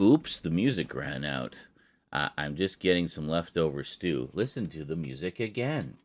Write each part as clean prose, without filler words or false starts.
Oops, the music ran out. I'm just getting some leftover stew. Listen to the music again.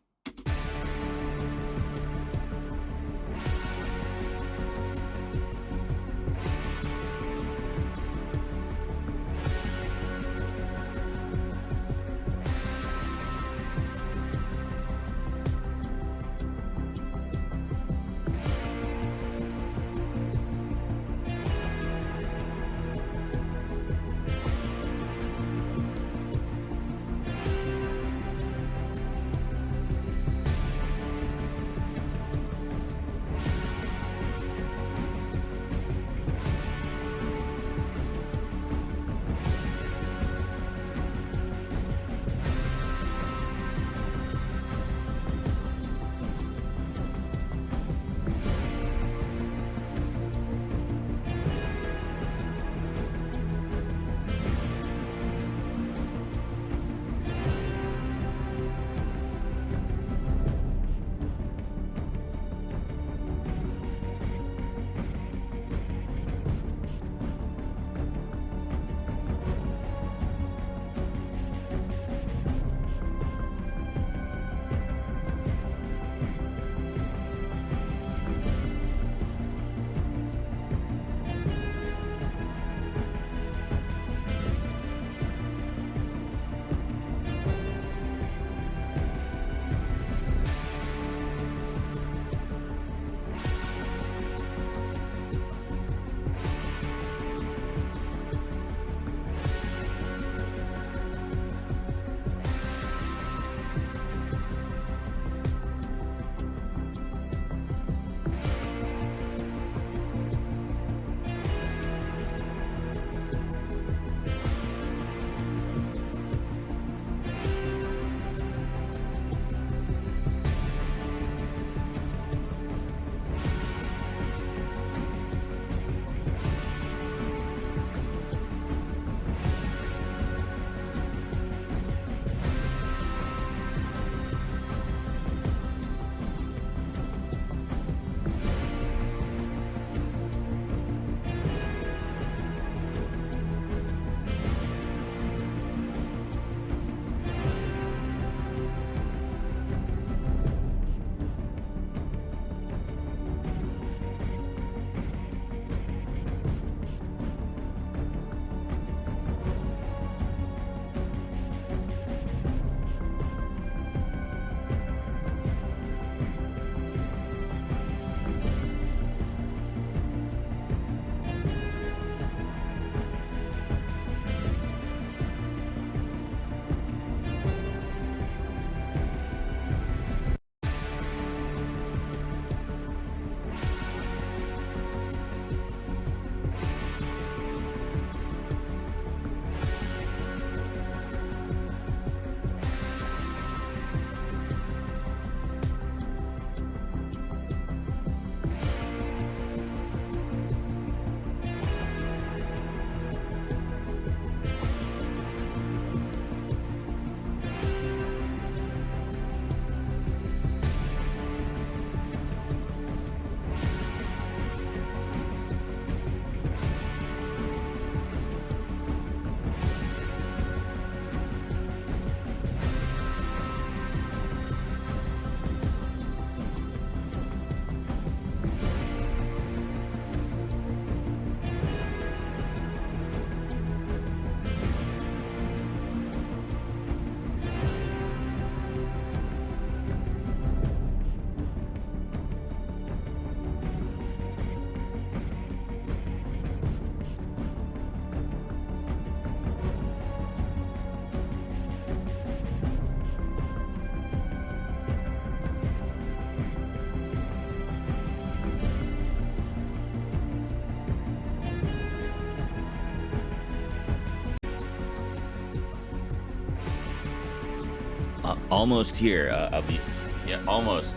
Almost here. I'll be. Yeah, almost.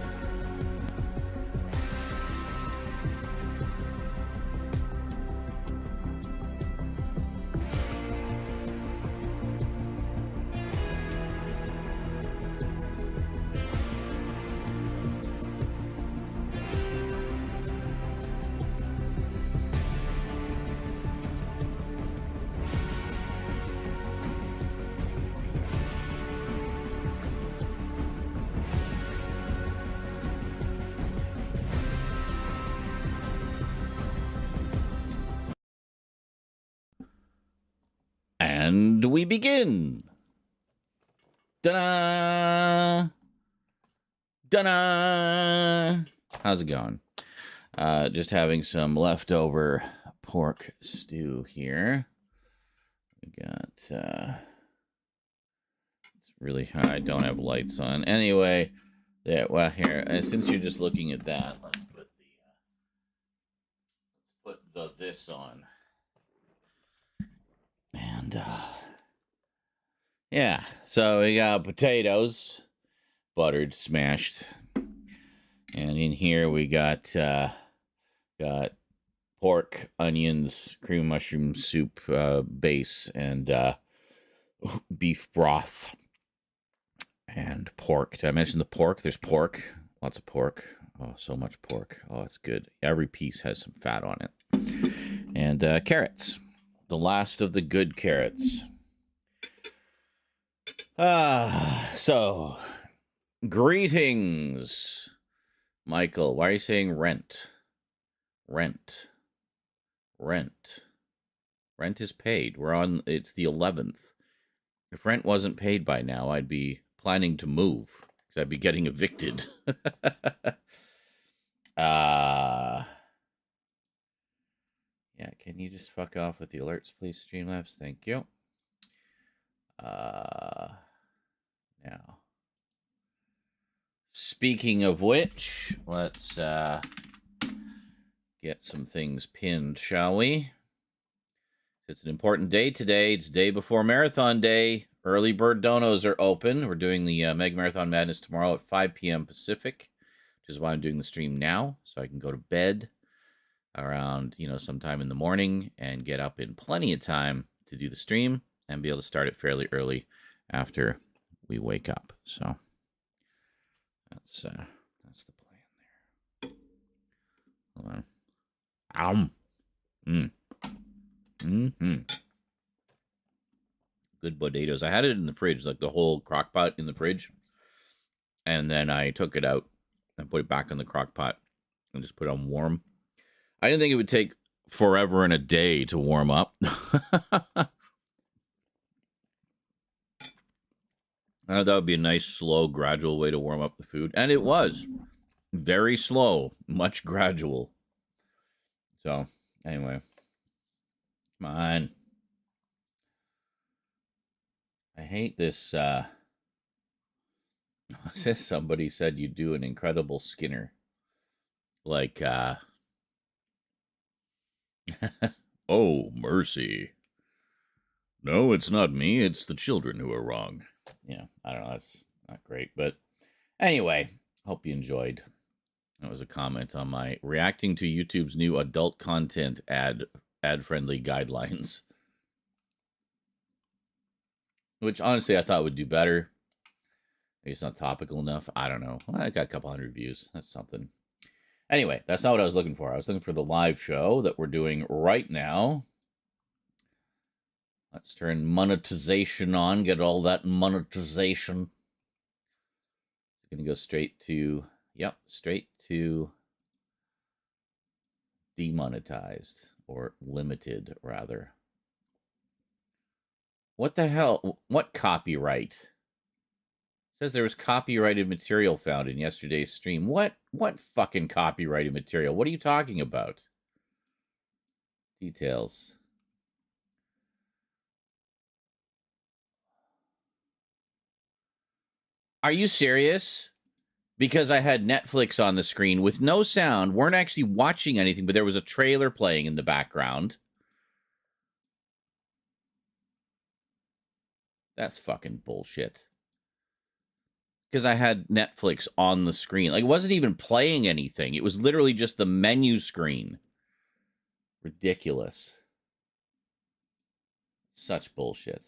And we begin. Da-da! Da-da! How's it going? Just having some leftover pork stew here. We got, it's really high. I don't have lights on. Anyway, yeah, well, here, since you're just looking at that, let's put this on. And, yeah, so we got potatoes, buttered, smashed. And in here we got pork, onions, cream mushroom soup base, and beef broth, and pork. Did I mention the pork? There's pork. Lots of pork. Oh, so much pork. Oh, it's good. Every piece has some fat on it. And carrots. The last of the good carrots. So, greetings. Michael, why are you saying rent? Rent is paid. It's the 11th. If rent wasn't paid by now, I'd be planning to move, because I'd be getting evicted. Yeah, can you just fuck off with the alerts, please, Streamlabs? Thank you. Now, speaking of which, let's get some things pinned, shall we? It's an important day today. It's day before Marathon Day. Early bird donos are open. We're doing the Mega Marathon Madness tomorrow at 5 p.m. Pacific, which is why I'm doing the stream now, so I can go to bed around, sometime in the morning and get up in plenty of time to do the stream and be able to start it fairly early after we wake up. So that's the plan there. Hold on. Good potatoes. I had it in the fridge, like the whole crock pot in the fridge. And then I took it out and put it back in the crock pot and just put it on warm. I didn't think it would take forever and a day to warm up. I thought that would be a nice, slow, gradual way to warm up the food. And it was. Very slow. Much gradual. So, anyway. Come on. I hate this. Somebody said you do an incredible Skinner. Like, oh, mercy. No, it's not me. It's the children who are wrong. Yeah, I don't know. That's not great. But anyway, hope you enjoyed. That was a comment on my reacting to YouTube's new adult content ad-friendly guidelines. Which, honestly, I thought would do better. Maybe it's not topical enough. I don't know. I got a couple hundred views. That's something. Anyway, that's not what I was looking for. I was looking for the live show that we're doing right now. Let's turn monetization on. Get all that monetization. Going to go straight to demonetized, or limited, rather. What the hell? What copyright? It says there was copyrighted material found in yesterday's stream. What fucking copyrighted material? What are you talking about? Details. Are you serious? Because I had Netflix on the screen with no sound, weren't actually watching anything, but there was a trailer playing in the background. That's fucking bullshit. Because I had Netflix on the screen. Like, it wasn't even playing anything. It was literally just the menu screen. Ridiculous. Such bullshit.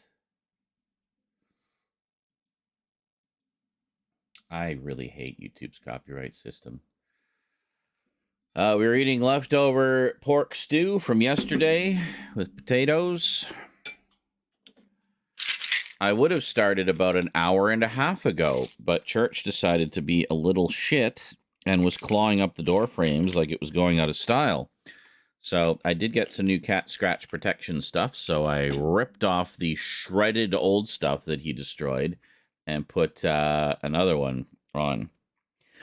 I really hate YouTube's copyright system. We were eating leftover pork stew from yesterday with potatoes. I would have started about an hour and a half ago, but church decided to be a little shit and was clawing up the door frames like it was going out of style. So I did get some new cat scratch protection stuff. So I ripped off the shredded old stuff that he destroyed and put another one on.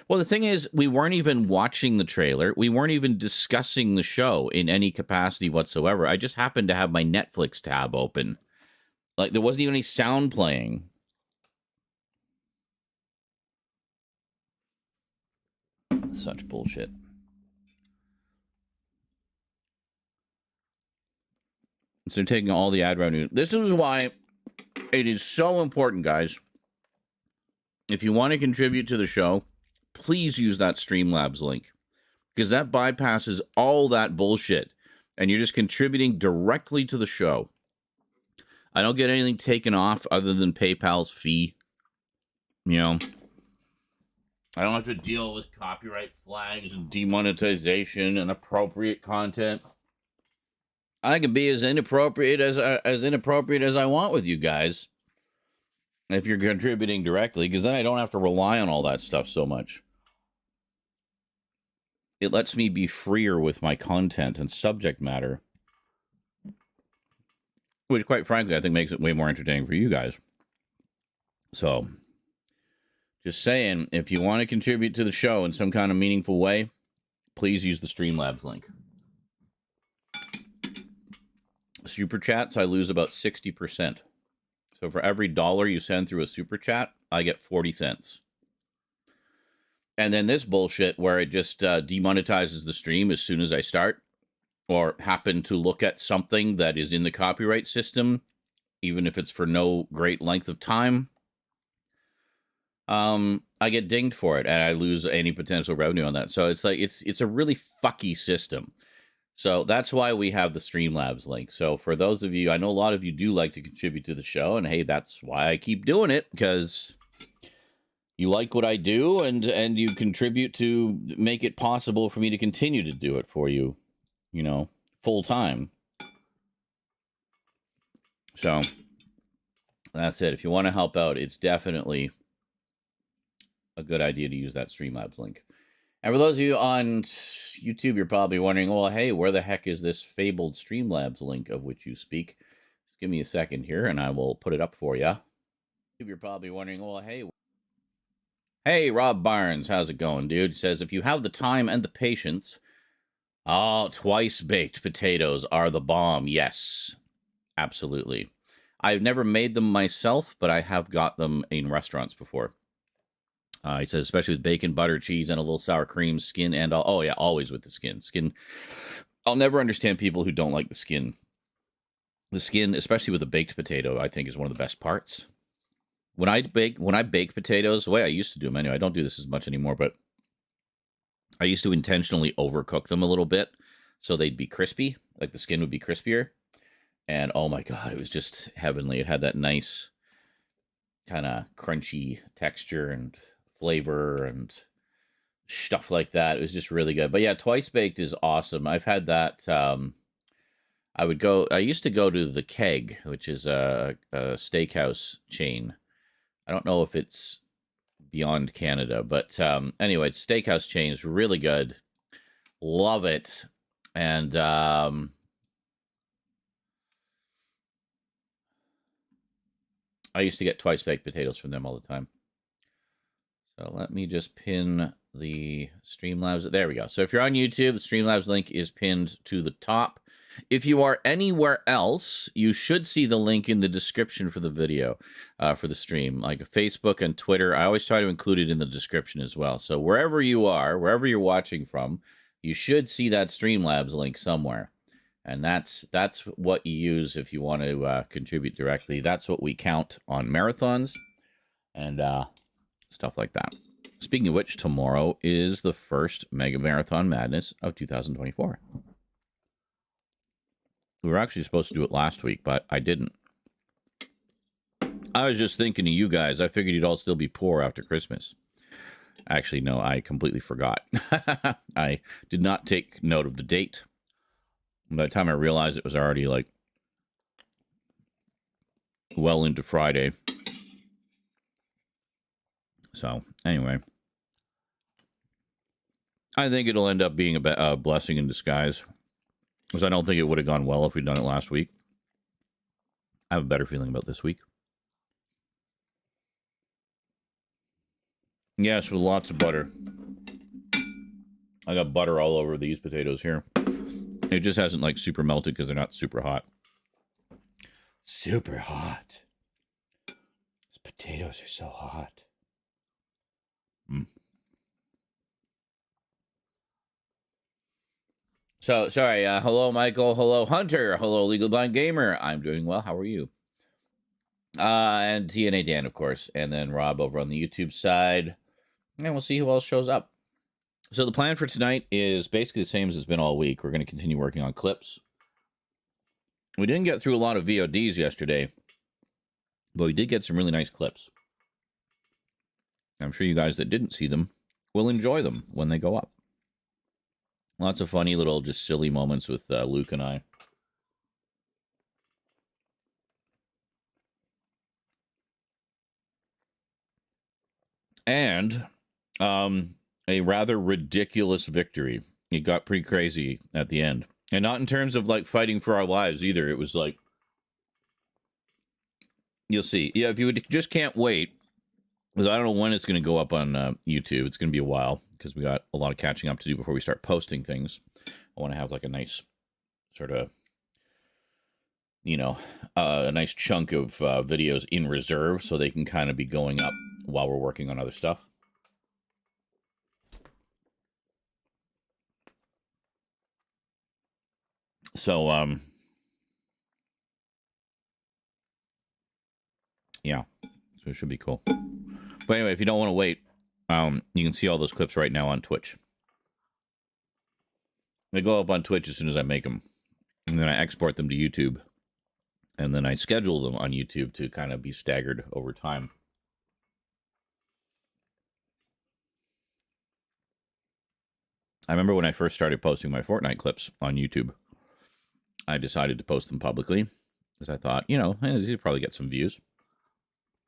Well, the thing is, we weren't even watching the trailer. We weren't even discussing the show in any capacity whatsoever. I just happened to have my Netflix tab open. Like, there wasn't even any sound playing. Such bullshit. So they're taking all the ad revenue. This is why it is so important, guys. If you want to contribute to the show, please use that Streamlabs link, because that bypasses all that bullshit, and you're just contributing directly to the show. I don't get anything taken off other than PayPal's fee. You know, I don't have to deal with copyright flags and demonetization and appropriate content. I can be as inappropriate as I want with you guys if you're contributing directly, because then I don't have to rely on all that stuff so much. It lets me be freer with my content and subject matter, which, quite frankly, I think makes it way more entertaining for you guys. So, just saying, if you want to contribute to the show in some kind of meaningful way, please use the Streamlabs link. Super chats, I lose about 60%. So for every $1 you send through a super chat, I get 40 cents. And then this bullshit where it just demonetizes the stream as soon as I start, or happen to look at something that is in the copyright system, even if it's for no great length of time, I get dinged for it, and I lose any potential revenue on that. So it's like it's a really fucky system. So that's why we have the Streamlabs link. So for those of you, I know a lot of you do like to contribute to the show, and hey, that's why I keep doing it, because you like what I do, and you contribute to make it possible for me to continue to do it for you, you know, full time. So that's it. If you want to help out, it's definitely a good idea to use that Streamlabs link. And for those of you on YouTube, you're probably wondering, well, hey, where the heck is this fabled Streamlabs link of which you speak? Just give me a second here, and I will put it up for you. You're probably wondering, well, hey, Rob Barnes, how's it going, dude? He says, if you have the time and the patience, twice-baked potatoes are the bomb. Yes, absolutely. I've never made them myself, but I have got them in restaurants before. He says, especially with bacon, butter, cheese, and a little sour cream, skin, and all. Oh, yeah, always with the skin. Skin. I'll never understand people who don't like the skin. The skin, especially with a baked potato, I think is one of the best parts. When I bake potatoes, the way I used to do them anyway, I don't do this as much anymore, but I used to intentionally overcook them a little bit so they'd be crispy, like the skin would be crispier. And oh my God, it was just heavenly. It had that nice kind of crunchy texture and flavor and stuff like that. It was just really good. But yeah, twice baked is awesome. I've had that. I used to go to the Keg, which is a steakhouse chain. I don't know if it's beyond Canada, but anyway, it's steakhouse chain. Is really good. Love it. And I used to get twice baked potatoes from them all the time. So let me just pin the Streamlabs. There we go. So if you're on YouTube, the Streamlabs link is pinned to the top. If you are anywhere else, you should see the link in the description for the video, for the stream, like Facebook and Twitter. I always try to include it in the description as well. So wherever you are, wherever you're watching from, you should see that Streamlabs link somewhere. And that's what you use if you want to contribute directly. That's what we count on marathons and stuff like that. Speaking of which, tomorrow is the first Mega Marathon Madness of 2024. We were actually supposed to do it last week, but I didn't. I was just thinking of you guys. I figured you'd all still be poor after Christmas. Actually, no, I completely forgot. I did not take note of the date. By the time I realized, it was already like well into Friday. So anyway, I think it'll end up being a blessing in disguise. Because I don't think it would have gone well if we'd done it last week. I have a better feeling about this week. Yes, with lots of butter. I got butter all over these potatoes here. It just hasn't like super melted because they're not super hot. Super hot. These potatoes are so hot. So, sorry. Hello, Michael. Hello, Hunter. Hello, Legal Blind Gamer. I'm doing well. How are you? And TNA Dan, of course. And then Rob over on the YouTube side. And we'll see who else shows up. So the plan for tonight is basically the same as it's been all week. We're going to continue working on clips. We didn't get through a lot of VODs yesterday, but we did get some really nice clips. I'm sure you guys that didn't see them will enjoy them when they go up. Lots of funny little just silly moments with Luke and I. And a rather ridiculous victory. It got pretty crazy at the end. And not in terms of like fighting for our lives either. It was like, you'll see. Yeah, if you just can't wait, because I don't know when it's going to go up on YouTube. It's going to be a while because we got a lot of catching up to do before we start posting things. I want to have like a nice sort of, you know, a nice chunk of videos in reserve so they can kind of be going up while we're working on other stuff. So, yeah, so it should be cool. But anyway, if you don't want to wait, you can see all those clips right now on Twitch. They go up on Twitch as soon as I make them. And then I export them to YouTube. And then I schedule them on YouTube to kind of be staggered over time. I remember when I first started posting my Fortnite clips on YouTube, I decided to post them publicly because I thought, you know, these would probably get some views.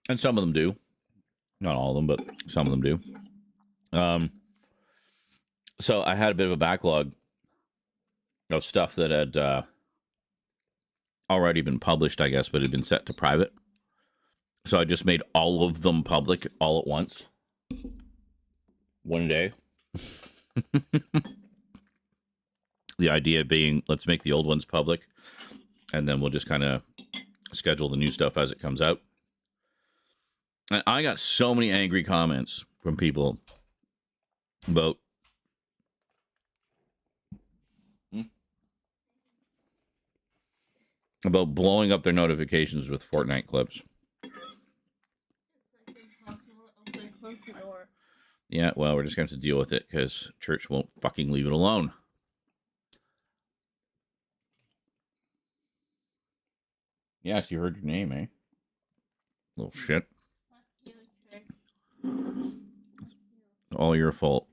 And some of them do. Not all of them, but some of them do. So I had a bit of a backlog of stuff that had already been published, I guess, but had been set to private. So I just made all of them public all at once. One day. The idea being, let's make the old ones public, and then we'll just kind of schedule the new stuff as it comes out. And I got so many angry comments from people about blowing up their notifications with Fortnite clips. Yeah, well, we're just going to have to deal with it because church won't fucking leave it alone. Yes, you heard your name, eh? Little shit. All your fault.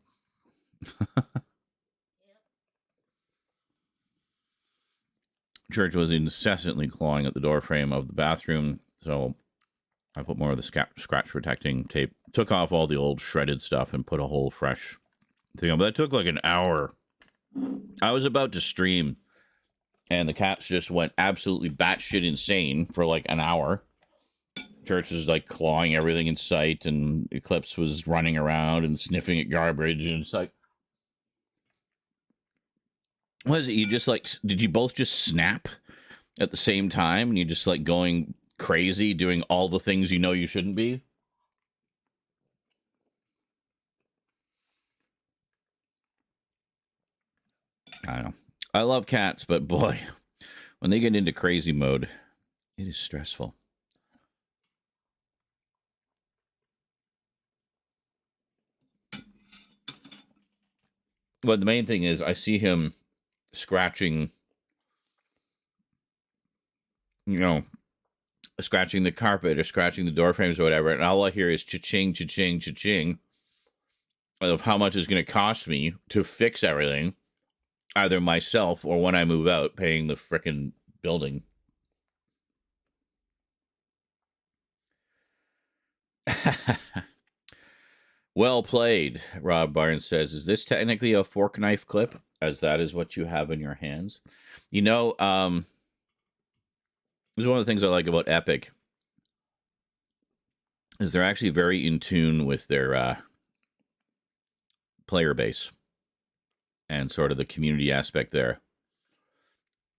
Church was incessantly clawing at the door frame of the bathroom, so I put more of the scratch protecting tape, took off all the old shredded stuff, and put a whole fresh thing on. But that took like an hour. I was about to stream, and the cats just went absolutely batshit insane for like an hour. Church was like clawing everything in sight, and Eclipse was running around and sniffing at garbage, and it's like, what is it? You just like, did you both just snap at the same time, and you just like going crazy, doing all the things you know you shouldn't be? I don't know. I love cats, but boy, when they get into crazy mode, it is stressful. But the main thing is I see him scratching, you know, scratching the carpet or scratching the door frames or whatever, and all I hear is cha-ching, cha-ching, cha-ching of how much it's going to cost me to fix everything, either myself or when I move out, paying the frickin' building. Well played, Rob Barnes says. Is this technically a fork knife clip, as that is what you have in your hands? You know, this is one of the things I like about Epic, is they're actually very in tune with their player base and sort of the community aspect there.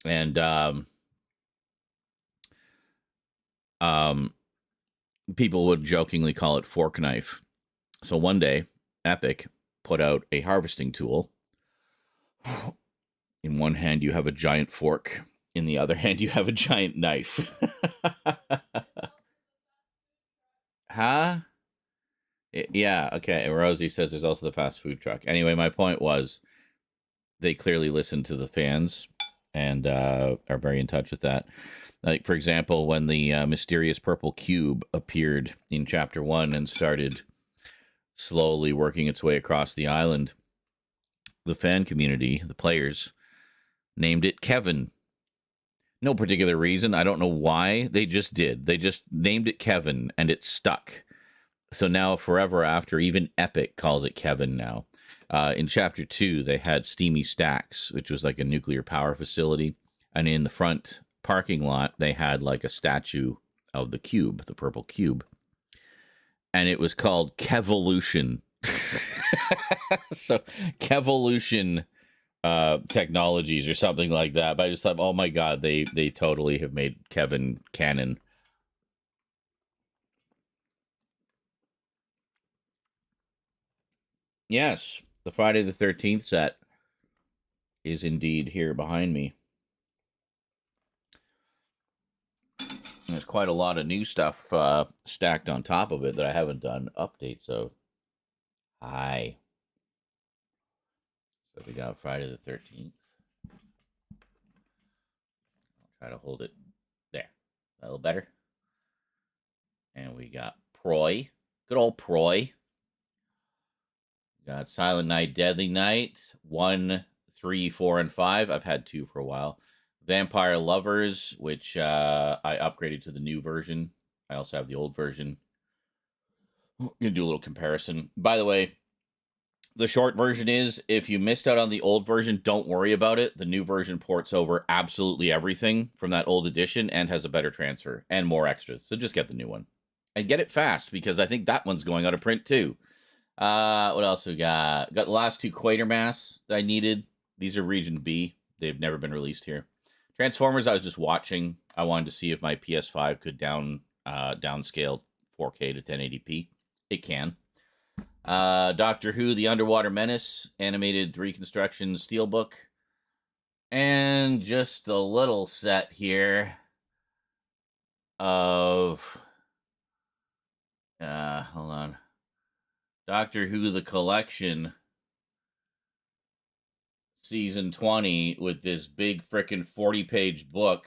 And people would jokingly call it fork knife. So one day, Epic put out a harvesting tool. In one hand, you have a giant fork. In the other hand, you have a giant knife. Huh? Yeah, okay. Rosie says there's also the fast food truck. Anyway, my point was they clearly listen to the fans and are very in touch with that. Like, for example, when the mysterious purple cube appeared in Chapter 1 and started slowly working its way across the island, the fan community, the players, named it Kevin. No particular reason. I don't know why. They just did. They just named it Kevin, and it stuck. So now, forever after, even Epic calls it Kevin now. In Chapter 2, they had Steamy Stacks, which was like a nuclear power facility. And in the front parking lot, they had like a statue of the cube, the purple cube. And it was called Kevolution. So, Kevolution Technologies or something like that. But I just thought, oh my God, they totally have made Kevin canon. Yes, the Friday the 13th set is indeed here behind me. There's quite a lot of new stuff stacked on top of it that I haven't done updates of. Hi. So we got Friday the 13th. I'll try to hold it there. A little better. And we got Proy. Good old Proy. Got Silent Night, Deadly Night. 1, 3, 4, and 5. I've had 2 for a while. Vampire Lovers, which I upgraded to the new version. I also have the old version. I'm going to do a little comparison. By the way, the short version is, if you missed out on the old version, don't worry about it. The new version ports over absolutely everything from that old edition and has a better transfer and more extras. So just get the new one. And get it fast, because I think that one's going out of print too. What else we got? Got the last 2 Quatermass that I needed. These are Region B. They've never been released here. Transformers, I was just watching. I wanted to see if my PS5 could downscale 4K to 1080p. It can. Doctor Who, The Underwater Menace, animated reconstruction steelbook. And just a little set here of... hold on. Doctor Who, The Collection, Season 20, with this big frickin' 40-page book.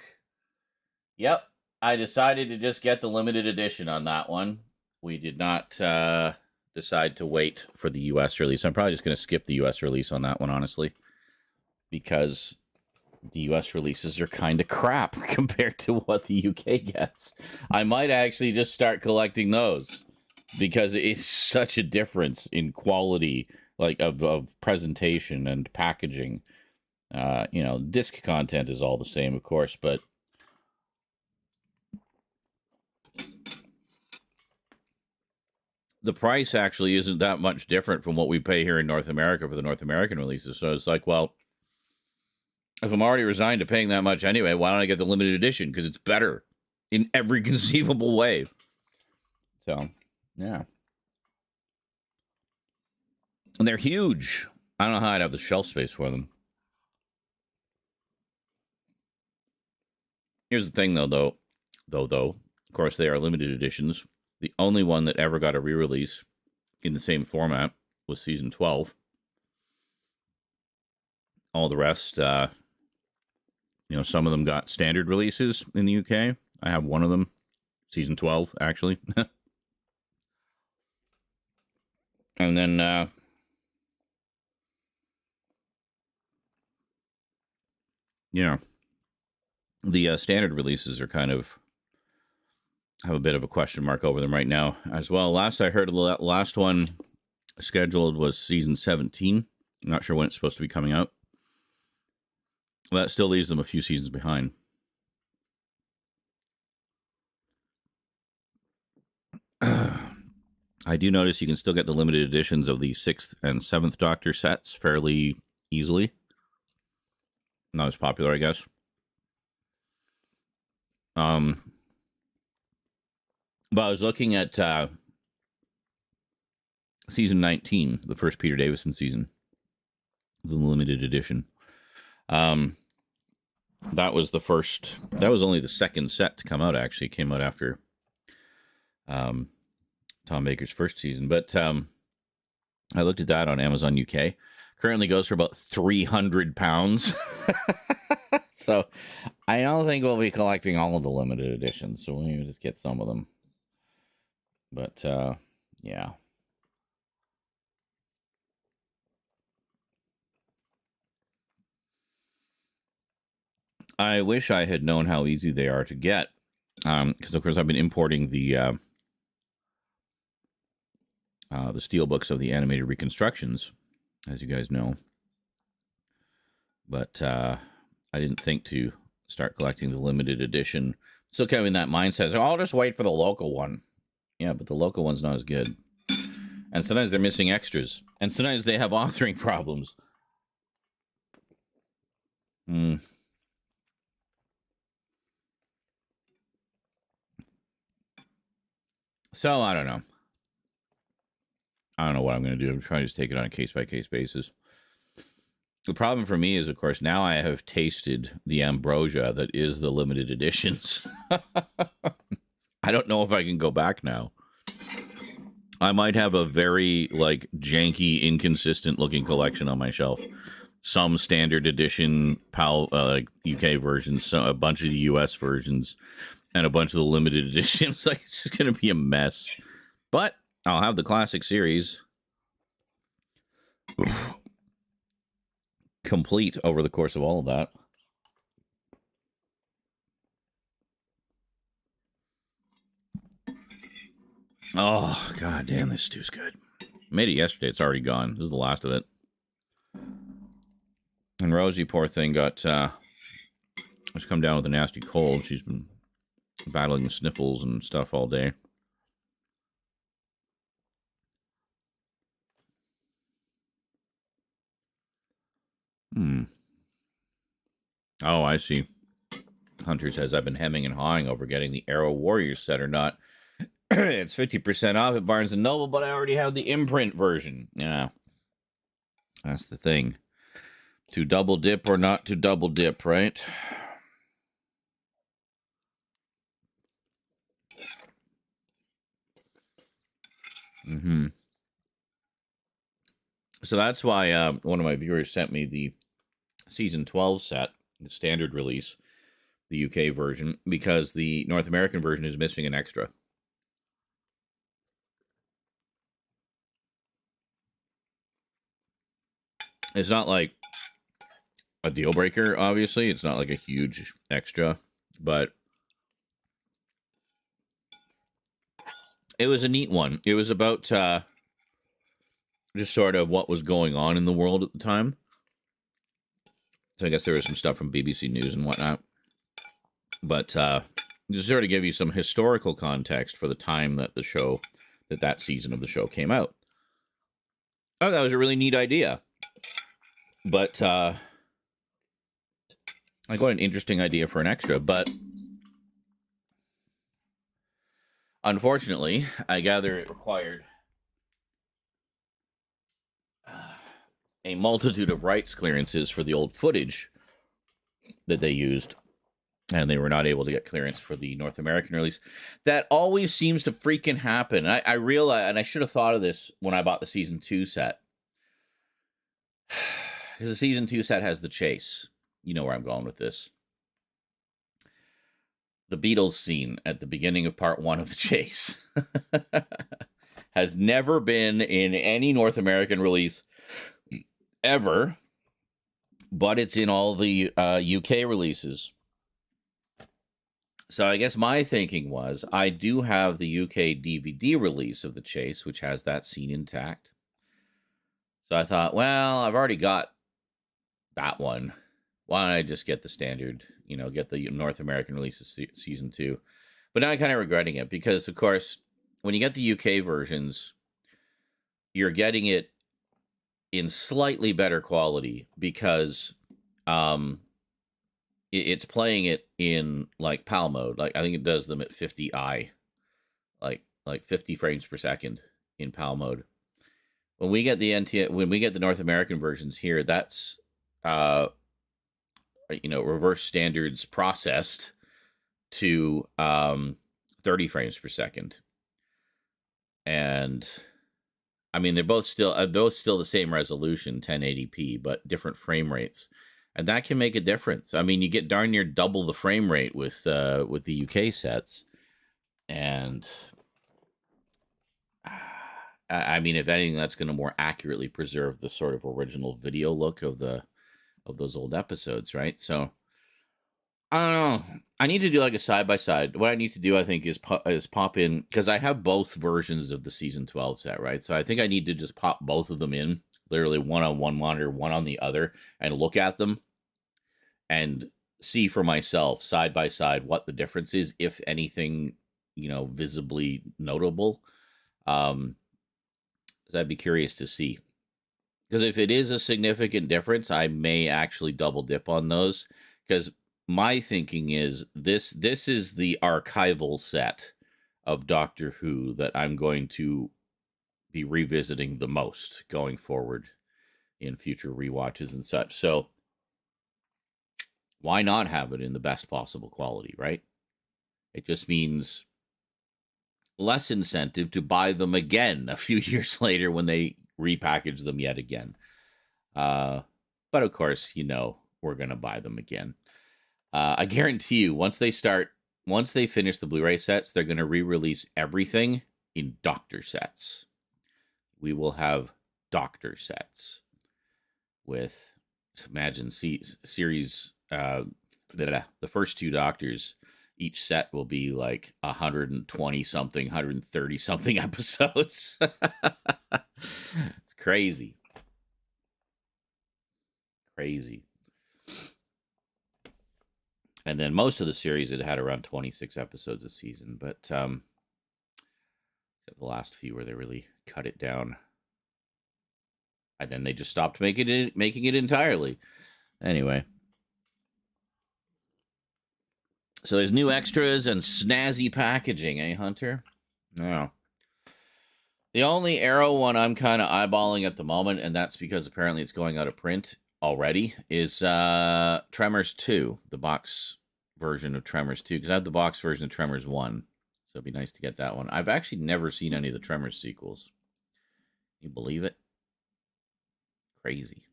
Yep, I decided to just get the limited edition on that one. We did not decide to wait for the U.S. release. I'm probably just going to skip the U.S. release on that one, honestly, because the U.S. releases are kind of crap compared to what the U.K. gets. I might actually just start collecting those, because it's such a difference in quality, like of presentation and packaging. Disc content is all the same, of course, but the price actually isn't that much different from what we pay here in North America for the North American releases. So it's like, well, if I'm already resigned to paying that much anyway, why don't I get the limited edition? Because it's better in every conceivable way. So, yeah. And they're huge. I don't know how I'd have the shelf space for them. Here's the thing, though. Of course, they are limited editions. The only one that ever got a re-release in the same format was Season 12. All the rest, some of them got standard releases in the UK. I have one of them, Season 12, actually. And then, the standard releases are kind of have a bit of a question mark over them right now as well. Last I heard, the last one scheduled was season 17. I'm not sure when it's supposed to be coming out. Well, that still leaves them a few seasons behind. I do notice you can still get the limited editions of the 6th and 7th Doctor sets fairly easily. Not as popular, I guess. But I was looking at season 19, the first Peter Davison season, the limited edition. That was the first. That was only the second set to come out. Actually, it came out after Tom Baker's first season. But I looked at that on Amazon UK. Currently goes for about £300. So I don't think we'll be collecting all of the limited editions. So we'll just get some of them. But yeah. I wish I had known how easy they are to get. Because, of course, I've been importing the steel books of the animated reconstructions, as you guys know. But I didn't think to start collecting the limited edition. Still kind of in that mindset. So I'll just wait for the local one. Yeah, but the local one's not as good. And sometimes they're missing extras. And sometimes they have authoring problems. So, I don't know. I don't know what I'm going to do. I'm trying to just take it on a case-by-case basis. The problem for me is, of course, now I have tasted the ambrosia that is the limited editions. I don't know if I can go back now. I might have a very, janky, inconsistent-looking collection on my shelf. Some standard edition UK versions, a bunch of the US versions, and a bunch of the limited editions. It's just going to be a mess. But I'll have the classic series complete over the course of all of that. Oh, god damn, this stew's good. Made it yesterday. It's already gone. This is the last of it. And Rosie, poor thing, got has come down with a nasty cold. She's been battling the sniffles and stuff all day. Oh, I see. Hunter says, I've been hemming and hawing over getting the Arrow Warriors set or not. It's 50% off at Barnes & Noble, but I already have the imprint version. Yeah. That's the thing. To double dip or not to double dip, right? So that's why one of my viewers sent me the season 12 set, the standard release, the UK version, because the North American version is missing an extra. It's not like a deal breaker, obviously. It's not like a huge extra, but it was a neat one. It was about just sort of what was going on in the world at the time. So I guess there was some stuff from BBC News and whatnot. But just sort of give you some historical context for the time that the show, that season of the show came out. Oh, that was a really neat idea. But I got an interesting idea for an extra, but unfortunately, I gather it required a multitude of rights clearances for the old footage that they used, and they were not able to get clearance for the North American release. That always seems to freaking happen. I realize, and I should have thought of this when I bought the season 2 set. Because the season 2 set has the chase. You know where I'm going with this. The Beatles scene at the beginning of part 1 of the chase has never been in any North American release ever, but it's in all the UK releases. So I guess my thinking was, I do have the UK DVD release of the chase, which has that scene intact. So I thought, well, I've already got that one. Why don't I just get the standard, get the North American release of season 2? But now I'm kind of regretting it because, of course, when you get the UK versions, you're getting it in slightly better quality because um, it's playing it in like PAL mode. Like I think it does them at 50i, like 50 frames per second in PAL mode. When we get when we get the North American versions here, that's reverse standards processed to 30 frames per second. And I mean, they're both still the same resolution, 1080p, but different frame rates. And that can make a difference. I mean, you get darn near double the frame rate with the UK sets. And I mean, if anything, that's going to more accurately preserve the sort of original video look of those old episodes, right? So I don't know. I need to do like a side by side. What I need to do, I think, is pop in, because I have both versions of the season 12 set, right? So I think I need to just pop both of them in, literally one on one monitor, one on the other, and look at them and see for myself side by side what the difference is, if anything, visibly notable. I'd be curious to see. Because if it is a significant difference, I may actually double dip on those. Because my thinking is this is the archival set of Doctor Who that I'm going to be revisiting the most going forward in future rewatches and such. So why not have it in the best possible quality, right? It just means less incentive to buy them again a few years later when they repackage them yet again. But of course, we're going to buy them again. I guarantee you, once they finish the Blu-ray sets, they're going to re-release everything in Doctor sets. We will have Doctor sets with, imagine, series, the first 2 Doctors, each set will be like 120 something, 130 something episodes. It's crazy. Crazy. And then most of the series, it had around 26 episodes a season, but except the last few where they really cut it down. And then they just stopped making it entirely. Anyway. So there's new extras and snazzy packaging, eh, Hunter? No. The only Arrow one I'm kind of eyeballing at the moment, and that's because apparently it's going out of print already, is Tremors 2, the box version of Tremors 2, because I have the box version of Tremors 1. So it'd be nice to get that one. I've actually never seen any of the Tremors sequels. You believe it? Crazy.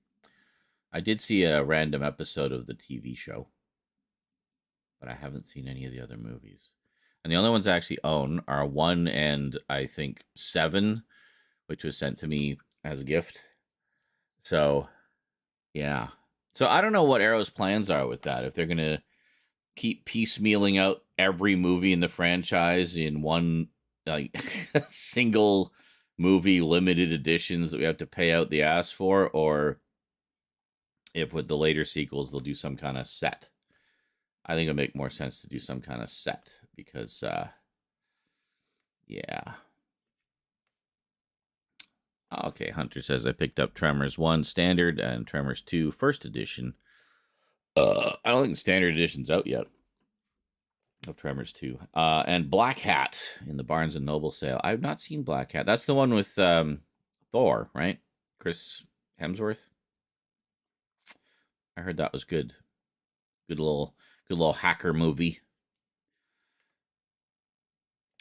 I did see a random episode of the TV show, but I haven't seen any of the other movies. And the only ones I actually own are 1 and I think 7, which was sent to me as a gift. So, yeah. So I don't know what Arrow's plans are with that. If they're going to keep piecemealing out every movie in the franchise in one like single movie limited editions that we have to pay out the ass for, or if with the later sequels they'll do some kind of set. I think it'll make more sense to do some kind of set because, yeah. Okay, Hunter says I picked up Tremors 1 Standard and Tremors 2 First Edition. I don't think the Standard Edition's out yet of Tremors 2. And Black Hat in the Barnes & Noble sale. I've not seen Black Hat. That's the one with Thor, right? Chris Hemsworth. I heard that was good. Good little hacker movie.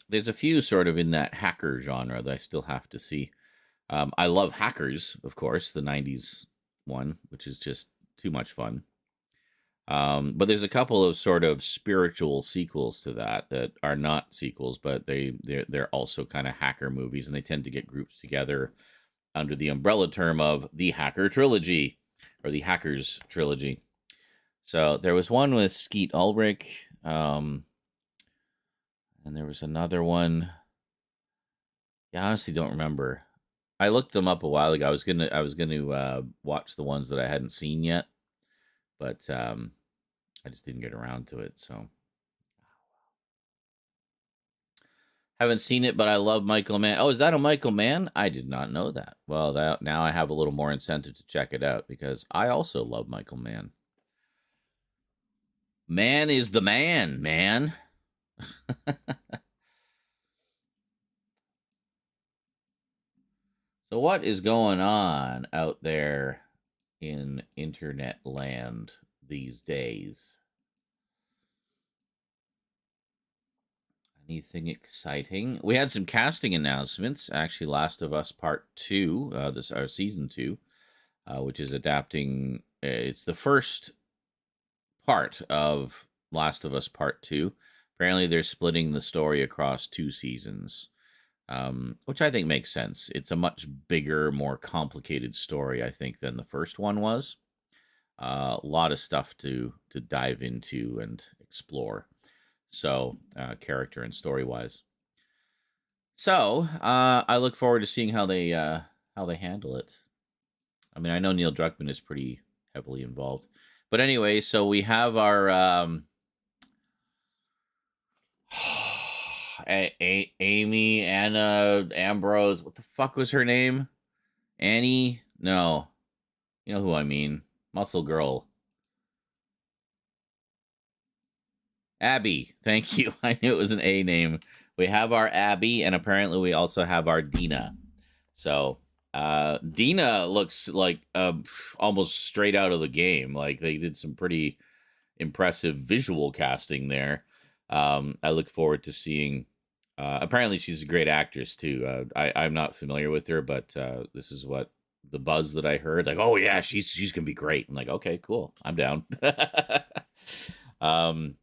There's a few sort of in that hacker genre that I still have to see. I love Hackers, of course, the 90s one, which is just too much fun. But there's a couple of sort of spiritual sequels to that are not sequels, but they're also kind of hacker movies, and they tend to get groups together under the umbrella term of the Hacker Trilogy, or the Hackers Trilogy. So there was one with Skeet Ulrich, and there was another one. Yeah, I honestly don't remember. I looked them up a while ago. I was gonna watch the ones that I hadn't seen yet, but I just didn't get around to it. So haven't seen it, but I love Michael Mann. Oh, is that a Michael Mann? I did not know that. Well, now I have a little more incentive to check it out because I also love Michael Mann. Man is the man, man. So what is going on out there in internet land these days? Anything exciting? We had some casting announcements. Actually, Last of Us Part 2, this our season 2, which is adapting. It's the first part of Last of Us Part 2. Apparently, they're splitting the story across 2 seasons, which I think makes sense. It's a much bigger, more complicated story, I think, than the first one was. A lot of stuff to dive into and explore. So, character and story wise. So, I look forward to seeing how they handle it. I mean, I know Neil Druckmann is pretty heavily involved, but anyway, so we have our Amy Anna Ambrose. What the fuck was her name? Annie? No, you know who I mean. Muscle Girl. Abby. Thank you. I knew it was an A name. We have our Abby, and apparently we also have our Dina. So Dina looks like almost straight out of the game. Like they did some pretty impressive visual casting there. I look forward to seeing. Apparently, she's a great actress too. I'm not familiar with her, but this is what the buzz that I heard. Like, oh yeah, she's gonna be great. I'm like, okay, cool, I'm down. um,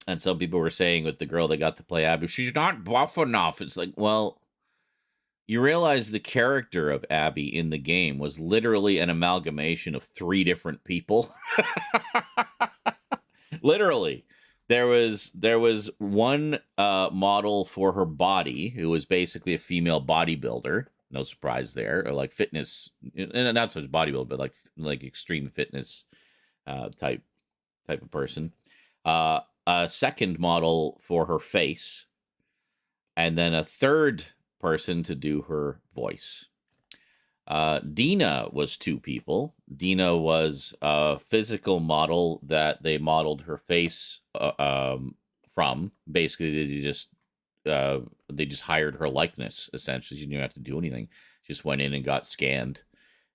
and some people were saying with the girl that got to play Abby, she's not buff enough. It's like, well, you realize the character of Abby in the game was literally an amalgamation of 3 different people. Literally. There was one model for her body who was basically a female bodybuilder. No surprise there. Or like fitness, and not so much bodybuilder, but like extreme fitness type of person. A second model for her face, and then a third person to do her voice. Dina was 2 people. Dina was a physical model that they modeled her face from. Basically, they just hired her likeness. Essentially, she didn't have to do anything. She just went in and got scanned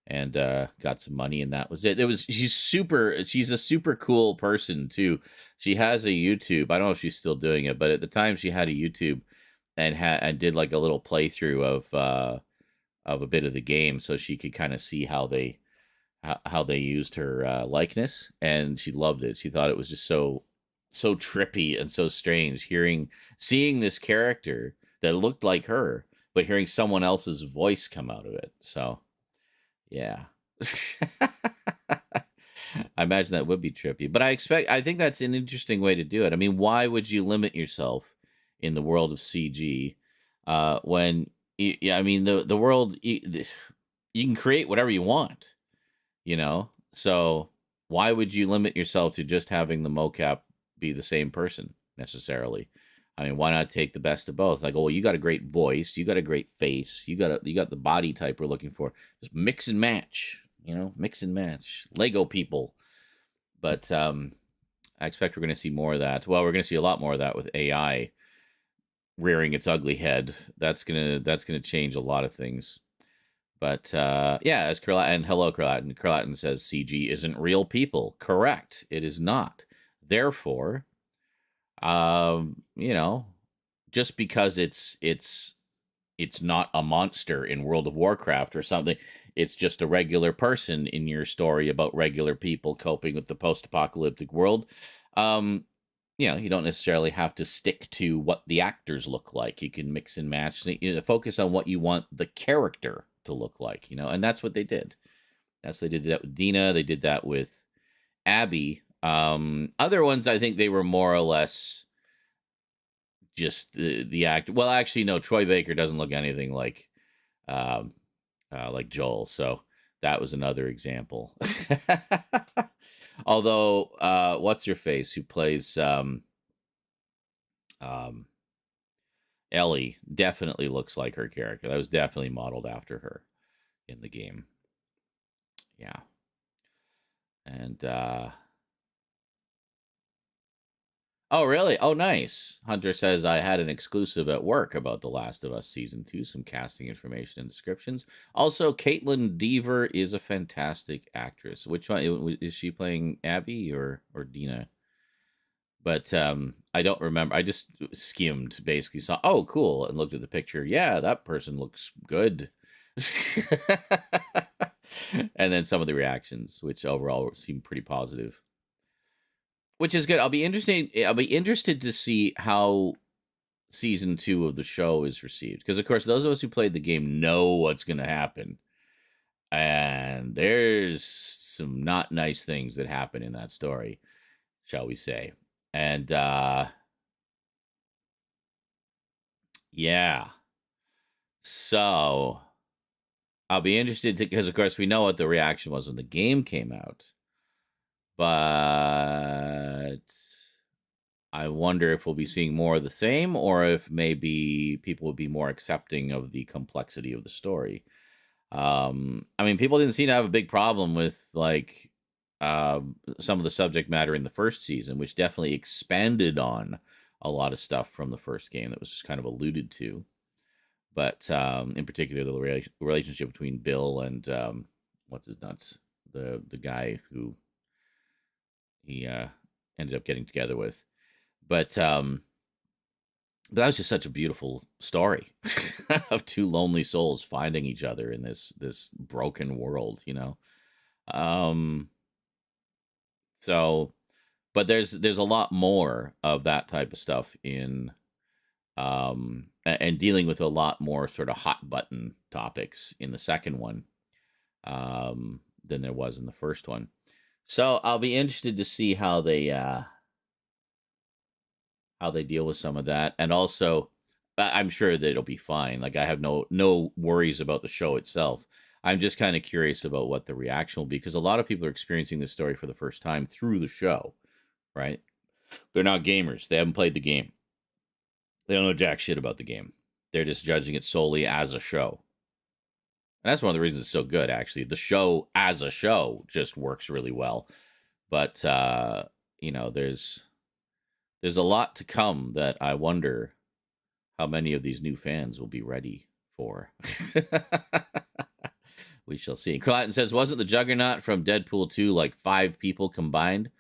and got some money, and that was it. She's a super cool person too. She has a YouTube. I don't know if she's still doing it, but at the time she had a YouTube and did like a little playthrough of a bit of the game, so she could kind of see how they used her likeness, and she loved it. She thought it was just so trippy and so strange seeing this character that looked like her, but hearing someone else's voice come out of it. So yeah. I imagine that would be trippy, but I think that's an interesting way to do it. I mean, why would you limit yourself in the world of CG when I mean the world you can create whatever you want, you know? So why would you limit yourself to just having the mocap be the same person necessarily? I mean, why not take the best of both? Like, oh, well, you got a great voice, you got a great face, you got the body type we're looking for. Just mix and match, mix and match. Lego people. But I expect we're going to see more of that. Well, we're going to see a lot more of that with AI rearing its ugly head. That's gonna change a lot of things. But yeah, as hello Curlatin. Curlatin says CG isn't real people. Correct. It is not. Therefore, just because it's not a monster in World of Warcraft or something, it's just a regular person in your story about regular people coping with the post-apocalyptic world. You don't necessarily have to stick to what the actors look like. You can mix and match. Focus on what you want the character to look like, and that's what they did. They did that with Dina. They did that with Abby. Other ones, I think they were more or less just the act. Well, actually, no. Troy Baker doesn't look anything like like Joel. So that was another example. Although, what's your face who plays um, Ellie definitely looks like her character. That was definitely modeled after her in the game. Yeah. And oh, really? Oh, nice. Hunter says I had an exclusive at work about The Last of Us season 2, some casting information and descriptions. Also, Caitlin Deaver is a fantastic actress. Which one is she playing, Abby or Dina? But I don't remember. I just skimmed, basically saw, oh, cool, and looked at the picture. Yeah, that person looks good. And then some of the reactions, which overall seem pretty positive, which is good. I'll be interested to see how season 2 of the show is received, because of course those of us who played the game know what's going to happen, and there's some not nice things that happen in that story, shall we say. And yeah, so I'll be interested to, because of course we know what the reaction was when the game came out, but I wonder if we'll be seeing more of the same, or if maybe people will be more accepting of the complexity of the story. I mean, people didn't seem to have a big problem with like some of the subject matter in the first season, which definitely expanded on a lot of stuff from the first game that was just kind of alluded to. But in particular, the relationship between Bill and what's his nuts, the guy who he ended up getting together with. But that was just such a beautiful story of two lonely souls finding each other in this broken world, you know. Um, so, but there's a lot more of that type of stuff in and dealing with a lot more sort of hot button topics in the second one than there was in the first one. So I'll be interested to see how they deal with some of that, and also I'm sure that it'll be fine. Like I have no worries about the show itself. I'm just kind of curious about what the reaction will be, because a lot of people are experiencing this story for the first time through the show, right? They're not gamers. They haven't played the game. They don't know jack shit about the game. They're just judging it solely as a show. And that's one of the reasons it's so good, actually. The show as a show just works really well. But you know, there's a lot to come that I wonder how many of these new fans will be ready for. We shall see. Cotton says, wasn't the Juggernaut from Deadpool 2 like 5 people combined?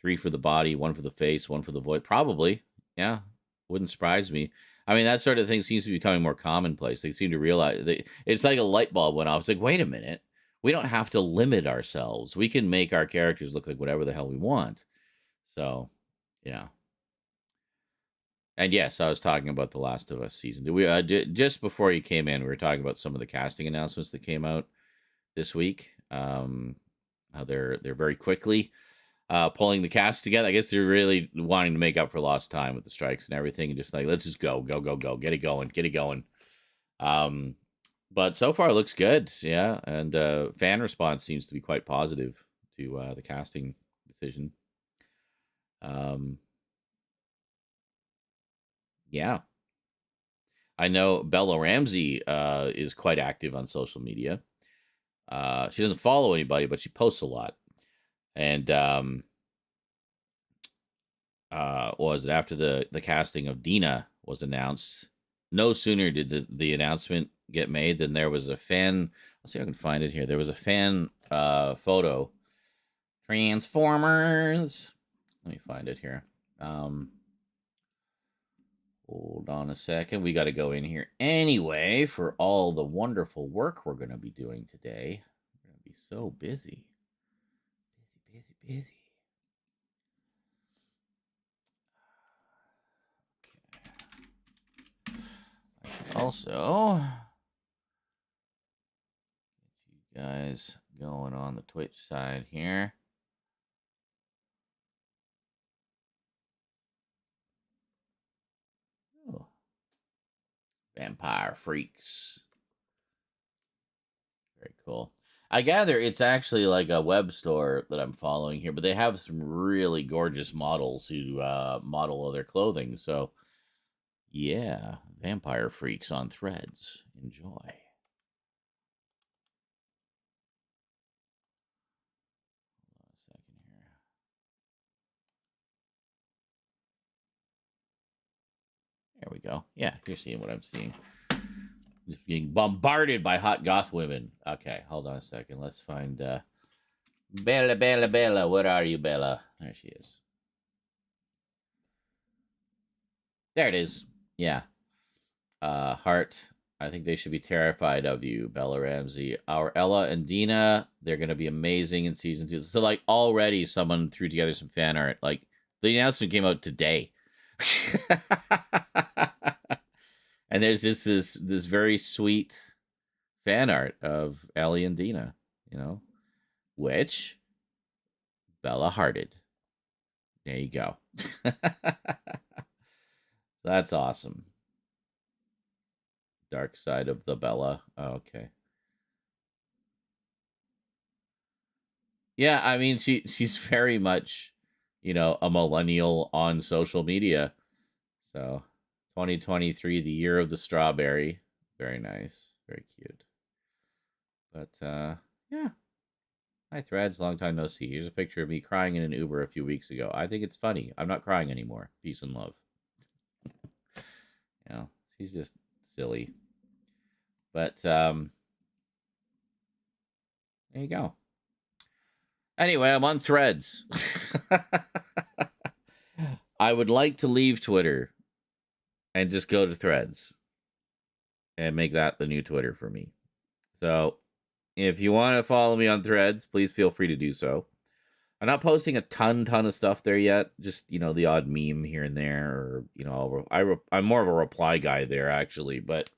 3 for the body, 1 for the face, 1 for the voice? Probably. Yeah. Wouldn't surprise me. I mean, that sort of thing seems to be becoming more commonplace. They seem to realize it's like a light bulb went off. It's like, wait a minute. We don't have to limit ourselves. We can make our characters look like whatever the hell we want. So, yeah. And yes, I was talking about The Last of Us season 2. We just before you came in, we were talking about some of the casting announcements that came out this week. How they're very quickly pulling the cast together. I guess they're really wanting to make up for lost time with the strikes and everything, and just like, let's just go, get it going. Um, but so far it looks good, yeah. And fan response seems to be quite positive to the casting decision. Um, yeah. I know Bella Ramsey is quite active on social media. She doesn't follow anybody, but she posts a lot. And was it after the casting of Dina was announced? No sooner did the announcement get made than there was a fan. Let's see if I can find it here. There was a fan photo. Transformers. Let me find it here. Hold on a second. We got to go in here anyway for all the wonderful work we're going to be doing today. We're going to be so busy. Busy. Okay. Also, get you guys going on the Twitch side here. Oh. Vampire Freaks. Cool. I gather it's actually like a web store that I'm following here, but they have some really gorgeous models who model all their clothing. So, yeah, Vampire Freaks on Threads. Enjoy. There we go. Yeah, you're seeing what I'm seeing. Just being bombarded by hot goth women. Okay, hold on a second. Let's find Bella, Bella, Bella. Where are you, Bella? There she is. There it is. Yeah. Heart. I think they should be terrified of you, Bella Ramsey. Our Ella and Dina, they're going to be amazing in season 2. So, like, already someone threw together some fan art. Like, the announcement came out today. And there's just this very sweet fan art of Ellie and Dina, you know, which Bella hearted. There you go. That's awesome. Dark side of the Bella. Oh, okay. Yeah, I mean she's very much, you know, a millennial on social media. So 2023, the year of the strawberry. Very nice. Very cute. But yeah. Hi Threads, long time no see. Here's a picture of me crying in an Uber a few weeks ago. I think it's funny. I'm not crying anymore. Peace and love. You know, she's just silly. But there you go. Anyway, I'm on Threads. I would like to leave Twitter and just go to Threads and make that the new Twitter for me. So if you want to follow me on Threads, please feel free to do so. I'm not posting a ton of stuff there yet. Just, you know, the odd meme here and there, or, you know, I'm more of a reply guy there actually, but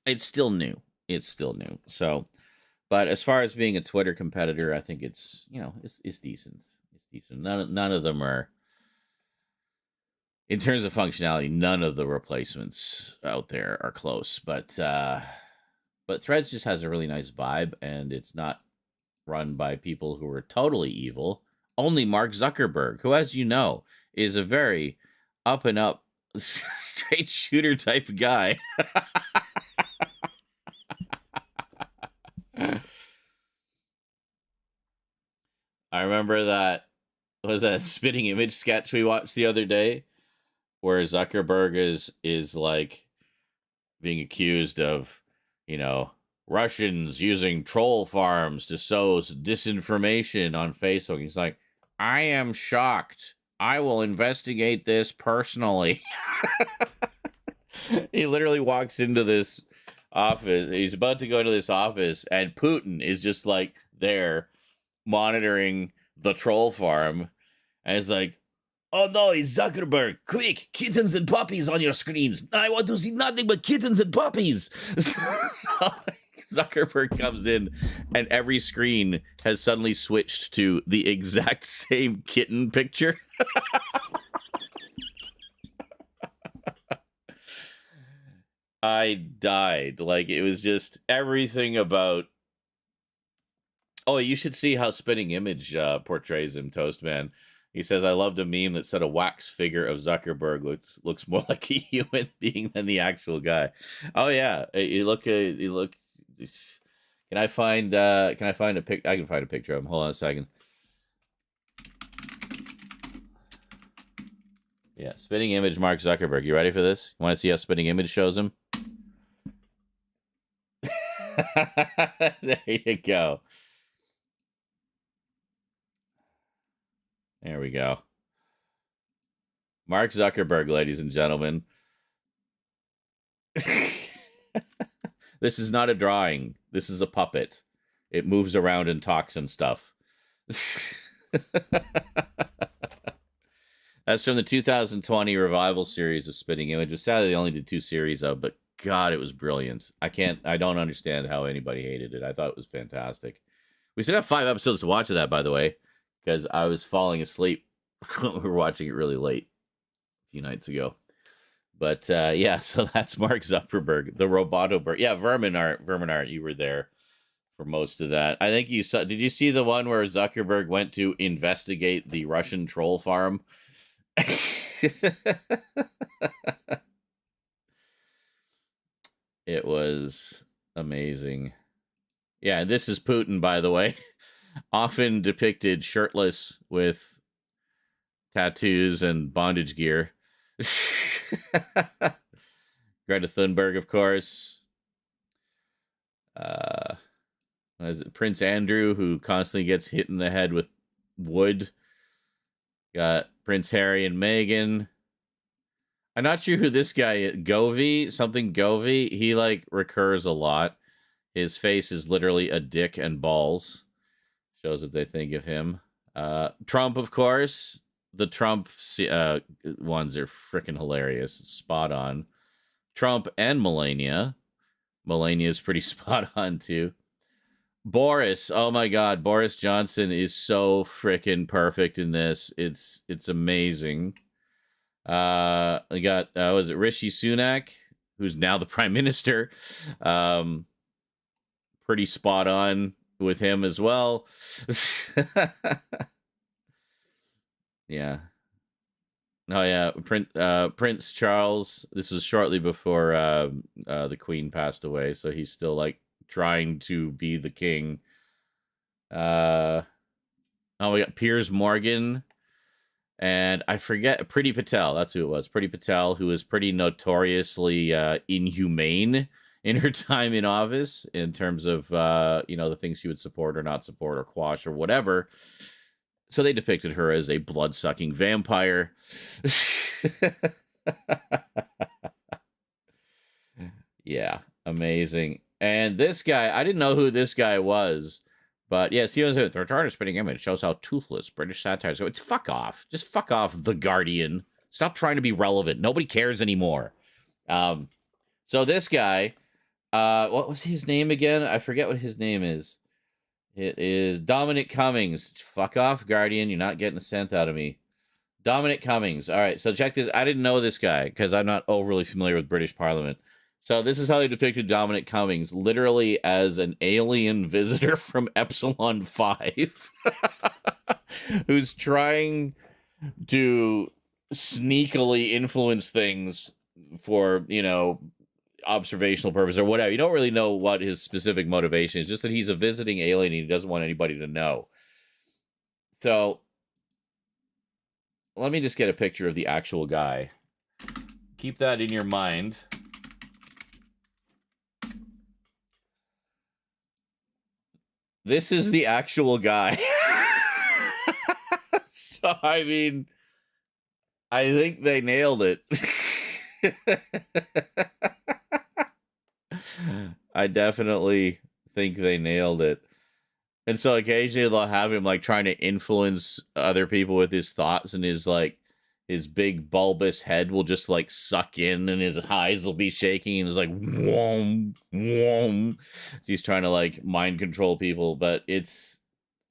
it's still new. It's still new. So, but as far as being a Twitter competitor, I think it's, you know, it's decent. It's decent. None of them are, in terms of functionality, none of the replacements out there are close. But Threads just has a really nice vibe, and it's not run by people who are totally evil. Only Mark Zuckerberg, who, as you know, is a very up and up, straight shooter type of guy. I remember that was that spitting image sketch we watched the other day, where Zuckerberg is like being accused of, you know, Russians using troll farms to sow disinformation on Facebook. He's like, I am shocked. I will investigate this personally. He literally walks into this office. He's about to go to this office, and Putin is just like there monitoring the troll farm. And it's like, oh no, it's Zuckerberg. Quick, kittens and puppies on your screens. I want to see nothing but kittens and puppies. So Zuckerberg comes in, and every screen has suddenly switched to the exact same kitten picture. I died. Like, it was just everything about... Oh, you should see how Spinning Image portrays him, Toastman. He says, I loved a meme that said a wax figure of Zuckerberg looks more like a human being than the actual guy. Oh yeah. You look. Can I find a pic? I can find a picture of him. Hold on a second. Yeah, Spinning Image Mark Zuckerberg. You ready for this? You want to see how Spinning Image shows him? There you go. There we go. Mark Zuckerberg, ladies and gentlemen. This is not a drawing. This is a puppet. It moves around and talks and stuff. That's from the 2020 revival series of Spinning Image. Sadly, they only did 2 series of, but God, it was brilliant. I don't understand how anybody hated it. I thought it was fantastic. We still got 5 episodes to watch of that, by the way, because I was falling asleep when we were watching it really late a few nights ago. But yeah, so that's Mark Zuckerberg, the Robotoberg. Yeah, Verminart, you were there for most of that. I think you saw. Did you see the one where Zuckerberg went to investigate the Russian troll farm? It was amazing. Yeah, this is Putin, by the way, often depicted shirtless with tattoos and bondage gear. Greta Thunberg, of course. Uh, is it Prince Andrew, who constantly gets hit in the head with wood? Got Prince Harry and Meghan. I'm not sure who this guy is. Govey, something Govey. He like recurs a lot. His face is literally a dick and balls. Shows what they think of him. Trump, of course. The Trump ones are freaking hilarious. Spot on. Trump and Melania. Melania is pretty spot on too. Boris, oh my God, Boris Johnson is so freaking perfect in this. It's amazing. We got was it Rishi Sunak, who's now the prime minister? Pretty spot on with him as well. Yeah. Oh yeah, Prince Charles. This was shortly before the Queen passed away, so he's still like trying to be the king. Oh, we got Piers Morgan, and I forget Priti Patel. That's who it was. Priti Patel, who was pretty notoriously inhumane in her time in office in terms of the things she would support or not support or quash or whatever. So they depicted her as a blood-sucking vampire. Yeah, amazing. And this guy, I didn't know who this guy was, but yes, he was a retarded spitting image. Shows how toothless British satires go. It's fuck off. Just fuck off, The Guardian. Stop trying to be relevant. Nobody cares anymore. So this guy, what was his name again? I forget what his name is. It is Dominic Cummings. Fuck off, Guardian. You're not getting a cent out of me. Dominic Cummings. All right, so check this. I didn't know this guy because I'm not overly familiar with British Parliament. So this is how they depicted Dominic Cummings, literally as an alien visitor from Epsilon 5 who's trying to sneakily influence things for, observational purpose or whatever. You don't really know what his specific motivation is, just that he's a visiting alien and he doesn't want anybody to know. So let me just get a picture of the actual guy. Keep that in your mind. This is the actual guy. So, I mean, I think they nailed it. I definitely think they nailed it. And so occasionally they'll have him like trying to influence other people with his thoughts, and his big bulbous head will just like suck in and his eyes will be shaking and it's like whoom, whoom. He's trying to like mind control people, but it's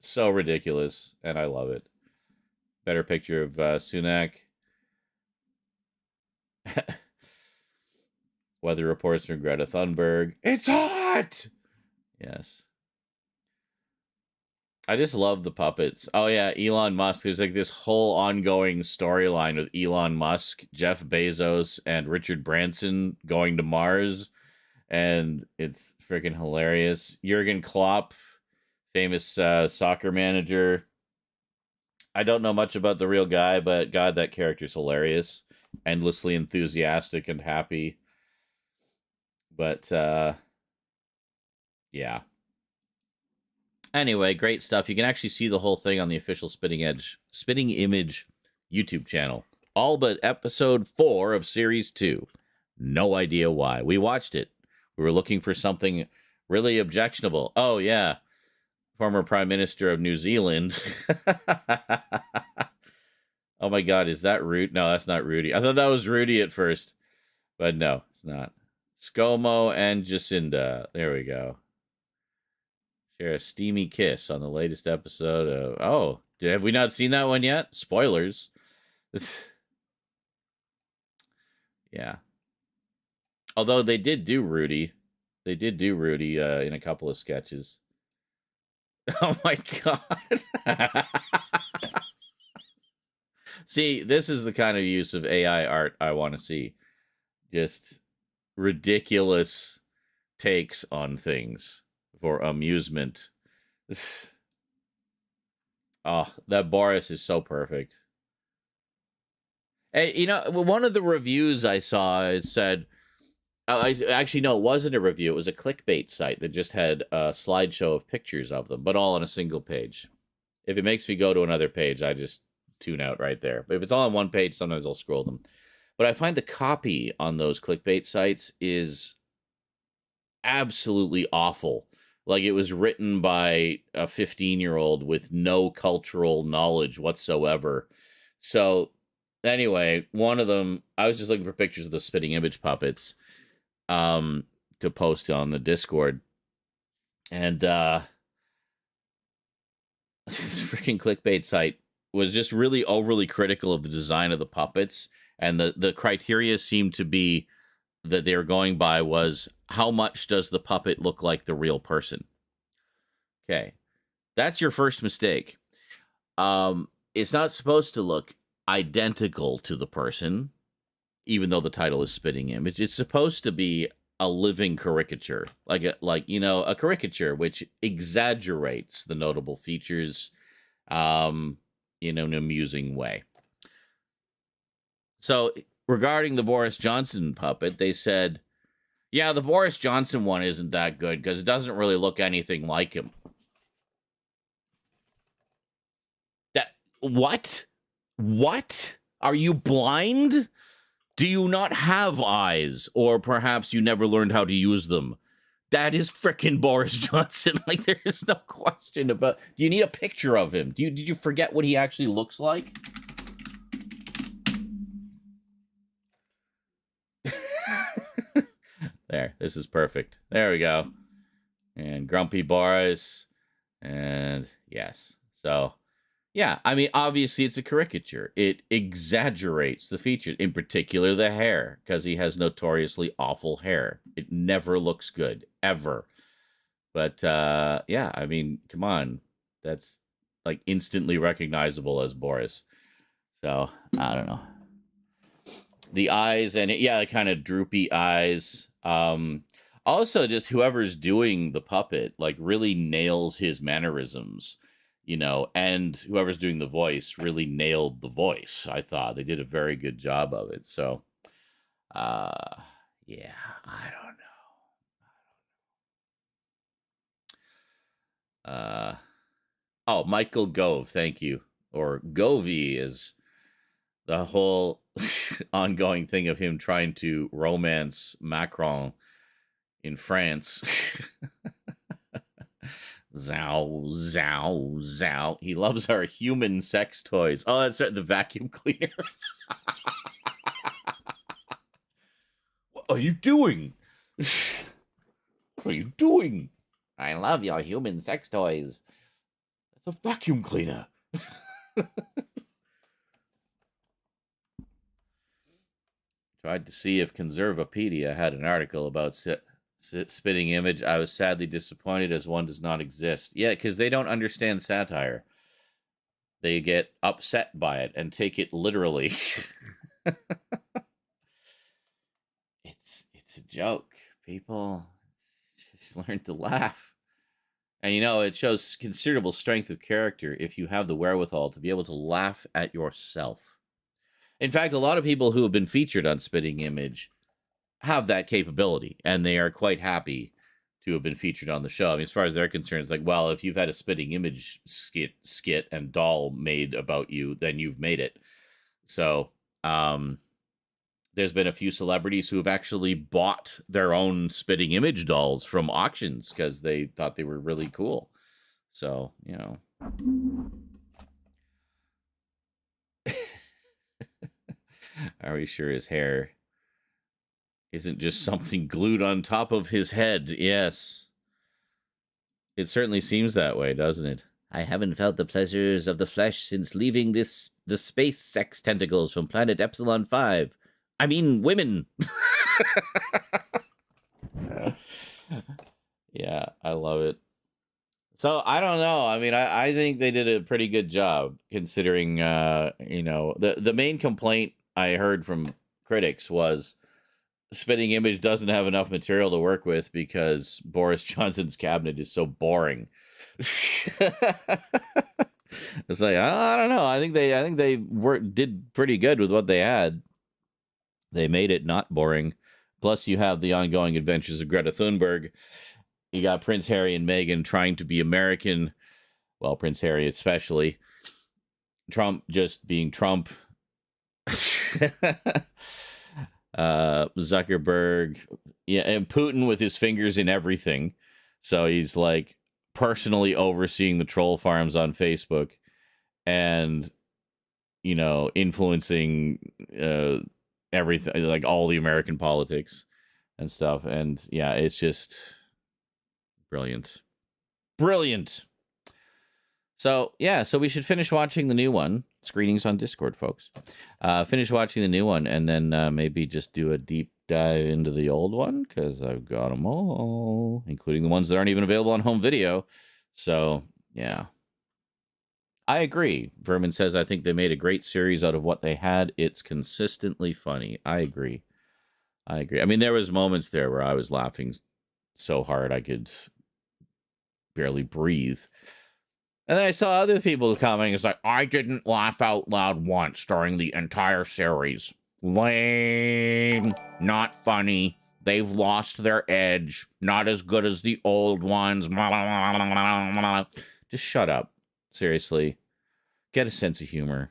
so ridiculous and I love it. Better picture of Sunak. Weather reports from Greta Thunberg. It's hot! Yes. I just love the puppets. Oh, yeah, Elon Musk. There's like this whole ongoing storyline with Elon Musk, Jeff Bezos, and Richard Branson going to Mars. And it's freaking hilarious. Jurgen Klopp, famous soccer manager. I don't know much about the real guy, but God, that character's hilarious. Endlessly enthusiastic and happy. But, yeah. Anyway, great stuff. You can actually see the whole thing on the official Spitting Image YouTube channel. All but episode 4 of series 2. No idea why. We watched it. We were looking for something really objectionable. Oh, yeah. Former Prime Minister of New Zealand. Oh my God, is that Rudy? No, that's not Rudy. I thought that was Rudy at first. But no, it's not. ScoMo and Jacinda. There we go. Share a steamy kiss on the latest episode of... Oh, have we not seen that one yet? Spoilers. Yeah. Although they did do Rudy. They did do Rudy in a couple of sketches. Oh my god. See, this is the kind of use of AI art I want to see. Just ridiculous takes on things for amusement. Oh, that Boris is so perfect. And, you know, one of the reviews I saw, it said, I actually, no, it wasn't a review. It was a clickbait site that just had a slideshow of pictures of them, but all on a single page. If it makes me go to another page, I just tune out right there. But if it's all on one page, sometimes I'll scroll them. But I find the copy on those clickbait sites is absolutely awful. Like it was written by a 15-year-old with no cultural knowledge whatsoever. So anyway, one of them, I was just looking for pictures of the spitting image puppets to post on the Discord. And this freaking clickbait site was just really overly critical of the design of the puppets. And the criteria seemed to be that they were going by was how much does the puppet look like the real person? Okay. That's your first mistake. It's not supposed to look identical to the person, even though the title is spitting image. It's supposed to be a living caricature, like a caricature which exaggerates the notable features in an amusing way. So regarding the Boris Johnson puppet, they said, yeah, the Boris Johnson one isn't that good because it doesn't really look anything like him. What? What? Are you blind? Do you not have eyes? Or perhaps you never learned how to use them? That is frickin' Boris Johnson. Like, there is no question about... Do you need a picture of him? Did you forget what he actually looks like? There, this is perfect. There we go. And Grumpy Boris. And yes. So... yeah, I mean, obviously it's a caricature. It exaggerates the features, in particular the hair, because he has notoriously awful hair. It never looks good, ever. But, yeah, I mean, come on. That's, like, instantly recognizable as Boris. So, I don't know. The eyes, and, yeah, the kind of droopy eyes. Also, just whoever's doing the puppet, like, really nails his mannerisms. You know, and whoever's doing the voice really nailed the voice. I thought they did a very good job of it. So, yeah, I don't know. Oh, Michael Gove, thank you. Or Govey is the whole ongoing thing of him trying to romance Macron in France. Zow, zow, zow. He loves our human sex toys. Oh, that's right, the vacuum cleaner. What are you doing? What are you doing? I love your human sex toys. That's a vacuum cleaner. Tried to see if Conservapedia had an article about spitting image. I was sadly disappointed as one does not exist. Yeah, because they don't understand satire. They get upset by it and take it literally. It's a joke. People just learn to laugh. And you know, it shows considerable strength of character if you have the wherewithal to be able to laugh at yourself. In fact, a lot of people who have been featured on Spitting Image have that capability, and they are quite happy to have been featured on the show. I mean, as far as they're concerned, it's like, well, if you've had a Spitting Image skit and doll made about you, then you've made it. So, there's been a few celebrities who have actually bought their own Spitting Image dolls from auctions because they thought they were really cool. So, you know. Are we sure his hair isn't just something glued on top of his head? Yes. It certainly seems that way, doesn't it? I haven't felt the pleasures of the flesh since leaving the space sex tentacles from planet Epsilon 5. I mean, women. Yeah, I love it. So I don't know. I mean, I think they did a pretty good job considering, the main complaint I heard from critics was Spitting Image doesn't have enough material to work with because Boris Johnson's cabinet is so boring. It's like, I don't know. I think they did pretty good with what they had. They made it not boring. Plus, you have the ongoing adventures of Greta Thunberg. You got Prince Harry and Meghan trying to be American. Well, Prince Harry especially. Trump just being Trump. Zuckerberg, yeah, and Putin with his fingers in everything. So he's like personally overseeing the troll farms on Facebook and, influencing everything, like all the American politics and stuff. And yeah, it's just brilliant. Brilliant. So, yeah, so we should finish watching the new one. Screenings on Discord, folks. Finish watching the new one, and then maybe just do a deep dive into the old one, because I've got them all, including the ones that aren't even available on home video. So, yeah. I agree. Vermin says, I think they made a great series out of what they had. It's consistently funny. I agree. I mean, there was moments there where I was laughing so hard I could barely breathe. And then I saw other people commenting, it's like, I didn't laugh out loud once during the entire series. Lame. Not funny. They've lost their edge. Not as good as the old ones. Just shut up. Seriously. Get a sense of humor.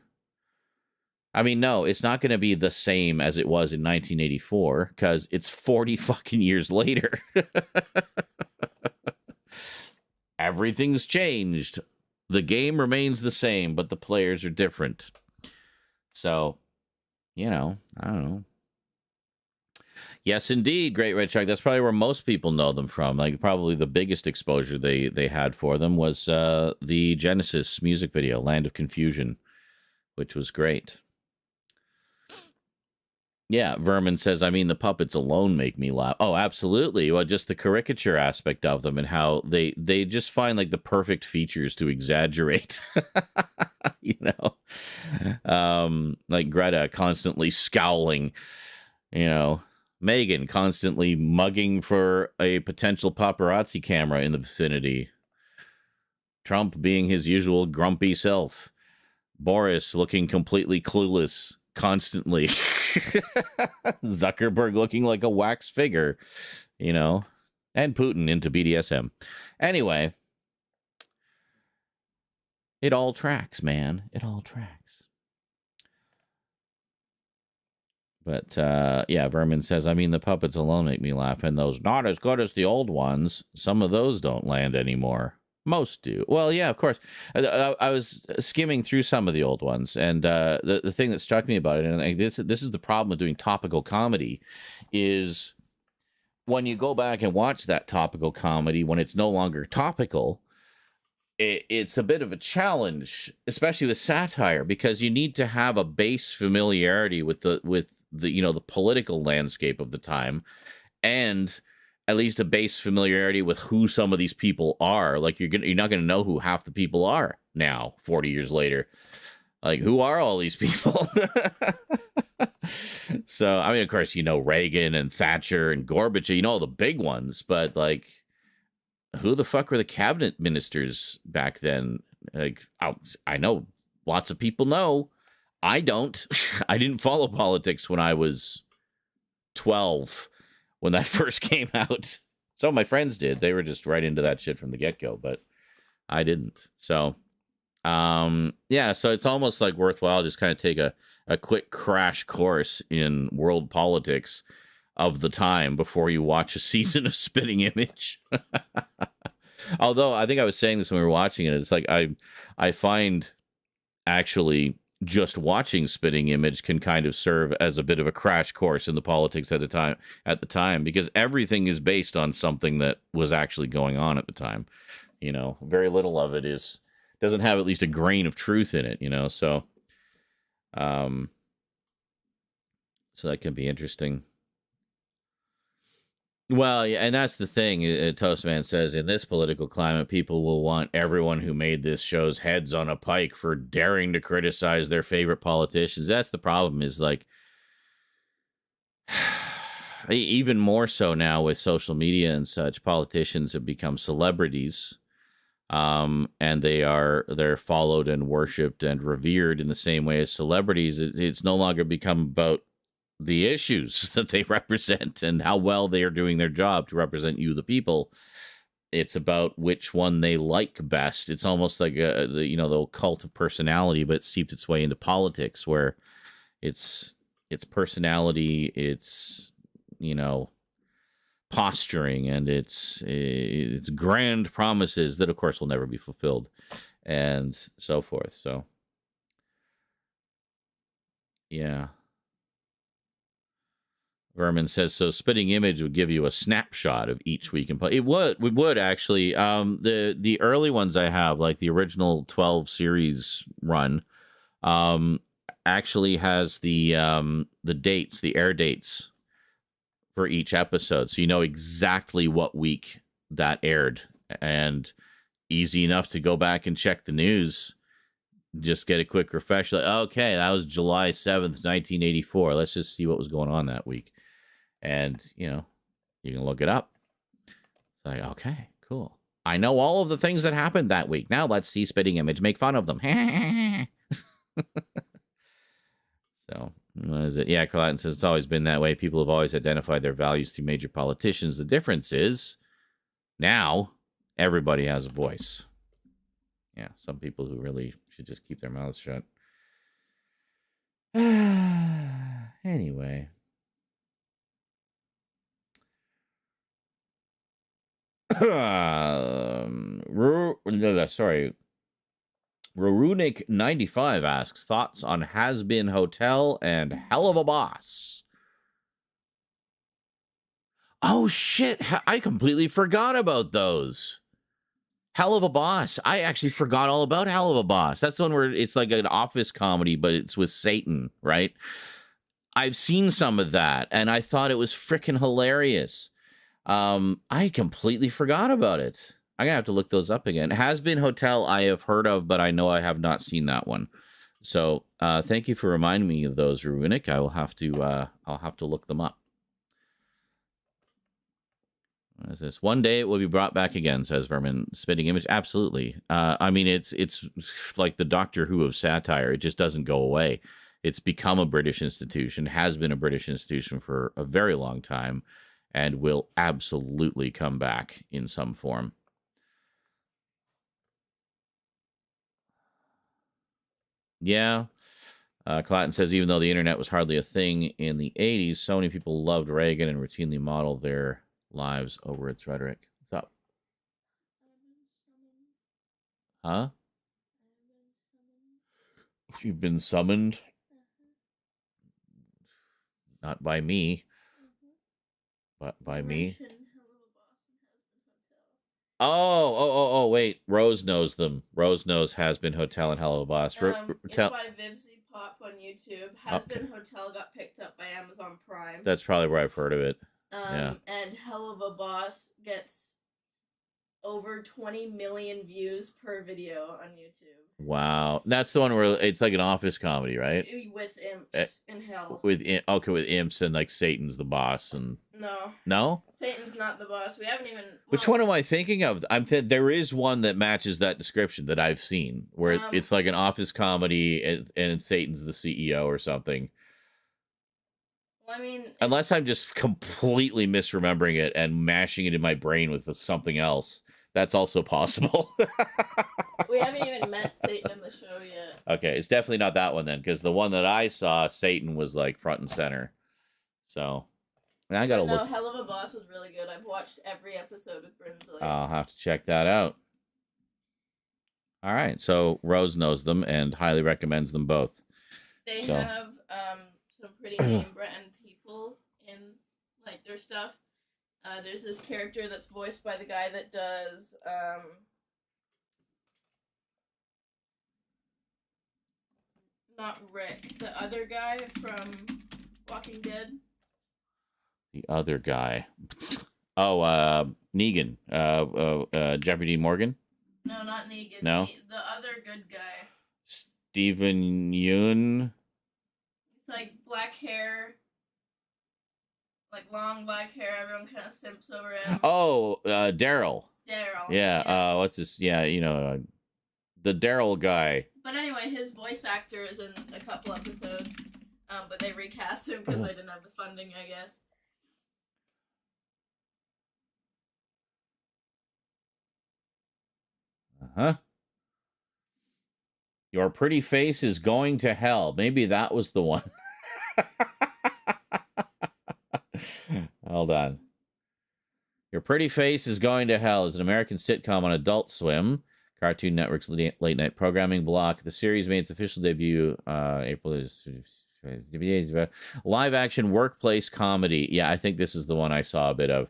I mean, no, it's not going to be the same as it was in 1984, because it's 40 fucking years later. Everything's changed. The game remains the same, but the players are different. So, I don't know. Yes, indeed, Great Red Shark. That's probably where most people know them from. Like, probably the biggest exposure they had for them was the Genesis music video, Land of Confusion, which was great. Yeah, Vermin says, I mean, the puppets alone make me laugh. Oh, absolutely. Well, just the caricature aspect of them and how they just find like the perfect features to exaggerate. Like Greta constantly scowling, Megan constantly mugging for a potential paparazzi camera in the vicinity. Trump being his usual grumpy self. Boris looking completely clueless constantly. Zuckerberg looking like a wax figure, and Putin into BDSM. Anyway, it all tracks, man. It all tracks. But, yeah, Vermin says, I mean, the puppets alone make me laugh, and those not as good as the old ones, some of those don't land anymore. Most do. Well, yeah, of course. I was skimming through some of the old ones, and the thing that struck me about it, and this is the problem with doing topical comedy, is when you go back and watch that topical comedy when it's no longer topical, it's a bit of a challenge, especially with satire, because you need to have a base familiarity with the the political landscape of the time, and at least a base familiarity with who some of these people are. Like you're not gonna know who half the people are now, 40 years later. Like, who are all these people? So, I mean, of course, Reagan and Thatcher and Gorbachev, all the big ones, but like, who the fuck were the cabinet ministers back then? Like, I know lots of people know. I don't. I didn't follow politics when I was 12. When that first came out. Some of my friends did. They were just right into that shit from the get-go, but I didn't. So, yeah, so it's almost like worthwhile just kind of take a quick crash course in world politics of the time before you watch a season of Spitting Image. Although, I think I was saying this when we were watching it, it's like I find actually just watching Spitting Image can kind of serve as a bit of a crash course in the politics at the time, because everything is based on something that was actually going on at the time. Very little of it doesn't have at least a grain of truth in it, so So that can be interesting. Well, yeah, and that's the thing. Toastman says in this political climate, people will want everyone who made this show's heads on a pike for daring to criticize their favorite politicians. That's the problem. Is like even more so now with social media and such. Politicians have become celebrities, and they're followed and worshipped and revered in the same way as celebrities. It's no longer become about the issues that they represent and how well they are doing their job to represent you, the people. It's about which one they like best. It's almost like the cult of personality, but it's seeped its way into politics, where it's personality, it's posturing, and it's grand promises that, of course, will never be fulfilled, and so forth. So, yeah. Vermin says, so Spitting Image would give you a snapshot of each week in play. It would. We would actually. The early ones I have, like the original 12 series run, actually has the dates, the air dates for each episode, so you know exactly what week that aired, and easy enough to go back and check the news. Just get a quick refresh. Like, okay, that was July 7th, 1984. Let's just see what was going on that week. And, you can look it up. It's like, okay, cool. I know all of the things that happened that week. Now let's see Spitting Image make fun of them. So, what is it? Yeah, Carlatin says it's always been that way. People have always identified their values through major politicians. The difference is now everybody has a voice. Yeah, some people who really should just keep their mouths shut. Anyway. Sorry. Rorunik95 asks, thoughts on Has Been Hotel and Hell of a Boss? Oh, shit. I completely forgot about those. Hell of a Boss. I actually forgot all about Hell of a Boss. That's the one where it's like an office comedy, but it's with Satan, right? I've seen some of that, and I thought it was freaking hilarious. I completely forgot about it. I'm going to have to look those up again. Has Been Hotel I have heard of, but I know I have not seen that one. So thank you for reminding me of those, Runic. I'll have to look them up. What is this? One day it will be brought back again, says Vermin. Spitting Image. Absolutely. I mean, it's like the Doctor Who of satire. It just doesn't go away. It's become a British institution, has been a British institution for a very long time, and will absolutely come back in some form. Yeah. Cotton says, even though the internet was hardly a thing in the 80s, so many people loved Reagan and routinely modeled their lives over its rhetoric. What's up? Huh? You've been summoned? Not by me. But by me? Oh, wait. Rose knows them. Rose knows Has Been Hotel and Hell of a Boss. It's by Vivzy Pop on YouTube. Has Been Hotel got picked up by Amazon Prime. That's probably where I've heard of it. Yeah. And Hell of a Boss gets over 20 million views per video on YouTube. Wow. That's the one where it's like an office comedy, right? With imps in hell. With imps and like Satan's the boss and... No. No? Satan's not the boss. We haven't even... Which one am I thinking of? There is one that matches that description that I've seen, where it's like an office comedy and Satan's the CEO or something. Well, I mean... Unless I'm just completely misremembering it and mashing it in my brain with something else. That's also possible. We haven't even met Satan in the show yet. Okay, it's definitely not that one then, because the one that I saw, Satan was like front and center. So... I gotta look. No, Hell of a Boss was really good. I've watched every episode with Brinsley. I'll have to check that out. All right, so Rose knows them and highly recommends them both. They have some pretty name brand people in like their stuff. There's this character that's voiced by the guy that does not Rick, the other guy from Walking Dead. The other guy. Oh, Negan. Jeffrey Dean Morgan. No, not Negan. No? The other good guy. Stephen Yeun. It's like black hair. Like long black hair. Everyone kind of simps over him. Oh, Daryl. Daryl. Yeah. What's this? Yeah, the Daryl guy. But anyway, his voice actor is in a couple episodes. But they recast him because they didn't have the funding, I guess. Uh-huh. Your pretty face is going to hell. Maybe that was the one. Hold on. Your Pretty Face is Going to Hell is an American sitcom on Adult Swim, Cartoon Network's late-night programming block. The series made its official debut April. Live-action workplace comedy. Yeah, I think this is the one I saw a bit of.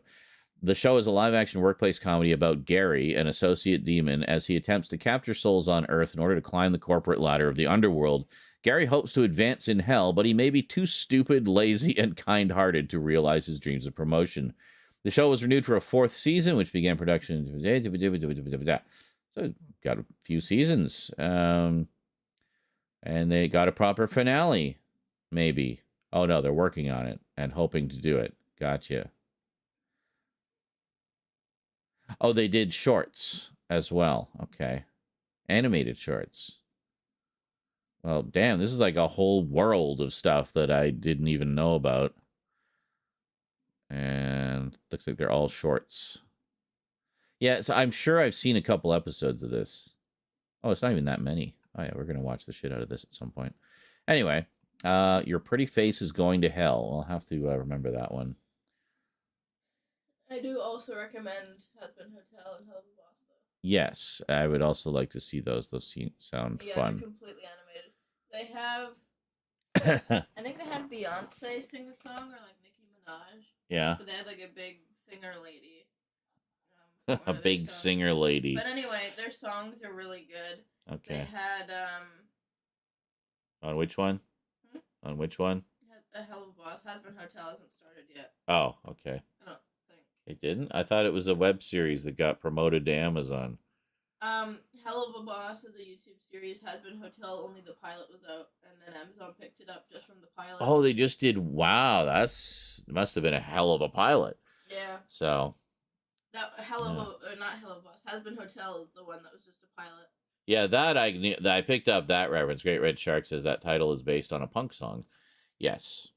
The show is a live-action workplace comedy about Gary, an associate demon, as he attempts to capture souls on Earth in order to climb the corporate ladder of the underworld. Gary hopes to advance in hell, but he may be too stupid, lazy, and kind-hearted to realize his dreams of promotion. The show was renewed for a 4th season, which began production. So it got a few seasons. And they got a proper finale, maybe. Oh, no, they're working on it and hoping to do it. Gotcha. Oh, they did shorts as well. Okay. Animated shorts. Well, damn, this is like a whole world of stuff that I didn't even know about. And looks like they're all shorts. Yeah, so I'm sure I've seen a couple episodes of this. Oh, it's not even that many. Oh, yeah, we're going to watch the shit out of this at some point. Anyway, Your Pretty Face is Going to Hell. I'll have to remember that one. I do also recommend Husband Hotel and Hell of a Boss, though. Yes, I would also like to see those. Those sound fun. Yeah, they're completely animated. They have... I think they had Beyonce sing the song, or like Nicki Minaj. Yeah. But they had like a big singer lady. A big singer lady. But anyway, their songs are really good. Okay. They had On which one? On which one? A Hell of a Boss. Husband Hotel hasn't started yet. Oh, okay. I don't think. It didn't? I thought it was a web series that got promoted to Amazon. Hell of a Boss is a YouTube series. Husband Hotel, only the pilot was out, and then Amazon picked it up just from the pilot. Oh, they just did. Wow, must have been a hell of a pilot. Yeah. So. That not Hell of a Boss. Husband Hotel is the one that was just a pilot. Yeah, that I knew. I picked up that reference. Great Red Shark says that title is based on a punk song. Yes.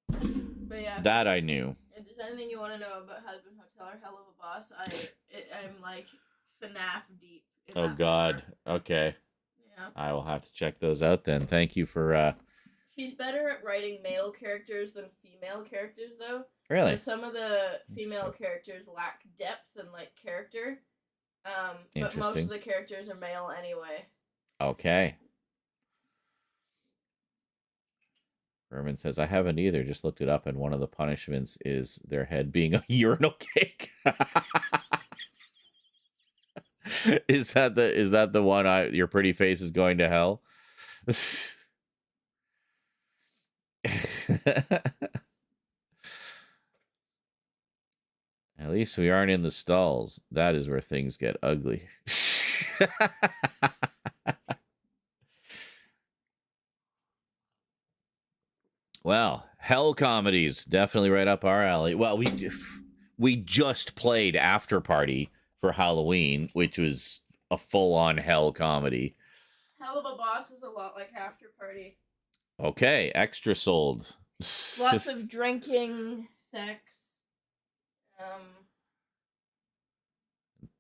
But yeah. That I knew. If there's anything you want to know about Husband Hotel or Hell of a Boss, I'm like FNAF deep. Oh God. Okay. Yeah. I will have to check those out then. Thank you for. She's better at writing male characters than female characters, though. Really? So some of the female characters lack depth and like character. But most of the characters are male anyway. Okay. Herman says, I haven't either. Just looked it up, and one of the punishments is their head being a urinal cake. Is that the one? Your Pretty Face is Going to Hell. At least we aren't in the stalls. That is where things get ugly. Well, hell comedies, definitely right up our alley. Well, we just played After Party for Halloween, which was a full-on hell comedy. Hell of a Boss is a lot like After Party. Okay, extra sold. Lots of drinking, sex.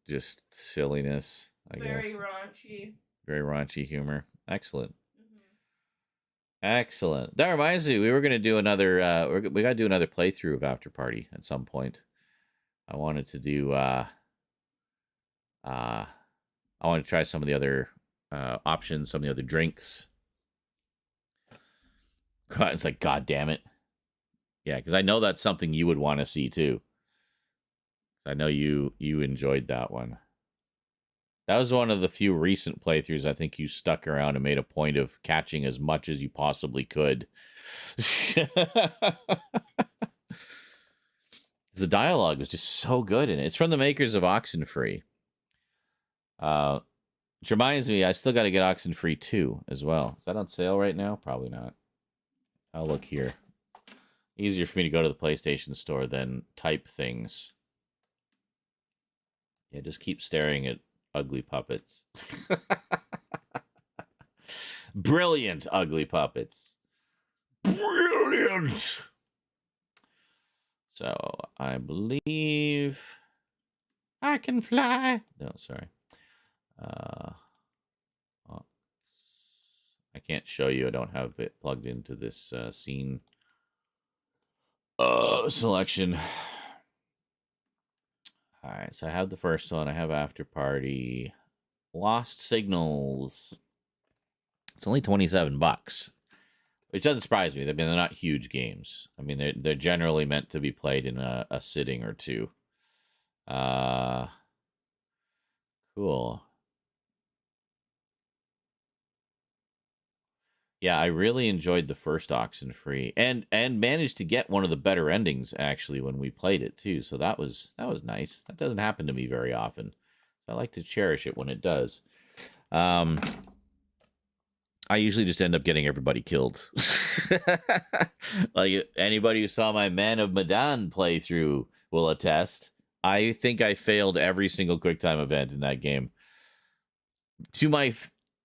Just silliness, I guess. Very raunchy. Very raunchy humor. Excellent. Excellent. That reminds me, we were going to do another. We got to do another playthrough of After Party at some point. I wanted to do. I wanted to try some of the other options, some of the other drinks. God, it's like, God damn it. Yeah, because I know that's something you would want to see too. I know you enjoyed that one. That was one of the few recent playthroughs I think you stuck around and made a point of catching as much as you possibly could. The dialogue is just so good in it. It's from the makers of Oxenfree. Which reminds me, I still got to get Oxenfree 2 as well. Is that on sale right now? Probably not. I'll look here. Easier for me to go to the PlayStation Store than type things. Yeah, just keep staring at ugly puppets. Brilliant ugly puppets. Brilliant! So, I believe I can fly. No, sorry. I can't show you. I don't have it plugged into this scene selection. All right, so I have the first one. I have After Party. Lost Signals. It's only $27, which doesn't surprise me. I mean, they're not huge games. I mean, they're generally meant to be played in a sitting or two. Cool. Yeah, I really enjoyed the first Oxenfree, and managed to get one of the better endings actually when we played it too. So that was nice. That doesn't happen to me very often. I like to cherish it when it does. I usually just end up getting everybody killed. Like anybody who saw my Man of Medan playthrough will attest. I think I failed every single QuickTime event in that game.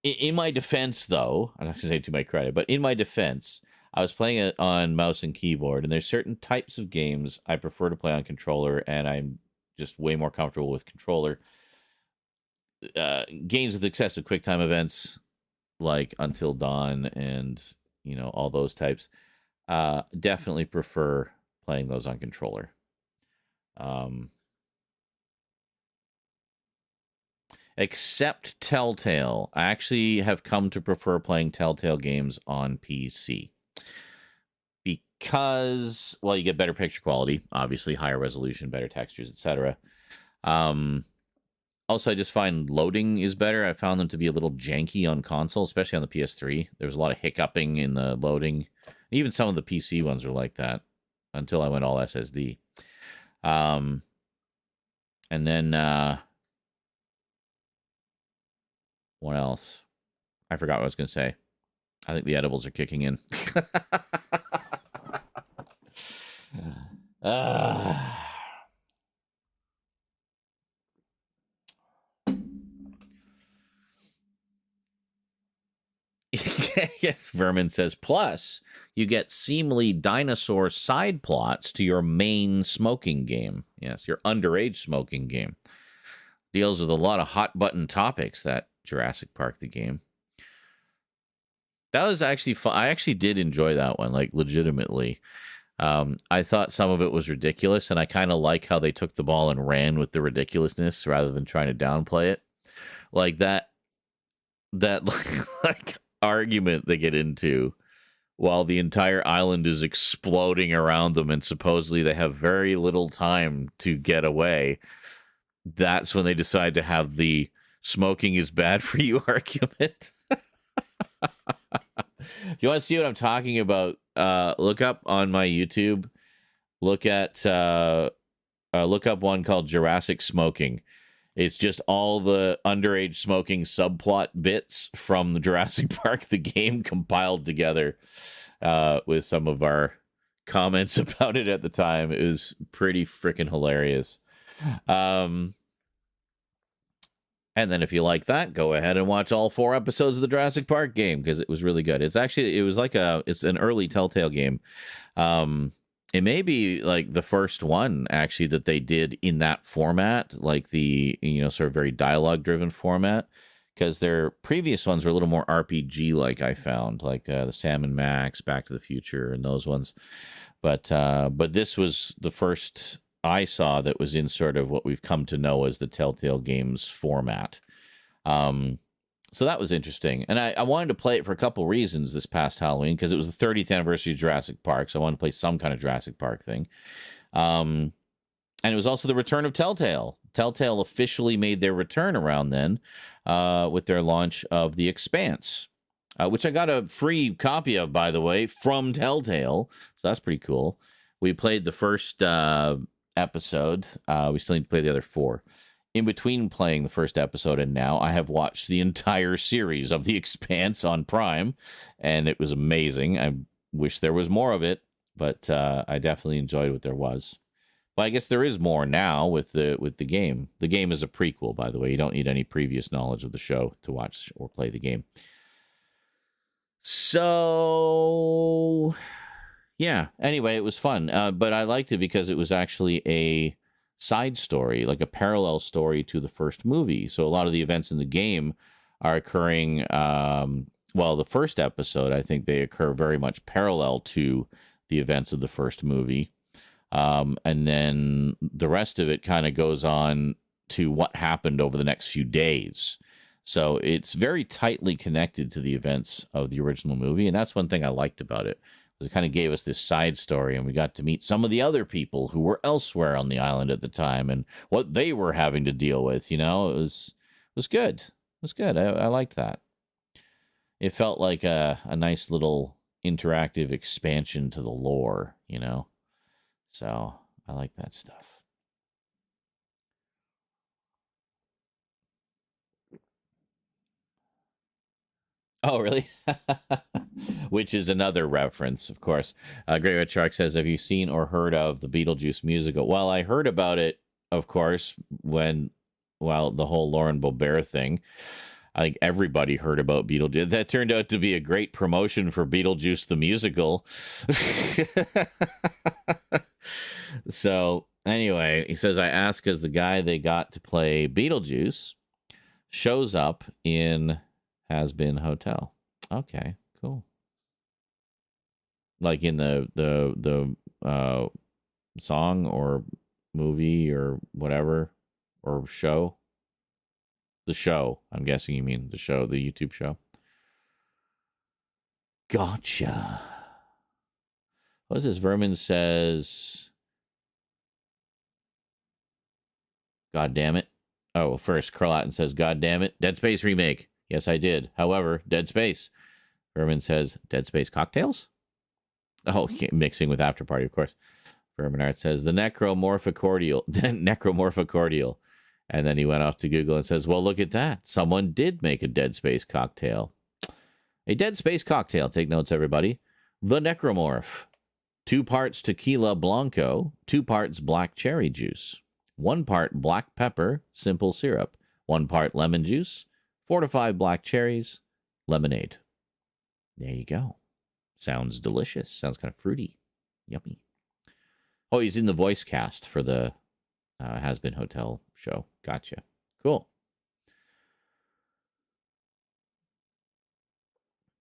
In my defense, though, I'm not going to say to my credit, but in my defense, I was playing it on mouse and keyboard, and there's certain types of games I prefer to play on controller, and I'm just way more comfortable with controller. Games with excessive QuickTime events, like Until Dawn and, all those types, definitely prefer playing those on controller. Except Telltale. I actually have come to prefer playing Telltale games on PC. Because, well, you get better picture quality, obviously, higher resolution, better textures, etc. Also, I just find loading is better. I found them to be a little janky on console, especially on the PS3. There was a lot of hiccuping in the loading. Even some of the PC ones were like that until I went all SSD. And then... what else? I forgot what I was going to say. I think the edibles are kicking in. Yes, Vermin says, plus, you get seemly dinosaur side plots to your main smoking game. Yes, your underage smoking game. Deals with a lot of hot button topics, that Jurassic Park, the game. That was actually fun. I actually did enjoy that one, like, legitimately. I thought some of it was ridiculous, and I kind of like how they took the ball and ran with the ridiculousness rather than trying to downplay it. Like that like argument they get into while the entire island is exploding around them, and supposedly they have very little time to get away. That's when they decide to have the smoking is bad for you argument. If you want to see what I'm talking about, look up on my YouTube. Look up one called Jurassic Smoking. It's just all the underage smoking subplot bits from the Jurassic Park, the game, compiled together with some of our comments about it at the time. It was pretty freaking hilarious. And then if you like that, go ahead and watch all 4 episodes of the Jurassic Park game, because it was really good. It's an early Telltale game. It may be like the first one actually that they did in that format, like the, sort of very dialogue driven format, because their previous ones were a little more RPG like, I found, like the Sam and Max, Back to the Future, and those ones. But this was the first I saw that was in sort of what we've come to know as the Telltale Games format. So that was interesting. And I wanted to play it for a couple reasons this past Halloween, because it was the 30th anniversary of Jurassic Park, so I wanted to play some kind of Jurassic Park thing. And And it was also the return of Telltale. Telltale officially made their return around then with their launch of The Expanse, which I got a free copy of, by the way, from Telltale. So that's pretty cool. We played the first episode. We still need to play the other 4. In between playing the first episode and now, I have watched the entire series of The Expanse on Prime, and it was amazing. I wish there was more of it, but I definitely enjoyed what there was. But I guess there is more now with the game. The game is a prequel, by the way. You don't need any previous knowledge of the show to watch or play the game. So, yeah. Anyway, it was fun. But I liked it because it was actually a side story, like a parallel story to the first movie. So a lot of the events in the game are occurring, well, the first episode, I think they occur very much parallel to the events of the first movie. And then the rest of it kind of goes on to what happened over the next few days. So it's very tightly connected to the events of the original movie. And that's one thing I liked about it. It kind of gave us this side story, and we got to meet some of the other people who were elsewhere on the island at the time and what they were having to deal with. You know, it was good. It was good. I liked that. It felt like a nice little interactive expansion to the lore, you know. So I like that stuff. Oh, really? Which is another reference, of course. Great Red Shark says, have you seen or heard of the Beetlejuice musical? Well, I heard about it, of course, when, well, the whole Lauren Boebert thing. I think everybody heard about Beetlejuice. That turned out to be a great promotion for Beetlejuice the musical. So, anyway, he says, I ask because the guy they got to play Beetlejuice shows up in Has Been Hotel. Okay, cool. Like in the song or movie or whatever, or show. The show. I'm guessing you mean the show, the YouTube show. Gotcha. What is this? Vermin says, God damn it. Oh, first, Carlatin says, God damn it. Dead Space remake. Yes, I did. However, Dead Space. Vermin says, Dead Space cocktails? Oh, mixing with After Party, of course. Vermin Art says, the necromorphicordial. Necromorphicordial. And then he went off to Google and says, well, look at that. Someone did make a Dead Space cocktail. A Dead Space cocktail. Take notes, everybody. The Necromorph. 2 parts tequila blanco, 2 parts black cherry juice, 1 part black pepper, simple syrup, 1 part lemon juice, 4 to 5 black cherries, lemonade. There you go. Sounds delicious. Sounds kind of fruity. Yummy. Oh, he's in the voice cast for the Has Been Hotel show. Gotcha. Cool.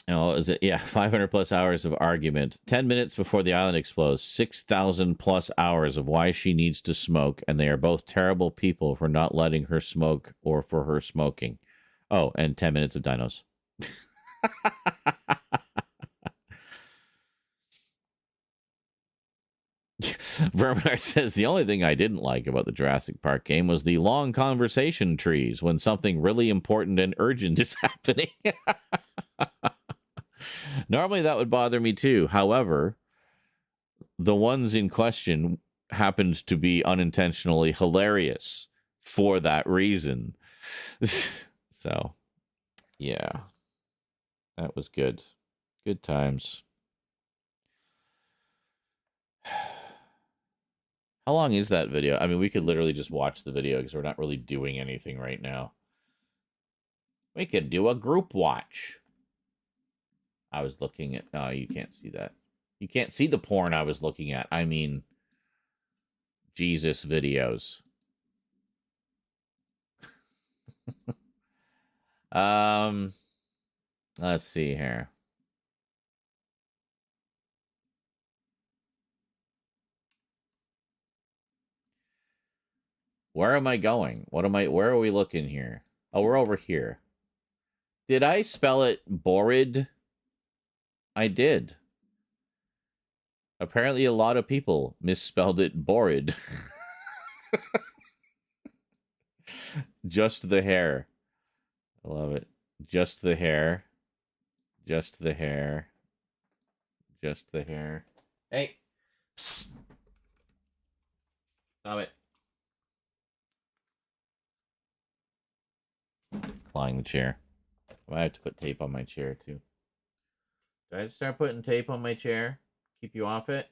Oh, is it? Yeah, 500 plus hours of argument. 10 minutes before the island explodes. 6,000 plus hours of why she needs to smoke, and they are both terrible people for not letting her smoke or for her smoking. Oh, and 10 minutes of dinos. Verminar says, the only thing I didn't like about the Jurassic Park game was the long conversation trees when something really important and urgent is happening. Normally that would bother me too. However, the ones in question happened to be unintentionally hilarious for that reason. So, yeah, that was good. Good times. How long is that video? I mean, we could literally just watch the video because we're not really doing anything right now. We could do a group watch. I was looking at... No, you can't see that. You can't see the porn I was looking at. I mean, Jesus videos. Let's see here. Where am I going? Where are we looking here? Oh, we're over here. Did I spell it Borid? I did. Apparently a lot of people misspelled it Borid. Just the hair. I love it. Just the hair. Just the hair. Just the hair. Hey. Psst. Stop it. Clawing the chair. I have to put tape on my chair too. Do I start putting tape on my chair? Keep you off it?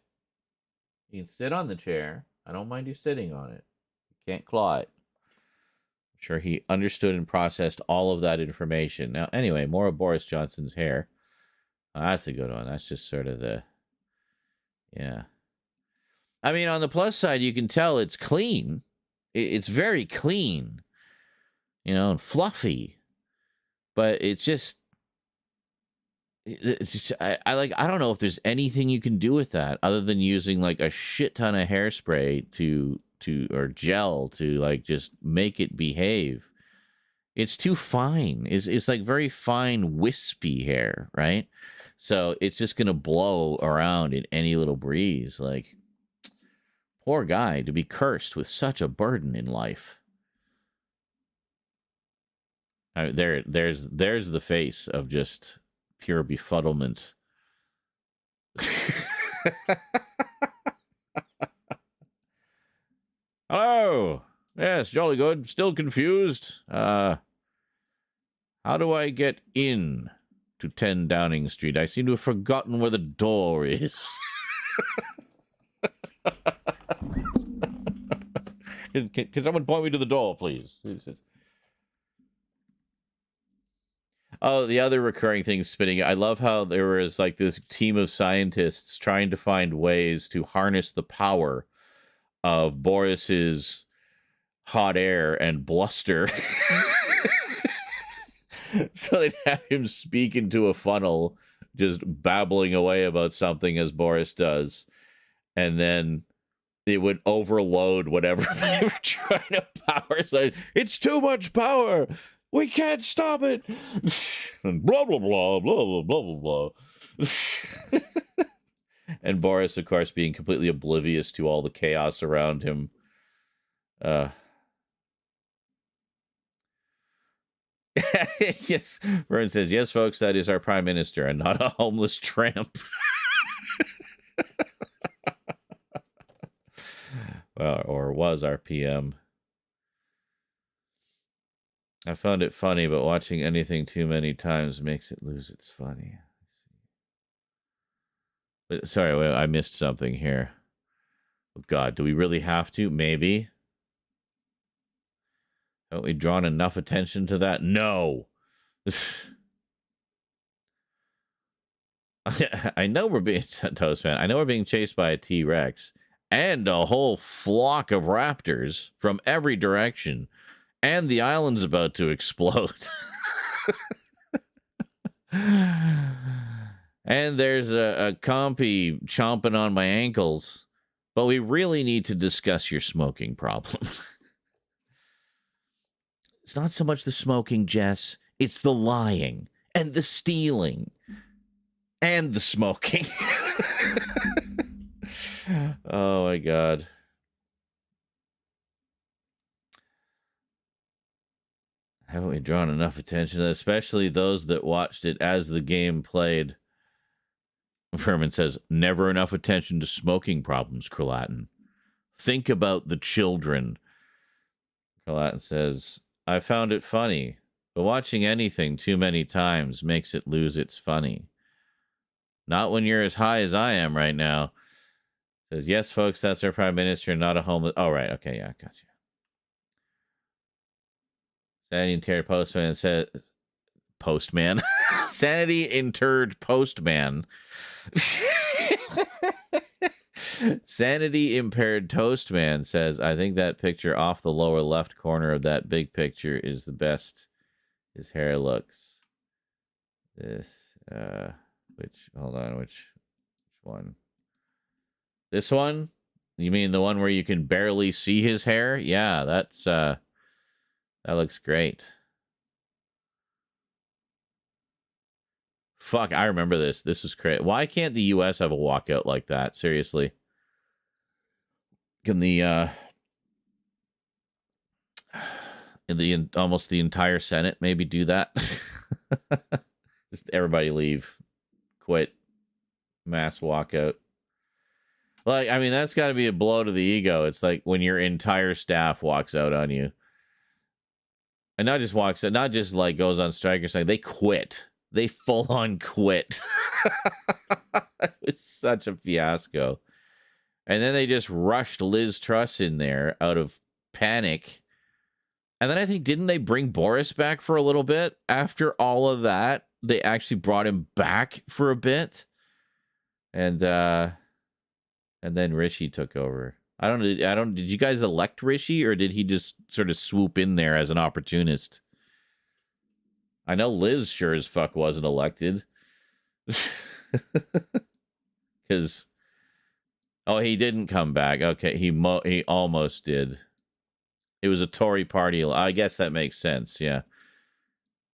You can sit on the chair. I don't mind you sitting on it. You can't claw it. I'm sure he understood and processed all of that information. Now, anyway, more of Boris Johnson's hair. Oh, that's a good one. That's just sort of the... Yeah. I mean, on the plus side, you can tell it's clean. It's very clean. You know, and fluffy. But it's just... I don't know if there's anything you can do with that other than using like a shit ton of hairspray to or gel to like just make it behave. It's too fine. It's like very fine wispy hair, right? So it's just gonna blow around in any little breeze. Like, poor guy to be cursed with such a burden in life. There's the face of just pure befuddlement. Hello. Yes, jolly good. Still confused. How do I get in to 10 Downing Street? I seem to have forgotten where the door is. Can someone point me to the door, please? Oh, the other recurring thing spinning. I love how there was like this team of scientists trying to find ways to harness the power of Boris's hot air and bluster. So they'd have him speak into a funnel, just babbling away about something as Boris does. And then it would overload whatever they were trying to power. So it's too much power. We can't stop it. And blah, blah, blah, blah, blah, blah, blah, blah. And Boris, of course, being completely oblivious to all the chaos around him. Yes, Vern says, yes, folks, that is our prime minister and not a homeless tramp. Well, or was our PM. I found it funny, but watching anything too many times makes it lose its funny. But, sorry, wait, I missed something here. Oh, God, do we really have to? Maybe. Haven't we drawn enough attention to that? No. I know we're being Toastman. I know we're being chased by a T-Rex and a whole flock of raptors from every direction. And the island's about to explode. And there's a compy chomping on my ankles. But we really need to discuss your smoking problem. It's not so much the smoking, Jess. It's the lying and the stealing and the smoking. Oh, my God. Haven't we drawn enough attention, especially those that watched it as the game played? Furman says, never enough attention to smoking problems, Kralatin. Think about the children. Kralatin says, I found it funny, but watching anything too many times makes it lose its funny. Not when you're as high as I am right now. Says, yes, folks, that's our prime minister, not a homeless... Oh, right, okay, yeah, gotcha. Sanity interred postman says... Postman? Sanity interred postman. Sanity impaired toastman says, I think that picture off the lower left corner of that big picture is the best his hair looks. This, hold on, which one? This one? You mean the one where you can barely see his hair? Yeah, that's, that looks great. Fuck, I remember this. This is crazy. Why can't the U.S. have a walkout like that? Seriously. Can the almost the entire Senate maybe do that. Just everybody leave, quit, mass walkout. Like, I mean, that's got to be a blow to the ego. It's like when your entire staff walks out on you. And not just walks out, not just like goes on strike or something. They quit. They full on quit. It's such a fiasco. And then they just rushed Liz Truss in there out of panic. And then I think, didn't they bring Boris back for a little bit? After all of that, they actually brought him back for a bit. And then Rishi took over. I don't, did you guys elect Rishi, or did he just sort of swoop in there as an opportunist? I know Liz sure as fuck wasn't elected. Because, oh, he didn't come back. Okay, he almost did. It was a Tory party. I guess that makes sense, yeah.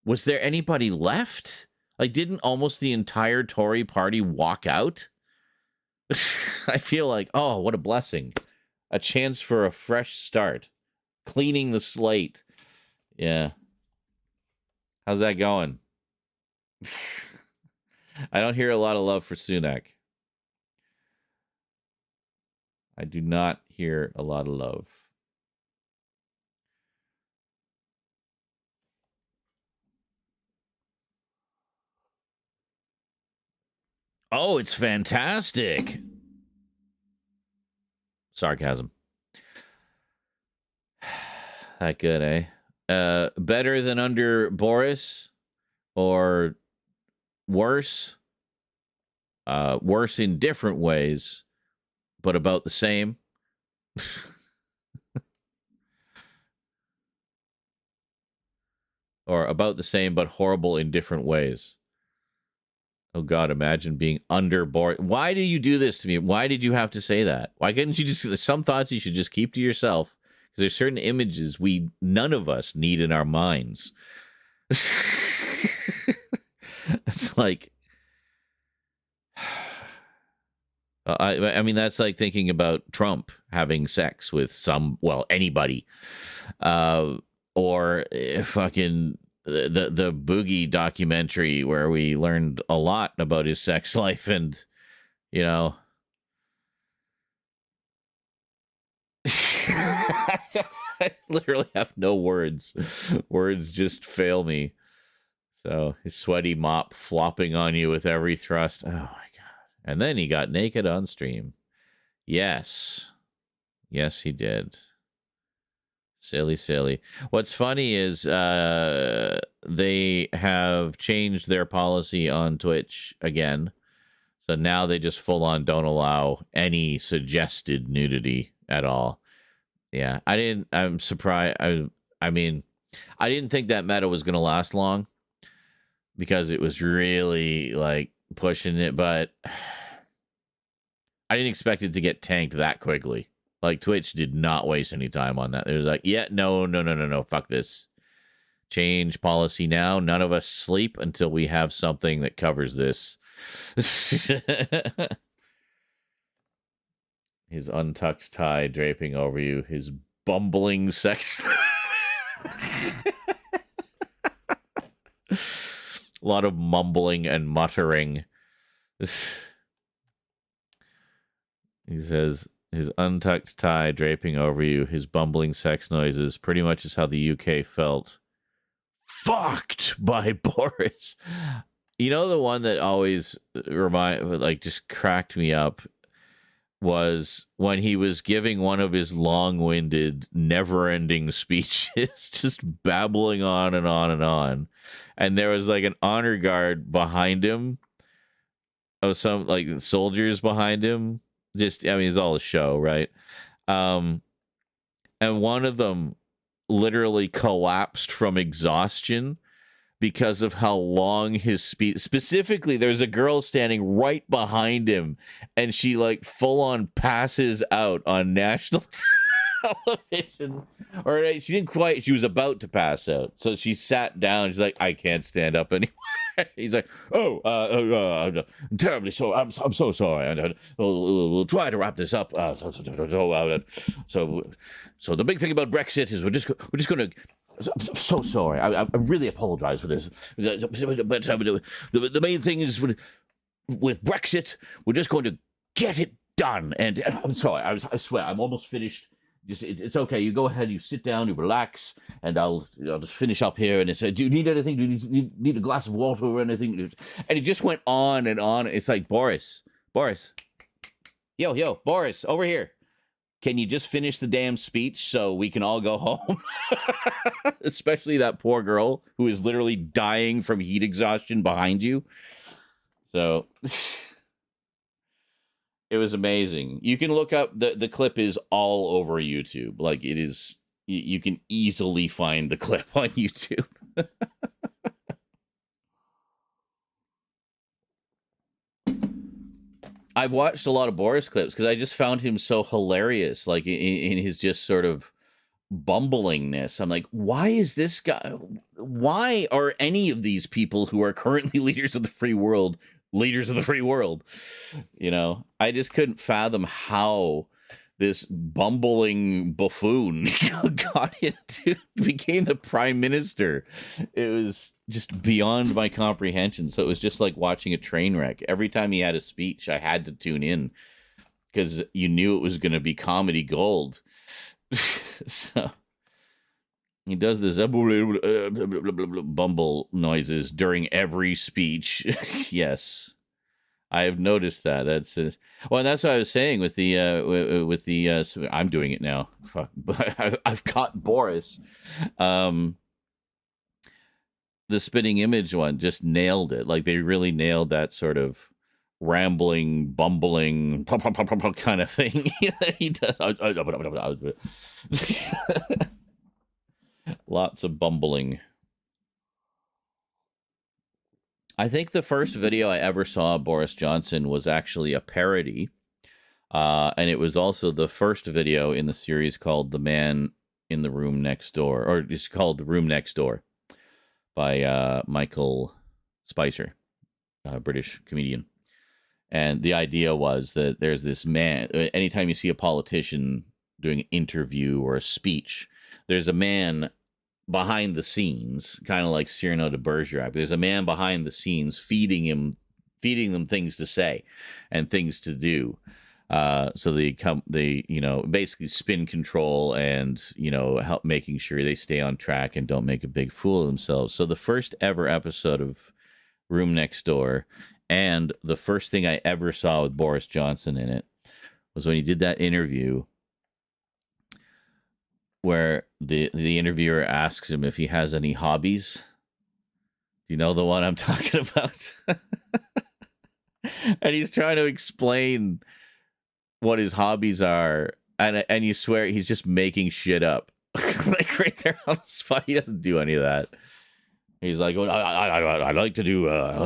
Was there anybody left? Like, didn't almost the entire Tory party walk out? I feel like, oh, what a blessing. A chance for a fresh start. Cleaning the slate. Yeah. How's that going? I don't hear a lot of love for Sunak. I do not hear a lot of love. Oh, it's fantastic. Sarcasm. That good, eh? Better than under Boris, or worse? Worse in different ways, but about the same. Or about the same, but horrible in different ways. Oh, God, imagine being under Boris. Why do you do this to me? Why did you have to say that? Why couldn't you just... Some thoughts you should just keep to yourself, because there's certain images none of us need in our minds. It's like... I mean, that's like thinking about Trump having sex with anybody. Or fucking... The Boogie documentary where we learned a lot about his sex life, and I literally have no words. Words just fail me. So his sweaty mop flopping on you with every thrust. Oh my God. And then he got naked on stream. Yes, he did. Silly. What's funny is they have changed their policy on Twitch again. So now they just full on don't allow any suggested nudity at all. Yeah, I'm surprised. I mean, I didn't think that meta was going to last long, because it was really like pushing it, but I didn't expect it to get tanked that quickly. Like, Twitch did not waste any time on that. It was like, yeah, no, fuck this. Change policy now. None of us sleep until we have something that covers this. His untucked tie draping over you. His bumbling sex. A lot of mumbling and muttering. He says... His untucked tie draping over you, his bumbling sex noises, pretty much is how the UK felt. Fucked by Boris. You know, the one that always just cracked me up was when he was giving one of his long-winded, never-ending speeches, just babbling on and on and on. And there was like an honor guard behind him, of some like soldiers behind him. Just, I mean, it's all a show, right? And one of them literally collapsed from exhaustion because of how long his speech... Specifically, there's a girl standing right behind him, and she, like, full-on passes out on national television. Or she didn't quite... She was about to pass out. So she sat down. She's like, I can't stand up anymore. He's like, I'm terribly sorry. I'm so sorry. We'll try to wrap this up. So the big thing about Brexit is we're just going to I'm so sorry. I really apologize for this. But the main thing is with Brexit, we're just going to get it done. And I'm sorry. I swear, I'm almost finished. Just it's okay. You go ahead. You sit down. You relax, and I'll just finish up here. And it's do you need anything? Do you need a glass of water or anything? And it just went on and on. It's like Boris, yo, Boris, over here. Can you just finish the damn speech so we can all go home? Especially that poor girl who is literally dying from heat exhaustion behind you. So it was amazing. You can look up the clip is all over YouTube. Like it is, you can easily find the clip on YouTube. I've watched a lot of Boris clips because I just found him so hilarious, like in his just sort of bumblingness. I'm like, why is this guy? Why are any of these people who are currently leaders of the free world leaders of the free world? You know, I just couldn't fathom how this bumbling buffoon became the prime minister. It was just beyond my comprehension. So it was just like watching a train wreck. Every time he had a speech, I had to tune in because you knew it was going to be comedy gold. So he does this bumble noises during every speech. Yes. I have noticed that. That's well, and that's what I was saying with the I'm doing it now. Fuck, but I've caught Boris. The spitting image one just nailed it. Like they really nailed that sort of rambling, bumbling kind of thing that he does. Lots of bumbling. I think the first video I ever saw of Boris Johnson was actually a parody. And it was also the first video in the series called The Man in the Room Next Door, or it's called The Room Next Door by Michael Spicer, a British comedian. And the idea was that there's this man, anytime you see a politician doing an interview or a speech, there's a man behind the scenes, kind of like Cyrano de Bergerac. There's a man behind the scenes feeding them things to say and things to do. So they basically spin control and, help making sure they stay on track and don't make a big fool of themselves. So the first ever episode of Room Next Door, and the first thing I ever saw with Boris Johnson in it, was when he did that interview where the interviewer asks him if he has any hobbies. Do you know the one I'm talking about? And he's trying to explain what his hobbies are, and you swear he's just making shit up. Like right there on the spot. He doesn't do any of that. He's like, well, I like to do, I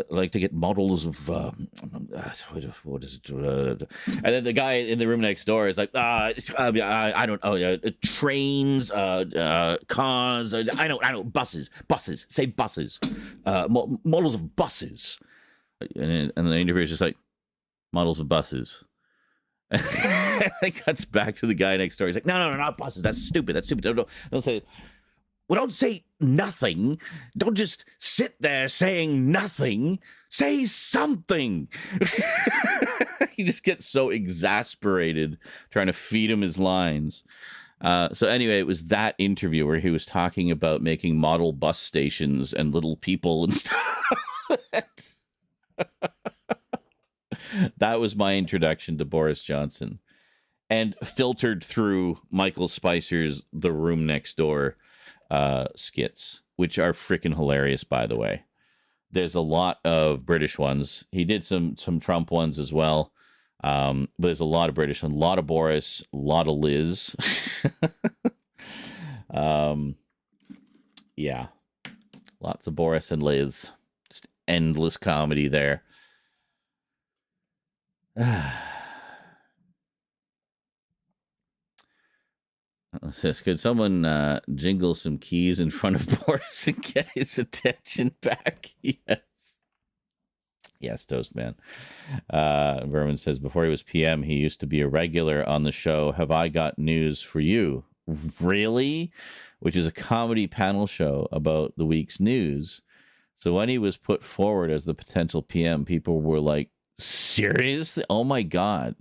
like to get models of, what is it? And then the guy in the room next door is like, I don't know, trains, cars, I know, buses, say buses, models of buses. And the interviewer's just like, models of buses. And it cuts back to the guy next door. He's like, no, not buses. That's stupid. Don't say. Well, don't say nothing. Don't just sit there saying nothing. Say something. He just gets so exasperated trying to feed him his lines. So anyway, it was that interview where he was talking about making model bus stations and little people and stuff. That was my introduction to Boris Johnson. And filtered through Michael Spicer's The Room Next Door skits, which are freaking hilarious, by the way. There's a lot of British ones. He did some Trump ones as well. But there's a lot of British ones, a lot of Boris, a lot of Liz. Yeah. Lots of Boris and Liz. Just endless comedy there. Says, could someone jingle some keys in front of Boris and get his attention back? Yes, Toastman. Vermin says, before he was PM, he used to be a regular on the show. Have I got news for you? really? Which is a comedy panel show about the week's news. So when he was put forward as the potential PM, people were like, seriously? Oh my God.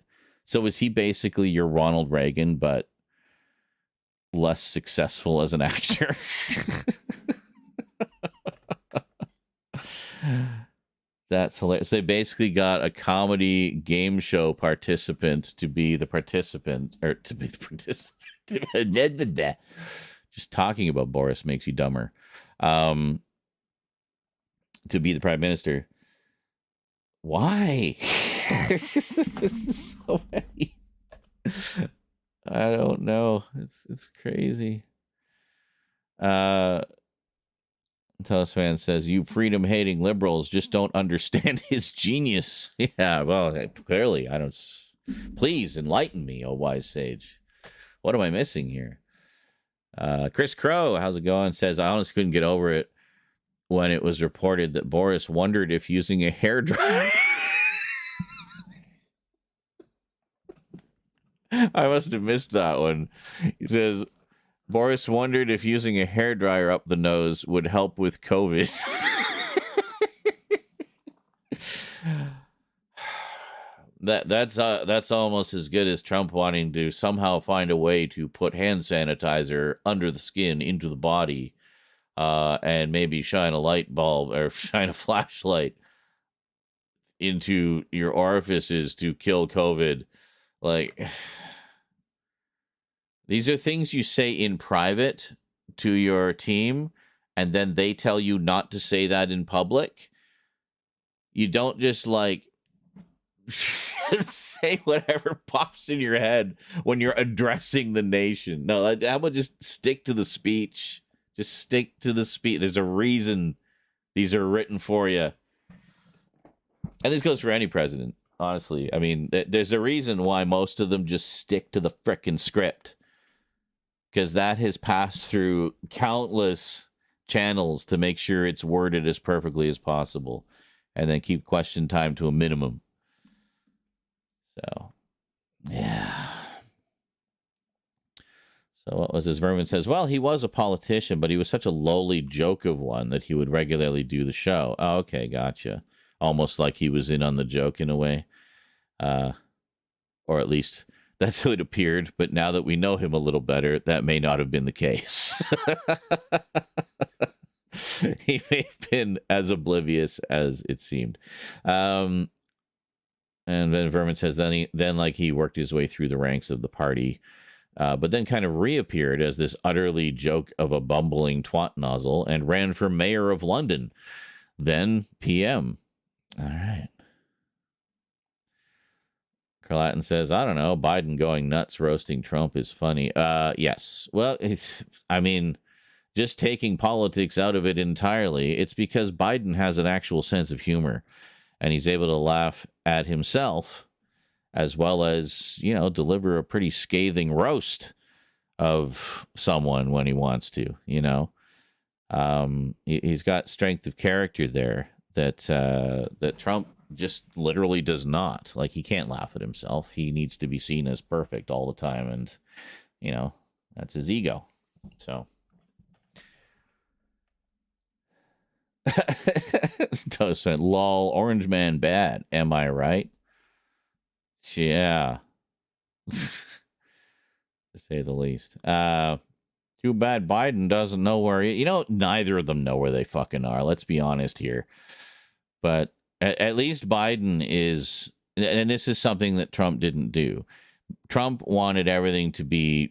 So is he basically your Ronald Reagan, but less successful as an actor? That's hilarious. They basically got a comedy game show participant to be the participant, or to be the participant. Just talking about Boris makes you dumber. To be the prime minister. Why? This is so many. I don't know. It's crazy. Telus fan says, you freedom hating liberals just don't understand his genius. Yeah, well, clearly I don't. Please enlighten me, oh wise sage. What am I missing here? Chris Crow, how's it going? Says, I honestly couldn't get over it when it was reported that Boris wondered if using a hairdryer. I must have missed that one. He says, Boris wondered if using a hairdryer up the nose would help with COVID. That's almost as good as Trump wanting to somehow find a way to put hand sanitizer under the skin into the body, and maybe shine a light bulb or shine a flashlight into your orifices to kill COVID. Like, these are things you say in private to your team, and then they tell you not to say that in public. You don't just like say whatever pops in your head when you're addressing the nation. No, how about just stick to the speech? Just stick to the speech. There's a reason these are written for you. And this goes for any president, honestly. I mean, there's a reason why most of them just stick to the frickin' script. Because that has passed through countless channels to make sure it's worded as perfectly as possible. And then keep question time to a minimum. So, yeah. So what was this? Vermin says, well, he was a politician, but he was such a lowly joke of one that he would regularly do the show. Oh, okay, gotcha. Almost like he was in on the joke in a way. Or at least that's how it appeared. But now that we know him a little better, that may not have been the case. He may have been as oblivious as it seemed. And then Vermin says, then he worked his way through the ranks of the party, but then kind of reappeared as this utterly joke of a bumbling twat nozzle and ran for mayor of London, then PM. All right. Carlatin says, I don't know, Biden going nuts roasting Trump is funny. Yes. Well, just taking politics out of it entirely, it's because Biden has an actual sense of humor, and he's able to laugh at himself as well as, deliver a pretty scathing roast of someone when he wants to, He's got strength of character there that Trump just literally does not. Like, he can't laugh at himself. He needs to be seen as perfect all the time, and, that's his ego. So... Toast went, lol, Orange Man bad. Am I right? Yeah. To say the least. Too bad Biden doesn't know where neither of them know where they fucking are. Let's be honest here. But at least Biden is, and this is something that Trump didn't do. Trump wanted everything to be,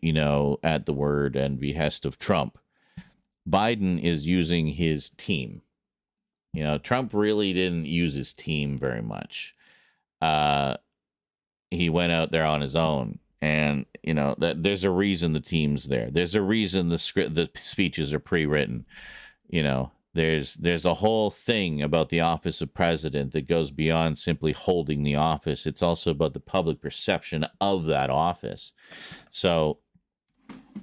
at the word and behest of Trump. Biden is using his team. Trump really didn't use his team very much. He went out there on his own, and there's a reason the team's there. There's a reason the speeches are pre-written. There's a whole thing about the office of president that goes beyond simply holding the office. It's also about the public perception of that office. So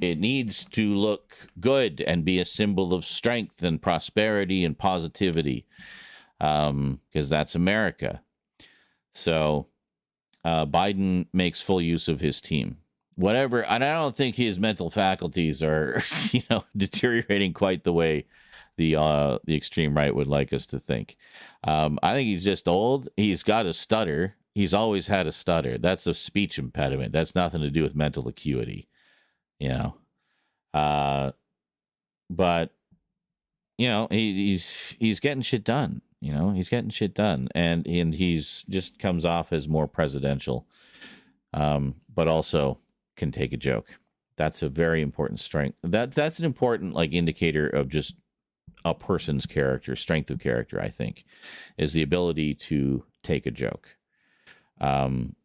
it needs to look good and be a symbol of strength and prosperity and positivity, because that's America. So Biden makes full use of his team. whatever. And I don't think his mental faculties are, deteriorating quite the way the extreme right would like us to think. I think he's just old. He's got a stutter. He's always had a stutter. That's a speech impediment. That's nothing to do with mental acuity, you know. But he's getting shit done. He's getting shit done, and he's just comes off as more presidential, but also can take a joke. That's a very important strength. That's an important indicator of just a person's character, strength of character. I think is the ability to take a joke, and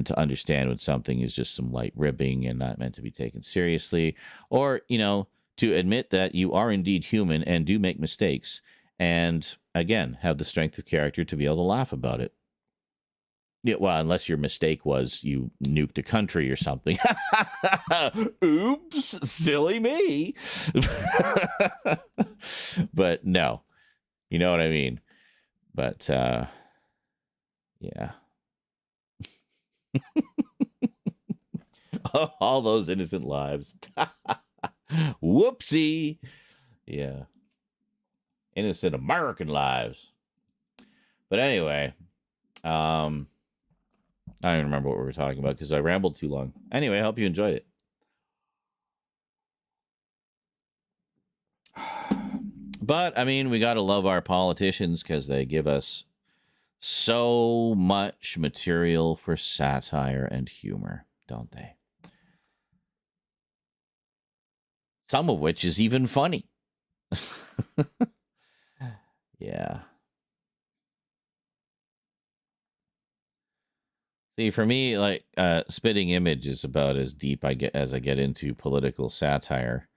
to understand when something is just some light ribbing and not meant to be taken seriously, or to admit that you are indeed human and do make mistakes, and again have the strength of character to be able to laugh about it. Yeah, well, unless your mistake was you nuked a country or something. Oops, silly me. But no, you know what I mean. But yeah. All those innocent lives. Whoopsie. Yeah. Innocent American lives. But anyway, I don't even remember what we were talking about because I rambled too long. Anyway, I hope you enjoyed it. But, I mean, we got to love our politicians because they give us so much material for satire and humor, don't they? Some of which is even funny. Yeah. See, for me, Spitting Image is about as deep as I get into political satire.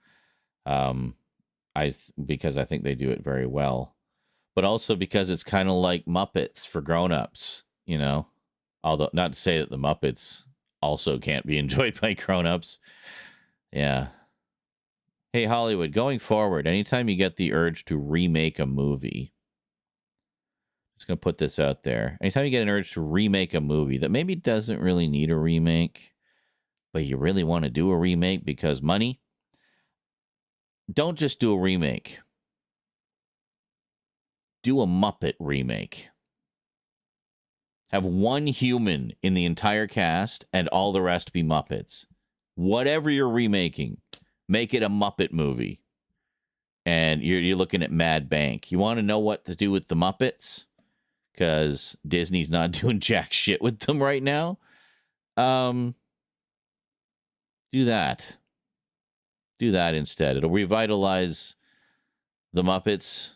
Because I think they do it very well, but also because it's kind of like Muppets for grown-ups, Although not to say that the Muppets also can't be enjoyed by grown-ups. Yeah. Hey, Hollywood, going forward, anytime you get the urge to remake a movie, just going to put this out there. Anytime you get an urge to remake a movie that maybe doesn't really need a remake, but you really want to do a remake because money, don't just do a remake. Do a Muppet remake. Have one human in the entire cast and all the rest be Muppets. Whatever you're remaking, make it a Muppet movie. And you're looking at Mad Bank. You want to know what to do with the Muppets? Because Disney's not doing jack shit with them right now. Do that. Do that instead. It'll revitalize the Muppets,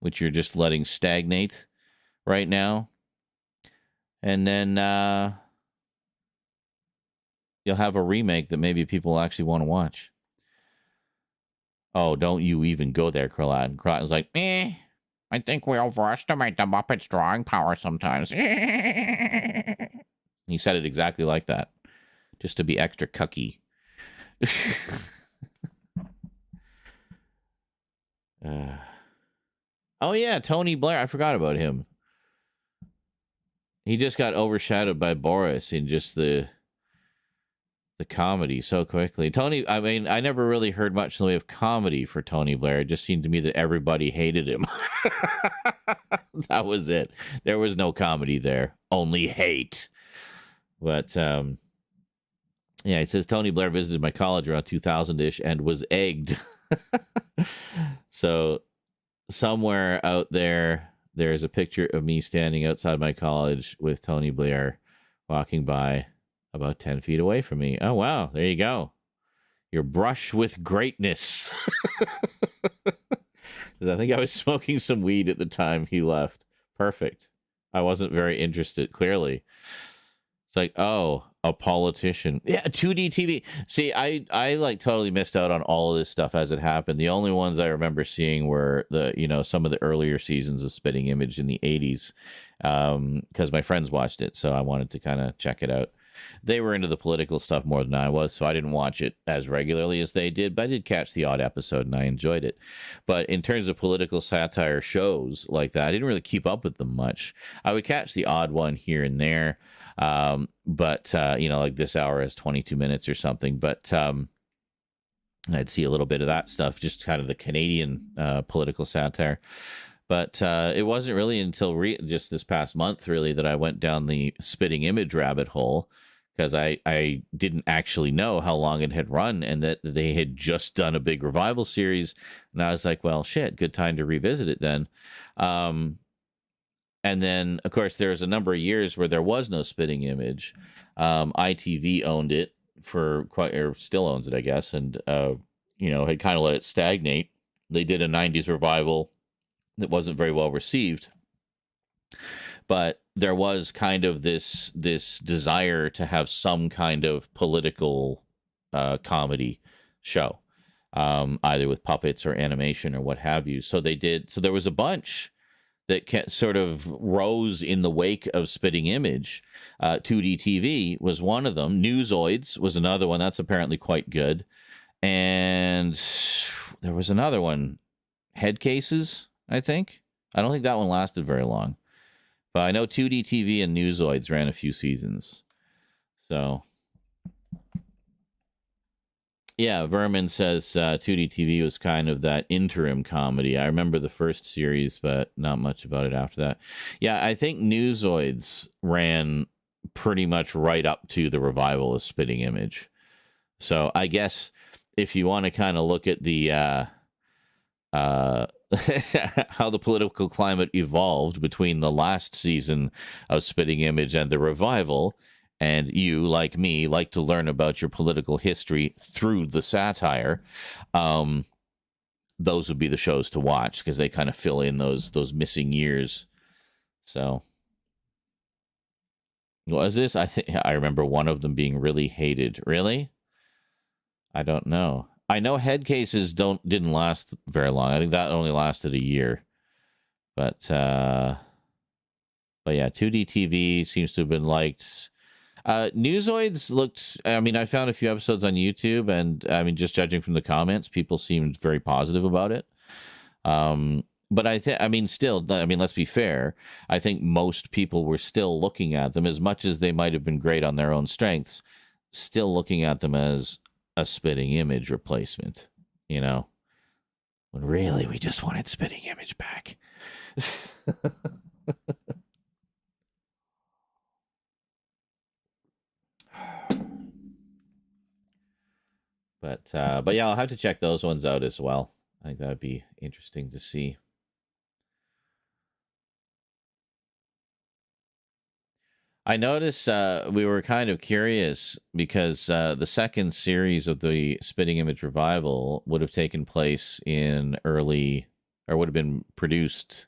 which you're just letting stagnate right now. And then you'll have a remake that maybe people actually want to watch. Oh, don't you even go there, Crolat. Crolat's like, I think we overestimate the Muppets' drawing power sometimes. He said it exactly like that, just to be extra cucky. Oh yeah, Tony Blair. I forgot about him. He just got overshadowed by Boris in just the comedy so quickly. Tony, I mean, I never really heard much in the way of comedy for Tony Blair. It just seemed to me that everybody hated him. That was it. There was no comedy there, only hate. But yeah, it says Tony Blair visited my college around 2000-ish and was egged. So somewhere out there's a picture of me standing outside my college with Tony Blair walking by about 10 feet away from me. Oh, wow. There you go. Your brush with greatness. I think I was smoking some weed at the time he left. Perfect. I wasn't very interested, clearly. It's like, oh, a politician. Yeah, 2D TV. See, I totally missed out on all of this stuff as it happened. The only ones I remember seeing were some of the earlier seasons of Spitting Image in the 80s, because my friends watched it, so I wanted to kind of check it out. they were into the political stuff more than I was, so I didn't watch it as regularly as they did, but I did catch the odd episode and I enjoyed it. But in terms of political satire shows like that, I didn't really keep up with them much. I would catch the odd one here and there, but like This Hour has 22 minutes or something, but I'd see a little bit of that stuff, just kind of the Canadian political satire. But it wasn't really until just this past month, really, that I went down the Spitting Image rabbit hole, because I didn't actually know how long it had run and that they had just done a big revival series. And I was like, well, shit, good time to revisit it then. And then, of course, there was a number of years where there was no Spitting Image. ITV owned it or still owns it, I guess, and, had kind of let it stagnate. They did a 90s revival that wasn't very well received, but there was kind of this desire to have some kind of political comedy show, either with puppets or animation or what have you. So there was a bunch that sort of rose in the wake of Spitting Image. 2D TV was one of them. Newsoids was another one. That's apparently quite good. And there was another one, Head Cases, I think. I don't think that one lasted very long. But I know 2D TV and Newsoids ran a few seasons. So, yeah, Vermin says 2D TV was kind of that interim comedy. I remember the first series, but not much about it after that. Yeah, I think Newsoids ran pretty much right up to the revival of Spitting Image. So I guess if you want to kind of look at the how the political climate evolved between the last season of Spitting Image and the revival, and you, like me, like to learn about your political history through the satire, those would be the shows to watch because they kind of fill in those missing years. So, what is this? I remember one of them being really hated. Really? I don't know. I know Head Cases didn't last very long. I think that only lasted a year. But yeah, 2D TV seems to have been liked. Newsoids looked, I mean, I found a few episodes on YouTube, and I mean, just judging from the comments, people seemed very positive about it. But let's be fair. I think most people were still looking at them, as much as they might have been great on their own strengths, still looking at them as a Spitting Image replacement, when really we just wanted Spitting Image back. But yeah, I'll have to check those ones out as well. I think that'd be interesting to see. I noticed we were kind of curious because the second series of the Spitting Image revival would have taken place would have been produced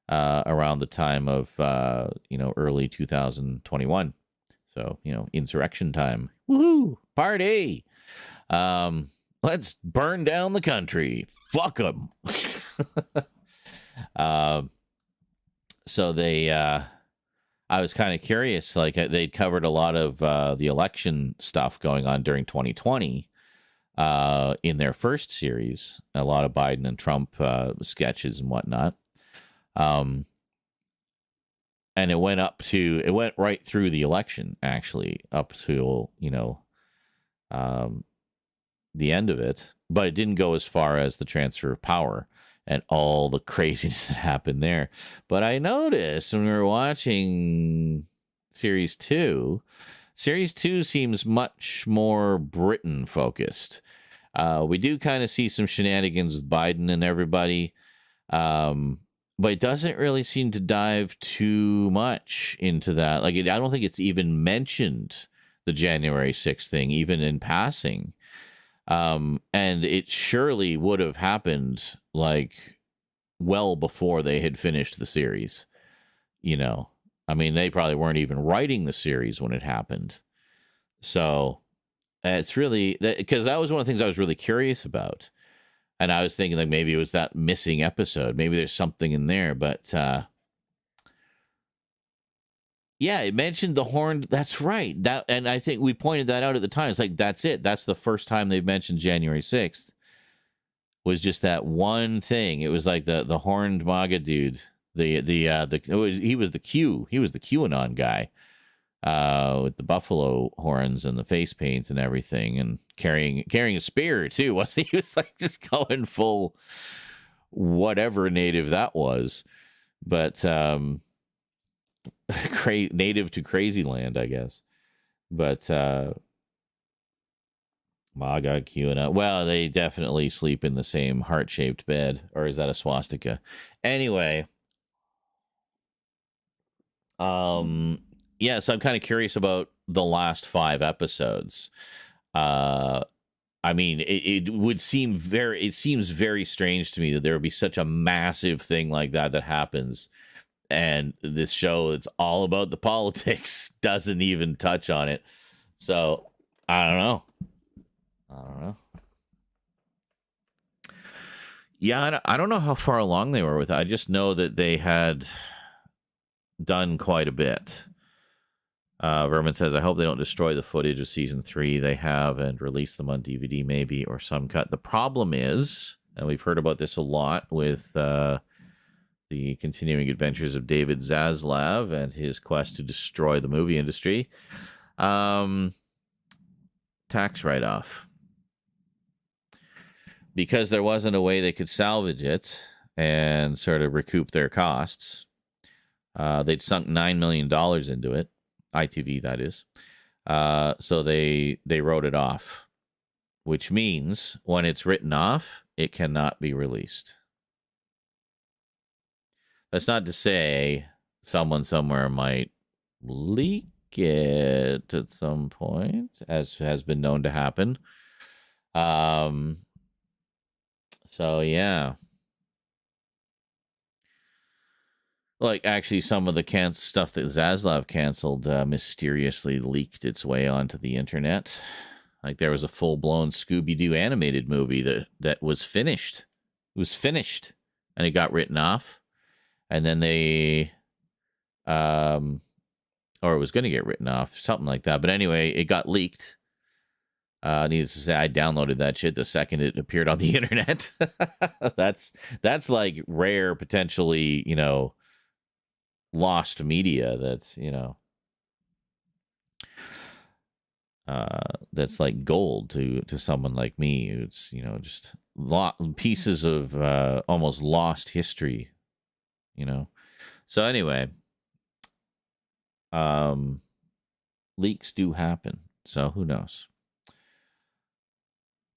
around the time of, early 2021. So, insurrection time. Woohoo! Party! Let's burn down the country. Fuck them. So I was kind of curious, like they'd covered a lot of the election stuff going on during 2020 in their first series, a lot of Biden and Trump sketches and whatnot. And it went right through the election, actually, up to, the end of it, but it didn't go as far as the transfer of power and all the craziness that happened there. But I noticed when we were watching Series 2 seems much more Britain focused. We do kind of see some shenanigans with Biden and everybody, but it doesn't really seem to dive too much into that. Like, I don't think it's even mentioned, the January 6th thing, even in passing. And it surely would have happened like well before they had finished the series. I mean, they probably weren't even writing the series when it happened. So it's really, because that was one of the things I was really curious about. And I was thinking like maybe it was that missing episode. Maybe there's something in there, but Yeah, it mentioned the horned. That's right. That, and I think we pointed that out at the time. It's like that's it. That's the first time they've mentioned January 6th. Was just that one thing. It was like the horned MAGA dude. He was the Q. He was the QAnon guy. With the buffalo horns and the face paint and everything, and carrying a spear too. Wasn't he? He was like just going full whatever native that was, but native to crazy land, I guess. But MAGA, QAnon. Well, they definitely sleep in the same heart-shaped bed, or is that a swastika? Anyway, yeah. So I'm kind of curious about the last 5 episodes. Uh, I mean, it would seem it seems very strange to me that there would be such a massive thing like that happens, and this show it's all about the politics doesn't even touch on it. So I don't know. I don't know. Yeah, I don't know how far along they were with it. I just know that they had done quite a bit. Vermin says, I hope they don't destroy the footage of season 3 they have and release them on DVD maybe or some cut. The problem is, and we've heard about this a lot with the continuing adventures of David Zaslav and his quest to destroy the movie industry, tax write-off. Because there wasn't a way they could salvage it and sort of recoup their costs, they'd sunk $9 million into it. ITV, that is. So they wrote it off, which means when it's written off, it cannot be released. That's not to say someone somewhere might leak it at some point, as has been known to happen. So yeah. Like, actually, some of the stuff that Zaslav canceled mysteriously leaked its way onto the internet. Like, there was a full-blown Scooby-Doo animated movie that was finished. It was finished, and it got written off. And then they, or it was going to get written off, something like that. But anyway, it got leaked. Needless to say, I downloaded that shit the second it appeared on the internet. that's like rare, potentially, lost media that's like gold to someone like me. It's just pieces of almost lost history. So anyway, leaks do happen, so who knows.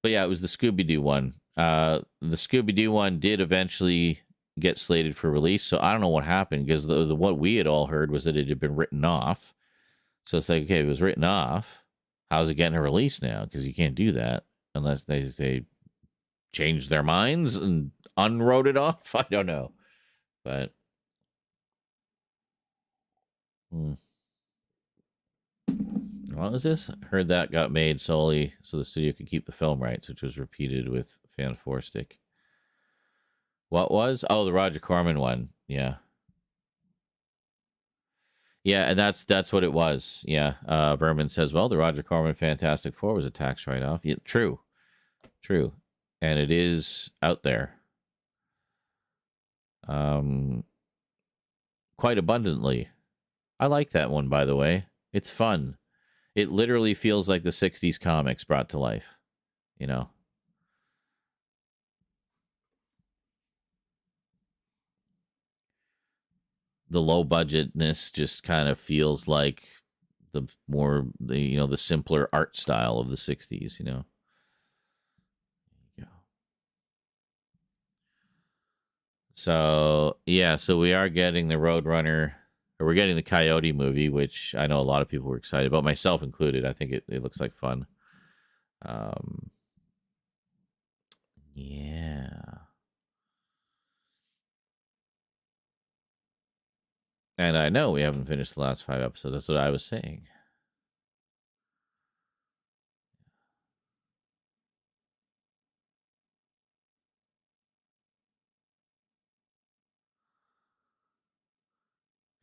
But yeah, it was the Scooby-Doo one. The Scooby-Doo one did eventually get slated for release, so I don't know what happened, because the what we had all heard was that it had been written off. So it's like, okay, if it was written off, how's it getting a release now? Because you can't do that unless they changed their minds and unwrote it off. I don't know, but what was this? Heard that got made solely so the studio could keep the film rights, which was repeated with Fan Four Stick. What was? Oh, the Roger Corman one. Yeah. Yeah, and that's what it was. Yeah. Berman says, well, the Roger Corman Fantastic Four was a tax write-off. Yeah, true. And it is out there. Quite abundantly. I like that one, by the way. It's fun. It literally feels like the 60s comics brought to life, The low budgetness just kind of feels like the simpler art style of the 60s. Yeah. So yeah, so we are getting the Roadrunner, or we're getting the Coyote movie, which I know a lot of people were excited about, myself included. I think it looks like fun. Yeah. And I know we haven't finished the last 5 episodes. That's what I was saying.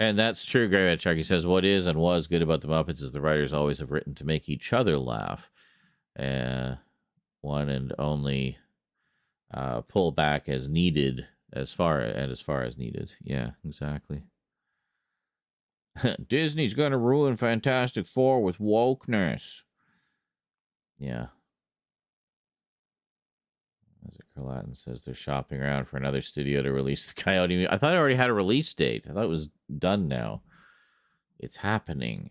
And that's true. Gray Red Sharky says, what is and was good about the Muppets is the writers always have written to make each other laugh. One and only pull back as needed, as far as needed. Yeah, exactly. Disney's going to ruin Fantastic Four with wokeness. Yeah. As Carlatin says, they're shopping around for another studio to release the Coyote. I thought it already had a release date. I thought it was done now. It's happening.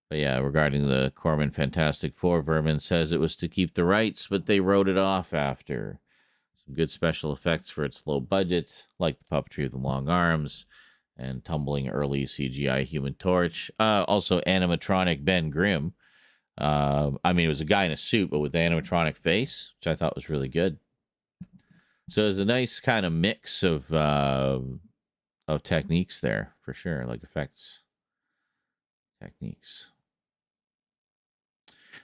But yeah, regarding the Corman Fantastic Four, Vermin says it was to keep the rights, but they wrote it off after. Some good special effects for its low budget, like the puppetry of the long arms and tumbling early CGI Human Torch. Also, animatronic Ben Grimm. I mean, it was a guy in a suit, but with the animatronic face, which I thought was really good. So it's a nice kind of mix of techniques there, for sure, like effects techniques.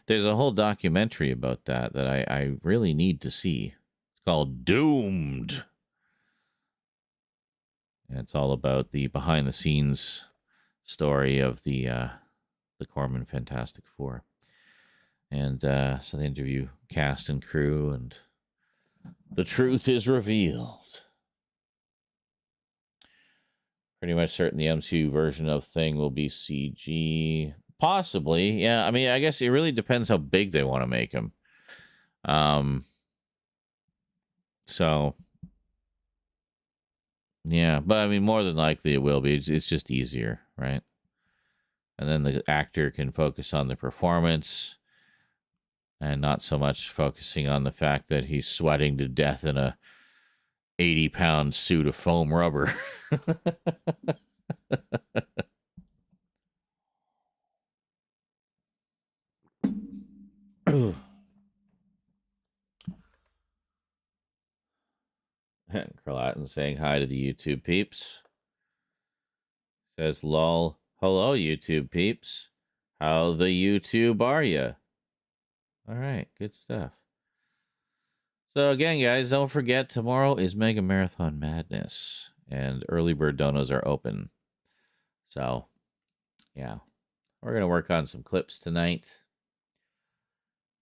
There's a whole documentary about that I really need to see. It's called Doomed. And it's all about the behind-the-scenes story of the Corman Fantastic Four. And so they interview cast and crew, and the truth is revealed. Pretty much certain the MCU version of Thing will be CG. Possibly, yeah. I mean, I guess it really depends how big they want to make him. So, yeah. But, I mean, more than likely it will be. It's just easier, right? And then the actor can focus on the performance and not so much focusing on the fact that he's sweating to death in a 80-pound suit of foam rubber. Carlatin saying hi to the YouTube peeps. Says, lol, hello, YouTube peeps. How the YouTube are ya? All right, good stuff. So again, guys, don't forget, tomorrow is Mega Marathon Madness, and early bird donos are open. So, yeah, we're going to work on some clips tonight.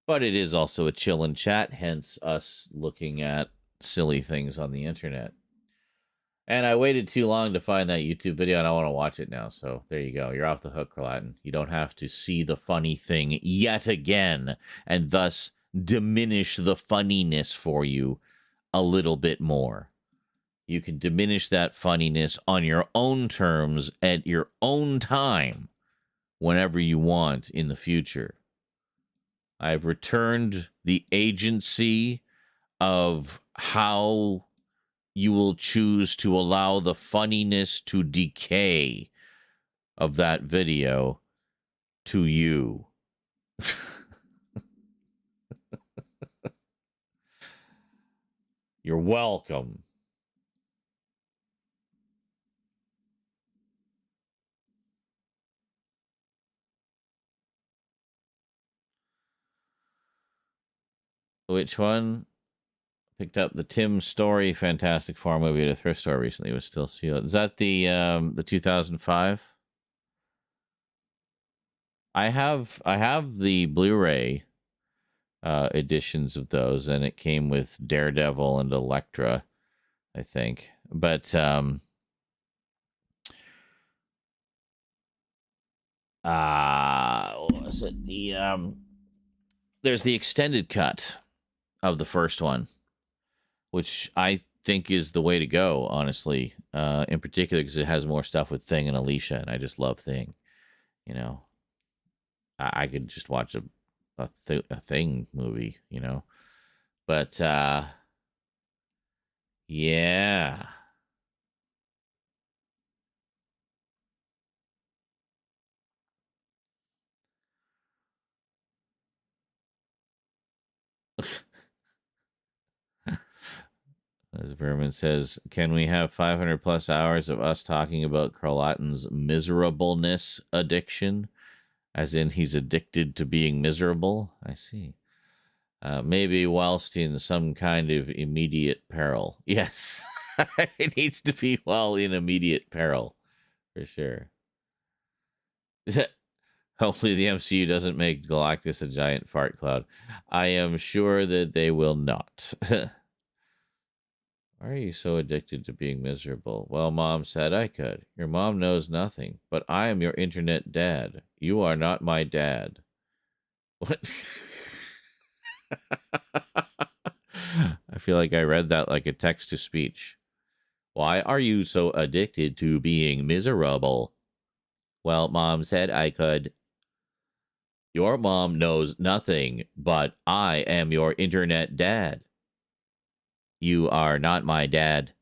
But it is also a chill and chat, hence us looking at silly things on the internet. And I waited too long to find that YouTube video, and I want to watch it now. So there you go. You're off the hook, Carlatin. You don't have to see the funny thing yet again, and thus diminish the funniness for you a little bit more. You can diminish that funniness on your own terms at your own time whenever you want in the future. I've returned the agency of how you will choose to allow the funniness to decay of that video to you. You're welcome. Which one? Picked up the Tim Story Fantastic Four movie at a thrift store recently. It was still sealed. Is that the 2005? I have the Blu-ray editions of those, and it came with Daredevil and Elektra, I think. But what was it? There's the extended cut of the first one, which I think is the way to go, honestly. In particular, because it has more stuff with Thing and Alicia, and I just love Thing. You know, I could just watch a Thing movie, you know. But yeah. As Vermin says, can we have 500 plus hours of us talking about Carlatin's miserableness addiction? As in, he's addicted to being miserable? I see. Maybe whilst in some kind of immediate peril. Yes. It needs to be while in immediate peril, for sure. Hopefully the MCU doesn't make Galactus a giant fart cloud. I am sure that they will not. Why are you so addicted to being miserable? Well, Mom said I could. Your mom knows nothing, but I am your internet dad. You are not my dad. What? I feel like I read that like a text to speech. Why are you so addicted to being miserable? Well, Mom said I could. Your mom knows nothing, but I am your internet dad. You are not my dad.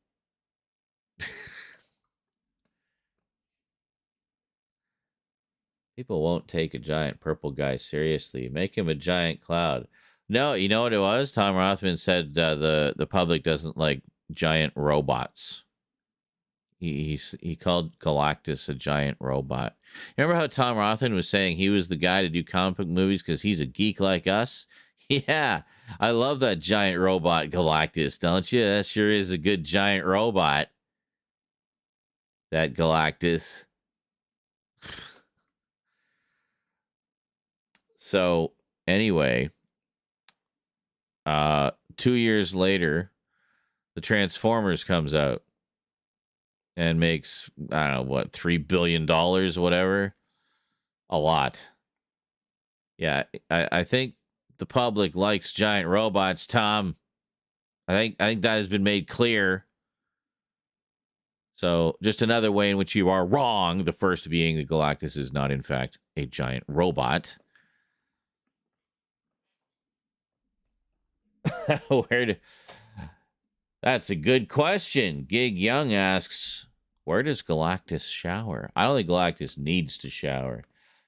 People won't take a giant purple guy seriously. Make him a giant cloud. No, you know what it was? Tom Rothman said the public doesn't like giant robots. He called Galactus a giant robot. Remember how Tom Rothman was saying he was the guy to do comic book movies because he's a geek like us? Yeah, I love that giant robot Galactus, don't you? That sure is a good giant robot. That Galactus. So anyway, 2 years later, the Transformers comes out and makes, I don't know, what, $3 billion, whatever. A lot. Yeah, I think the public likes giant robots, Tom. I think that has been made clear. So just another way in which you are wrong. The first being that Galactus is not, in fact, a giant robot. Where do... That's a good question. Gig Young asks, where does Galactus shower? I don't think Galactus needs to shower.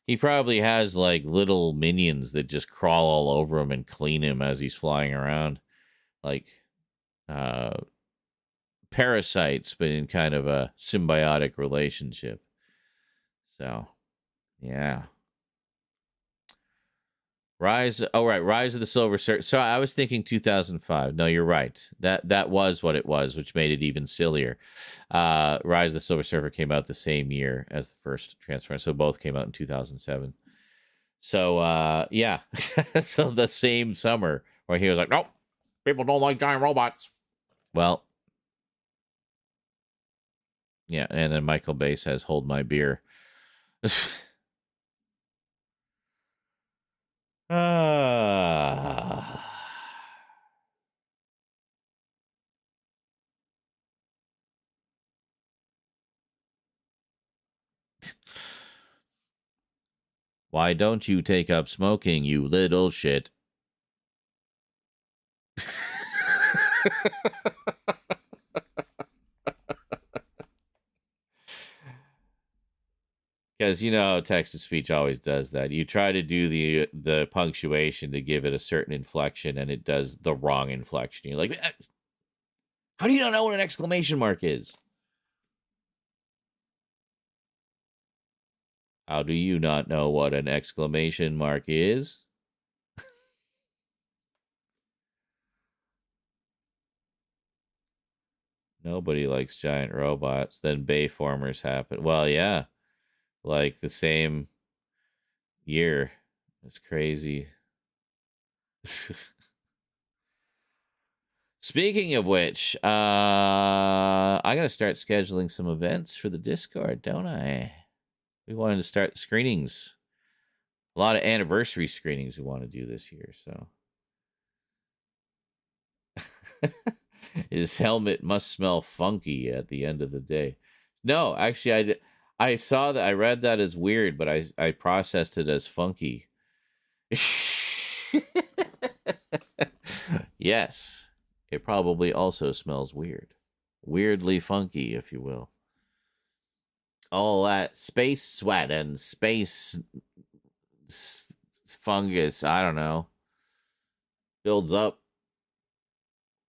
He probably has like little minions that just crawl all over him and clean him as he's flying around. Like parasites, but in kind of a symbiotic relationship. So, yeah. Rise of the Silver Surfer. So I was thinking 2005. No, you're right. That was what it was, which made it even sillier. Rise of the Silver Surfer came out the same year as the first Transformers, so both came out in 2007. So yeah, so the same summer where he was like, "Nope, people don't like giant robots." Well, yeah, and then Michael Bay says, "Hold my beer." Ah. Why don't you take up smoking, you little shit? Because you know text to speech always does that. You try to do the punctuation to give it a certain inflection, and it does the wrong inflection. You're like, how do you not know what an exclamation mark is? How do you not know what an exclamation mark is? Nobody likes giant robots. Then Bayformers happen. Well, yeah, like the same year. It's crazy. Speaking of which, I gotta start scheduling some events for the Discord, don't I? We wanted to start screenings. A lot of anniversary screenings we want to do this year, so. His helmet must smell funky at the end of the day. No, actually, I saw that. I read that as weird, but I processed it as funky. Yes, it probably also smells weird. Weirdly funky, if you will. All that space sweat and space fungus, I don't know, builds up.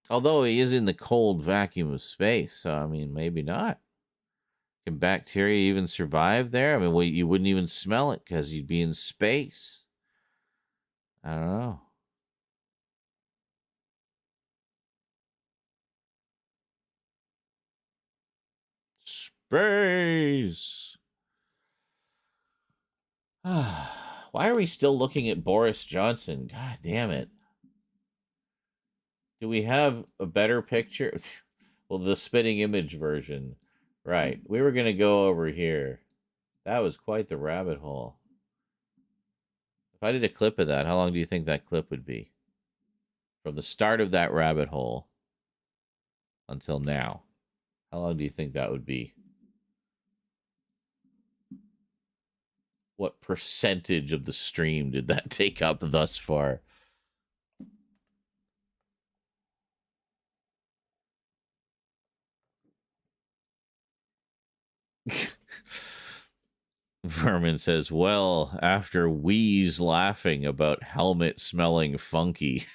Although he is in the cold vacuum of space, so I mean, maybe not. Can bacteria even survive there? I mean, you wouldn't even smell it because you'd be in space. I don't know. Space. Why are we still looking at Boris Johnson? God damn it. Do we have a better picture? Well, the spitting image version. Right. We were going to go over here. That was quite the rabbit hole. If I did a clip of that, how long do you think that clip would be? From the start of that rabbit hole until now. How long do you think that would be? What percentage of the stream did that take up thus far? Vermin says, well, after Wheeze laughing about helmet smelling funky.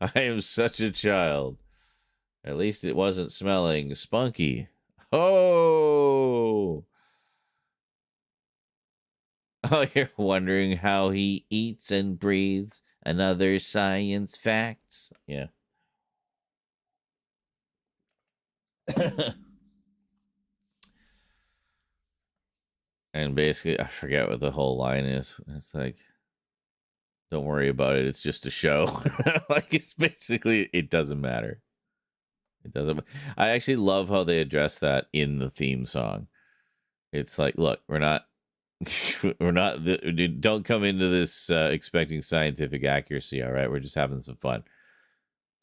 I am such a child. At least it wasn't smelling spunky. Oh! Oh, you're wondering how he eats and breathes and other science facts? Yeah. And basically, I forget what the whole line is. It's like, don't worry about it. It's just a show. Like, it's basically, it doesn't matter. It doesn't. I actually love how they address that in the theme song. It's like, look, we're not, don't come into this expecting scientific accuracy. All right. We're just having some fun.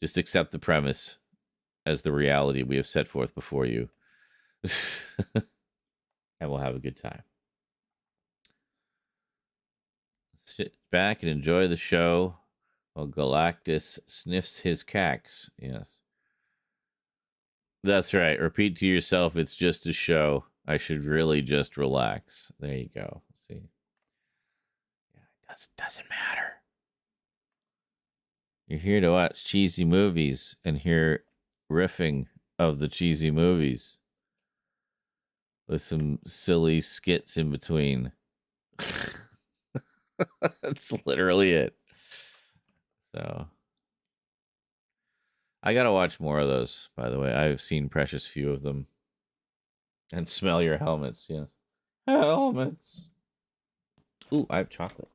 Just accept the premise as the reality we have set forth before you. And we'll have a good time. Sit back and enjoy the show while Galactus sniffs his cax. Yes. That's right. Repeat to yourself, it's just a show. I should really just relax. There you go. See? Yeah, it doesn't matter. You're here to watch cheesy movies and hear riffing of the cheesy movies with some silly skits in between. That's literally it. So I gotta watch more of those, by the way. I've seen precious few of them. And smell your helmets, yes. Helmets. Ooh, I have chocolate.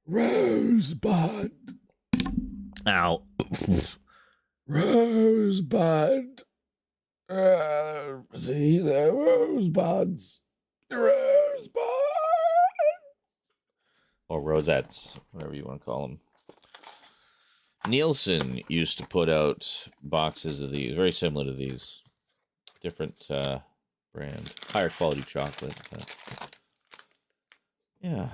Rosebud. Ow. Rosebud. See, the rosebuds. Rosebuds. Or rosettes, whatever you want to call them. Nielsen used to put out boxes of these, very similar to these. Different brand. Higher quality chocolate. But yeah.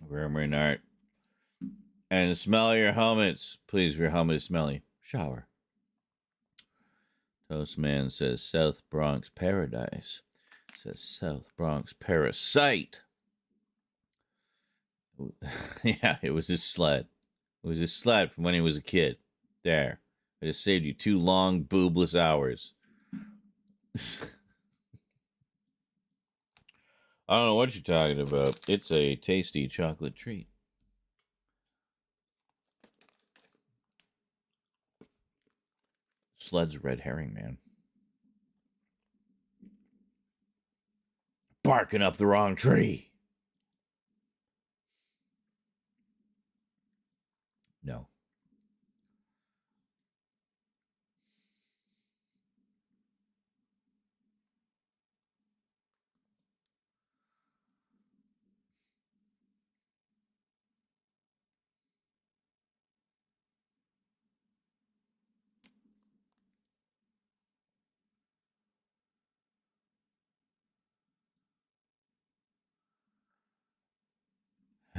Grammar art. And smell your helmets. Please, if your helmet is smelly, shower. Toastman says South Bronx Paradise. Says South Bronx Parasite. Yeah, it was his sled. It was his sled from when he was a kid. There. I just saved you 2 long, boobless hours. I don't know what you're talking about. It's a tasty chocolate treat. Sled's red herring, man. Barking up the wrong tree. No.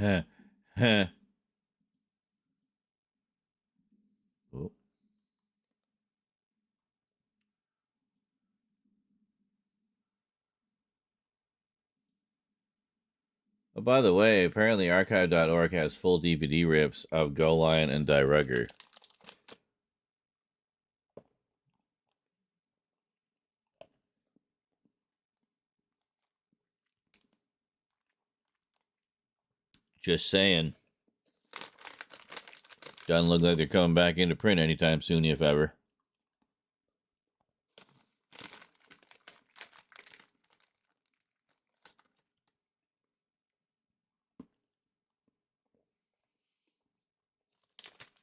Oh. Oh, by the way, apparently archive.org has full DVD rips of Go Lion and Die Rugger. Just saying. Doesn't look like they're coming back into print anytime soon, if ever.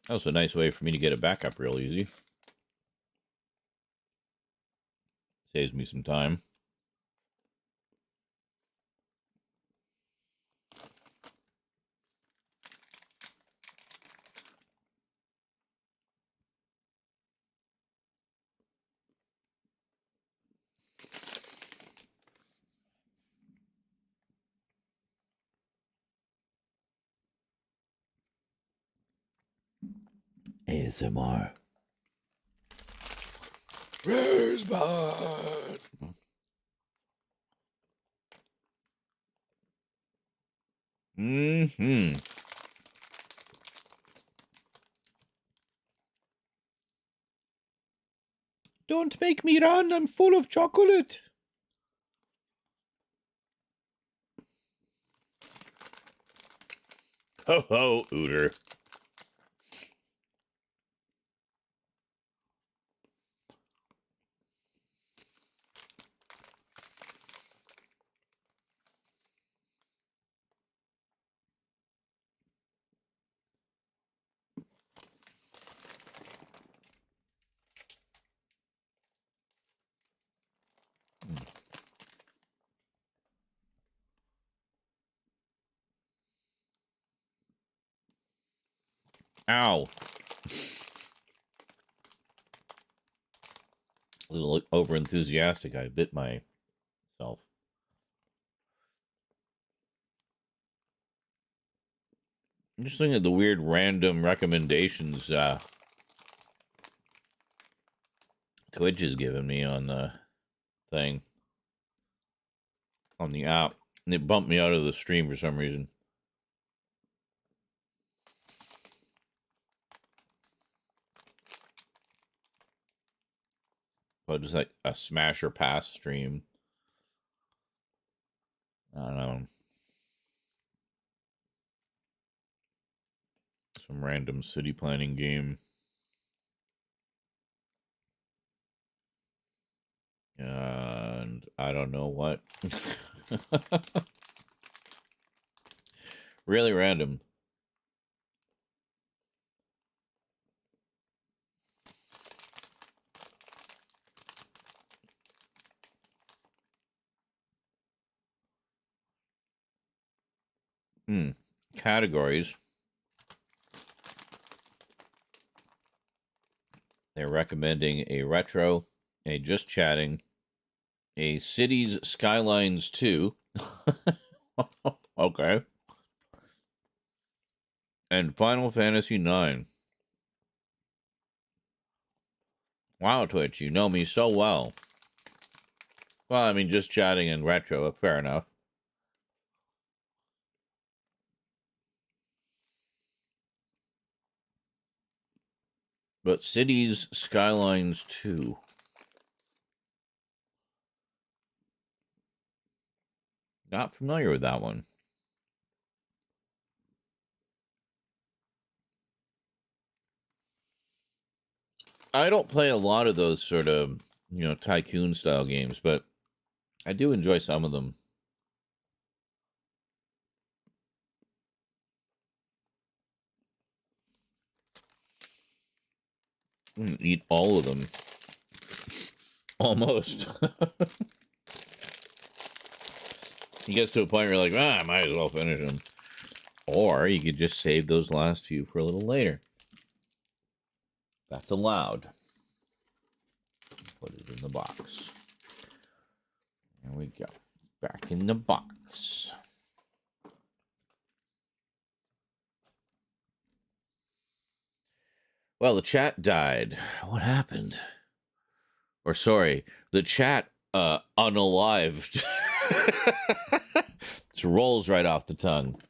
That was a nice way for me to get it back up real easy. Saves me some time. ASMR. Rosebud. Mm-hmm. Don't make me run, I'm full of chocolate. Ho ho, Ooter. Ow. A little over enthusiastic. I bit myself. I'm just looking at the weird random recommendations Twitch is giving me on the thing. On the app. And it bumped me out of the stream for some reason. But just like a smash or pass stream. I don't know. Some random city planning game. And I don't know what. Really random. Categories. They're recommending a retro, a just chatting, a Cities Skylines 2. Okay. And Final Fantasy 9. Wow, Twitch, you know me so well. Well, I mean, just chatting and retro, fair enough. But Cities Skylines 2. Not familiar with that one. I don't play a lot of those sort of, tycoon style games, but I do enjoy some of them. Eat all of them. Almost. You get to a point where you're like, I might as well finish them. Or you could just save those last few for a little later. That's allowed. Put it in the box. There we go. Back in the box. Well, the chat died. What happened? Or sorry, the chat unalived. It rolls right off the tongue.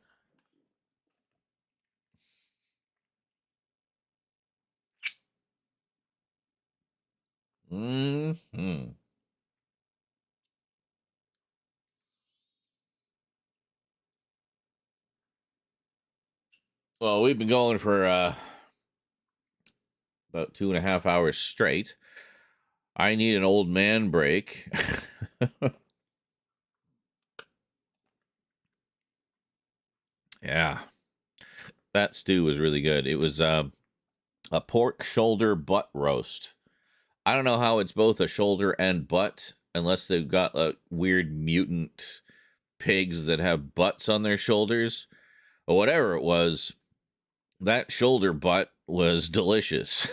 Hmm. Well, we've been going for about 2.5 hours straight. I need an old man break. Yeah, that stew was really good. It was a pork shoulder butt roast. I don't know how it's both a shoulder and butt, unless they've got weird mutant pigs that have butts on their shoulders. But whatever it was, that shoulder butt was delicious.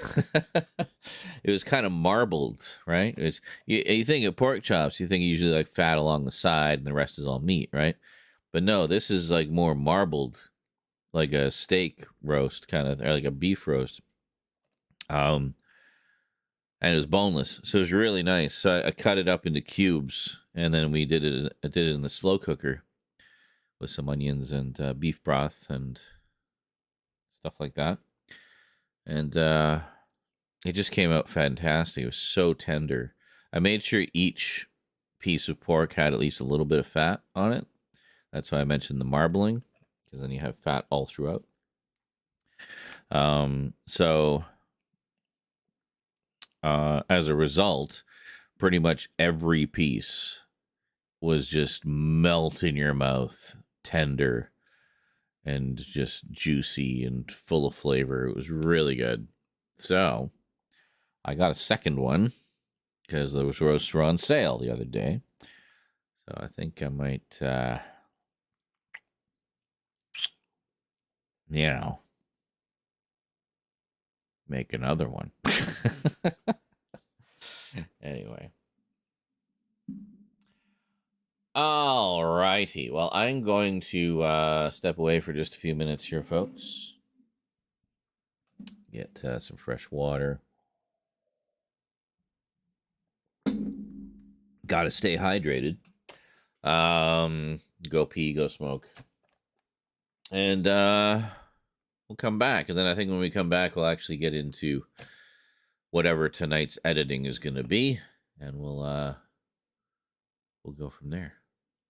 It was kind of marbled, right? You think of pork chops, you think usually like fat along the side and the rest is all meat, right? But no, this is like more marbled, like a steak roast kind of, or like a beef roast. Um, and it was boneless, so it was really nice. So I cut it up into cubes, and then we did it. I did it in the slow cooker with some onions and beef broth and stuff like that. And it just came out fantastic. It was so tender. I made sure each piece of pork had at least a little bit of fat on it. That's why I mentioned the marbling, because then you have fat all throughout. So as a result, pretty much every piece was just melt in your mouth, tender and just juicy and full of flavor. It was really good. So I got a second one because those roasts were on sale the other day. So I think I might, make another one. Anyway. All righty. Well, I'm going to step away for just a few minutes here, folks. Get some fresh water. Got to stay hydrated. Go pee, go smoke. And we'll come back. And then I think when we come back, we'll actually get into whatever tonight's editing is going to be. And we'll go from there.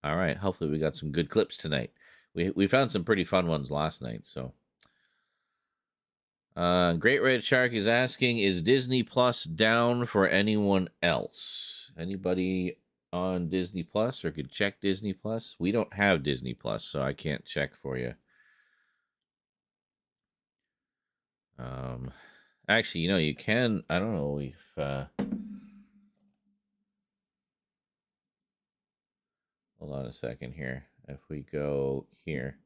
All right. Hopefully we got some good clips tonight. We found some pretty fun ones last night, so. Great Red Shark is asking, is Disney Plus down for anyone else? Anybody on Disney Plus or could check Disney Plus? We don't have Disney Plus, so I can't check for you. Actually, you can, I don't know if, hold on a second here. If we go here.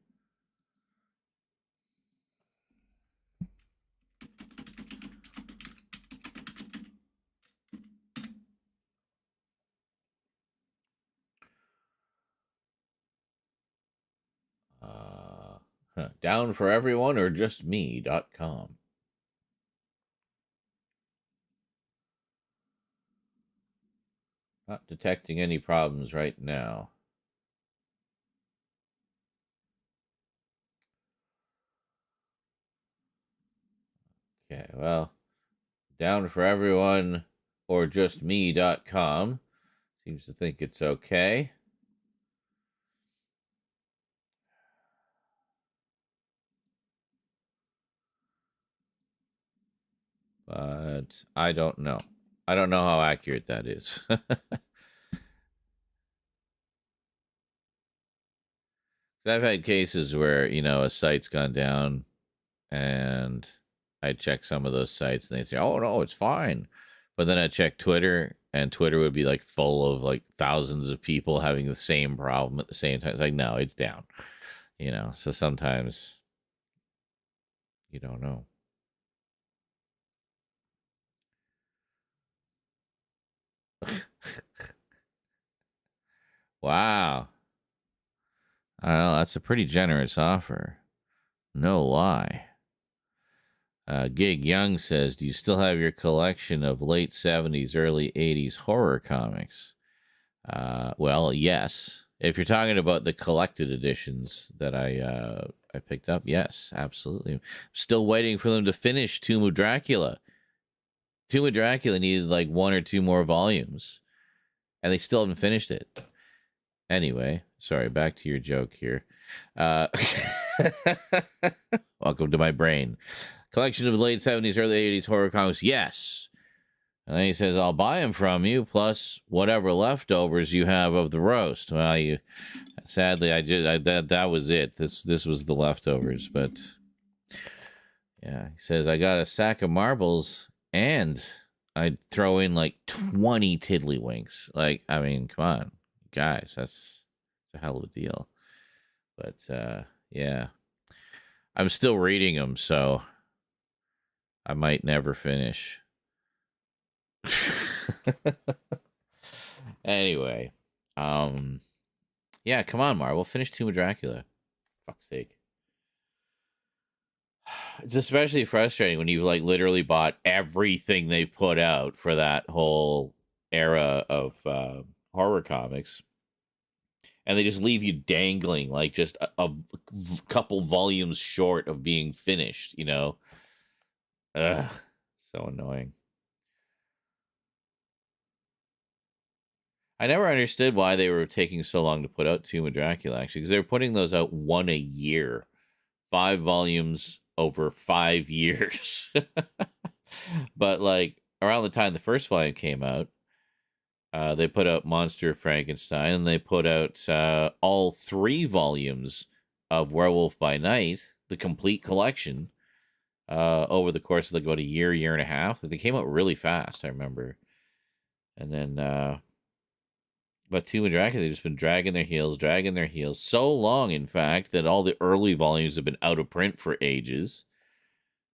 Down for everyone or just me.com. Not detecting any problems right now. Okay, well, down for everyone or just me.com seems to think it's okay. But I don't know. I don't know how accurate that is. I've had cases where, a site's gone down and I check some of those sites and they say, oh, no, it's fine. But then I check Twitter and Twitter would be like full of like thousands of people having the same problem at the same time. It's like, no, it's down. So sometimes you don't know. Wow. I don't know. That's a pretty generous offer. No lie. Gig Young says, do you still have your collection of late 70s, early 80s horror comics? Well, yes. If you're talking about the collected editions that I picked up, yes, absolutely. Still waiting for them to finish Tomb of Dracula. Tomb of Dracula needed like 1 or 2 more volumes, and they still haven't finished it. Anyway, sorry, back to your joke here. Uh, welcome to my brain. Collection of late 70s, early 80s horror comics, yes. And then he says, I'll buy them from you, plus whatever leftovers you have of the roast. Well, sadly, that was it. This was the leftovers, but yeah, he says, I got a sack of marbles and I'd throw in like 20 tiddlywinks. Like, I mean, come on, guys, that's a hell of a deal. But yeah, I'm still reading them, so I might never finish. Anyway, yeah, come on, Marvel, finish Tomb of Dracula. Fuck's sake. It's especially frustrating when you've like literally bought everything they put out for that whole era of horror comics, and they just leave you dangling like just a couple volumes short of being finished. Ugh, so annoying. I never understood why they were taking so long to put out Tomb of Dracula, actually, because they were putting those out one a year, 5 volumes over 5 years. But like around the time the first volume came out, they put out Monster of Frankenstein, and they put out all 3 volumes of Werewolf by Night, the complete collection, over the course of like about a year and a half. They came out really fast, I remember. And then but Tomb of Dracula, they've just been dragging their heels so long, in fact, that all the early volumes have been out of print for ages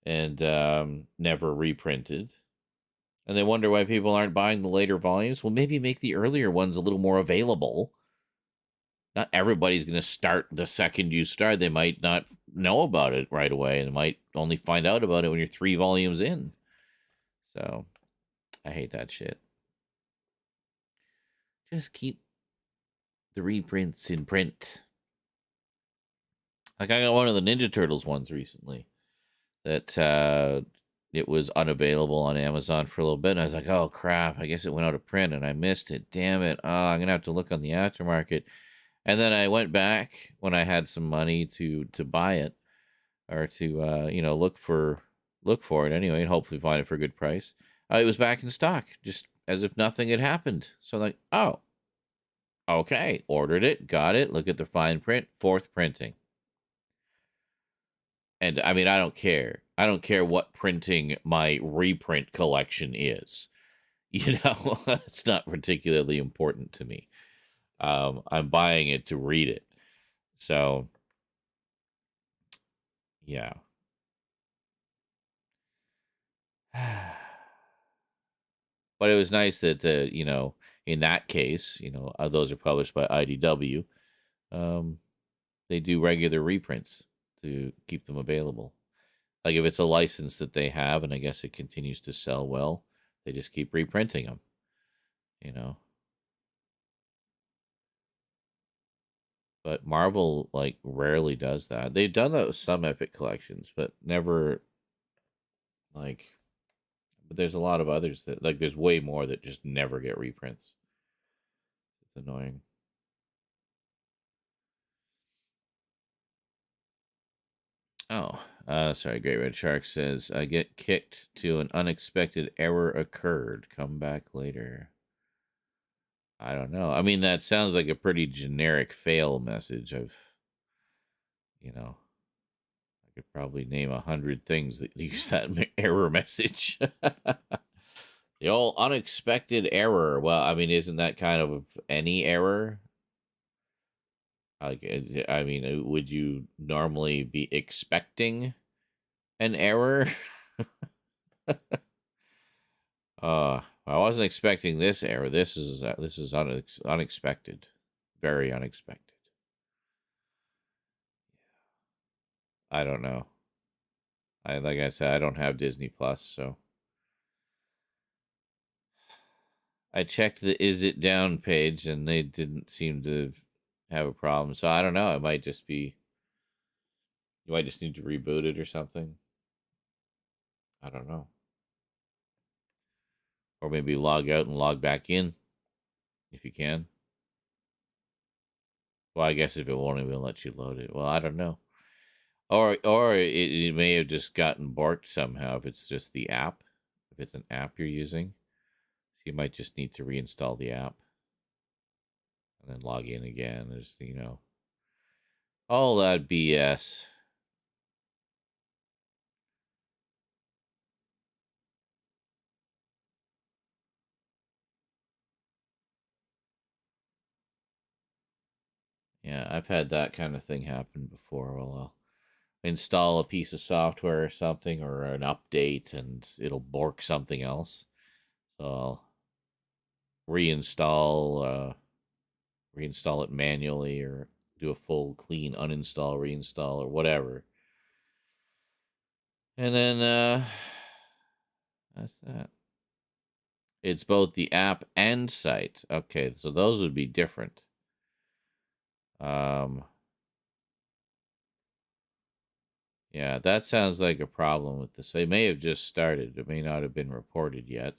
and never reprinted. And they wonder why people aren't buying the later volumes. Well, maybe make the earlier ones a little more available. Not everybody's going to start the second you start. They might not know about it right away, and might only find out about it when you're 3 volumes in. So, I hate that shit. Just keep the reprints in print. Like I got one of the Ninja Turtles ones recently that it was unavailable on Amazon for a little bit. And I was like, oh crap, I guess it went out of print and I missed it. Damn it. Oh, I'm gonna have to look on the aftermarket. And then I went back when I had some money to buy it, or to look for it anyway, and hopefully find it for a good price. It was back in stock, just as if nothing had happened. So I'm like, oh, okay, ordered it, got it. Look at the fine print, 4th printing. And I mean, I don't care. I don't care what printing my reprint collection is. It's not particularly important to me. I'm buying it to read it. So, yeah. But it was nice that, in that case, those are published by IDW. They do regular reprints to keep them available. Like if it's a license that they have, and I guess it continues to sell well, they just keep reprinting them. But Marvel like rarely does that. They've done that with some Epic collections, but never like. But there's a lot of others that like. There's way more that just never get reprints. It's annoying. Oh, sorry. Great Red Shark says, I get kicked to an unexpected error occurred. Come back later. I don't know. I mean, that sounds like a pretty generic fail message. I could probably name 100 things that use that error message. The old unexpected error. Well, I mean, isn't that kind of any error? Like, I mean, would you normally be expecting an error? I wasn't expecting this error. This is unexpected, very unexpected. I don't know. Like I said, I don't have Disney Plus, so I checked the Is It Down page and they didn't seem to have a problem. So I don't know. It might just be you might just need to reboot it or something. I don't know. Or maybe log out and log back in if you can. Well, I guess if it won't even let you load it. Well, I don't know. Or it may have just gotten borked somehow if it's just the app. If it's an app you're using. So you might just need to reinstall the app and then log in again. There's all that BS. Yeah, I've had that kind of thing happen before. Well, I'll install a piece of software or something or an update and it'll bork something else. So I'll reinstall reinstall it manually or do a full clean uninstall, reinstall or whatever. And then that's that. It's both the app and site. Okay, so those would be different. Um yeah, that sounds like a problem with this. They may have just started. It may not have been reported yet.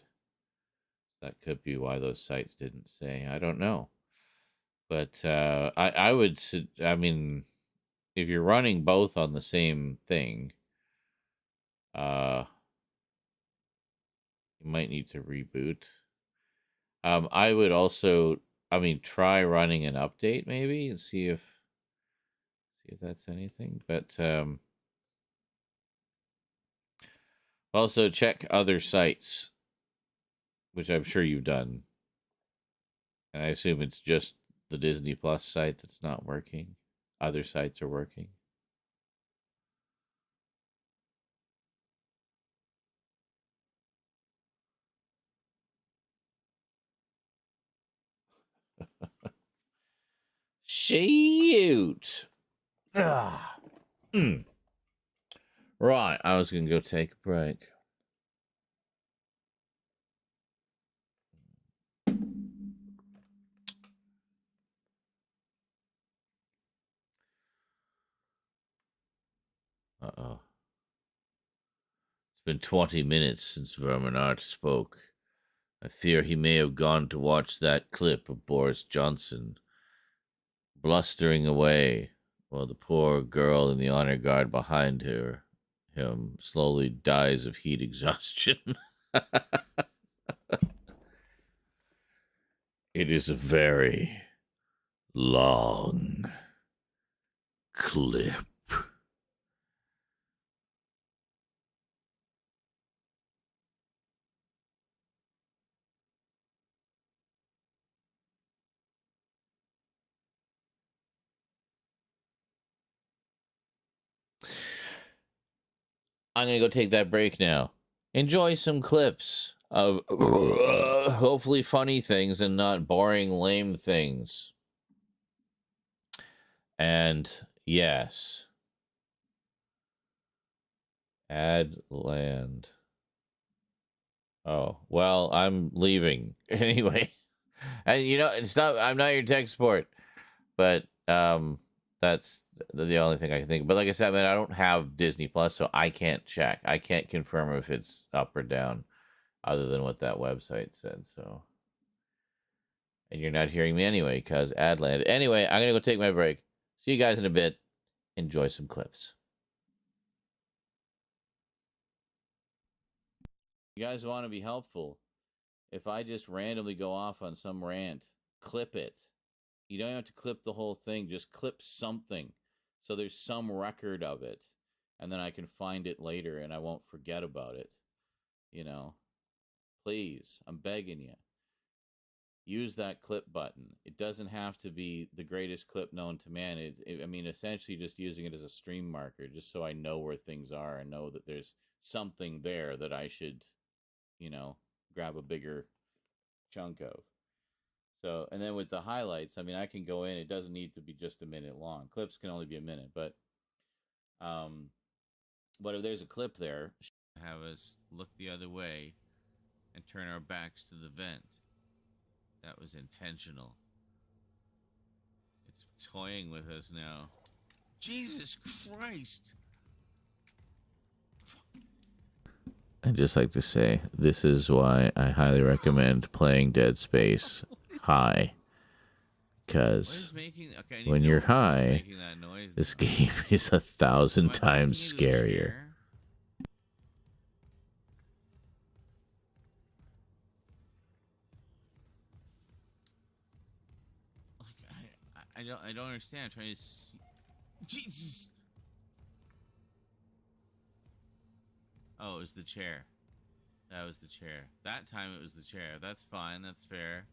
That could be why those sites didn't say. I don't know. But I would, I mean, if you're running both on the same thing, uh, you might need to reboot. I would also, I mean, try running an update maybe and see if that's anything. But also check other sites, which I'm sure you've done. And I assume it's just the Disney Plus site that's not working. Other sites are working. Shoot. Ah. Mm. Right, I was gonna go take a break. Uh-oh. It's been 20 minutes since Verminard spoke. I fear he may have gone to watch that clip of Boris Johnson blustering away while the poor girl in the honor guard behind him slowly dies of heat exhaustion. It is a very long clip. I'm going to go take that break now. Enjoy some clips of hopefully funny things and not boring, lame things. And yes, add land. Oh, well, I'm leaving anyway. And it's not, I'm not your tech support, but that's the only thing I can think of. But like I said, I don't have Disney Plus, so I can't check. I can't confirm if it's up or down other than what that website said. So, and you're not hearing me anyway because ad land. Anyway, I'm gonna go take my break. See you guys in a bit. Enjoy some clips. You guys want to be helpful? If I just randomly go off on some rant, clip it. You don't have to clip the whole thing. Just clip something, so there's some record of it, and then I can find it later and I won't forget about it. You know, please, I'm begging you. Use that clip button. It doesn't have to be the greatest clip known to man. I mean, essentially just using it as a stream marker, just so I know where things are and know that there's something there that I should, you know, grab a bigger chunk of. So, and then with the highlights, I mean, I can go in. It doesn't need to be just a minute long. Clips can only be a minute, but um, But if there's a clip there, have us look the other way and turn our backs to the vent. That was intentional. It's toying with us now. Jesus Christ! I'd just like to say, this is why I highly recommend playing Dead Space high. Because when you're high, this game is 1,000 times scarier. I don't understand. I'm trying to see. Jesus! Oh, it was the chair. That was the chair. That time it was the chair. That's fine. That's fair.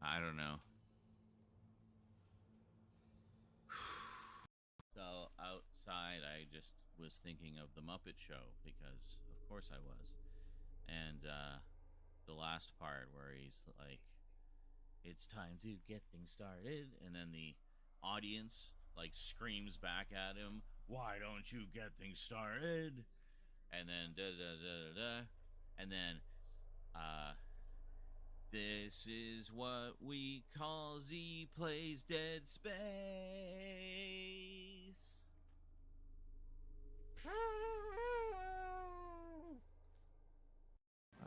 I don't know. So outside, I just was thinking of the Muppet Show because, of course, I was. And the last part where he's like, "It's time to get things started," and then the audience like screams back at him, "Why don't you get things started?" And then da da da da da, and then this is what we call Z Plays Dead Space.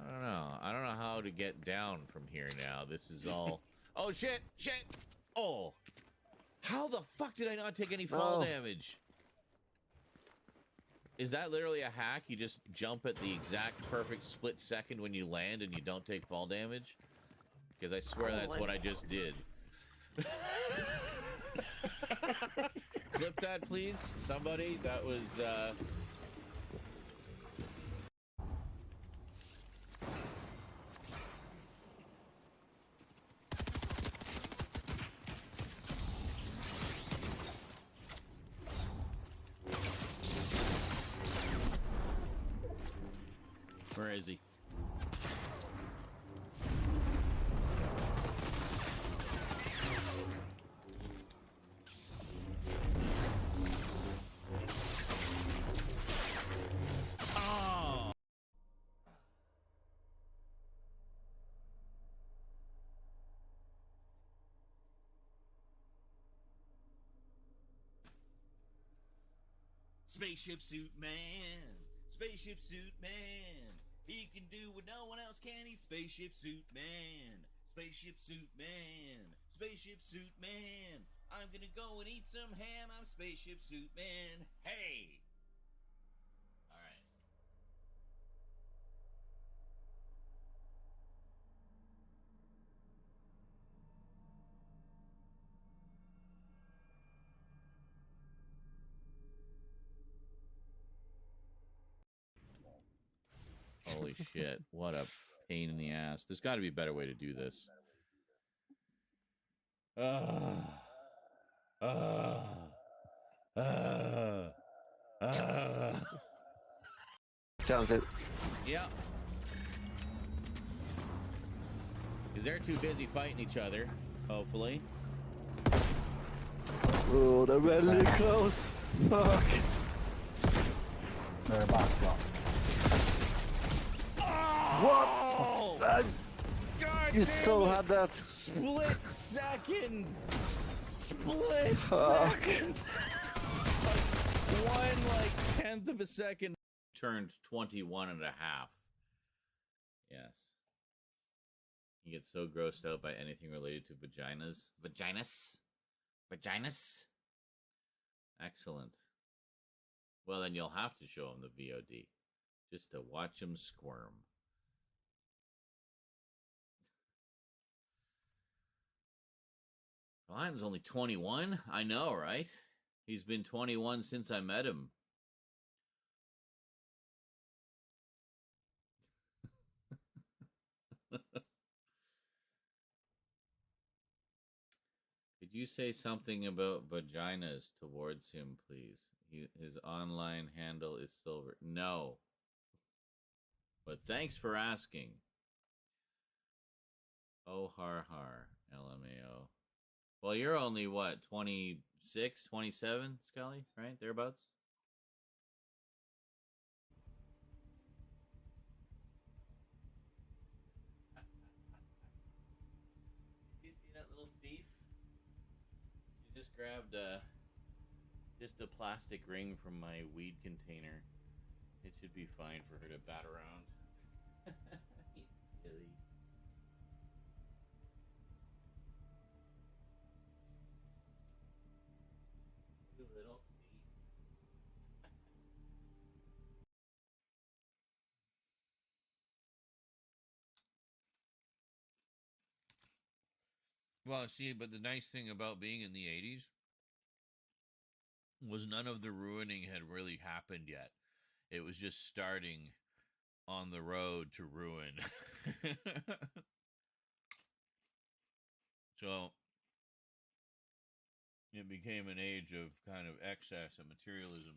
I don't know. I don't know how to get down from here now. This is all... Oh, shit! Shit! Oh! How the fuck did I not take any fall damage? Is that literally a hack? You just jump at the exact perfect split second when you land and you don't take fall damage? Because I swear that's what I just did. Clip that, please. Somebody. That was, Where is he? Oh! Spaceship suit man. Spaceship suit man. He can do what no one else can. He's spaceship suit man. Spaceship suit man. Spaceship suit man. I'm gonna go and eat some ham. I'm spaceship suit man. Hey! Alright. Holy shit. What a pain in the ass. There's got to be a better way to do this. Sounds it. Yeah. Because they're too busy fighting each other, hopefully. Oh, they're really close. Fuck. They're box lock. Oh! What? God You damn so it. had that. Split second! Split Fuck. second! Like 1/10 of a second. Turned 21 and a half. Yes. You get so grossed out by anything related to vaginas. Vaginas? Vaginas? Excellent. Well, then you'll have to show them the VOD. Just to watch them squirm. Ryan's only 21? I know, right? He's been 21 since I met him. Could you say something about vaginas towards him, please? His online handle is silver. No. But thanks for asking. Oh, har har, LMAO. Well, you're only, what, 26, 27, Scully, right? Thereabouts? You see that little thief? She just grabbed just a plastic ring from my weed container. It should be fine for her to bat around. You silly. You little thief. Well, see, but the nice thing about being in the 80s was none of the ruining had really happened yet. It was just starting on the road to ruin. So it became an age of kind of excess and materialism.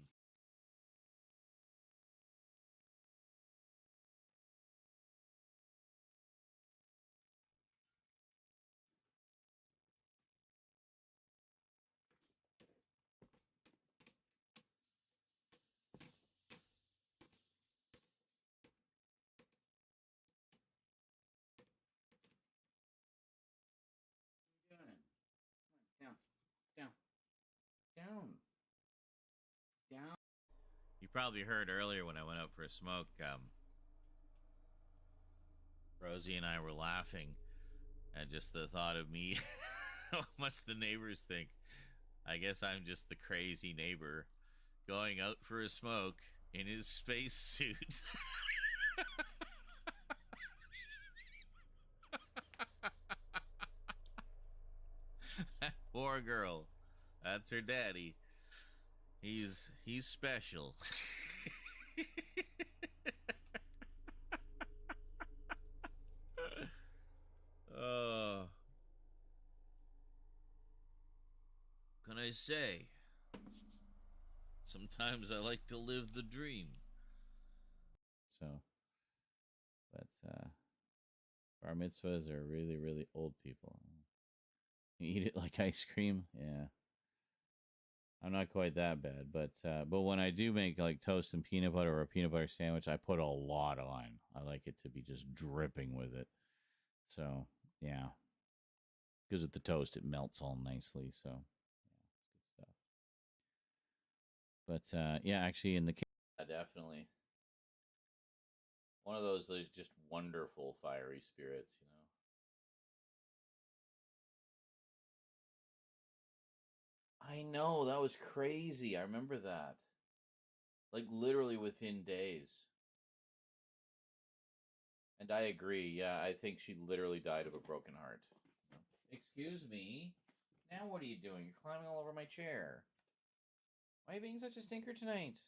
What are you doing? Come on, down, down, down, down. You probably heard earlier when I went out for a smoke, Rosie and I were laughing at just the thought of me. What must the neighbors think? I guess I'm just the crazy neighbor going out for a smoke in his space suit. That poor girl. That's her daddy. He's special. Oh, can I say? Sometimes I like to live the dream. So, but bar mitzvahs are really, really old people. You eat it like ice cream, yeah. I'm not quite that bad, but when I do make like toast and peanut butter or a peanut butter sandwich, I put a lot on. I like it to be just dripping with it. So yeah, because with the toast it melts all nicely. So yeah, good stuff. But yeah, actually, in the definitely one of those just wonderful fiery spirits, you know. I know, that was crazy. I remember that. Like literally within days. And I agree. Yeah, I think she literally died of a broken heart. Excuse me. Now what are you doing? You're climbing all over my chair. Why are you being such a stinker tonight?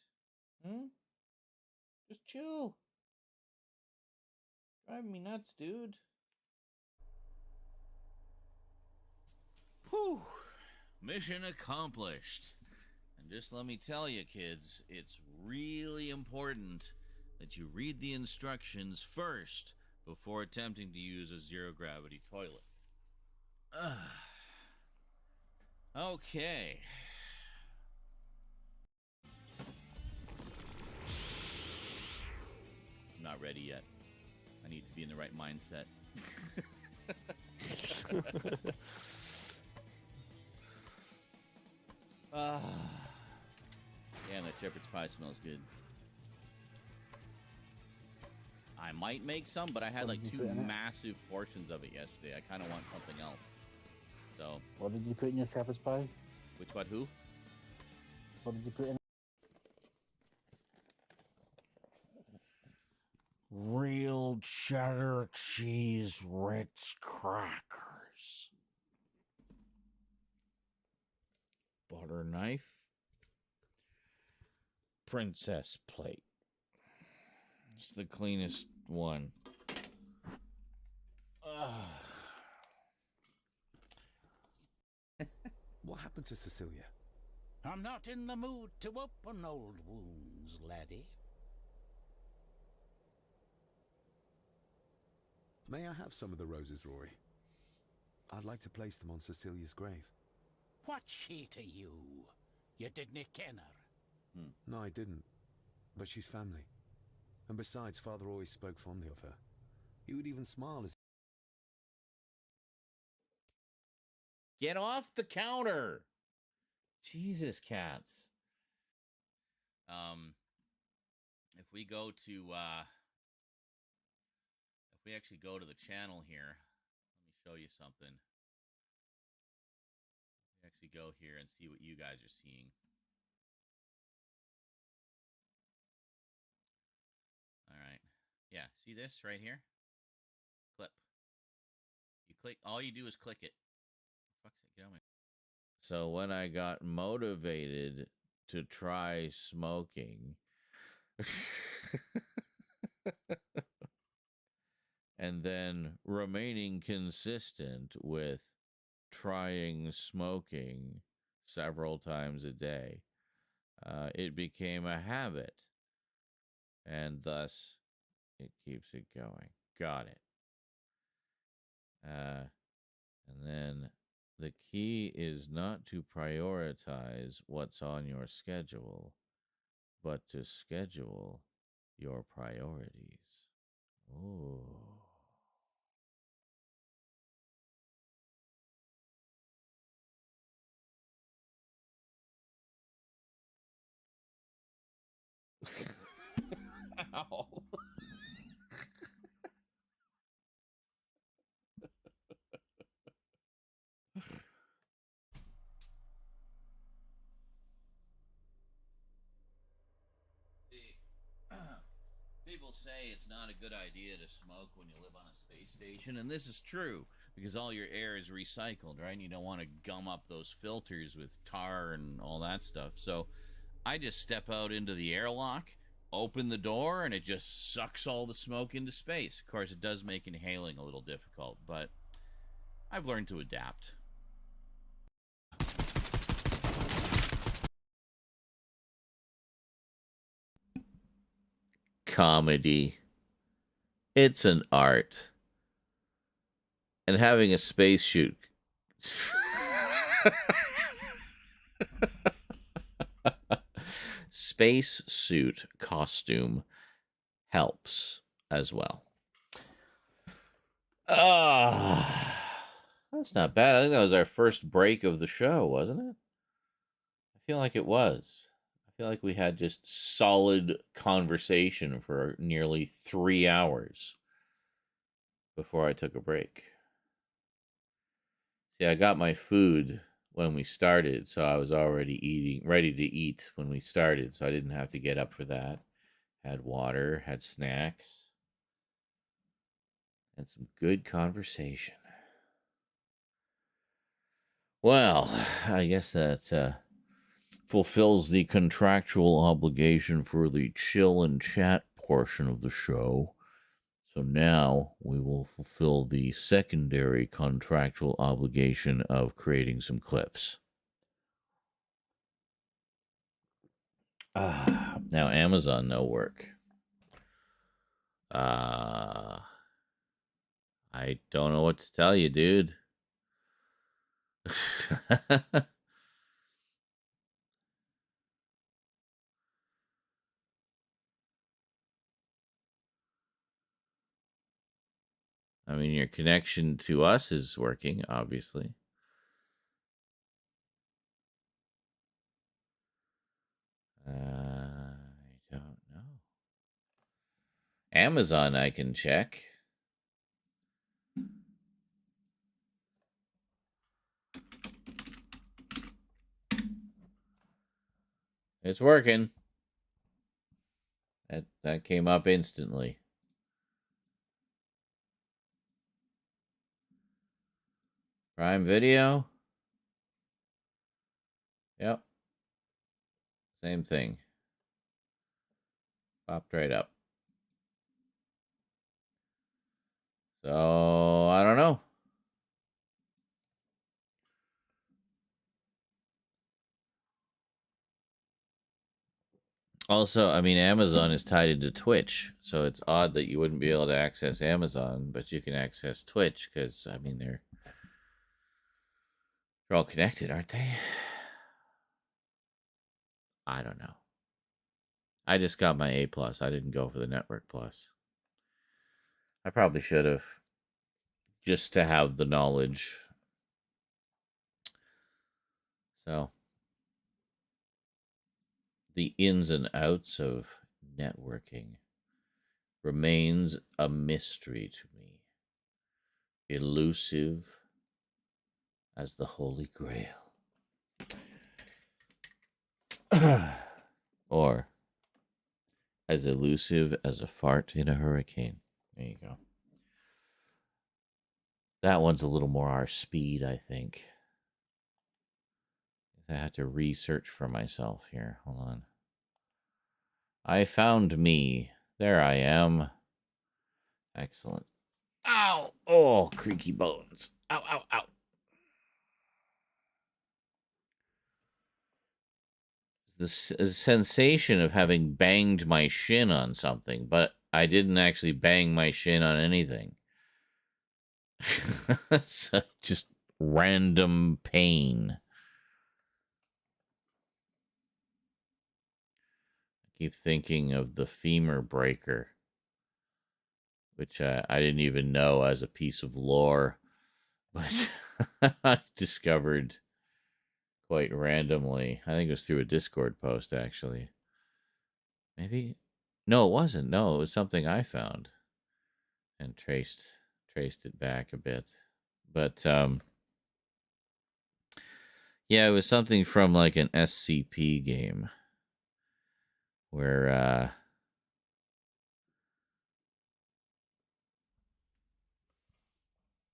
Hmm? Just chill. Driving me nuts, dude. Whew. Mission accomplished. And just let me tell you, kids, it's really important that you read the instructions first before attempting to use a zero-gravity toilet. Okay. I'm not ready yet. I need to be in the right mindset. Yeah, that shepherd's pie smells good. I might make some, but I had like 2 massive portions of it yesterday. I kind of want something else. So. What did you put in your shepherd's pie? Which what? Who? What did you put in? Real cheddar cheese Ritz crackers. Butter knife. Princess plate. It's the cleanest one. What happened to Cecilia? I'm not in the mood to open old wounds, laddie. May I have some of the roses, Rory? I'd like to place them on Cecilia's grave. What's she to you? You didn't ken her. No, I didn't. But she's family. And besides, Father always spoke fondly of her. He would even smile as... Get off the counter. Jesus, cats. If we go to, if we actually go to the channel here, let me show you something. Actually go here and see what you guys are seeing. All right. Yeah, see this right here? Clip. You click, all you do is click it. Fuck's sake, get out of my... So when I got motivated to try smoking, and then remaining consistent with trying smoking several times a day, it became a habit, and thus it keeps it going. Got it. And then the key is not to prioritize what's on your schedule, but to schedule your priorities. Oh. Ow. People say it's not a good idea to smoke when you live on a space station, and this is true because all your air is recycled, right? And you don't want to gum up those filters with tar and all that stuff. So I just step out into the airlock, open the door, and it just sucks all the smoke into space. Of course, it does make inhaling a little difficult, but I've learned to adapt. Comedy. It's an art. And having a space shoot. Space suit costume helps as well. That's not bad. I think that was our first break of the show, wasn't it? I feel like it was. I feel like we had just solid conversation for nearly 3 hours before I took a break. See, I got my food when we started, so I was already ready to eat when we started, so I didn't have to get up for that. Had water, had snacks, and some good conversation. Well, I guess that fulfills the contractual obligation for the chill and chat portion of the show. So now we will fulfill the secondary contractual obligation of creating some clips. Now Amazon no work. I don't know what to tell you, dude. I mean, your connection to us is working, obviously. I don't know. Amazon, I can check. It's working. That came up instantly. Prime Video? Yep. Same thing. Popped right up. So, I don't know. Also, I mean, Amazon is tied into Twitch, so it's odd that you wouldn't be able to access Amazon, but you can access Twitch because, I mean, They're all connected, aren't they? I don't know. I just got my A+. I didn't go for the Network Plus. I probably should have, just to have the knowledge. So, the ins and outs of networking remains a mystery to me, elusive as the Holy Grail. Or as elusive as a fart in a hurricane. There you go. That one's a little more our speed, I think. I had to research for myself here. Hold on. I found me. There I am. Excellent. Ow! Oh, creaky bones. Ow, ow, ow. The sensation of having banged my shin on something, but I didn't actually bang my shin on anything. So just random pain. I keep thinking of the femur breaker, which I didn't even know as a piece of lore, but I discovered quite randomly. I think it was through a Discord post, actually. Maybe? No, it wasn't. No, it was something I found and traced it back a bit. But yeah, it was something from like an SCP game where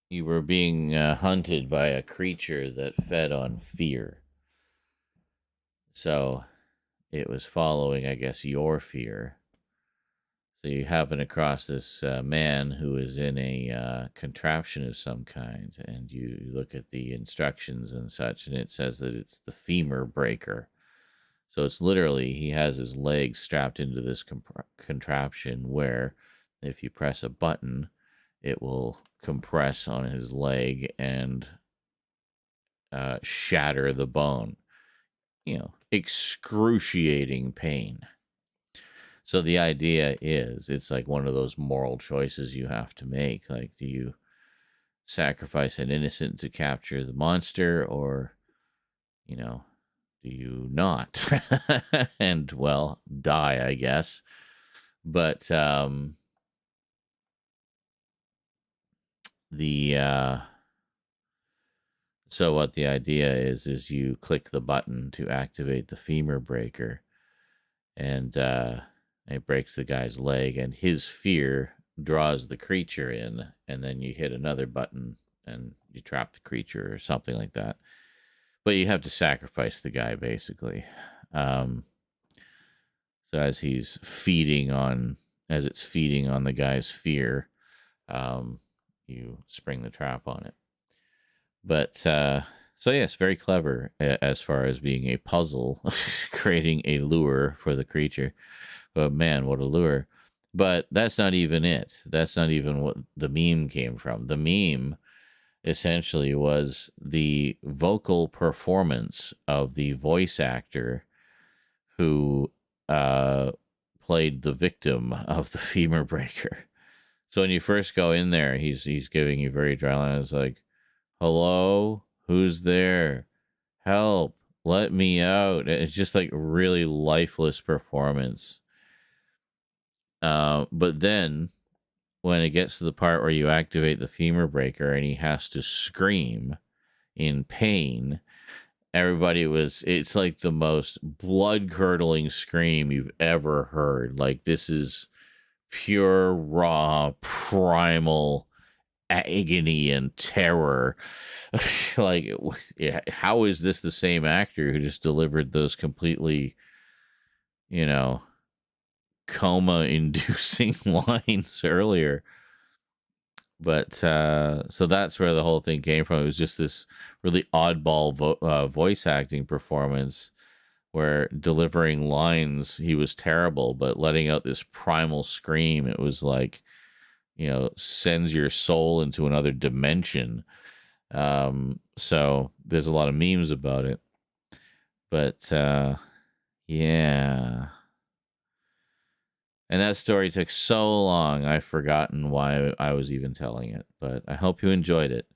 you were being hunted by a creature that fed on fear. So it was following, I guess, your fear. So you happen across this man who is in a contraption of some kind, and you look at the instructions and such, and it says that it's the femur breaker. So it's literally, he has his legs strapped into this contraption where if you press a button, it will compress on his leg and shatter the bone. You know, excruciating pain. So the idea is, it's like one of those moral choices you have to make. Like, do you sacrifice an innocent to capture the monster, or, you know, do you not? And, well, die, I guess. But so what the idea is you click the button to activate the femur breaker, and it breaks the guy's leg, and his fear draws the creature in, and then you hit another button and you trap the creature or something like that. But you have to sacrifice the guy, basically. So as it's feeding on the guy's fear, you spring the trap on it. But so yes, very clever as far as being a puzzle, creating a lure for the creature. But man, what a lure. But that's not even it. That's not even what the meme came from. The meme essentially was the vocal performance of the voice actor who played the victim of the femur breaker. So when you first go in there, he's giving you very dry lines like, "Hello, who's there? Help, let me out." It's just like really lifeless performance. But then when it gets to the part where you activate the femur breaker and he has to scream in pain, it's like the most blood-curdling scream you've ever heard. Like, this is pure, raw, primal agony and terror. Like, how is this the same actor who just delivered those completely, coma-inducing lines earlier? But so that's where the whole thing came from. It was just this really oddball voice acting performance where delivering lines, he was terrible, but letting out this primal scream, it was like, sends your soul into another dimension. So So there's a lot of memes about it. But yeah. And that story took so long, I've forgotten why I was even telling it. But I hope you enjoyed it.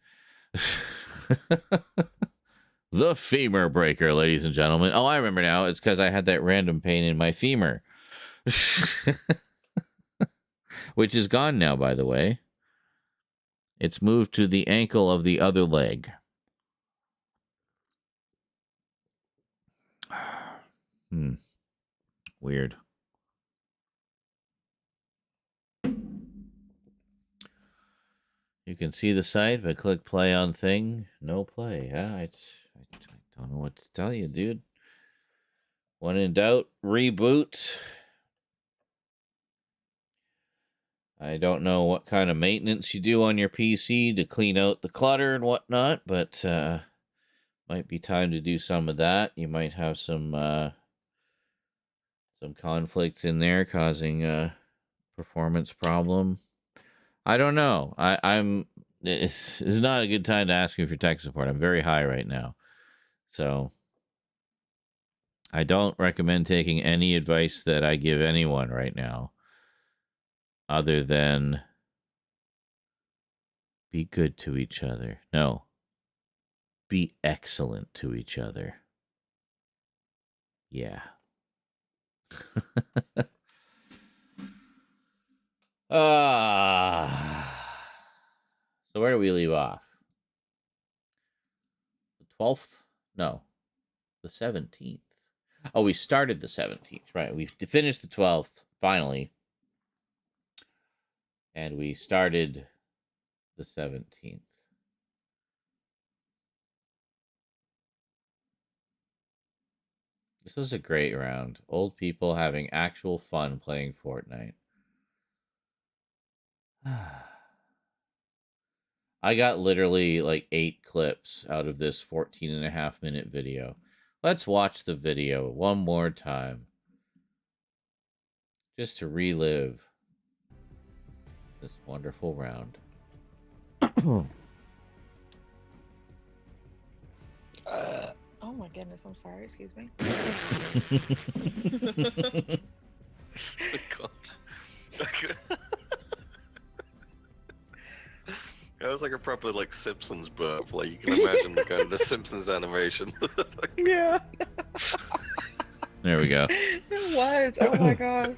The femur breaker, ladies and gentlemen. Oh, I remember now. It's because I had that random pain in my femur. Which is gone now, by the way. It's moved to the ankle of the other leg. Weird. You can see the site, but click play on thing. No play. Yeah, I don't know what to tell you, dude. When in doubt, reboot. I don't know what kind of maintenance you do on your PC to clean out the clutter and whatnot, but might be time to do some of that. You might have some conflicts in there causing a performance problem. I don't know. It's not a good time to ask me for tech support. I'm very high right now. So I don't recommend taking any advice that I give anyone right now other than be good to each other. No. Be excellent to each other. Yeah. So where do we leave off? The 12th? No. The 17th. Oh, we started the 17th, right. We finished the 12th, finally. And we started the 17th. This was a great round. Old people having actual fun playing Fortnite. I got literally like 8 clips out of this 14.5-minute video. Let's watch the video one more time. Just to relive this wonderful round. Oh my goodness, I'm sorry, excuse me. God. That was like a proper like Simpsons burp. Like you can imagine the kind of the Simpsons animation. Yeah. There we go. It was. Oh my gosh.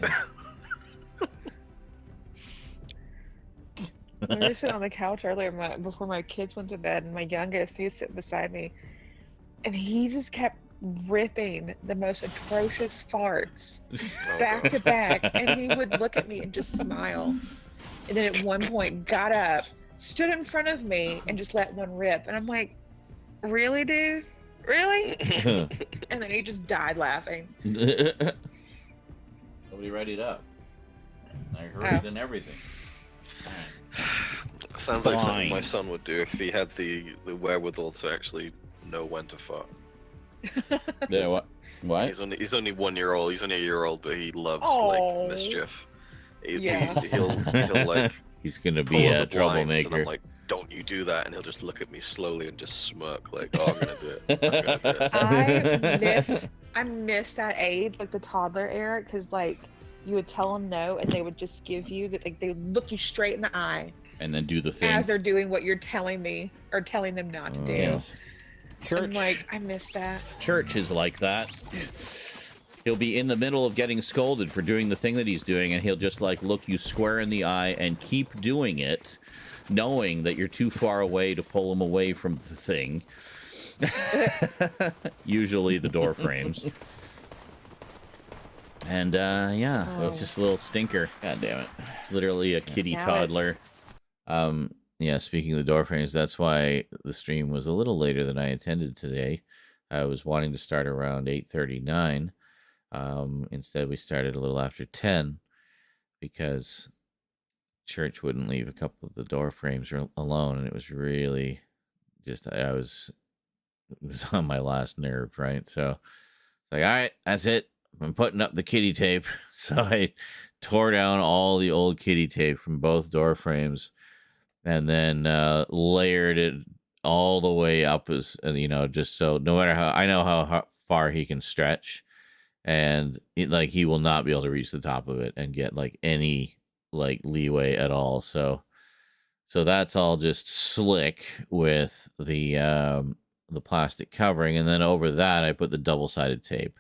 We were sitting on the couch earlier before my kids went to bed, and my youngest, he was sitting beside me, and he just kept ripping the most atrocious farts back to back, and he would look at me and just smile, and then at one point got up, stood in front of me, and just let one rip, and I'm like, really, dude? Really? And then he just died laughing. Nobody read it up. I heard it and everything. Sounds like something my son would do if he had the wherewithal to actually know when to fart. Yeah, what? He's only 1 year old. He's only a year old, but he loves like mischief. He'll like. He's gonna be a troublemaker. And I'm like, don't you do that? And he'll just look at me slowly and just smirk, like, oh, I'm gonna do it. I'm gonna do it. I miss that age, like the toddler era, because like you would tell them no, and they would just give you that, like they would look you straight in the eye, and then do the thing as they're doing what you're telling me or telling them not to do. Yes. Church. I'm like, I miss that. Church is like that. He'll be in the middle of getting scolded for doing the thing that he's doing, and he'll just like look you square in the eye and keep doing it, knowing that you're too far away to pull him away from the thing. Usually the door frames. And it's just a little stinker. God damn it. It's literally a kitty toddler. Yeah, speaking of the door frames, that's why the stream was a little later than I intended today. I was wanting to start around 8:39. Instead, we started a little after 10 because Church wouldn't leave a couple of the door frames alone, and it was really just it was on my last nerve, right? So it's like, all right, that's it. I'm putting up the kitty tape. So I tore down all the old kitty tape from both door frames, and then layered it all the way up as just so no matter how I know how far he can stretch, and he will not be able to reach the top of it and get like any like leeway at all. So that's all just slick with the plastic covering, and then over that I put the double-sided tape.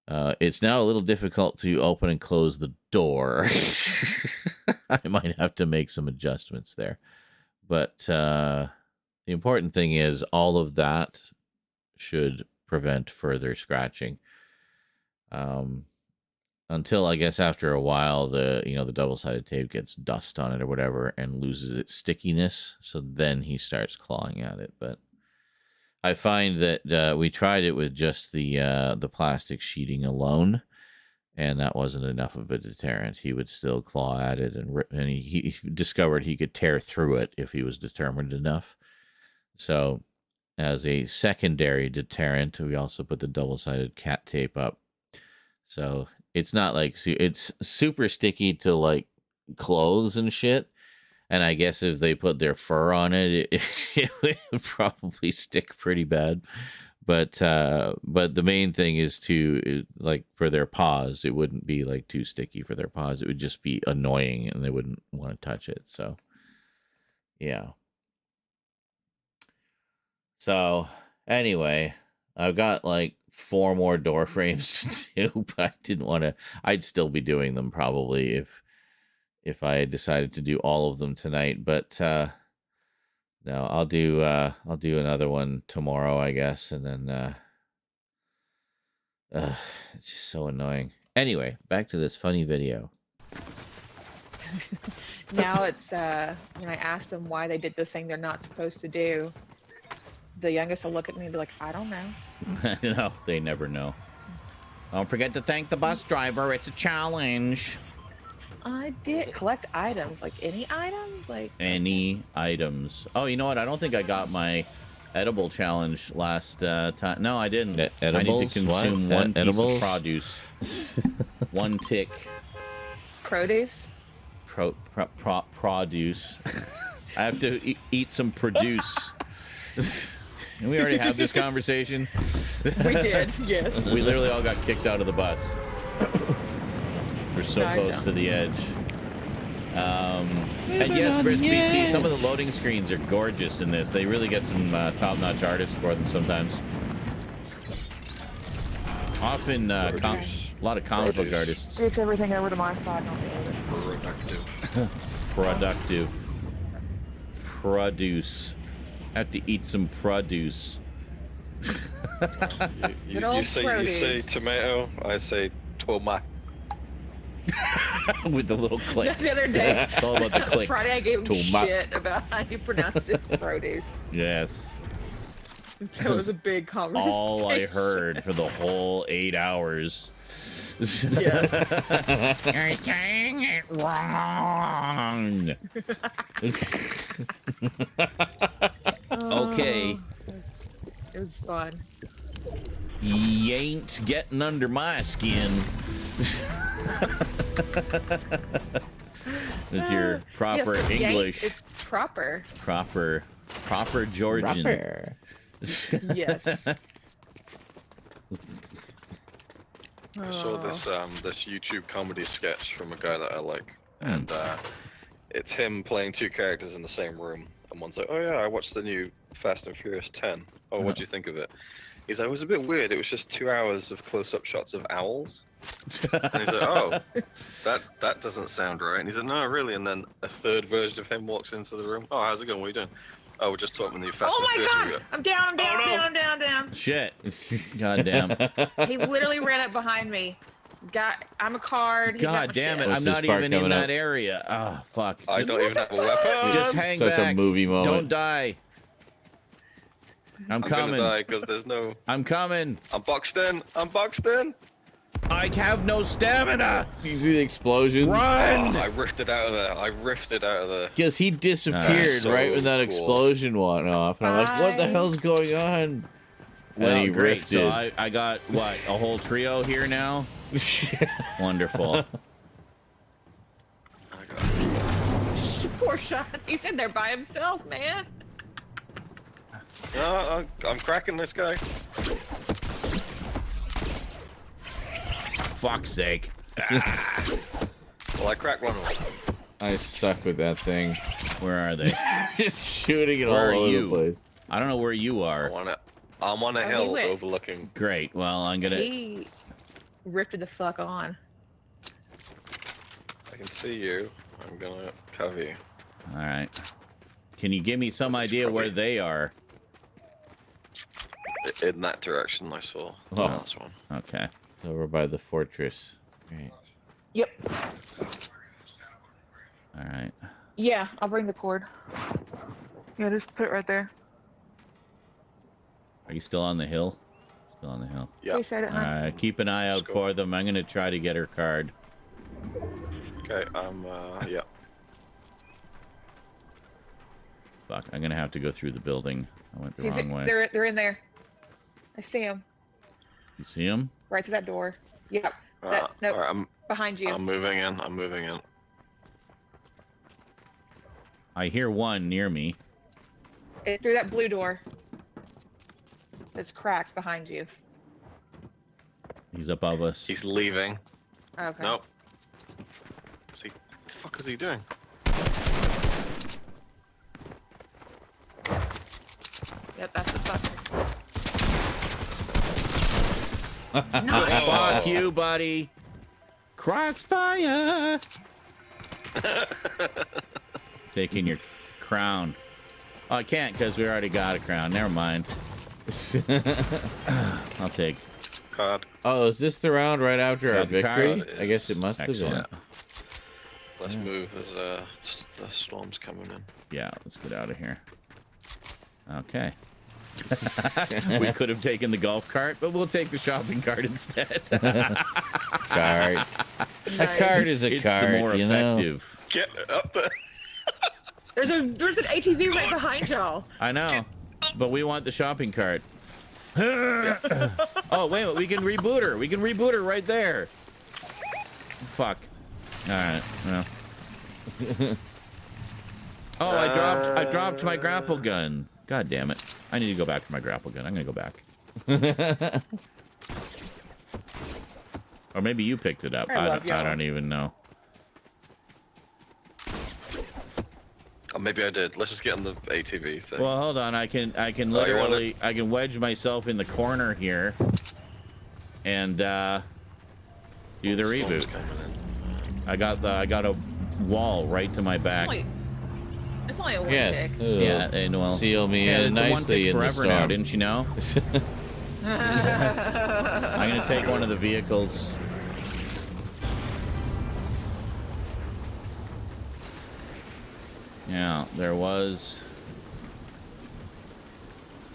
It's now a little difficult to open and close the door. I might have to make some adjustments there. But the important thing is all of that should prevent further scratching. Until I guess after a while the double-sided tape gets dust on it or whatever and loses its stickiness. So then he starts clawing at it. But I find that we tried it with just the plastic sheeting alone, and that wasn't enough of a deterrent. He would still claw at it, and he discovered he could tear through it if he was determined enough. So as a secondary deterrent, we also put the double-sided cat tape up. So it's not like it's super sticky to like clothes and shit. And I guess if they put their fur on it, it would probably stick pretty bad. But the main thing is to like for their paws, it wouldn't be like too sticky for their paws. It would just be annoying, and they wouldn't want to touch it. So, yeah. So anyway, I've got like 4 more door frames to do, but I didn't want to. I'd still be doing them probably if I had decided to do all of them tonight, but no, I'll do another one tomorrow, I guess, and then it's just so annoying. Anyway, back to this funny video. Now it's when I ask them why they did the thing they're not supposed to do, the youngest will look at me and be like, I don't know. No, they never know. Don't forget to thank the bus driver. It's a challenge. I did collect items, like any items, like any items. Oh, you know what? I don't think I got my edible challenge last time. No, I didn't. Edibles? I need to consume one piece edibles? of produce. One tick. produce. Produce. I have to eat some produce. And we already had this conversation. We did, yes. We literally all got kicked out of the bus. We're so close to the edge. And yes, Brisk BC, some of the loading screens are gorgeous in this. They really get some top-notch artists for them sometimes. Often, a lot of comic book artists. It's everything over to my side, not the other. Productive. Produce. Have to eat some produce. You say tomato, I say tomato. With the little click. The other day, It's all about the click. Friday, I gave him shit about how you pronounce this produce. Yes. So it was a big conversation. All I heard for the whole 8 hours. Yeah. You're saying it wrong. Okay. It was fun. You ain't getting under my skin. It's your proper Yes, English. It's proper. Proper Georgian. Proper. Yes. I saw this YouTube comedy sketch from a guy that I like, and it's him playing 2 characters in the same room. And one's like, "Oh yeah, I watched the new Fast and Furious 10. Oh, what'd you think of it?" He's like, "It was a bit weird. It was just 2 hours of close-up shots of owls." And he's like, "Oh, that doesn't sound right." And he's like, "No, really." And then a third version of him walks into the room. "Oh, how's it going? What are you doing?" "Oh, we're just talking the new Fast and Furious movie." I'm down, down. Shit. Goddamn. He literally ran up behind me. I'm a card. God damn it. What's I'm this not part even in coming that up? area. Oh, fuck. I don't even have a weapon. Just hang Such back. a movie moment. Don't die. I'm coming. Gonna die because there's no. I'm coming. I'm boxed in. I have no stamina. You see the explosion? Run! Oh, I rifted out of there. Because he disappeared So right when that cool. explosion went off. And I'm like, what the hell's going on? When he great. rifted. So I got, what, a whole trio here now? Wonderful. Poor Sean. He's in there by himself, man. I'm cracking this guy. Fuck's sake. Well, I cracked one of them. I suck with that thing. Where are they? Just shooting it Where all are over you? the place. I don't know where you are. I'm on a Oh, he hill went. overlooking. Great. Well, I'm gonna. He ripped the fuck on. I can see you. I'm gonna cover you. All right. Can you give me some idea where they are? In that direction, I saw the Oh. last one. Okay. Over by the fortress. Great. Yep. All right. Yeah, I'll bring the cord. Yeah, just put it right there. Are you still on the hill? Still on the hill. Yeah. Appreciate it, All huh? right. Keep an eye out Let's go. for them. I'm gonna try to get her card. Okay. Yeah. Fuck. I'm gonna have to go through the building. I went the He's wrong way. they're in there. I see him You see him? right to that door. Yep. That nope. Alright, Behind you. I'm moving in. I'm moving in. I hear one near me. Through that blue door. That's cracked behind you. He's above us. He's leaving. Okay. Nope. What the fuck is he doing? Yep, that's the fucker. Fuck you, buddy. Crossfire. Taking your crown. Oh, I can't because we already got a crown. Never mind. I'll take. Card. Oh, is this the round right after Yeah, our the victory? card I guess is it must have been. excellent. Let's move. There's the storm's coming in. Yeah, let's get out of here. Okay. We could have taken the golf cart, but we'll take the shopping cart instead. Card. A card is a It's card, the more you know. effective. Get up there. There's an ATV right behind y'all. I know, but we want the shopping cart. Oh, wait a minute. We can reboot her. We can reboot her right there. Fuck. All right. Well. Oh, I dropped my grapple gun. God damn it. I need to go back for my grapple gun. I'm going to go back. Or maybe you picked it up. I don't even know. Oh, maybe I did. Let's just get on the ATV thing. Well, hold on. I can Oh, you want literally I can wedge myself in the corner here and do the Storm's reboot. coming in. I got a wall right to my back. It's only a one Yes. tick. Yeah, and well, Seal me yeah, in it's a one nicely tick in the forever now, storm. didn't you know? I'm gonna take one of the vehicles. Yeah, there was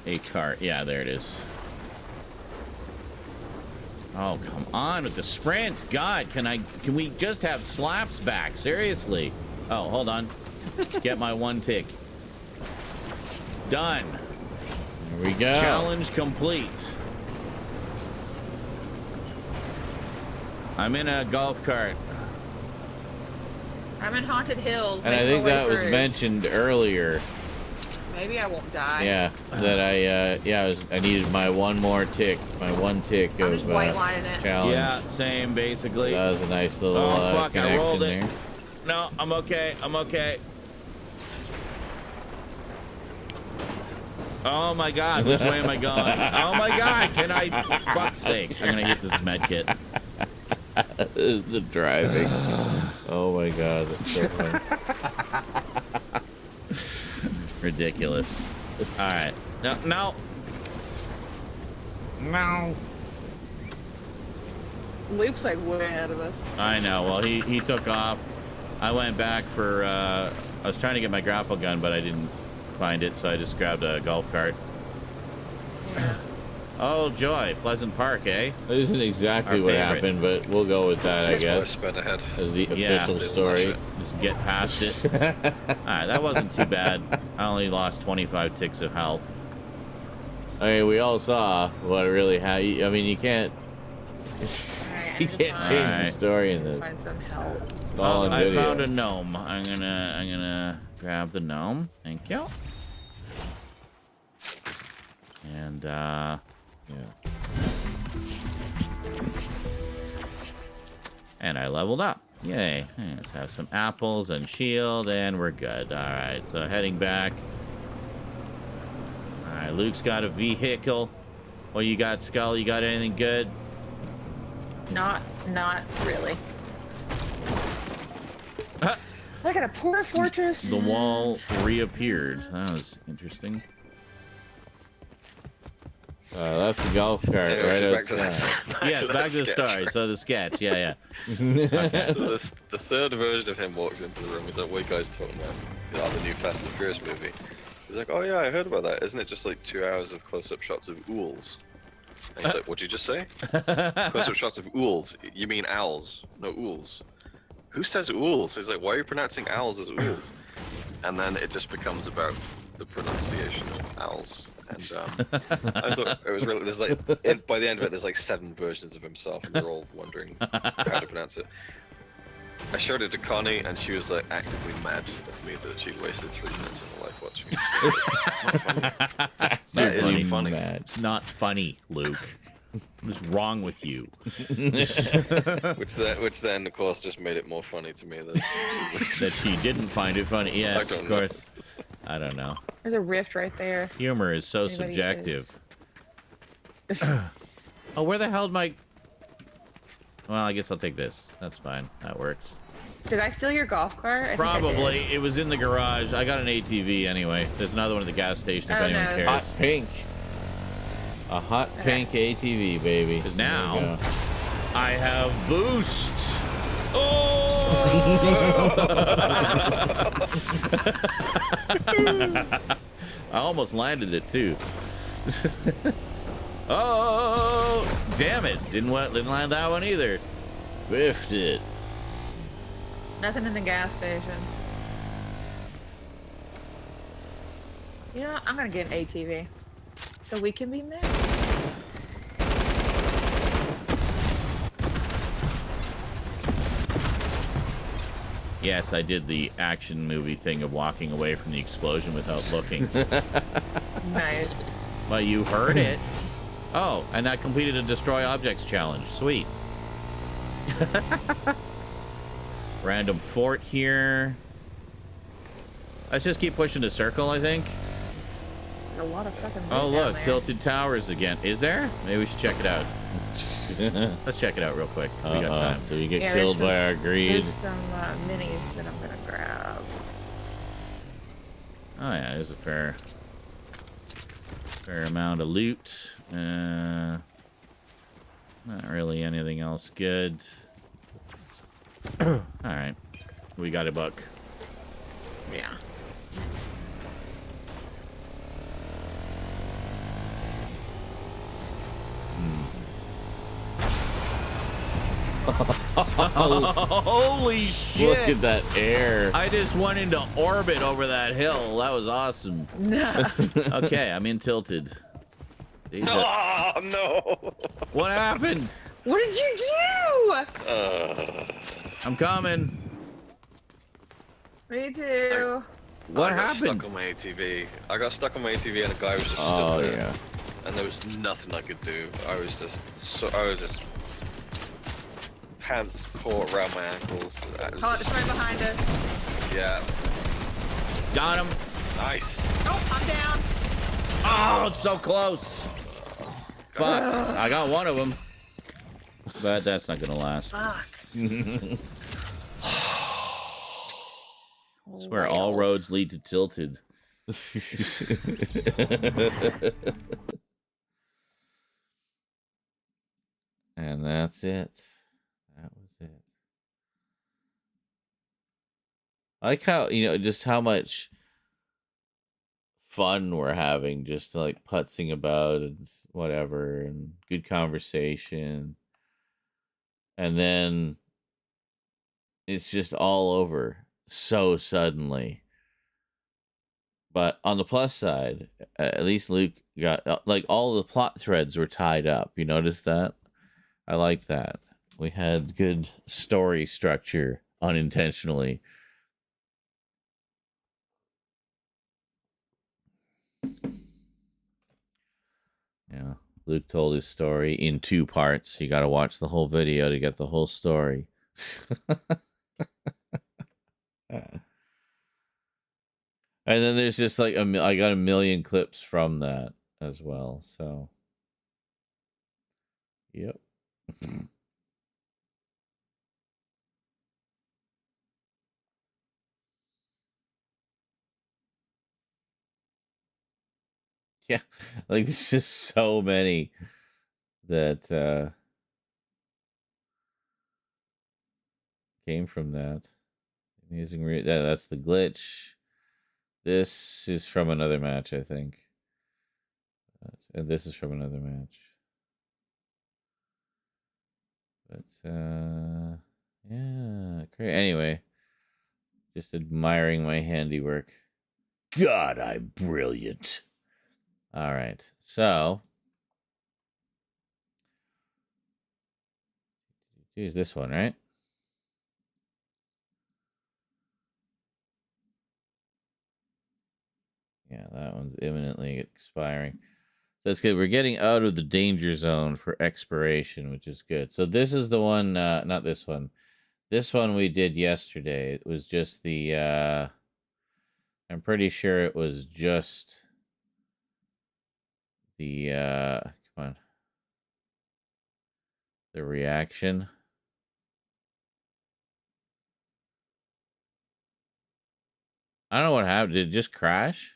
a cart. Yeah, there it is. Oh, come on with the sprint. God, can we just have slaps back? Seriously. Oh, hold on. Get my one tick. Done. There we go. Challenge complete. I'm in a golf cart. I'm in Haunted Hills. And I making think my way that was through. mentioned earlier. Maybe I won't die. Yeah, that I needed my one more tick, my one tick I'm of just white lining it. challenge. Yeah, same basically. That was a nice little Oh, fuck, I connection rolled it. there. No, I'm okay. I'm okay. Oh my god, which way am I going? Oh my god, can I... Fuck's sake. I'm gonna hit this med kit. The driving. Oh my god, that's so funny. Ridiculous. Alright. No. Luke's like way ahead of us. I know. Well, he took off. I went back for... I was trying to get my grapple gun, but I didn't find it, so I just grabbed a golf cart. Oh, joy. Pleasant Park, eh? That isn't exactly Our what favorite. happened, but we'll go with that, I That's why I guess, sped ahead. as the Yeah. official Didn't story. watch Just get past it. Alright, that wasn't too bad. I only lost 25 ticks of health. I mean, we all saw what it really had. I mean, you can't Alright, you can't change the story in this. Find some help. It's all in I video. found a gnome. I'm gonna grab the gnome. Thank you. And, yeah. And I leveled up. Yay. Let's have some apples and shield, and we're good. Alright, so heading back. Alright, Luke's got a vehicle. What you got, Skull? You got anything good? Not really. I got a poor fortress. The wall reappeared. That was interesting. That's the golf cart right outside. Yes, back to the stars. Right? So the sketch, yeah. Okay. So the third version of him walks into the room. He's like, "What are you guys talking about? The new Fast and Furious movie." He's like, "Oh yeah, I heard about that. Isn't it just like 2 hours of close-up shots of ools?" And he's like, "What'd you just say? Close-up shots of ools? You mean owls? No ools. Who says ools?" He's like, "Why are you pronouncing owls as ools?" And then it just becomes about the pronunciation of owls. And I thought it was really, there's like, by the end of it, there's like 7 versions of himself, and they're all wondering how to pronounce it. I showed it to Connie, and she was like actively mad at me that she'd wasted 3 minutes of her life watching it. It's not funny. Funny. It's not funny, Luke. What's wrong with you? which then, of course, just made it more funny to me that she didn't find it funny. Yes, of course. I don't know. There's a rift right there. Humor is so subjective. Oh, where the hell did my... Well, I guess I'll take this. That's fine. That works. Did I steal your golf cart? Probably. It was in the garage. I got an ATV anyway. There's another one at the gas station if anyone cares. Hot pink. A hot pink ATV, baby. Because now I have boost. Oh! I almost landed it too. Oh, damn it! Didn't land that one either. Whiffed it. Nothing in the gas station. You know, I'm gonna get an ATV so we can be married. Yes, I did the action movie thing of walking away from the explosion without looking. Nice. Well, you heard it. Oh, and I completed a destroy objects challenge. Sweet. Random fort here. Let's just keep pushing the circle, I think. A lot of fucking Oh, look, tilted towers again. Is there? Maybe we should check it out. Let's check it out real quick. We got time. Do we get killed by our greed? There's some minis that I'm gonna grab. Oh yeah, there's a fair amount of loot. Not really anything else good. All right, we got a buck. Yeah. Holy shit! Look at that air. I just went into orbit over that hill. That was awesome. Okay, I'm in tilted. Oh, no! What happened? What did you do? I'm coming. Me too. What I got happened? Stuck on my ATV. I got stuck on my ATV and the guy was just Oh, stood there. yeah. And there was nothing I could do. I was just hands caught around my ankles. Oh, it's right behind us. Yeah. Got him. Nice. Oh, I'm down. Oh, it's so close. Fuck. I got one of them. But that's not gonna last. Fuck. It's where all roads lead to tilted. And that's it. That was it. I like how, just how much fun we're having, just like putzing about and whatever, and good conversation. And then it's just all over so suddenly. But on the plus side, at least Luke got, like, all the plot threads were tied up. You notice that? I like that. We had good story structure unintentionally. Yeah. Luke told his story in 2 parts. You got to watch the whole video to get the whole story. And then there's just like I got a million clips from that as well. So, yep. Yeah, like there's just so many that came from that. Amazing. That's the glitch. This is from another match, I think. And this is from another match. But yeah, great. Anyway, just admiring my handiwork. God, I'm brilliant. All right, so use this one, right? Yeah, that one's imminently expiring. So that's good. We're getting out of the danger zone for expiration, which is good. So this is the one, not this one. This one we did yesterday. It was just the, I'm pretty sure it was just the, come on. The reaction. I don't know what happened. Did it just crash?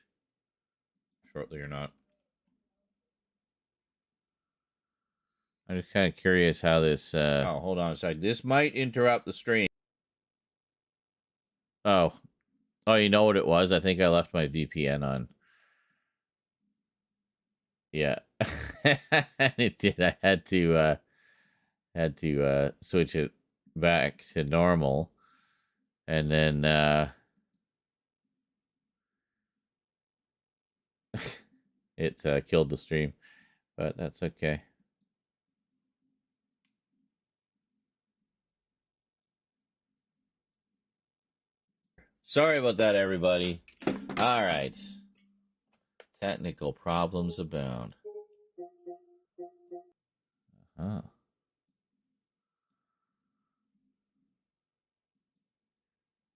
Shortly or not? I'm just kind of curious how this, Oh, hold on a sec. This might interrupt the stream. Oh. Oh, you know what it was? I think I left my VPN on. Yeah. It did. I had to switch it back to normal. And then it killed the stream. But that's okay. Sorry about that, everybody. All right. Technical problems abound. Uh-huh.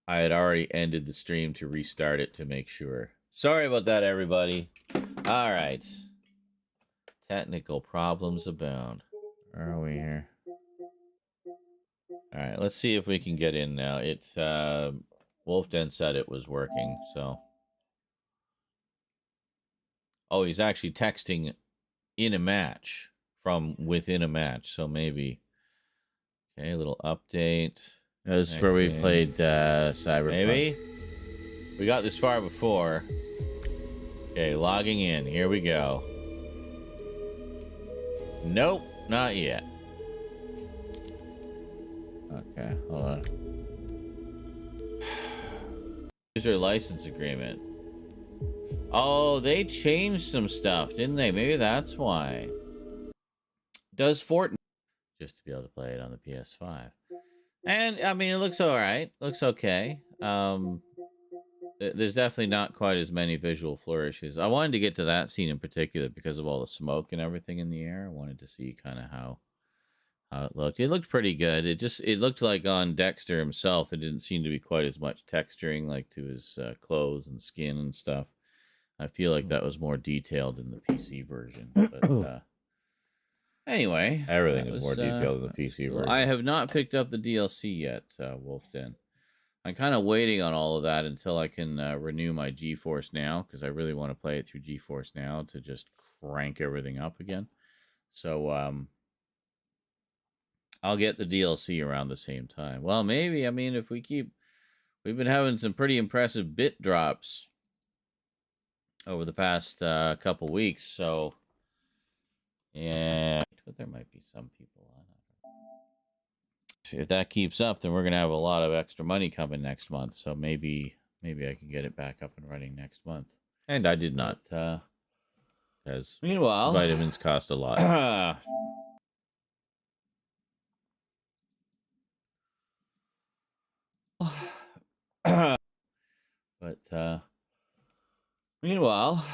I had already ended the stream to restart it to make sure. Sorry about that, everybody. All right. Technical problems abound. Where are we here? All right, let's see if we can get in now. It Wolfden said it was working, so. Oh, he's actually texting in a match from within a match, so maybe. Okay, a little update. This is where we played Cyberpunk. Maybe. We got this far before. Okay, logging in. Here we go. Nope, not yet. Okay, hold on. User license agreement. Oh, they changed some stuff, didn't they? Maybe that's why. Does Fortnite just to be able to play it on the PS5. And I mean, it looks all right. Looks okay. There's definitely not quite as many visual flourishes. I wanted to get to that scene in particular because of all the smoke and everything in the air. I wanted to see kind of how it looked. It looked pretty good. It looked like on Dexter himself, it didn't seem to be quite as much texturing like to his clothes and skin and stuff. I feel like that was more detailed in the PC version. But anyway, everything is more detailed in the PC version. I have not picked up the DLC yet, Wolfden. I'm kind of waiting on all of that until I can renew my GeForce Now, because I really want to play it through GeForce Now to just crank everything up again. So I'll get the DLC around the same time. Well, maybe. I mean, if we've been having some pretty impressive bit drops over the past couple weeks, so yeah, but there might be some people on it. If that keeps up, then we're gonna have a lot of extra money coming next month. So maybe I can get it back up and running next month. And I did not, because meanwhile, vitamins cost a lot. But meanwhile,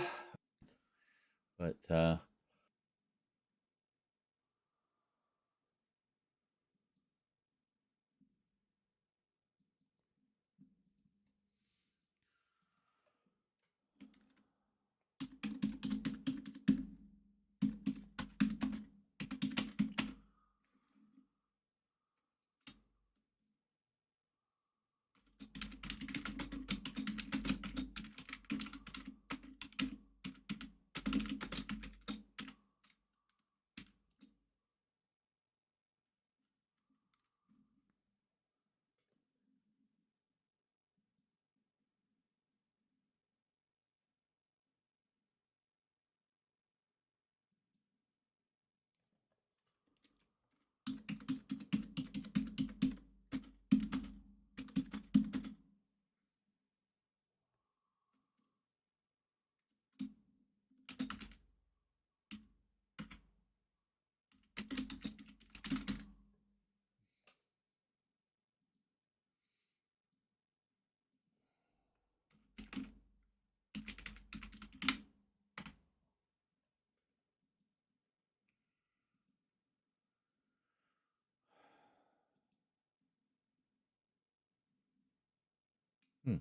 It's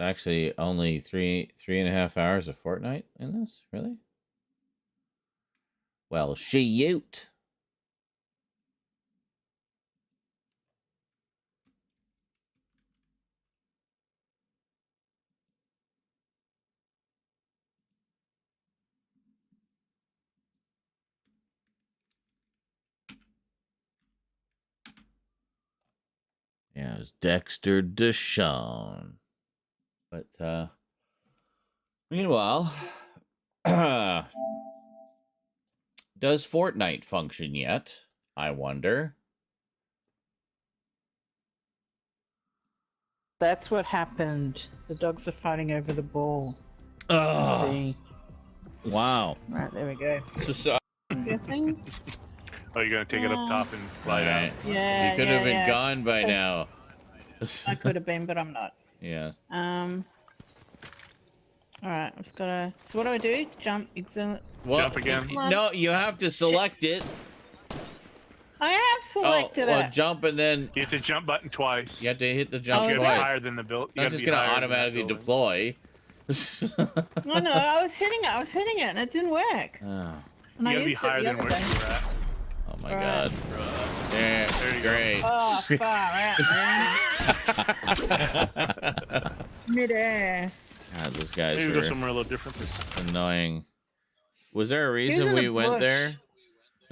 actually only 3.5 hours of Fortnite in this. Really? Well, shoot. Yeah, it was Dexter Deshawn. But meanwhile, does Fortnite function yet? I wonder. That's what happened. The dogs are fighting over the ball. Oh, See. wow. Right, there we go. So, I'm guessing. Oh, you're gonna take it up top and fly down. Yeah, you could have been gone by Cause now. I could have been, but I'm not. Yeah. Alright, I've just gotta. So what do I do? Jump, Well, Jump again. No, you have to select it. I have selected well, it. jump and then You hit the jump button twice. you have to hit the jump You gotta be twice. higher than the build. It's not just gonna automatically deploy. No, no, I was hitting it, and it didn't work. Oh, And You I gotta be used higher it the than other where day. you were at. oh my Alright. god. Yeah, There you go. great. Oh, far out, man. Midair. God, those guys Maybe go were somewhere a little different. This annoying. Was there a He was reason in we the went bush. there?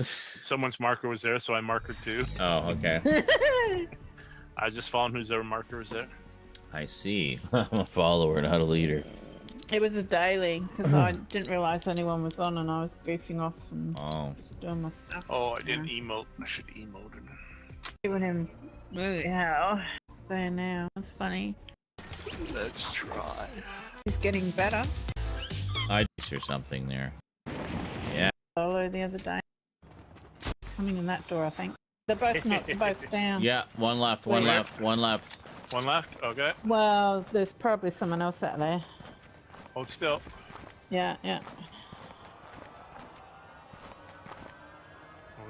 someone's marker was there, so I markered too. Oh, okay. I just followed whose ever marker was there. I see. I'm a follower, not a leader. It was a daily, because I didn't realise anyone was on, and I was goofing off and Oh. just doing my stuff. Oh, I didn't emote. I should have emoted. Giving him hell. Stay now. That's funny. Let's try. He's getting better. I or something there. Yeah. Solo the other day. Coming in that door, I think. They're both not. They're both down. Yeah, one left, one Sweet. left, one left. One left. Okay. Well, there's probably someone else out there. Hold still. Yeah, yeah.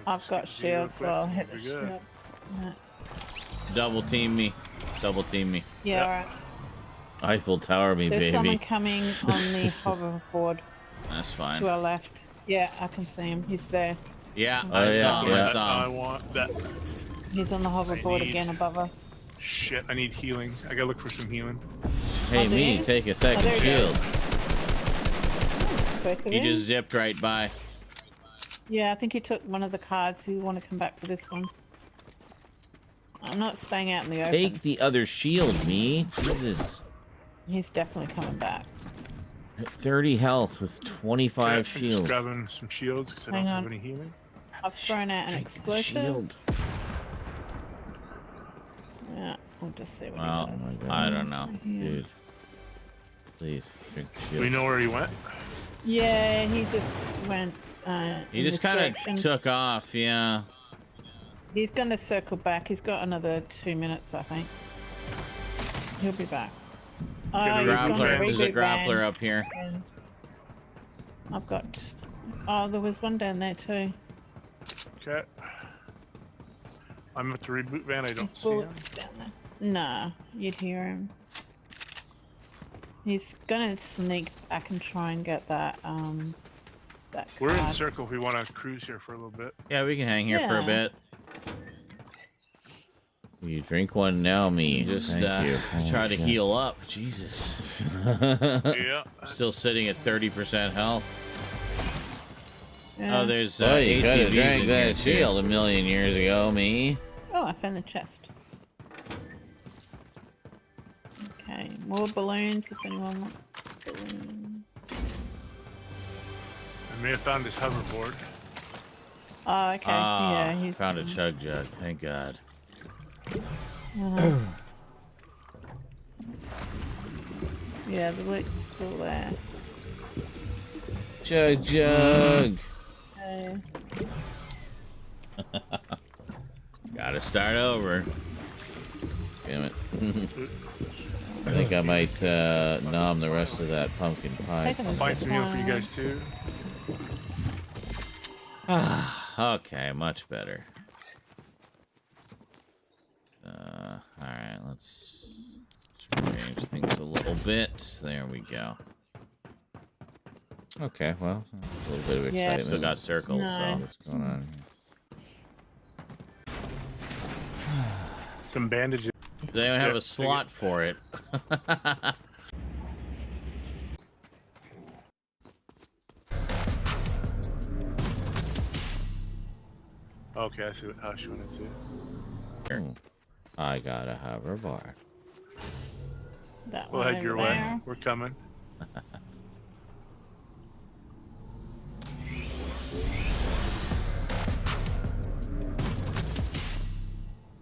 We'll I've just got get Z real shield, so quick I'll and hit we'll the be good. shield. Yeah, Double team me. Double team me. yeah, Yep. alright. Eiffel Tower me, There's someone baby. coming on the hoverboard That's fine. to our left. Yeah, I can see him. He's there. Yeah, Oh, I yeah, saw him. yeah. I saw I him. want that. He's on the hoverboard need- again above us. Shit, I need healing. I gotta look for some healing. Hey, Oh, me, did he? take a second there he goes. shield. Quick of He him. just zipped right by. Yeah, I think he took one of the cards. He want to come back for this one. I'm not staying out in the open. Take the other shield, me. Jesus. He's definitely coming back. At 30 health with 25 Okay, I'm just shield. grabbing some shields because I don't Hang have on. any healing. I've thrown out an Drink the explosive. shield. Yeah, we'll just see what Well, he does. I don't know, Yeah. dude. Please drink the Do shield. we know where he went? Yeah, he just went. He in just this kind direction. of took off, yeah. He's gonna circle back. He's got another 2 minutes, I think. He'll be back. Oh, Get a he's gone Grappler. There's a reboot grappler van. up here. I've got. Oh, there was one down there too. Okay. I'm at the reboot van. I don't There's see him. bullets down there. Nah, you'd hear him. He's gonna sneak back and try and get that that We're in card. circle if we want to cruise here for a little bit. Yeah, we can hang here for a Yeah. bit. You drink one now, me. Just Thank you. try to Okay. heal up. Jesus. Yeah. Still sitting at 30% health. Yeah. Oh, there's Oh, you could have ATVs drank in that here, shield too. a million years ago, me. Oh, I found the chest. Okay, more balloons if anyone wants balloons. I may have found his hoverboard. Oh, okay. Ah, yeah, he's found a chug jug. Thank God. yeah, the loot's still there. Chug jug. Okay. Gotta start over. Damn it. I think I might nom the rest of that pumpkin pie. Taking a Find zip some heal for you line. guys too. Okay, much better. Alright, let's Change things a little bit. There we go. Okay, well, a little bit of excitement. Yeah. Still got circles, No. so what's going on here? Some bandages. Does anyone have Yeah, a slot for it? Okay, I see how she wanted to. I got a hoverboard. That We'll one head your over way. there. We're coming.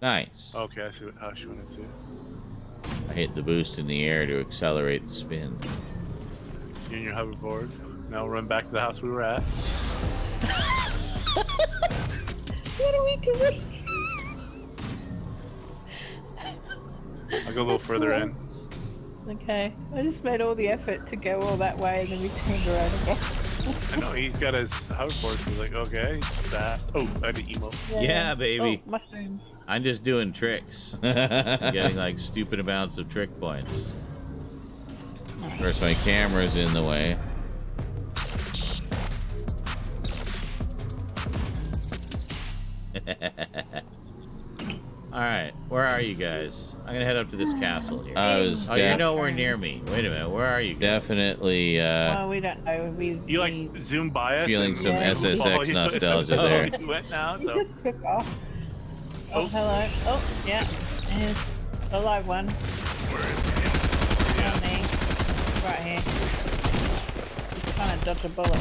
Nice. Okay, I see how she wanted to. I hit the boost in the air to accelerate the spin. You and your hoverboard. Now we'll run back to the house we were at. What are we doing? I'll go a little further in. Okay, I just made all the effort to go all that way and then we turned around again. I know he's got his hoverboard, so he's like, okay, fast. Oh, I had an emo. Yeah, baby. Oh, mushrooms. I'm just doing tricks. I'm getting like stupid amounts of trick points. First, my camera's in the way. All right, where are you guys? I'm gonna head up to this castle here. Oh, you're nowhere near me. Wait a minute, where are you guys? Definitely Well, we don't know. You like zoom by us? feeling and some we follow SSX you. nostalgia there. You went now, He so. just took off. Oh, hello. Oh, yeah. Here's a live one. Where is On me. Right here. He's trying to dodge a bullet.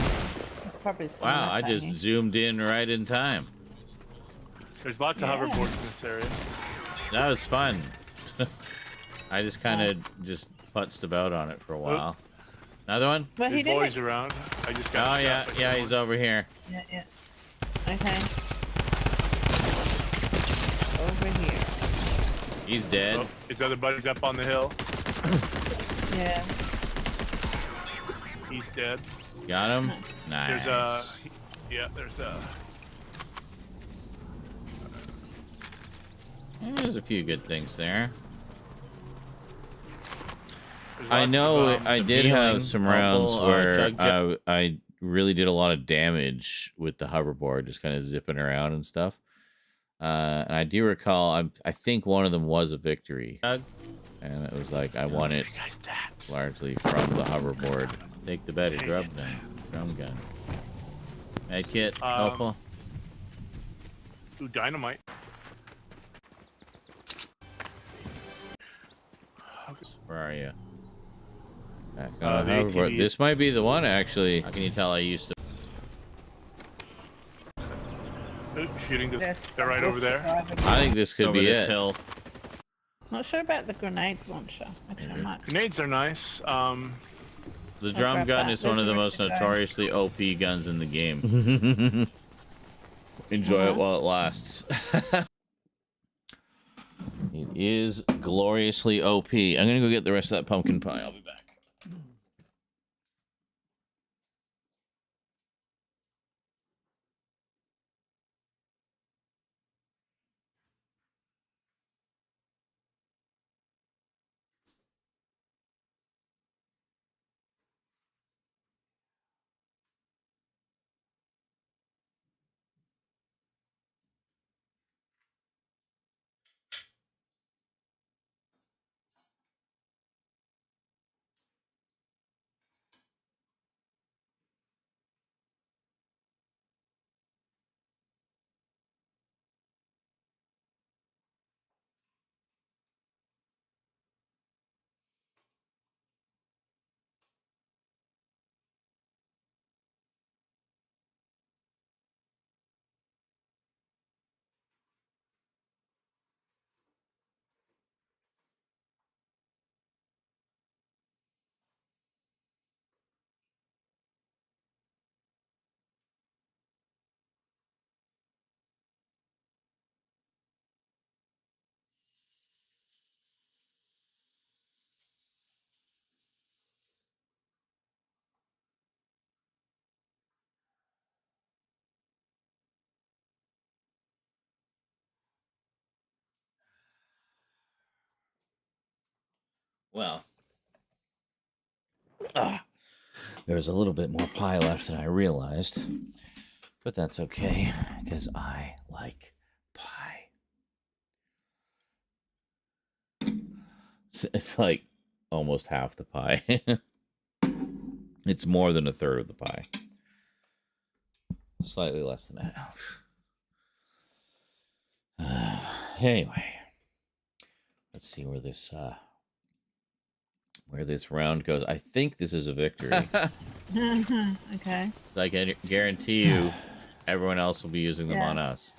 Probably Wow, I smacked just me. zoomed in right in time. There's lots of hoverboards in this area. That was fun. I just kind of just putzed about on it for a while. Another one? But he There's boys didn't. around. I just Oh got. yeah, shot by yeah, someone. he's over here. Yeah, yeah. Okay. Over here. He's dead. Oh, his other buddy's up on the hill. Yeah. He's dead. Got him. Nice. There's a. Yeah, there's a. There's a few good things there. There's I lots know of, I some did healing. have some rounds Couple, where chug- I really did a lot of damage with the hoverboard, just kind of zipping around and stuff. And I do recall, I think one of them was a victory, and it was like I won it largely from the hoverboard. Take the better drum gun. Drum gun. Med kit, helpful. Ooh, dynamite. Where are you? Back The on the hoverboard. ATV. This might be the one, actually. How can you tell I used to? Ooh, shooting. Yes. They're right over there. I think this could Over be this it. hill. Not sure about the grenade launcher. Actually, I might. Grenades are nice. The drum grab gun that. is one of the There's most the gun. notoriously OP guns in the game. Enjoy it while it lasts. It is gloriously OP. I'm gonna go get the rest of that pumpkin pie. I'll be back. Well, there's a little bit more pie left than I realized, but that's okay because I like pie. It's like almost half the pie. It's more than a third of the pie. Slightly less than half. Anyway, let's see where this round goes. I think this is a victory. Okay. I can guarantee you, everyone else will be using them on us.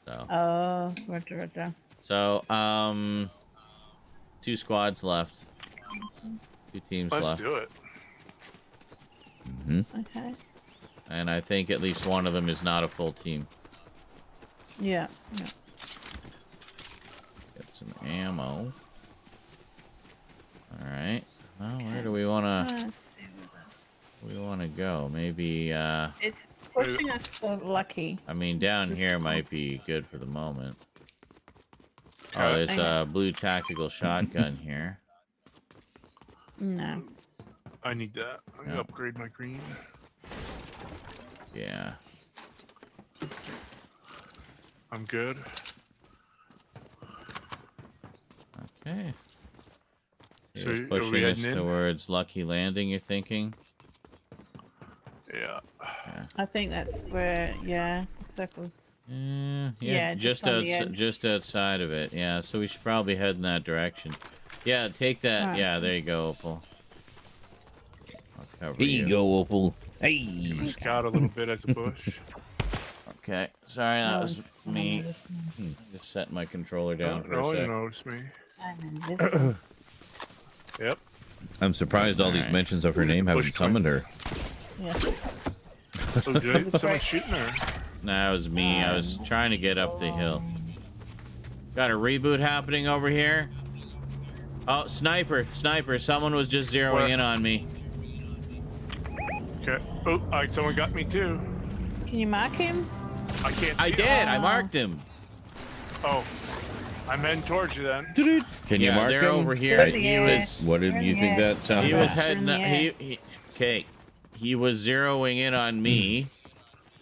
So. Oh, roger. So, 2 squads left. 2 teams left. Let's do it. Mm-hmm. Okay. And I think at least one of them is not a full team. Yeah. Get some ammo. All right. Well, where do we wanna? We wanna go? Maybe. It's pushing us to Lucky. I mean, down here might be good for the moment. Oh, Okay. there's a blue tactical shotgun here. No. I need that. I'm gonna upgrade my green. Yeah. I'm good. Okay. So It's are we pushing us heading in? towards Lucky Landing, you're thinking? Yeah. I think that's where, the circles. Yeah, just on the edge. just outside of it. Yeah, so we should probably head in that direction. Yeah, take that. Right. Yeah, there you go, Opal. I'll cover Here you go, Opal. Hey. Gonna scout a little bit as a bush. Okay, sorry, that was Oh, me. I'm Just setting my controller down for No, a you sec. noticed me. invisible. Yep. I'm surprised all these Alright. mentions of her name haven't Bush summoned her. Yeah. So good. Someone shooting her. Nah, it was me. I was trying to get up the hill. Got a reboot happening over here. Oh, sniper. Someone was just zeroing Where? in on me. Okay. Oh, someone got me too. Can you mark him? I can't. I see did. him. I marked him. Oh, I'm heading towards you then. Can you Yeah, mark they're him? over here. Good, He yeah. was. What did you think that sounded He like? was heading. in the air. Okay. He was zeroing in on me.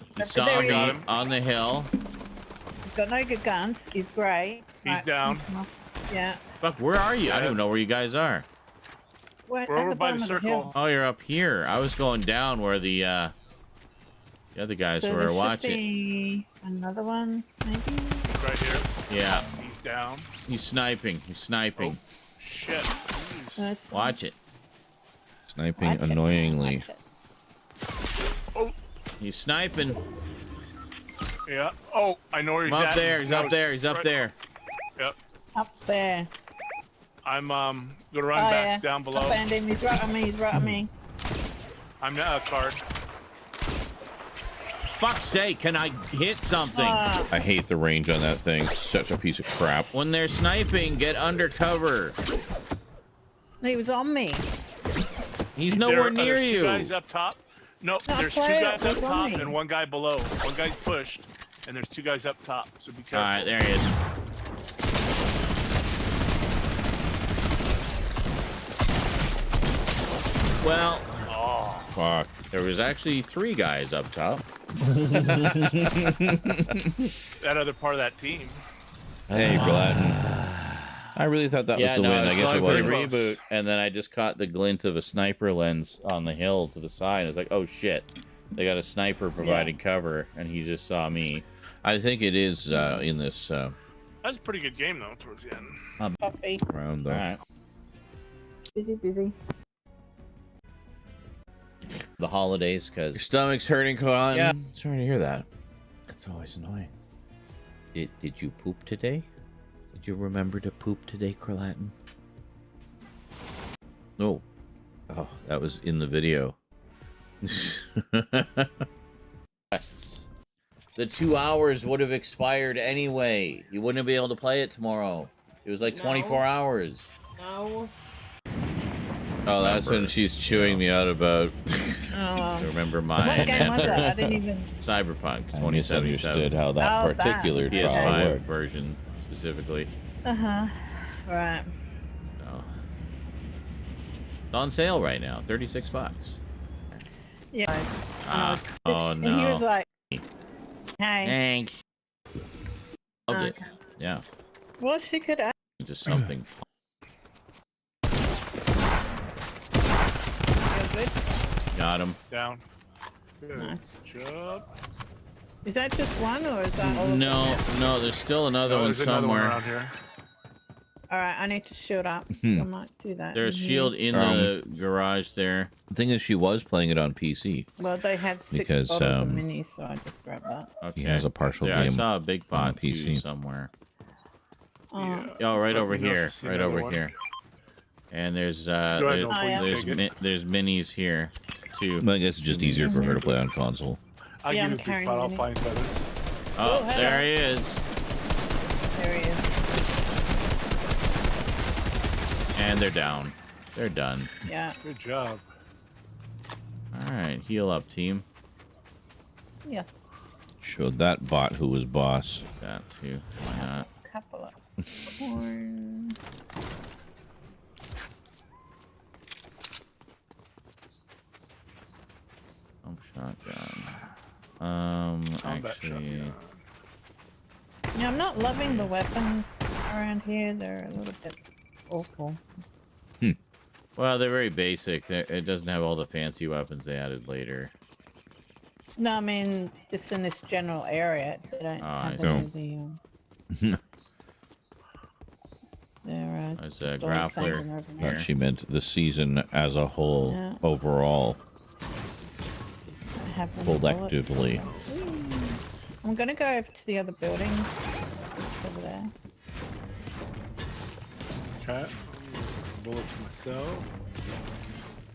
He That's saw there he me is. on the hill. He's got no good guns. He's great. He's down. Yeah. Fuck, where are you? I don't even know where you guys are. We're, We're at over the by bottom the of the circle. hill. Oh, you're up here. I was going down where the other guys So there were should watching. be another one, maybe? Right here. Yeah, He's down. he's sniping. Oh, shit. Jeez. That's Watch it. Sniping Watch it. annoyingly. Watch it. He's sniping. Yeah. Oh, I know where he's He's up at. there. He's up there. He's up Right- there. Yep. Up there. I'm gonna run Oh, back yeah. down below. I found him. He's right on me. He's right on me. I'm card. Fuck's sake! Can I hit something? Ah, I hate the range on that thing. Such a piece of crap. When they're sniping, get under cover. he was on me. He's nowhere near There's you. Two guys up top. No, No, there's two play it. guys up What's on top me? and one guy below. One guy's pushed, and there's two guys up top. So be careful. All right, there he is. Well, Oh, Fuck. there was actually 3 guys up top. that other part of that team. Hey, Gladden. I really thought that was the win. I guess was it going for wasn't. the reboot, and then I just caught the glint of a sniper lens on the hill to the side. I was like, oh shit, they got a sniper providing cover, and he just saw me. I think it is in this That was a pretty good game though towards the end. Coffee. round, though. All right, Busy. the holidays, Your because stomach's hurting, Colin. Yeah. Sorry to hear that. That's always annoying. Did you poop today? Did you remember to poop today, Corlatin? No. Oh, that was in the video. the 2 hours would have expired anyway. You wouldn't be able to play it tomorrow. It was like No. 24 hours. No. Oh, that's when she's chewing me out about Oh. Remember What mine. game was that? I didn't even. Cyberpunk I misunderstood 2077. how that Oh, that. particular trial PS5 worked. version specifically. Uh huh. Right. So, It's on sale right now, $36. Yeah. Oh And he no. was like, "Hey." Thanks. Loved it. Okay. Yeah. Well, she could. Just something. Got him. Down. Good Nice. job. Is that just one, or is that all? No, no, there's still another one There's another one somewhere. around here. All right, I need to shield up. I might do that. There's in shield here. in the garage there. The thing is, she was playing it on PC. Well, they had 6 because, bottles of minis, so I just grabbed that. Okay. He has a partial Yeah, I game saw a big on pot too PC. somewhere. Oh, Oh, right Let over me know if here. you see Right another over one. here. And there's Go ahead, there's, no, please take it. there's minis here too. I guess it's just easier for her to play on console. I'll Yeah, give I'm you a big carrying pot, I'll mini. find feathers. Oh, hello. there he is. there he is. And they're down. They're done. Yeah. Good job. All right, heal up, team. Yes. Showed that bot who was boss. That too. Why not? Couple of corn. Shotgun. Combat Actually, shotgun. Yeah, I'm not loving the weapons around here. They're a little bit awful. well, they're very basic. It doesn't have all the fancy weapons they added later. No, I mean just in this general area. They don't I have see. any of the. They're There's a just all the same grappler over Thought there. she meant the season as a whole, Yeah. overall, I have any bullets. collectively. I'm gonna go over to the other building. It's over there. Okay. Bullets myself.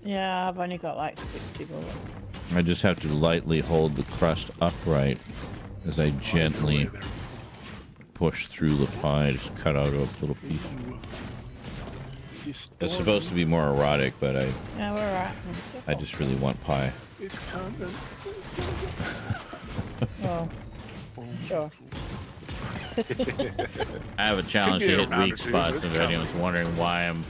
Yeah, I've only got like 60 bullets. I just have to lightly hold the crust upright as I gently push through the pie, just cut out a little piece. It's supposed to be more erotic, but Yeah, we're alright. I just really want pie. It's coming. Oh, sure. I have a challenge to hit weak spots. If anyone's wondering why I'm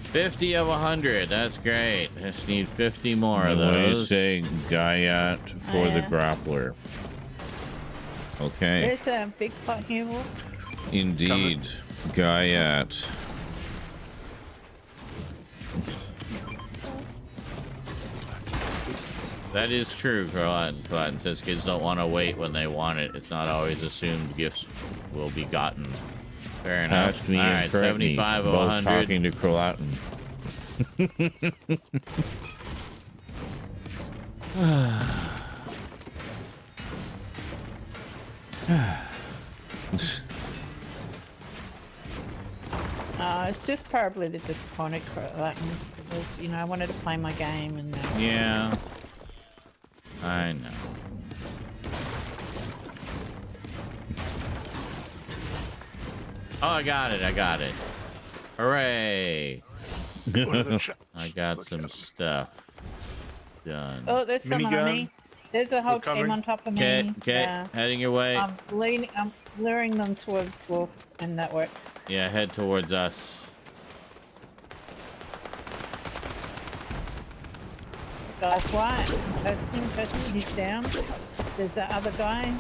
50 of 100, that's great. I just need 50 more of those. Saying Gaiat for the yeah. grappler. Okay. There's a big pot here, Wolf. Indeed, Gaiat. That is true, but says kids don't want to wait when they want it. It's not always assumed gifts will be gotten. Fair enough. Past me All and right, correct me. 75 of Both 100. talking to Croatan. It's just probably the disappointed like, you know, I wanted to play my game and Yeah. I know. Oh, I got it. I got it. Hooray. I got some stuff done. Oh, there's someone on me. There's a whole team on top of me. Okay, heading your way. I'm luring them towards Wolf, and that worked. Yeah, head towards us. Guys, why? Person, he's down. There's that other guy.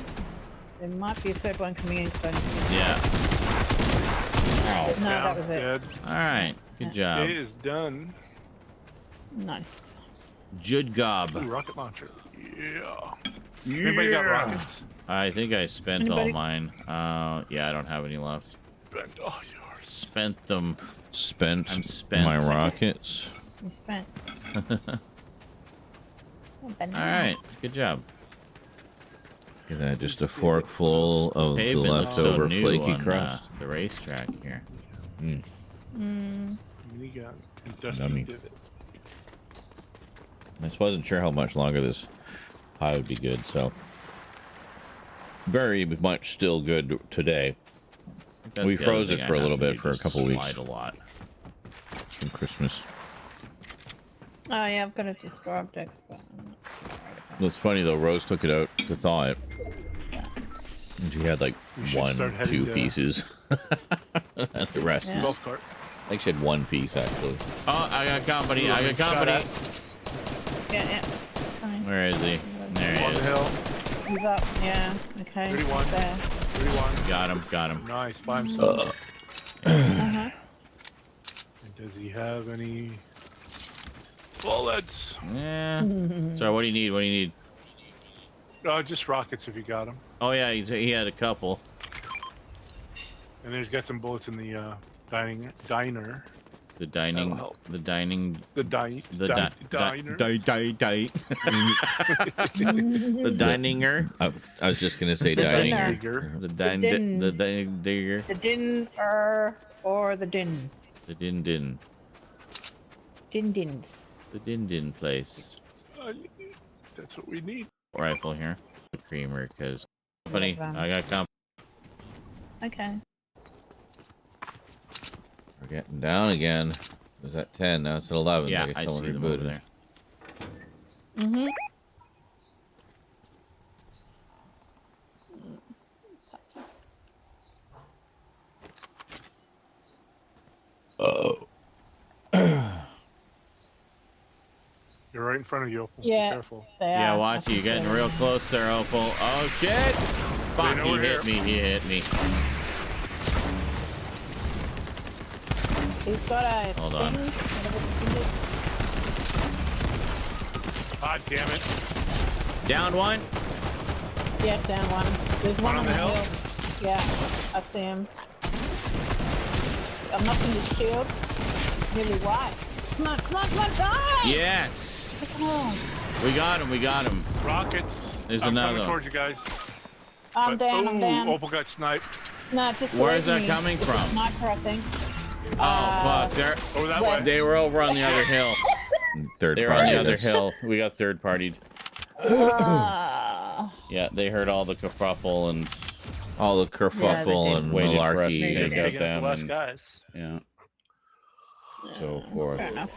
There might be a third one coming in. So Yeah. no, that was it. Dead. All right. Good job. It is done. Nice. Good gob. Ooh, rocket launcher. Yeah. Anybody got rockets? I think I spent all Anybody? mine. Yeah, I don't have any left. Spent all yours. Spent them. Spent, I'm spent. my rockets. You spent. All right. Good job. Look at that, just a fork full of the Pavement looks so leftover new flaky on, crust. the racetrack here. Mm. Minigun. And Dusty Yummy. did it. I just wasn't sure how much longer this pie would be good, so very much still good today. That's We the other froze thing it I for a have little to bit do, for a just couple weeks slide a lot. from Christmas. Oh yeah, I've got a destroy objects, but I'm not too worried about It's funny though, Rose took it out to thaw it. And she had like We should one, start heading 2 to- pieces. And the rest Yeah. was Golf cart. I think she had one piece, actually. Oh, I got company. I got company. Yeah. Where is he? There he On the is. hill. He's up. Yeah. Okay. 31. There. 31. Got him. Got him. Nice, by himself. Uh-huh. And does he have any bullets? Yeah. Sorry, what do you need? What do you need? Just rockets if you got them. Oh, yeah, he had a couple. And there's got some bullets in the diner. The That'll dining. help. The dining. The diner. The dininger. I was just gonna say The dining. dinner. Digger. The din. digger. The din or the din. The din. Din dins. The din place. That's what we need. Rifle here. The creamer, because. Buddy, I got comp. Okay. We're getting down again. It was at 10, now it's at 11. Yeah, guess I someone see them over rebooted. there. Mm-hmm. Oh. They're right in front of you. Opal. Yeah. Be careful. Yeah, watch you. You're getting real close there, Opal. Oh, shit! Fuck, know he we're hit me. He hit me. He's got a Hold on. God damn it. Down one. Yeah, down one. There's one on the hill. Yeah, I see him. I'm knocking his shield. Really white. Come on, die! Yes! Come on. We got him. Rockets. There's I'm another coming one. towards you guys. I'm down, I'm down. Opal got sniped. No, just Where's believe that me. coming It's a from? sniper, I think. Oh, fuck. They're, Over that West. way. they were over on the other hill. Third They were party. on the other that's- hill. We got third partied. Uh, Yeah, they heard all the kerfuffle and All the Yeah, kerfuffle they and waited for us to malarkey take and out Get them. the last And, guys. yeah. so forth. fair enough.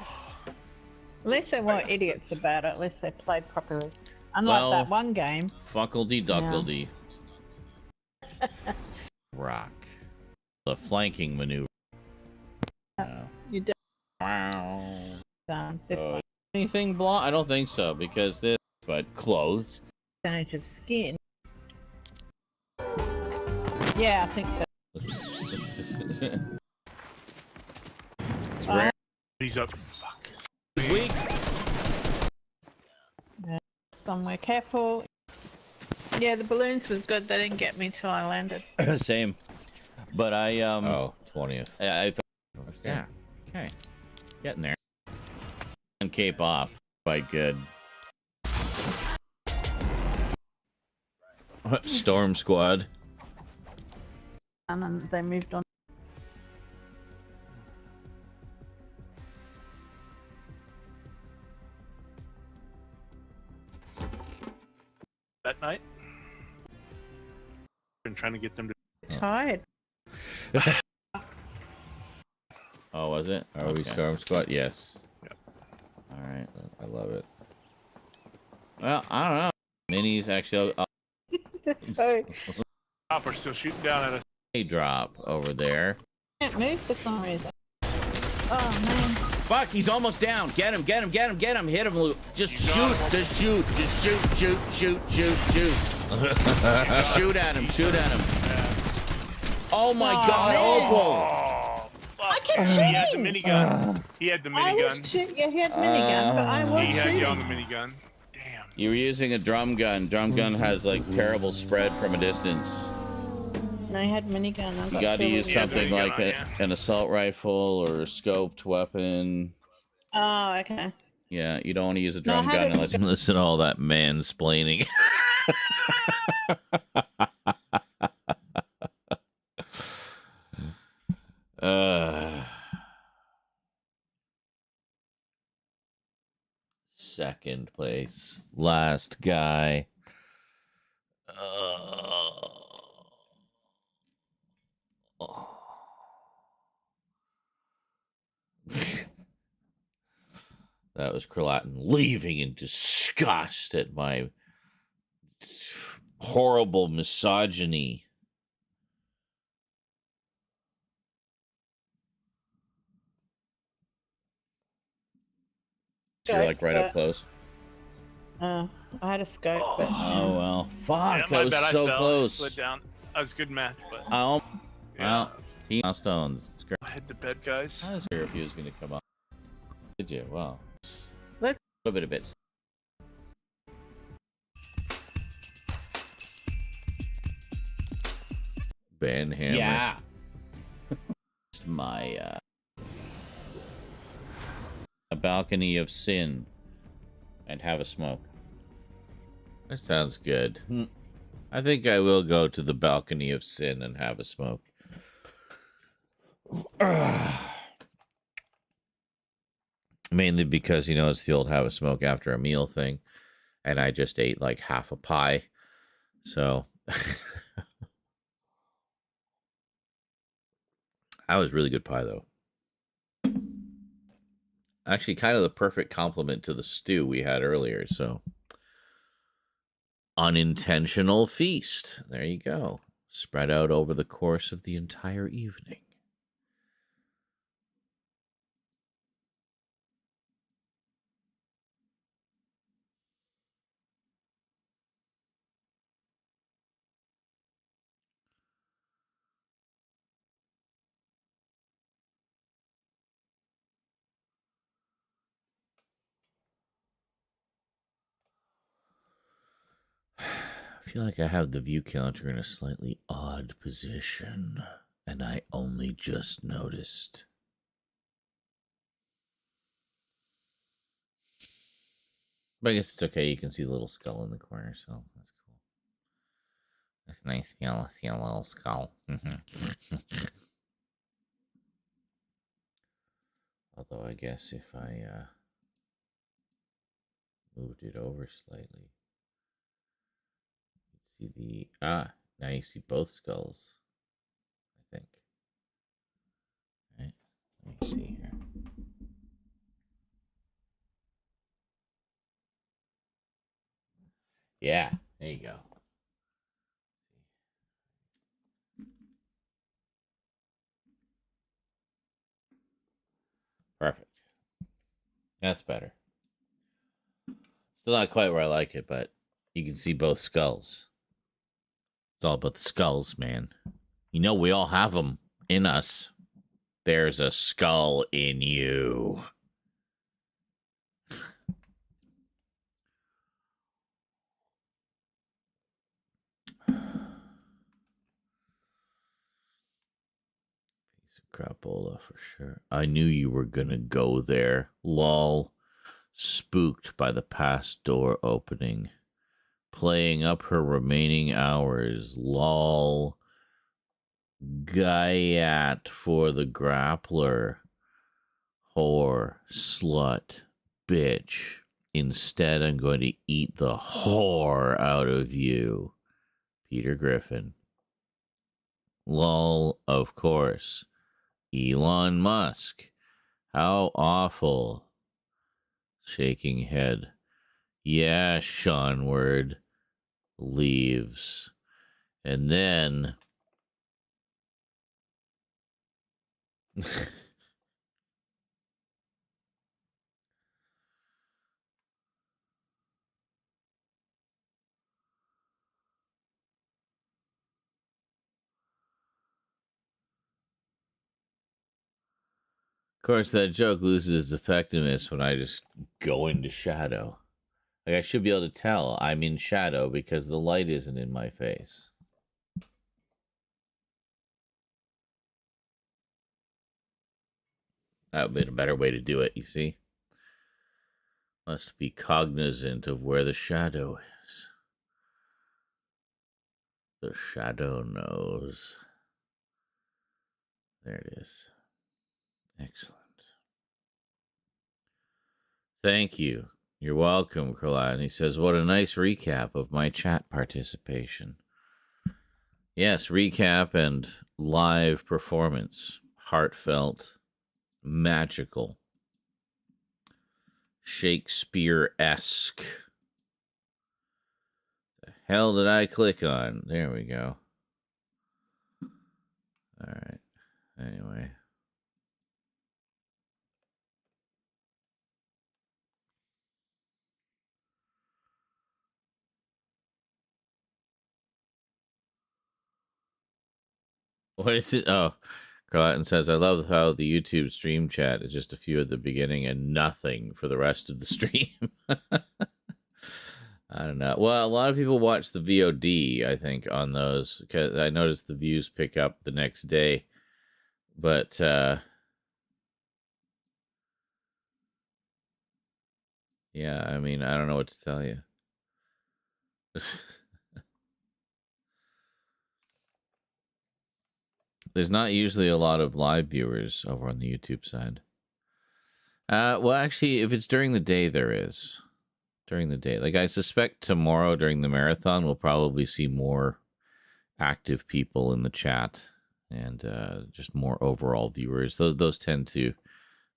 At least they weren't idiots about it. At least they played properly. Unlike Well- that one game. Fuckledy duckledy. Rock. The flanking maneuver. You did Wow. this one. Anything blonde? I don't think so, because this, but clothed. Percentage of skin. Yeah, I think so. It's rare. He's up. Fuck. Weak. Somewhere careful. Yeah, the balloons was good. They didn't get me till I landed. Same. But I, Oh, 20th. yeah. Okay. Getting there. And cape off. Quite good. Storm Squad. And then they moved on. That night. Been trying to get them to. Tired. Oh, was it? Are we Storm Squad? Yes. All right. I love it. Well, I don't know. Minis actually So Chopper still shooting down at us. a drop over there. can't move for some reason. Oh man. Fuck, he's almost down. Get him, get him, get him, get him. Hit him, Luke. Just shoot, just shoot, just shoot, shoot, shoot, shoot, shoot. Shoot at him, shoot at him. Oh my god, Opal! Oh, fuck. I kept He had the shooting. minigun. He had the I was minigun. shooting. Yeah, he had minigun, but I was He had you on the shooting. minigun. Damn. You were using a drum gun. Drum gun has like terrible spread from a distance. No, he had minigun. I You got gotta killed. use Yeah, something there you like go, yeah. an assault rifle or a scoped weapon. Oh, okay. Yeah, you don't want to use a No, I drum had gun it- unless you listen to all that mansplaining. Second place. Last guy. That was Kralatin leaving in disgust at my horrible misogyny. You're like right up close. I had a scope, but Oh well, fuck! Yeah, that my was bad, I so fell. I close. slid down. That was a good match, but Oh, yeah. well, he milestones. It's great. I hit the bed, guys. I was here if he was going to come up. Did you? Wow. Let's- A little bit. Ben Hammer. Yeah. My a balcony of sin and have a smoke. That sounds good. I think I will go to the balcony of sin and have a smoke. Mainly because, you know, it's the old have a smoke after a meal thing. And I just ate like half a pie. So that was really good pie, though. Actually, kind of the perfect complement to the stew we had earlier. So, unintentional feast. There you go. Spread out over the course of the entire evening. I feel like I have the view counter in a slightly odd position, and I only just noticed. But I guess it's okay. You can see the little skull in the corner, so that's cool. It's nice to be able to see a little skull. Although I guess if I moved it over slightly, you'd see the now you see both skulls. I think. Right? Let me see here. Yeah, there you go. Perfect. That's better. Still not quite where I like it, but you can see both skulls. It's all about the skulls, man. You know, we all have them in us. There's a skull in you. Piece of crapola for sure. I knew you were gonna go there. Lol. Spooked by the past door opening. Playing up her remaining hours. Lol. Gaiat for the grappler. Whore. Slut. Bitch. Instead, I'm going to eat the whore out of you. Peter Griffin. Lol, of course. Elon Musk. How awful. Shaking head. Yeah, Sean Word. Leaves. And then... Of course, that joke loses its effectiveness when I just go into shadow. Like, I should be able to tell I'm in shadow because the light isn't in my face. That would have been a better way to do it, you see? Must be cognizant of where the shadow is. The shadow knows. There it is. Excellent. Thank you. You're welcome, Kralad. He says, what a nice recap of my chat participation. Yes, recap and live performance. Heartfelt, magical, Shakespeare-esque. The hell did I click on? There we go. All right. Anyway. What is it? Oh, Carlton says, I love how the YouTube stream chat is just a few at the beginning and nothing for the rest of the stream. I don't know. Well, a lot of people watch the VOD, I think, on those, because I noticed the views pick up the next day. But, yeah, I mean, I don't know what to tell you. There's not usually a lot of live viewers over on the YouTube side. Well, actually, if it's during the day, there is. During the day. Like, I suspect tomorrow during the marathon, we'll probably see more active people in the chat and just more overall viewers. Those tend to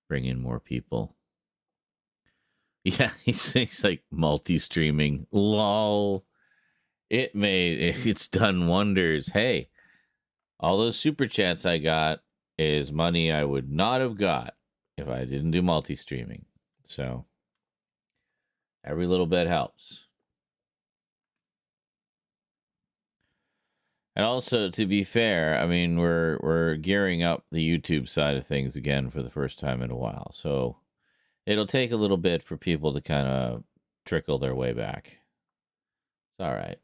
bring in more people. Yeah, he's like multi-streaming. Lol. It's done wonders. Hey, all those super chats I got is money I would not have got if I didn't do multi-streaming. So every little bit helps. And also, to be fair, I mean, we're gearing up the YouTube side of things again for the first time in a while. So it'll take a little bit for people to kind of trickle their way back. It's all right.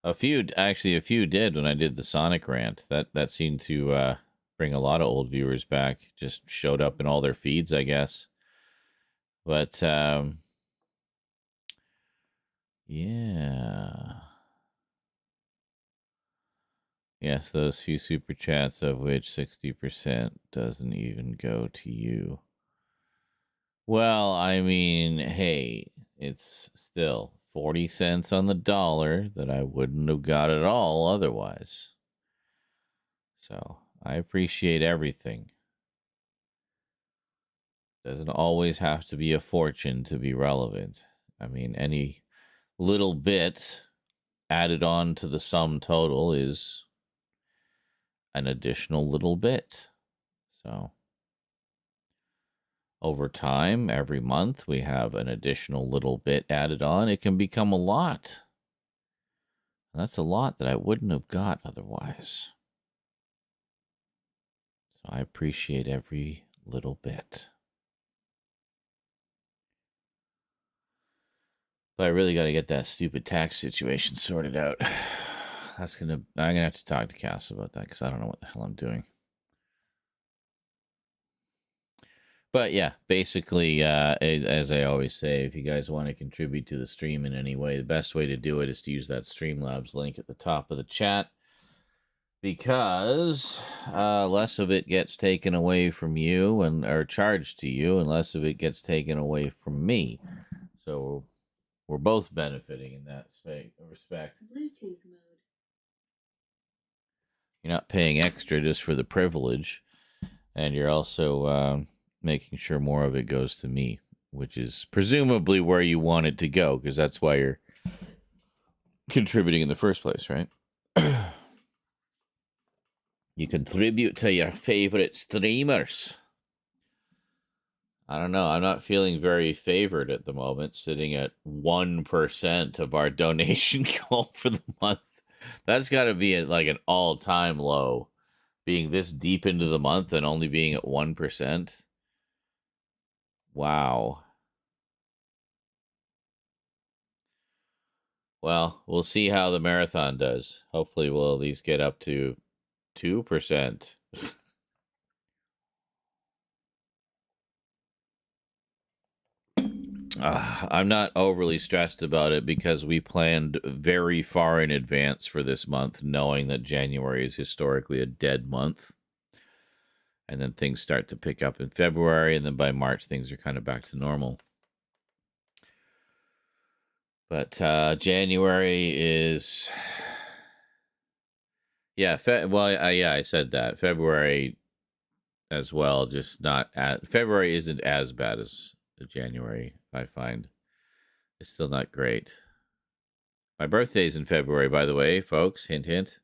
A few did when I did the Sonic rant. That seemed to bring a lot of old viewers back. Just showed up in all their feeds, I guess. But yeah. Yes, those few super chats, of which 60% doesn't even go to you. Well, I mean, hey, it's still 40 cents on the dollar that I wouldn't have got at all otherwise. So I appreciate everything. Doesn't always have to be a fortune to be relevant. I mean, any little bit added on to the sum total is an additional little bit. So over time, every month, we have an additional little bit added on. It can become a lot. That's a lot that I wouldn't have got otherwise. So I appreciate every little bit. But I really got to get that stupid tax situation sorted out. I'm gonna have to talk to Cass about that because I don't know what the hell I'm doing. But yeah, basically, as I always say, if you guys want to contribute to the stream in any way, the best way to do it is to use that Streamlabs link at the top of the chat, because less of it gets taken away from you or charged to you, and less of it gets taken away from me. So we're both benefiting in that respect. Bluetooth mode. You're not paying extra just for the privilege, and you're also making sure more of it goes to me, which is presumably where you want it to go, because that's why you're contributing in the first place, right? You contribute to your favorite streamers. I don't know. I'm not feeling very favored at the moment, sitting at 1% of our donation goal for the month. That's got to be like an all-time low, being this deep into the month and only being at 1%. Wow. Well, we'll see how the marathon does. Hopefully we'll at least get up to 2%. I'm not overly stressed about it because we planned very far in advance for this month, knowing that January is historically a dead month. And then things start to pick up in February, and then by March, things are kind of back to normal. But January is... Yeah, I said that. February as well, just not... February isn't as bad as January, I find. It's still not great. My birthday's in February, by the way, folks. Hint, hint.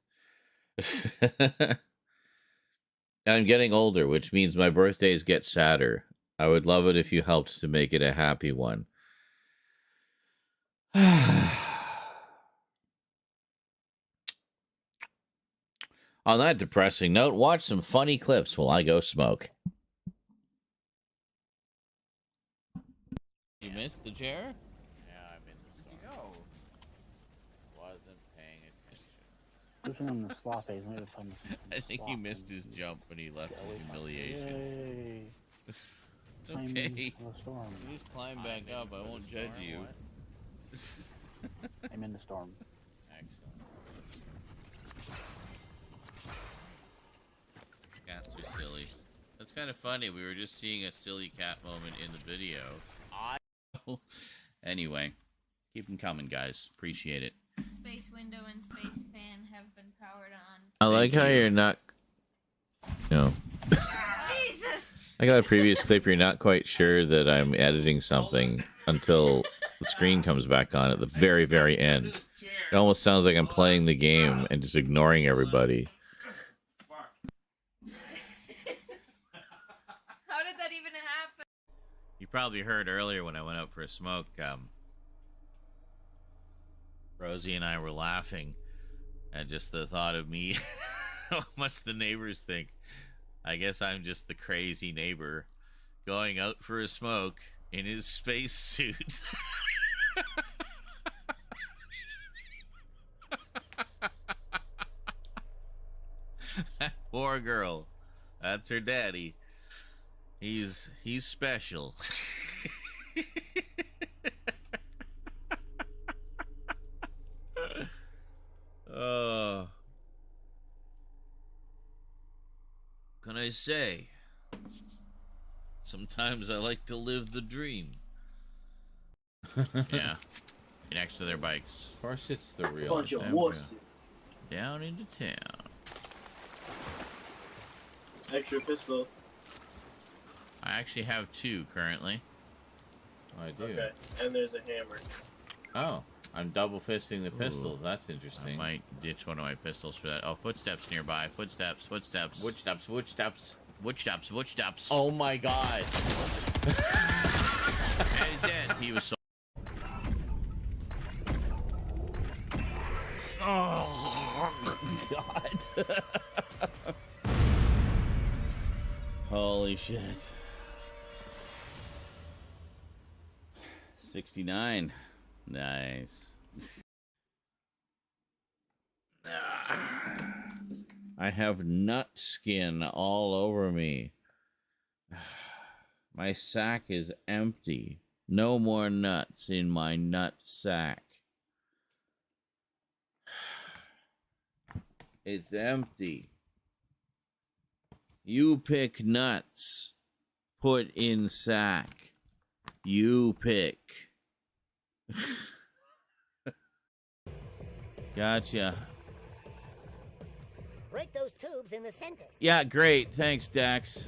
I'm getting older, which means my birthdays get sadder. I would love it if you helped to make it a happy one. On that depressing note, watch some funny clips while I go smoke. You missed the chair? Yeah, I'm in the storm. Wasn't paying attention. I think he missed his jump when he left in humiliation. It's okay. You just climb back up. I won't judge you. I'm in the storm. Excellent. Cats are silly. That's kind of funny. We were just seeing a silly cat moment in the video. Anyway, keep them coming, guys. Appreciate it. Space window and space fan have been powered on. I like how you're not. No. Jesus! I got a previous clip. You're not quite sure that I'm editing something until the screen comes back on at the very, very end. It almost sounds like I'm playing the game and just ignoring everybody. How did that even happen? You probably heard earlier when I went out for a smoke, Rosie and I were laughing at just the thought of me. What must the neighbors think? I guess I'm just the crazy neighbor going out for a smoke in his space suit. That poor girl. That's her daddy. He's special. Can I say? Sometimes I like to live the dream. Yeah. Next to their bikes. Of course, it's the real. Bunch of wusses. Down into town. Extra pistol. I actually have 2 currently. Oh, I do. Okay, and there's a hammer. Oh, I'm double fisting the pistols. Ooh. That's interesting. I might ditch one of my pistols for that. Oh, footsteps nearby. Footsteps. Footsteps. Footsteps. Footsteps. Footsteps. Footsteps. Oh my God. And he's dead. He was so. Oh God. Holy shit. 69. Nice. I have nut skin all over me. My sack is empty. No more nuts in my nut sack. It's empty. You pick nuts. Put in sack. You pick. Gotcha. Break those tubes in the center. Yeah, great. Thanks, Dax.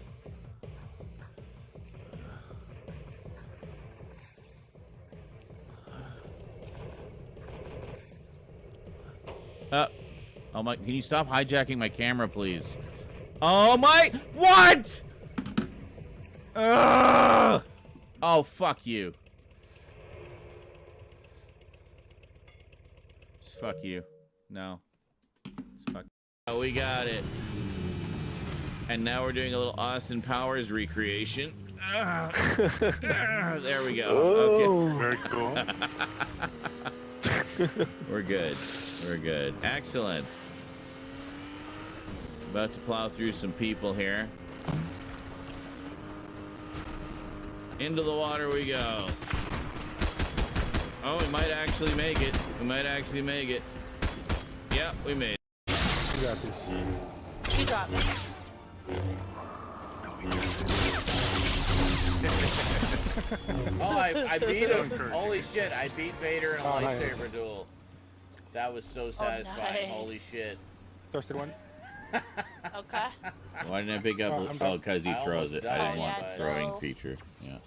Oh my, can you stop hijacking my camera, please? Oh my, what? Oh, fuck you. Just fuck you. No. Just fuck. Oh, we got it. And now we're doing a little Austin Powers recreation. There we go. Oh, okay. Very cool. We're good. We're good. Excellent. About to plow through some people here. Into the water we go. Oh, we might actually make it. We might actually make it. Yep, we made it. You got this. You got this. Oh, I beat him. Holy shit, I beat Vader in a lightsaber nice. duel. That was so satisfying. nice. Holy shit. Thirsted one? Okay. Why didn't I pick up? Oh, because he throws it. I didn't want Yeah, the throwing throw. feature. Yeah.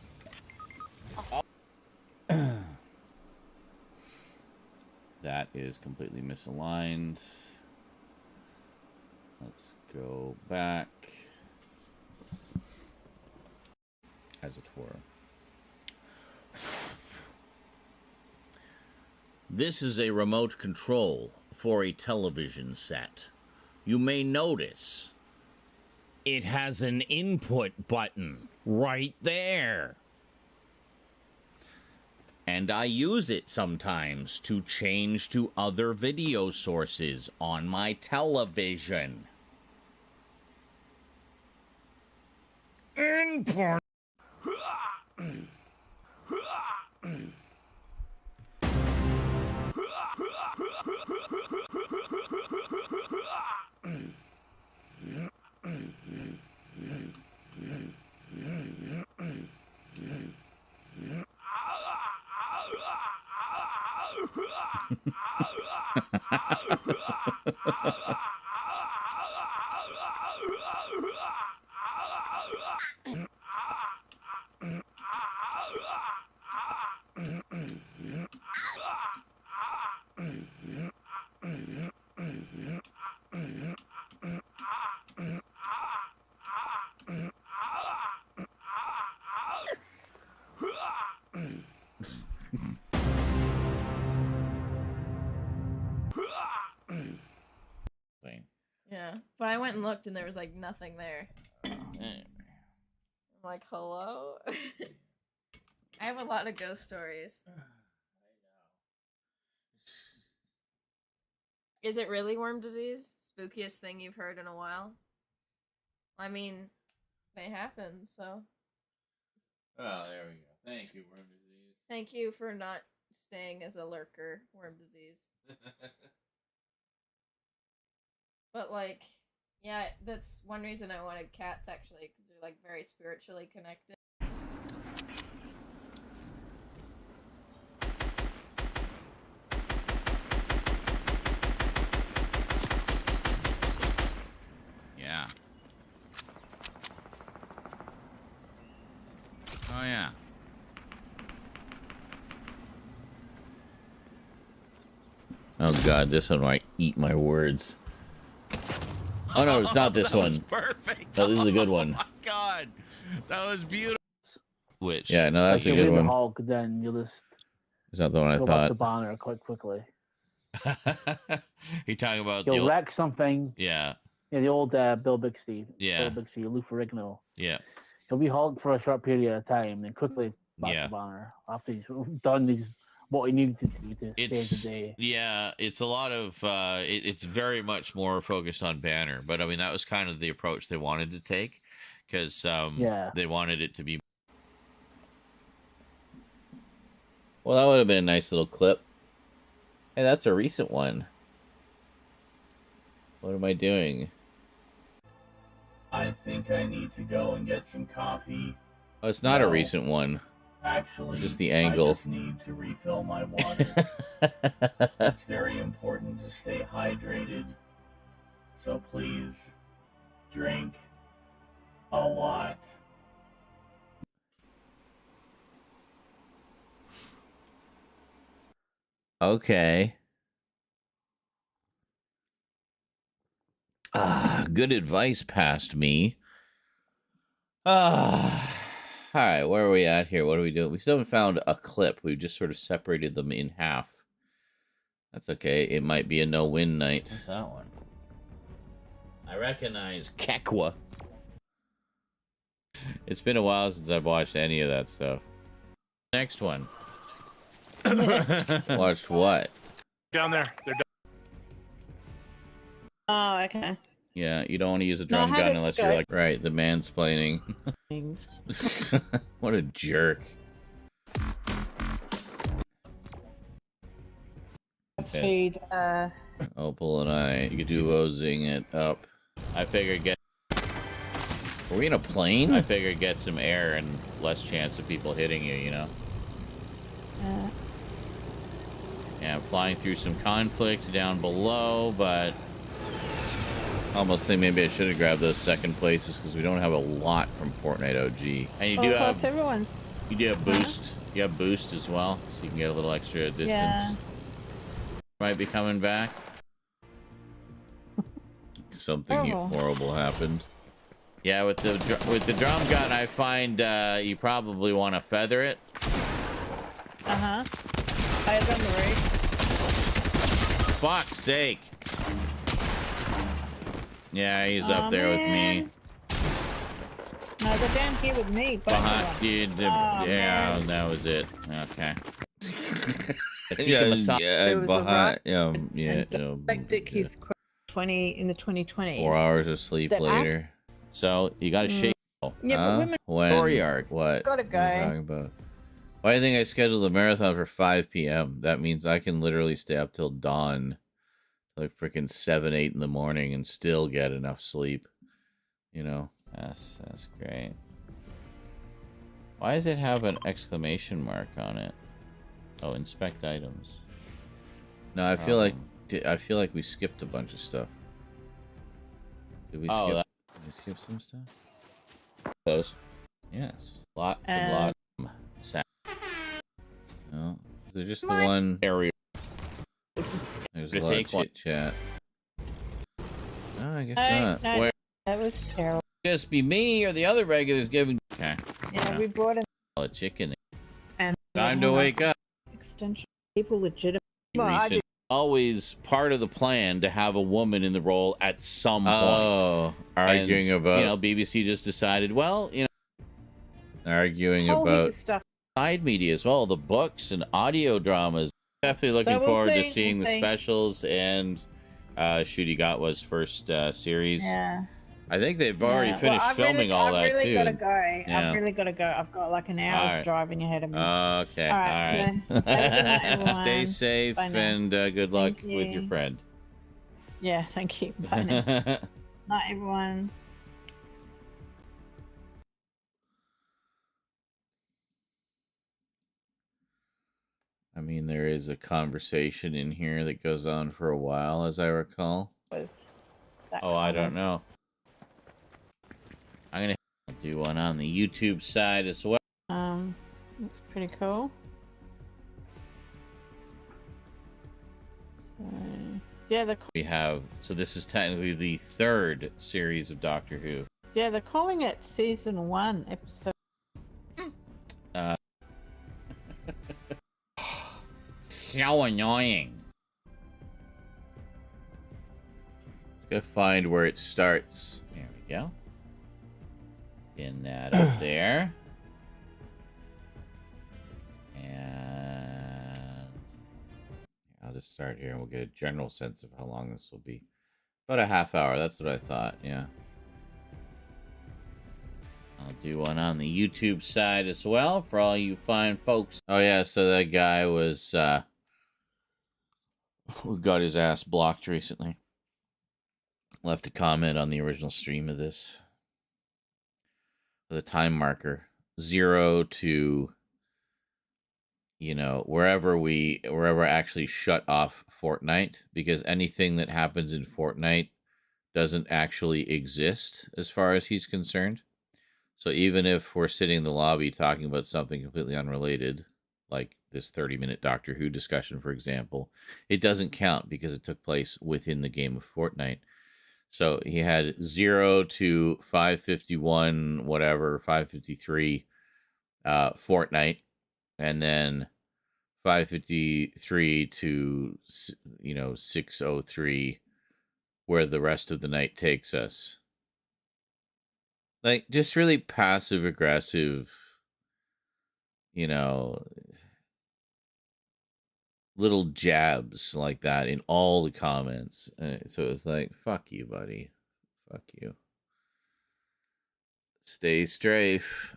That is completely misaligned. Let's go back. As it were. This is a remote control for a television set. You may notice it has an input button right there. And I use it sometimes to change to other video sources on my television. Input. Yeah, but I went and looked and there was like nothing there. I'm like, hello? I have a lot of ghost stories. Is it really worm disease? Spookiest thing you've heard in a while? I mean, they happen, so. Oh, there we go. Thank you, worm disease. Thank you for not staying as a lurker, worm disease. But, like, yeah, that's one reason I wanted cats, actually, because they're, like, very spiritually connected. Yeah. Oh, yeah. Oh, God, this one might eat my words. Oh, no, it's not this one. Perfect. No, this is a good one. Oh my God, that was beautiful. Which? Yeah, no, that's a Like, good you win one. the Hulk, then you just Is that the one I go thought? back to Banner quite quickly. You talking about He'll the old... wreck something. Yeah. Yeah, the old Bill Bixby. Yeah. Bill Bixby, Lou Ferrigno. Yeah. He'll be Hulk for a short period of time, then quickly back Yeah. to Banner after he's done what he needed to do to save the day. Yeah, it's a lot of it's very much more focused on Banner, but I mean that was kind of the approach they wanted to take, because they wanted it to be. Well, that would have been a nice little clip. Hey, that's a recent one. What am I doing? I think I need to go and get some coffee. Oh, it's not a recent one. Actually, Just the angle. I just need to refill my water. It's very important to stay hydrated. So please, drink a lot. Okay. Good advice passed me. All right, where are we at here? What are we doing? We still haven't found a clip. We've just sort of separated them in half. That's okay. It might be a no-win night. What's that one? I recognize Kekwa. It's been a while since I've watched any of that stuff. Next one. Watched what? Down there. They're down. Oh, okay. Yeah, you don't want to use a drum how gun does unless go? you're like, right, the mansplaining. What a jerk. Feed, Opal and I duo-zing it up. I figured get... Are we in a plane? I figured get some air and less chance of people hitting you, you know? Yeah, I'm flying through some conflict down below, but... Almost think maybe I should have grabbed those second places because we don't have a lot from Fortnite OG. And you do have... everyone's. You do have boost. You have boost as well, so you can get a little extra distance. Yeah. Might be coming back. Something horrible happened. Yeah, with the drum gun, I find you probably want to feather it. I have done the right. fuck's sake. Yeah, he's Aw, up there with me. man. No, they're down here with me. both of Behind, them. dude, Aw, yeah, man. that was it. Okay. Yeah, There was a behind, and Dick, he's 20 in the 2020s. 4 hours of sleep That later. So you got to shake. Yeah, but women When? Story arc. What? gotta What are you go. talking about? Why do you think I scheduled the marathon for 5 p.m.? That means I can literally stay up till dawn, like freaking 7, 8 in the morning, and still get enough sleep. You know? That's great. Why does it have an exclamation mark on it? Oh, inspect items. No, I feel like we skipped a bunch of stuff. Did we skip? Did we skip some stuff? Close. Yes. Lots and lots of sound. No, they're just the one area. There's a lot of chit chat. No, I guess not. No, Where? that was terrible. Just be me or the other regulars giving. Okay. Yeah, we brought in A chicken. and Time to wake up. extension. People legitimate. Well, I Recent. do. Always part of the plan to have a woman in the role at some point. Oh, arguing about. You know, BBC just decided. Well, you know, Arguing Whole heap about. of stuff. side media as well, the books and audio dramas. Definitely looking we'll forward to see, seeing we'll the see. specials and Shooty Got was first series. Yeah. I think they've already Yeah. finished I've filming really, all I've that really too. Gotta go. Yeah. I've really got to go. I've got like an hour's Alright. driving ahead of me. Okay. All right, so have a good night, everyone. Stay safe Bye now. and good luck Thank with your you. friend. Yeah, thank you. Bye now. Night, everyone. I mean, there is a conversation in here that goes on for a while, as I recall. Oh, I don't know. I'm gonna do one on the YouTube side as well. That's pretty cool. So, yeah, We have, so this is technically the third series of Doctor Who. they're calling it season 1, episode. So annoying. Let's go find where it starts. There we go. Pin that up there. And I'll just start here and we'll get a general sense of how long this will be. About a half hour, that's what I thought, yeah. I'll do one on the YouTube side as well for all you fine folks. Oh yeah, so that guy was who got his ass blocked recently. Left a comment on the original stream of this. With a time marker. 0 to, you know, wherever I actually shut off Fortnite, because anything that happens in Fortnite doesn't actually exist as far as he's concerned. So even if we're sitting in the lobby talking about something completely unrelated, like this 30-minute Doctor Who discussion, for example, it doesn't count because it took place within the game of Fortnite. So he had 0 to 551, whatever, 553 Fortnite, and then 553 to, 6:03, where the rest of the night takes us. Like, just really passive aggressive, little jabs like that in all the comments. So it's like, fuck you, buddy. Fuck you. Stay strafe.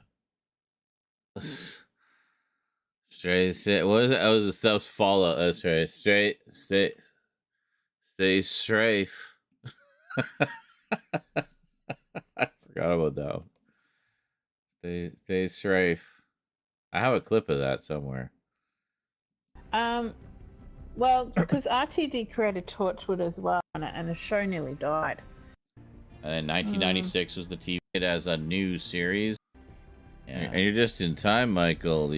Stay, what was it? Oh, that was Fallout. That's right. Stay strafe. I forgot about that one. Stay strafe. I have a clip of that somewhere. Well, because RTD created Torchwood as well, and the show nearly died. And then 1996 was the TV as a new series. Yeah. And you're just in time, Michael.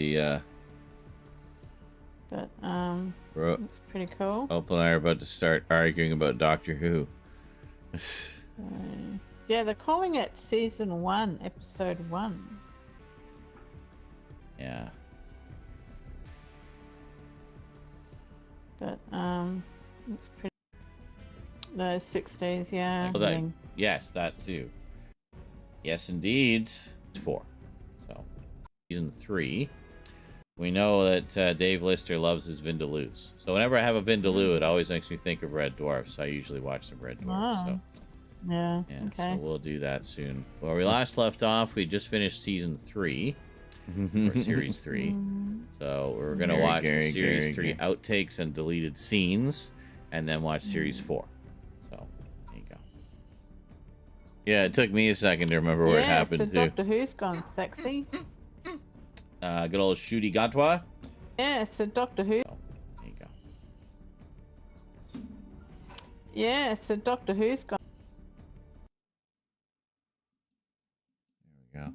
But Bro, it's pretty cool. Opal and I are about to start arguing about Doctor Who. Yeah, they're calling it season 1, episode 1. Yeah. But That's pretty. Those 6 days, yeah. Oh, that, yes, that too. Yes, indeed. It's 4. So, season 3. We know that Dave Lister loves his Vindaloos. So whenever I have a Vindaloo, it always makes me think of Red Dwarf. So I usually watch some Red Dwarf. So. Yeah, okay. So we'll do that soon. Where we last left off, we just finished season 3. Or series 3. So we're going to watch the series 3 outtakes and deleted scenes. And then watch series 4. So, there you go. Yeah, it took me a second to remember where it happened, so Doctor Who's gone sexy. Good old Shooty Gatwa. Yeah, so Doctor Who. Oh, there you go. Yeah, so Doctor Who's gone. There we go.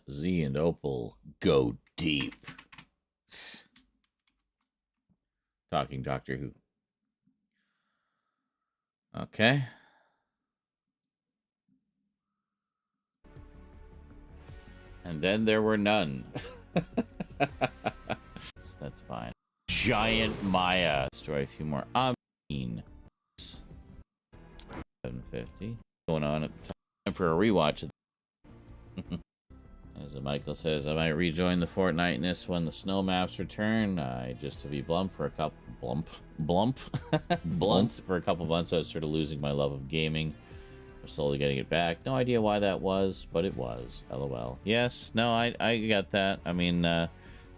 Z and Opal go deep. Talking Doctor Who. Okay. And then there were none. That's fine. Giant Maya. Destroy a few more. 750. Going on at the time for a rewatch. As Michael says, I might rejoin the Fortniteness when the snow maps return. Just to be blunt for a couple blunt for a couple months, I was sort of losing my love of gaming. I'm slowly getting it back. No idea why that was, but it was. LOL. Yes, no, I get that. I mean, there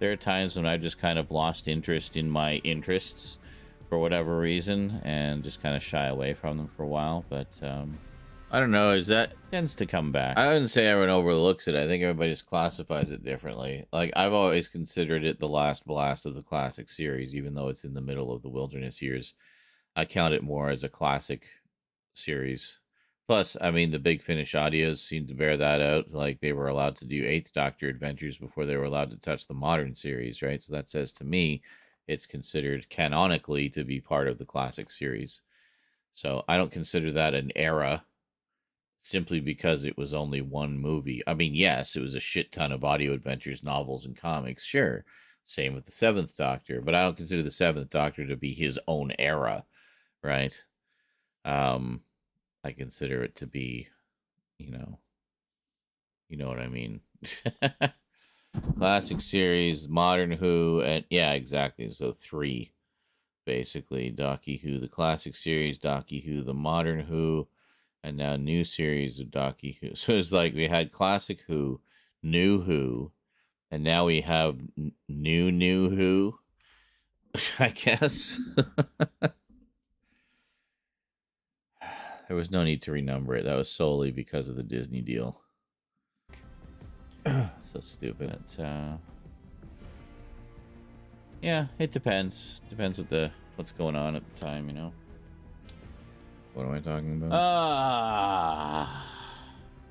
are times when I've just kind of lost interest in my interests for whatever reason, and just kind of shy away from them for a while. But I don't know. That tends to come back. I wouldn't say everyone overlooks it. I think everybody just classifies it differently. Like, I've always considered it the last blast of the classic series, even though it's in the middle of the wilderness years. I count it more as a classic series. Plus, I mean, the Big Finish audios seem to bear that out. Like, they were allowed to do 8th Doctor adventures before they were allowed to touch the modern series, right? So that says to me, it's considered canonically to be part of the classic series. So I don't consider that an era simply because it was only one movie. I mean, yes, it was a shit ton of audio adventures, novels, and comics, sure. Same with the 7th Doctor, but I don't consider the 7th Doctor to be his own era, right? I consider it to be, you know what I mean. Classic series, modern Who, and yeah, exactly. So 3, basically. Doctor Who, the classic series, Doctor Who, the modern Who, and now new series of Doctor Who. So it's like we had classic Who, new Who, and now we have new Who, I guess. There was no need to renumber it. That was solely because of the Disney deal. So stupid. It's, yeah, it depends. Depends what's going on at the time, you know. What am I talking about? How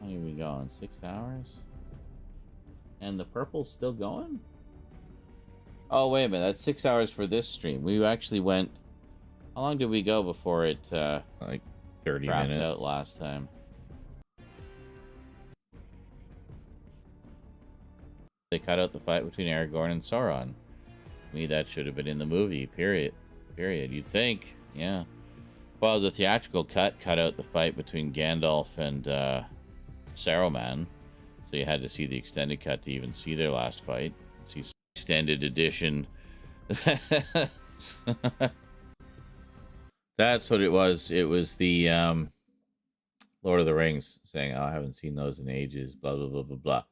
are we going? 6 hours? And the purple's still going? Oh, wait a minute. That's 6 hours for this stream. We actually went... How long did we go before it, like 30 minutes out last time? They cut out the fight between Aragorn and Sauron. To me, that should have been in the movie, period. You'd think, yeah. Well, the theatrical cut out the fight between Gandalf and Saruman. So you had to see the extended cut to even see their last fight. See extended edition. That's what it was. It was the Lord of the Rings saying, oh, I haven't seen those in ages, blah, blah, blah, blah, blah.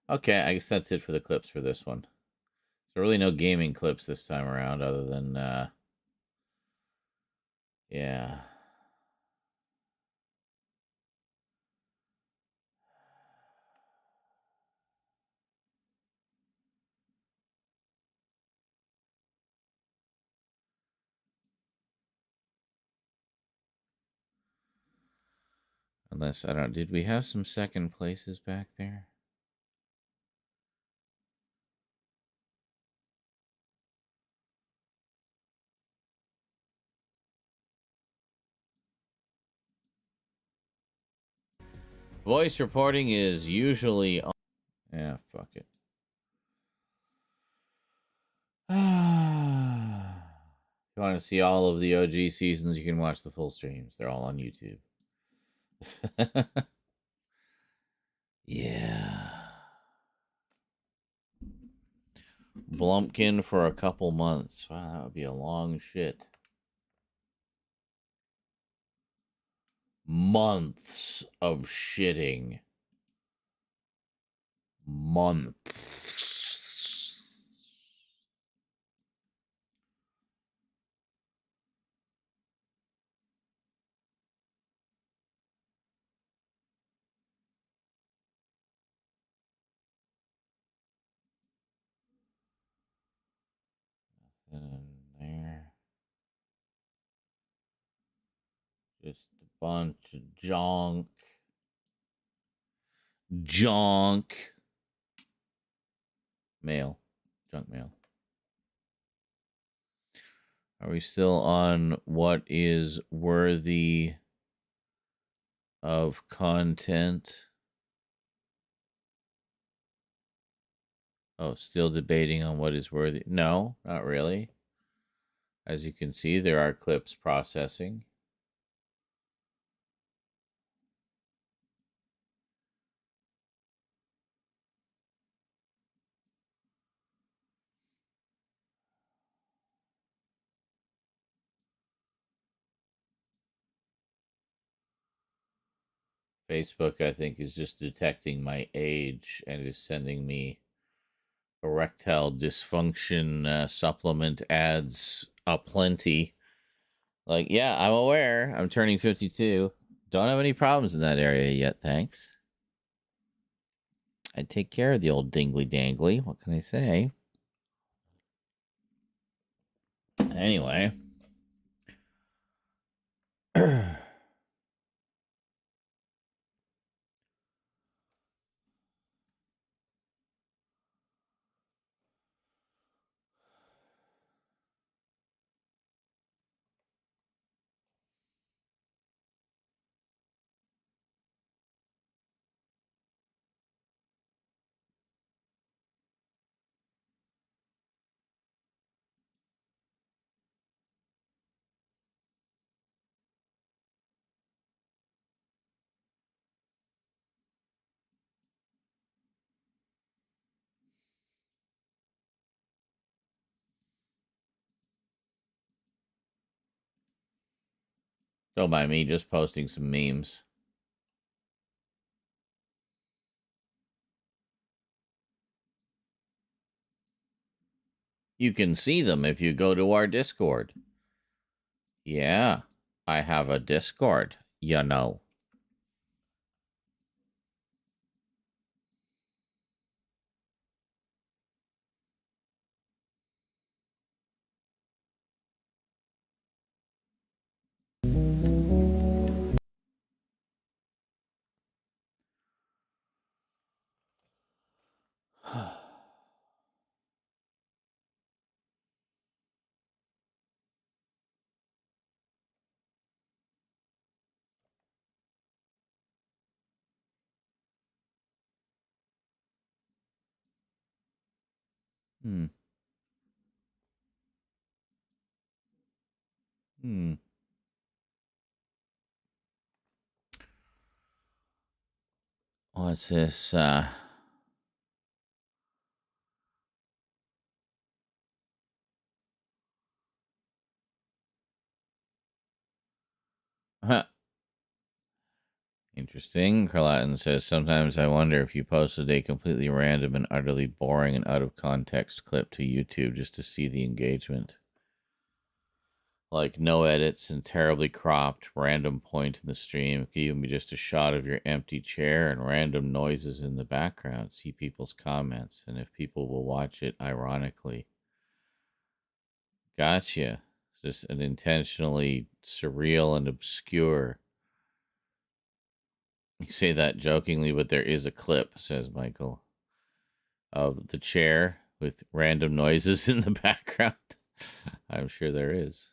Okay, I guess that's it for the clips for this one. So really no gaming clips this time around other than, yeah. Unless, I don't... Did we have some second places back there? Voice reporting is usually on... Yeah, fuck it. If you want to see all of the OG seasons, you can watch the full streams. They're all on YouTube. Yeah. Blumpkin for a couple months. Wow, that would be a long shit. Months of shitting. Months. Nothing in there. Just a bunch of junk. Junk. Mail. Junk mail. Are we still on what is worthy of content? Oh, still debating on what is worthy. No, not really. As you can see, there are clips processing. Facebook, I think, is just detecting my age and is sending me erectile dysfunction supplement ads aplenty. Like, yeah, I'm aware. I'm turning 52. Don't have any problems in that area yet, thanks. I take care of the old dingly dangly. What can I say? Anyway. Don't mind me, just posting some memes. You can see them if you go to our Discord. Yeah, I have a Discord, you know. Hmm. Hmm. What's this? Huh. Interesting. Carlatin says, sometimes I wonder if you posted a completely random and utterly boring and out of context clip to YouTube just to see the engagement. Like no edits and terribly cropped, random point in the stream. It could even be just a shot of your empty chair and random noises in the background. See people's comments and if people will watch it ironically. Gotcha. Just an intentionally surreal and obscure You say that jokingly, but there is a clip, says Michael, of the chair with random noises in the background. I'm sure there is.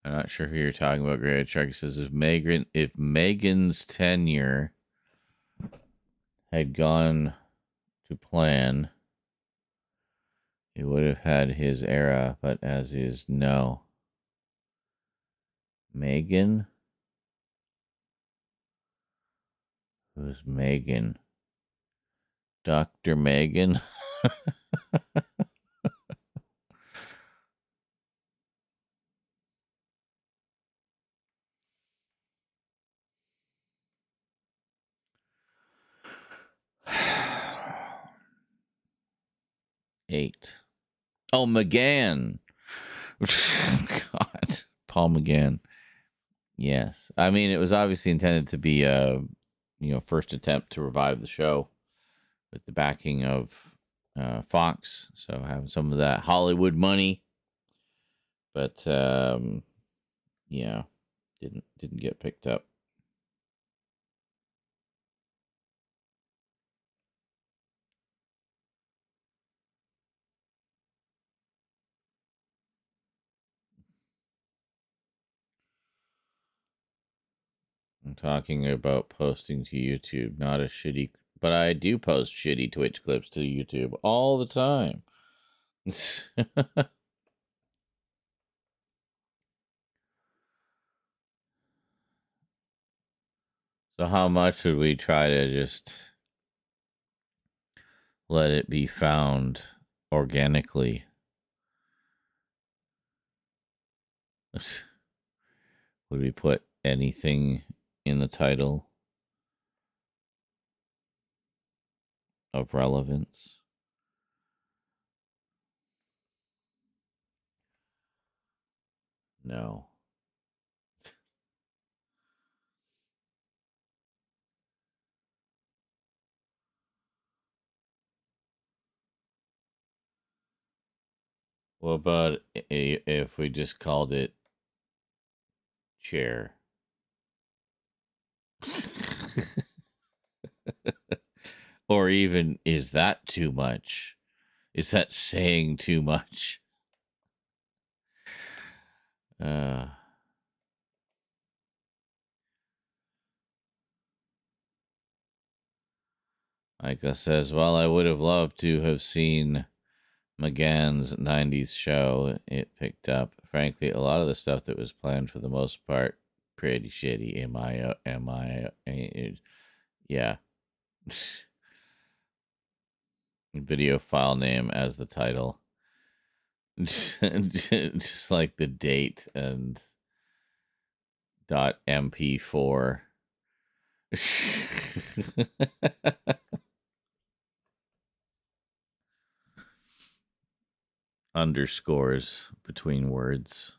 I'm not sure who you're talking about. Great Shark says if Megan's tenure had gone to plan, he would have had his era, but as is, no. Megan? Who's Megan? Dr. Megan? Eight. Oh, McGann. God. Paul McGann. Yes. I mean, it was obviously intended to be a, first attempt to revive the show with the backing of Fox. So having some of that Hollywood money. But, yeah, didn't get picked up. I'm talking about posting to YouTube, not a shitty, but I do post shitty Twitch clips to YouTube all the time. So how much should we try to just let it be found organically? Would we put anything in the title of relevance? No. What about if we just called it chair? Or even, is that too much? Is that saying too much? Micah says, well, I would have loved to have seen McGann's 90s show. It picked up. Frankly, a lot of the stuff that was planned for the most part, pretty shitty. Yeah. Video file name as the title. Just like the date and .mp4. Underscores between words.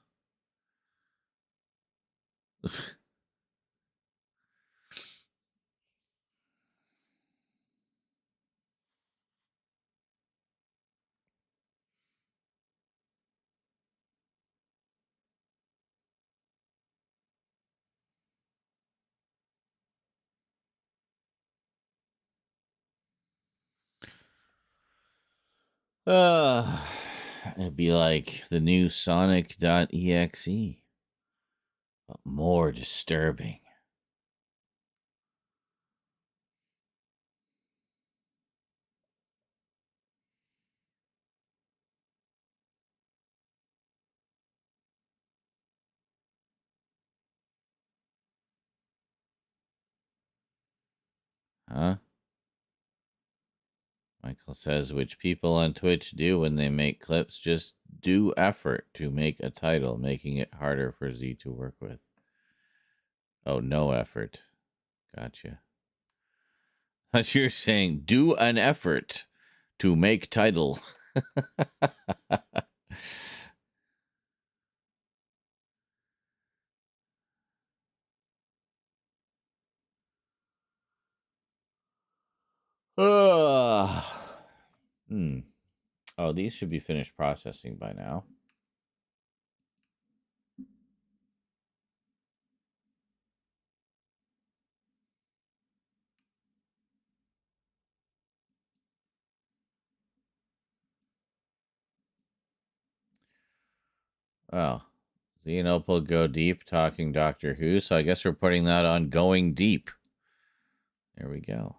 It'd be like the new Sonic.exe, but more disturbing. Huh? Michael says, which people on Twitch do when they make clips, just do effort to make a title, making it harder for Z to work with. Oh, no effort. Gotcha. But you're saying, do an effort to make title. Oh, these should be finished processing by now. Well, Xenopal Go Deep talking Doctor Who, so I guess we're putting that on Going Deep. There we go.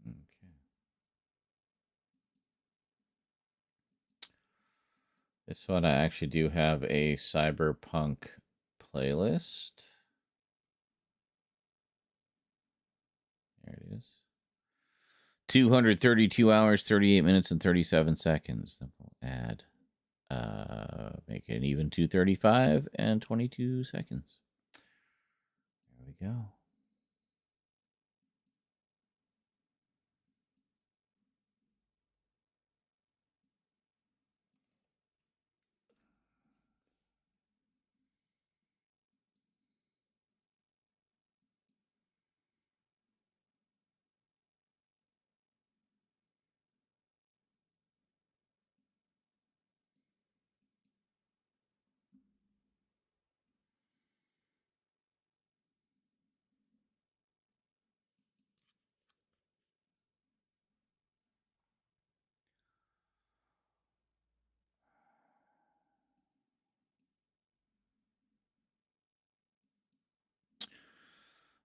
Okay. This one I actually do have a cyberpunk playlist. There it is. 232 hours, 38 minutes, and 37 seconds. Then we'll add, make it even 235 and 22 seconds. There we go.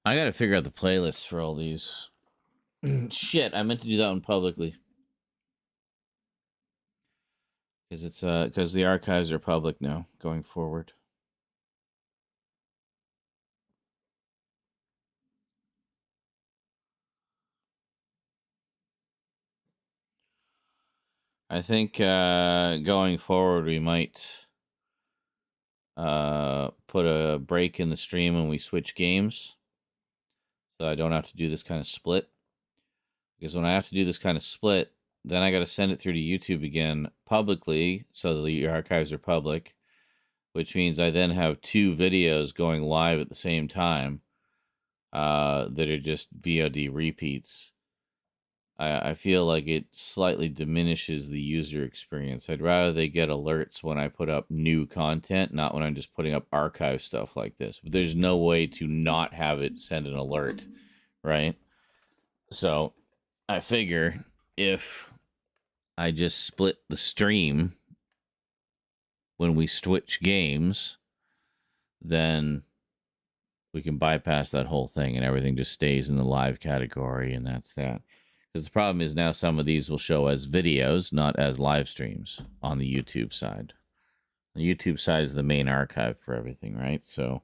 I gotta figure out the playlists for all these. Shit, I meant to do that one publicly. Because the archives are public now, going forward. I think going forward we might put a break in the stream when we switch games, so I don't have to do this kind of split. Because when I have to do this kind of split, then I got to send it through to YouTube again publicly, so the archives are public, which means I then have two videos going live at the same time that are just VOD repeats. I feel like it slightly diminishes the user experience. I'd rather they get alerts when I put up new content, not when I'm just putting up archive stuff like this. But there's no way to not have it send an alert, right? So I figure if I just split the stream when we switch games, then we can bypass that whole thing and everything just stays in the live category, and that's that. Because the problem is now some of these will show as videos, not as live streams on the YouTube side. The YouTube side is the main archive for everything, right? So,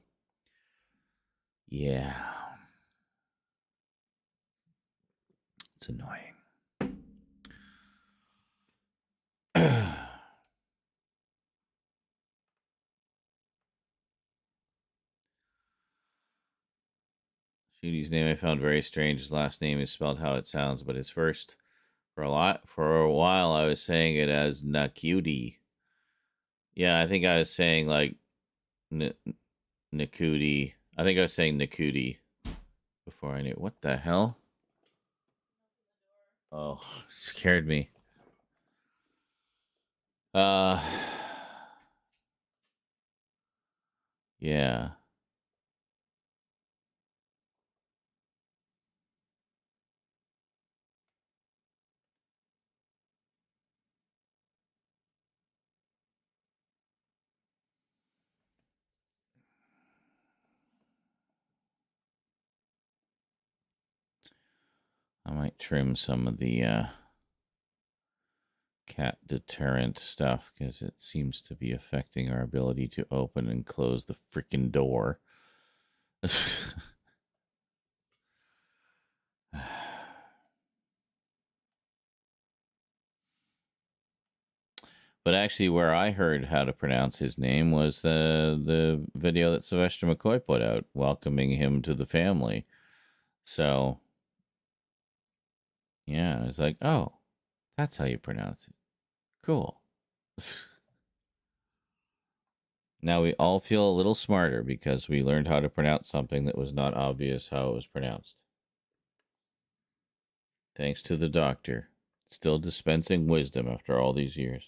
yeah. It's annoying. Shooty's name I found very strange. His last name is spelled how it sounds, but his first, for a while, I was saying it as Nakuti. Yeah, I think I was saying like Nakuti. I think I was saying Nakuti before I knew. What the hell? Oh, scared me. Yeah. I might trim some of the cat deterrent stuff because it seems to be affecting our ability to open and close the freaking door. But actually, where I heard how to pronounce his name was the video that Sylvester McCoy put out, welcoming him to the family. So, yeah, I was like, oh, that's how you pronounce it. Cool. Now we all feel a little smarter because we learned how to pronounce something that was not obvious how it was pronounced. Thanks to the doctor. Still dispensing wisdom after all these years.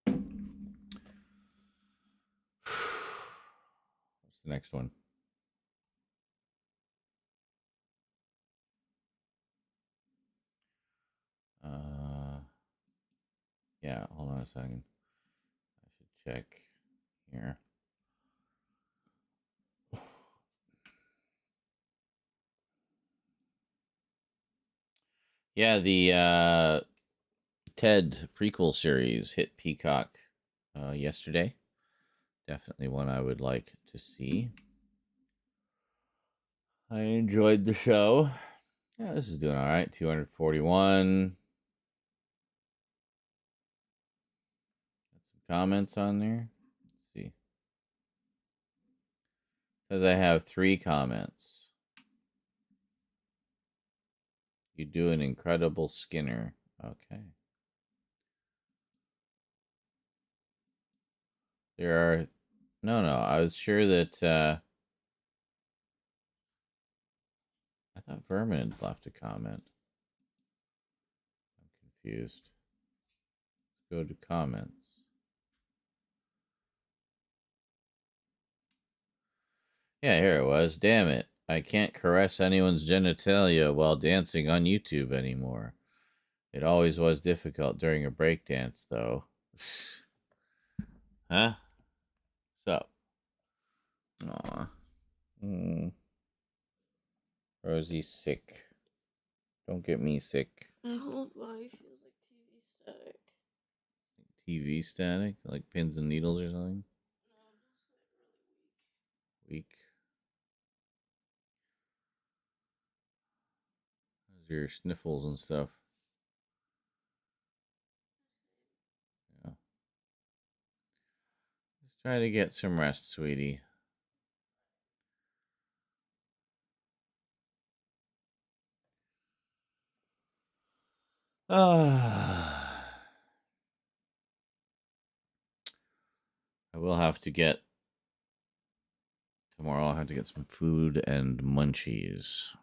What's the next one? Yeah, hold on a second. I should check here. Yeah, the Ted prequel series hit Peacock yesterday. Definitely one I would like to see. I enjoyed the show. Yeah, this is doing all right. 241. Got some comments on there. Let's see. Says I have 3 comments. You do an incredible Skinner. Okay. There are... No, I was sure that... I thought Vermin had left a comment. I'm confused. Let's go to comments. Yeah, here it was. Damn it. I can't caress anyone's genitalia while dancing on YouTube anymore. It always was difficult during a breakdance, though. Huh? What's up? Aw. Rosie's sick. Don't get me sick. My whole body feels like TV static. TV static? Like pins and needles or something? Weak. How's your sniffles and stuff? Yeah. Just try to get some rest, sweetie. I will have to get... Tomorrow I'll have to get some food and munchies.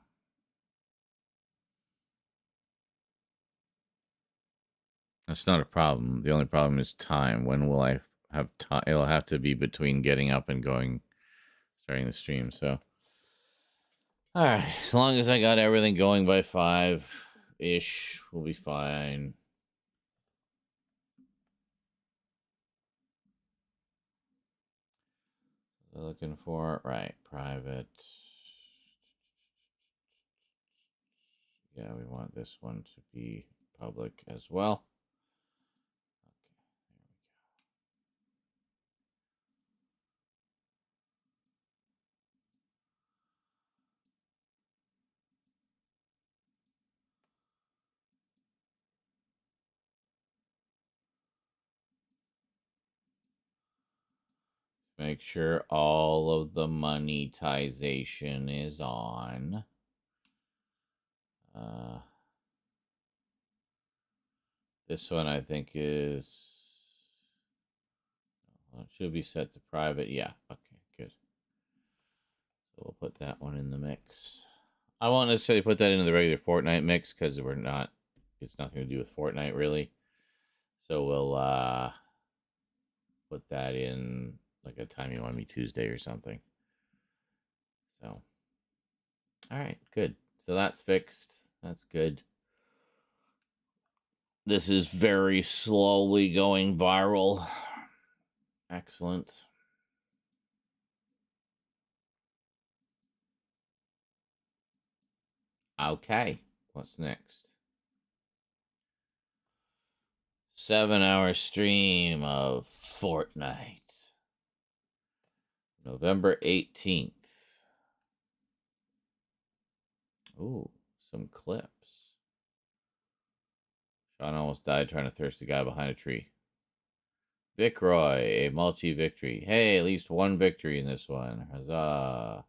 That's not a problem. The only problem is time. When will I have time? It'll have to be between getting up and starting the stream. So, all right. As long as I got everything going by 5-ish, we'll be fine. Looking for, right, private. Yeah, we want this one to be public as well. Make sure all of the monetization is on. This one I think is... Well, it should be set to private. Yeah, okay, good. So we'll put that one in the mix. I won't necessarily put that into the regular Fortnite mix because we're not... It's nothing to do with Fortnite, really. So we'll put that in like a Time You Want Me Tuesday or something. So, all right, good. So that's fixed. That's good. This is very slowly going viral. Excellent. Okay, what's next? 7-hour stream of Fortnite. November 18th. Ooh, some clips. Sean almost died trying to thirst a guy behind a tree. Vic Roy, a multi-victory. Hey, at least one victory in this one. Huzzah.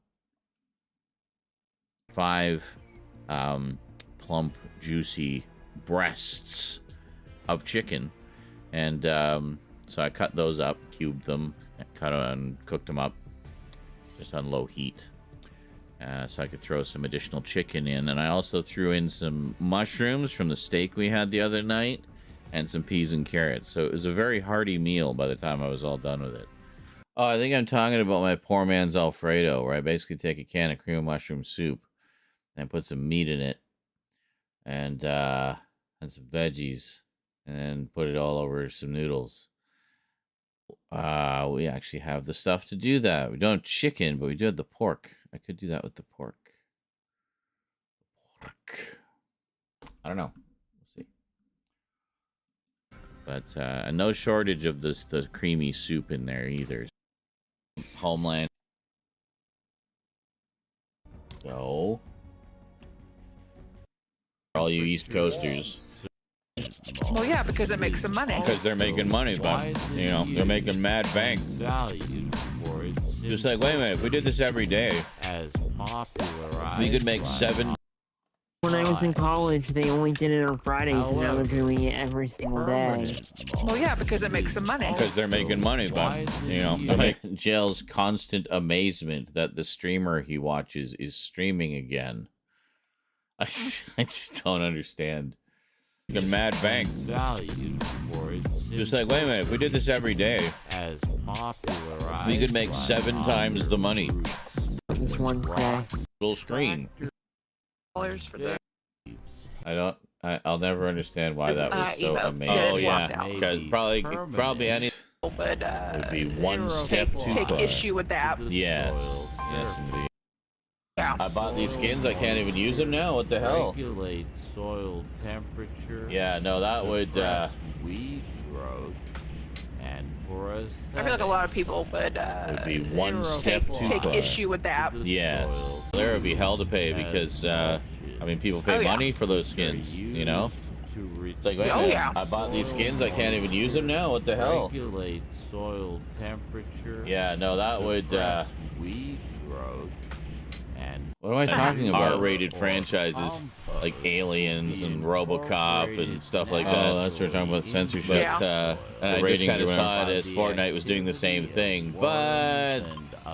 5 plump, juicy breasts of chicken. And so I cut those up, cubed them, cut and cooked them up just on low heat. So I could throw some additional chicken in. And I also threw in some mushrooms from the steak we had the other night and some peas and carrots. So it was a very hearty meal by the time I was all done with it. Oh, I think I'm talking about my poor man's Alfredo, where I basically take a can of cream of mushroom soup and put some meat in it and some veggies and then put it all over some noodles. We actually have the stuff to do that. We don't have chicken, but we do have the pork. I could do that with the pork. I don't know. We'll see. But no shortage of the creamy soup in there either. Homeland. So, all you East Coasters. Well, yeah, because it makes them money. Because they're making money, but you know they're making mad bank. Just like, wait a minute, if we did this every day, we could make 7. When I was in college, they only did it on Fridays, and now they're doing it every single day. Well, yeah, because it makes them money. Because they're making money, but you know, they're making Jail's constant amazement that the streamer he watches is streaming again. I just don't understand. A mad bank. Just like, wait a minute, if we did this every day, we could make 7 times the money. This one day. Little screen. For the... I'll never understand why that was so amazing. Oh yeah, because probably any but would be one step too far. Take issue with that. Yes, yes indeed. Yeah. I bought these skins. I can't even use them now. What the hell? Regulate soil temperature. Yeah, no, that would. Weed growth and porous. I feel like a lot of people would be one step too take far. issue with that. Yes, there would be hell to pay because I mean people pay money for those skins. You know, it's like wait a minute, I bought these skins. I can't even use them now. What the hell? Regulate soil temperature. Yeah, no, that would. Weed growth. What am I talking about? R-rated franchises like Aliens and RoboCop and stuff like that. Oh, that's what we're talking about, censorship. But, and I just kind of saw it as Fortnite was doing the same thing, but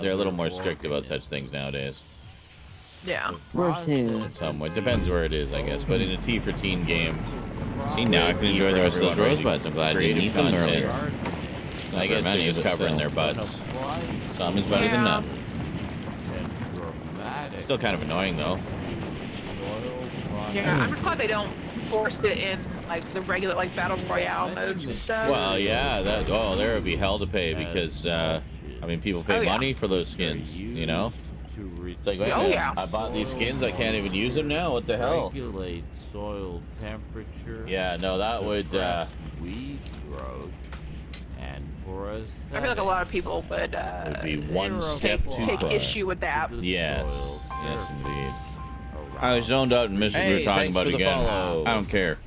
they're a little more strict about such things nowadays. Yeah. Somewhat. Depends where it is, I guess. But in a T for teen game, see, now I can enjoy the rest of those rosebuds. I'm glad you eat them earlier. I guess they're just covering their butts. Some is better than none. Still kind of annoying though. Yeah, I'm just glad they don't force it in like the regular like battle royale modes and stuff. Well, yeah, there would be hell to pay because I mean people pay money for those skins, you know. It's like wait a minute, I bought these skins, I can't even use them now. What the hell? Regulate soil temperature. Yeah, no, that would. Weed growth and porous. I feel like a lot of people would be one step too far. Take issue with that. Yes, yes, indeed. I was zoned out and missed what we were talking about again. I don't care.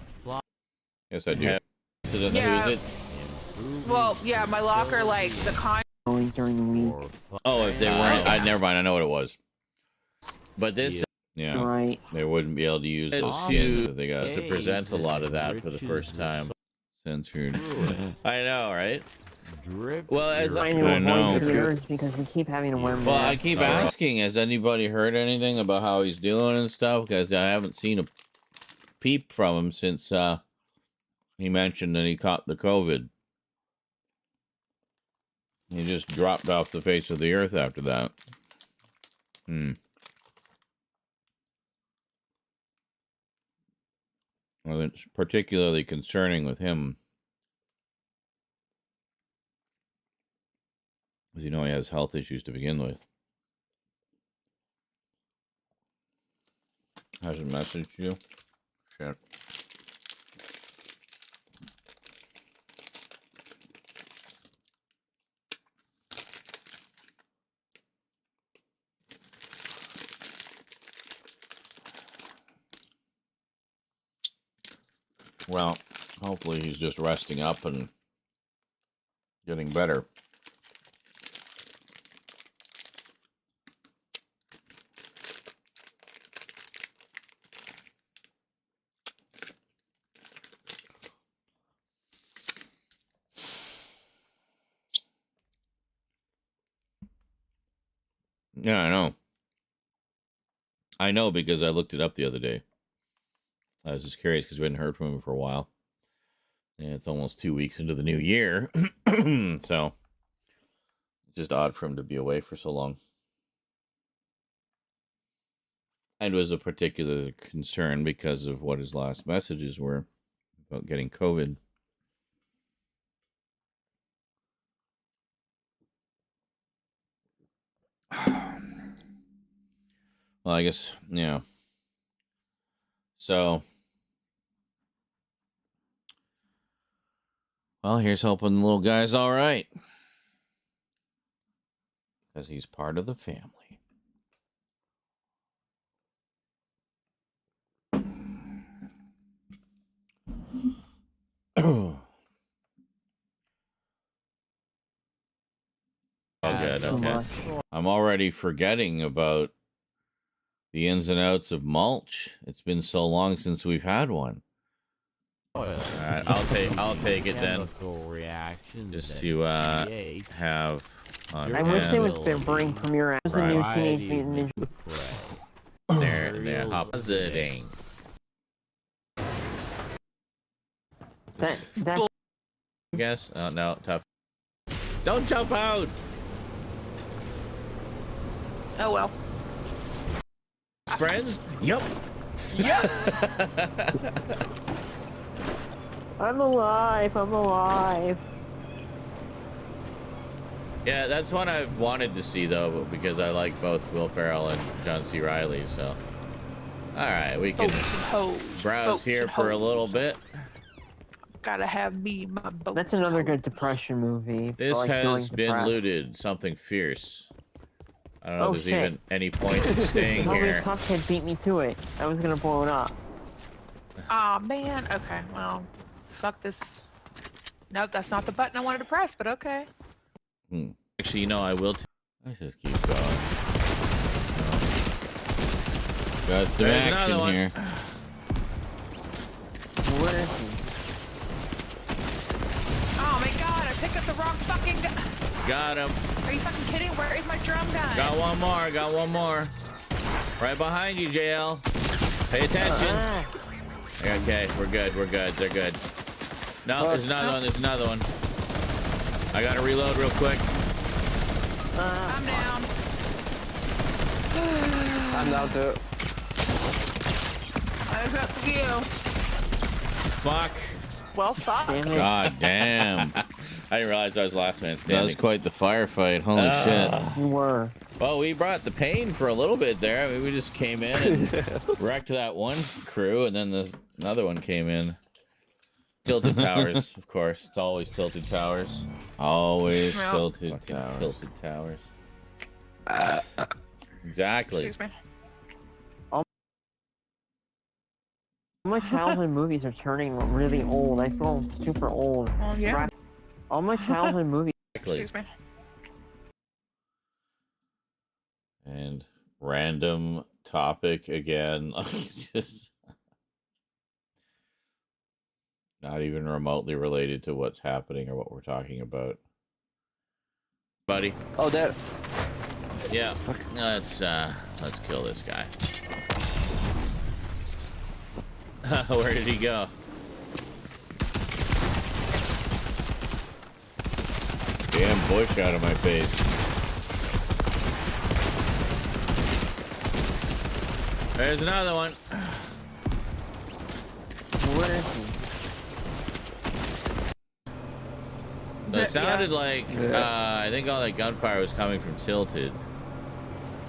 Yes, I do. So doesn't Yeah. use it. Well, yeah, my locker like the con. During the week. Oh, if they weren't, never mind. I know what it was. But this, yeah, Right. they wouldn't be able to use those skins if they got to present a lot of that for the first time. Censored. I know, right? Well, as I know, because we keep having to wear masks. well, I keep asking, has anybody heard anything about how he's doing and stuff? Because I haven't seen a peep from him since he mentioned that he caught the COVID. He just dropped off the face of the earth after that. Well, it's particularly concerning with him. Because you know he has health issues to begin with. Hasn't messaged you? Shit. Well, hopefully he's just resting up and getting better. Yeah, I know. I know because I looked it up the other day. I was just curious because we hadn't heard from him for a while. And it's almost 2 weeks into the new year. So, it's just odd for him to be away for so long. And it was a particular concern because of what his last messages were about getting COVID. Well, I guess, yeah. So, well, here's hoping the little guy's all right. Because he's part of the family. Oh, good. Okay. I'm already forgetting about the ins and outs of mulch. It's been so long since we've had one. All right, I'll take it then. Just to have. I wish they would bring Premiere as a new Teenage Mutant Ninja. They're oppositing. That I guess. Oh no, tough. Don't jump out. Oh well. Friends? Yup. Yep. I'm alive. I'm alive. Yeah, that's one I've wanted to see though, because I like both Will Ferrell and John C. Reilly. So, all right, we can browse here for a little bit. Gotta have me my boat. That's another good depression movie. This like has been depressed. looted. Something fierce. I don't know Oh, if there's even any point in staying Nobody here. Cuphead beat me to it. I was gonna blow it up. Aw, man. Okay, well, fuck this. Nope, that's not the button I wanted to press, but okay. Actually, you know, I will. Let's just keep going. Got some There's action another one. here. Where is he? Oh my god, I picked up the wrong fucking gun. Got him. Are you fucking kidding? Where is my drum gun? Got one more. Got one more. Right behind you, JL. Pay attention. Okay, we're good. We're good. They're good. No, there's another one. There's another one. I gotta reload real quick. I'm down. I'm down too. I was up to you. Fuck. Well, fuck. God damn. I didn't realize I was last man standing. That was quite the firefight. Holy shit. You were. Well, we brought the pain for a little bit there. I mean, we just came in and wrecked that one crew, and then another one came in. Tilted towers, of course. It's always tilted towers. Always Well, tilted towers. Exactly. Excuse me. All my childhood movies are turning really old. I feel super old. Oh, yeah. All my childhood movies. Exactly. Excuse me. And random topic again. Just not even remotely related to what's happening or what we're talking about. Buddy. Oh, there. Yeah. Let's kill this guy. Where did he go? Damn bush out of my face. There's another one. Where is he? So it sounded like I think all that gunfire was coming from Tilted.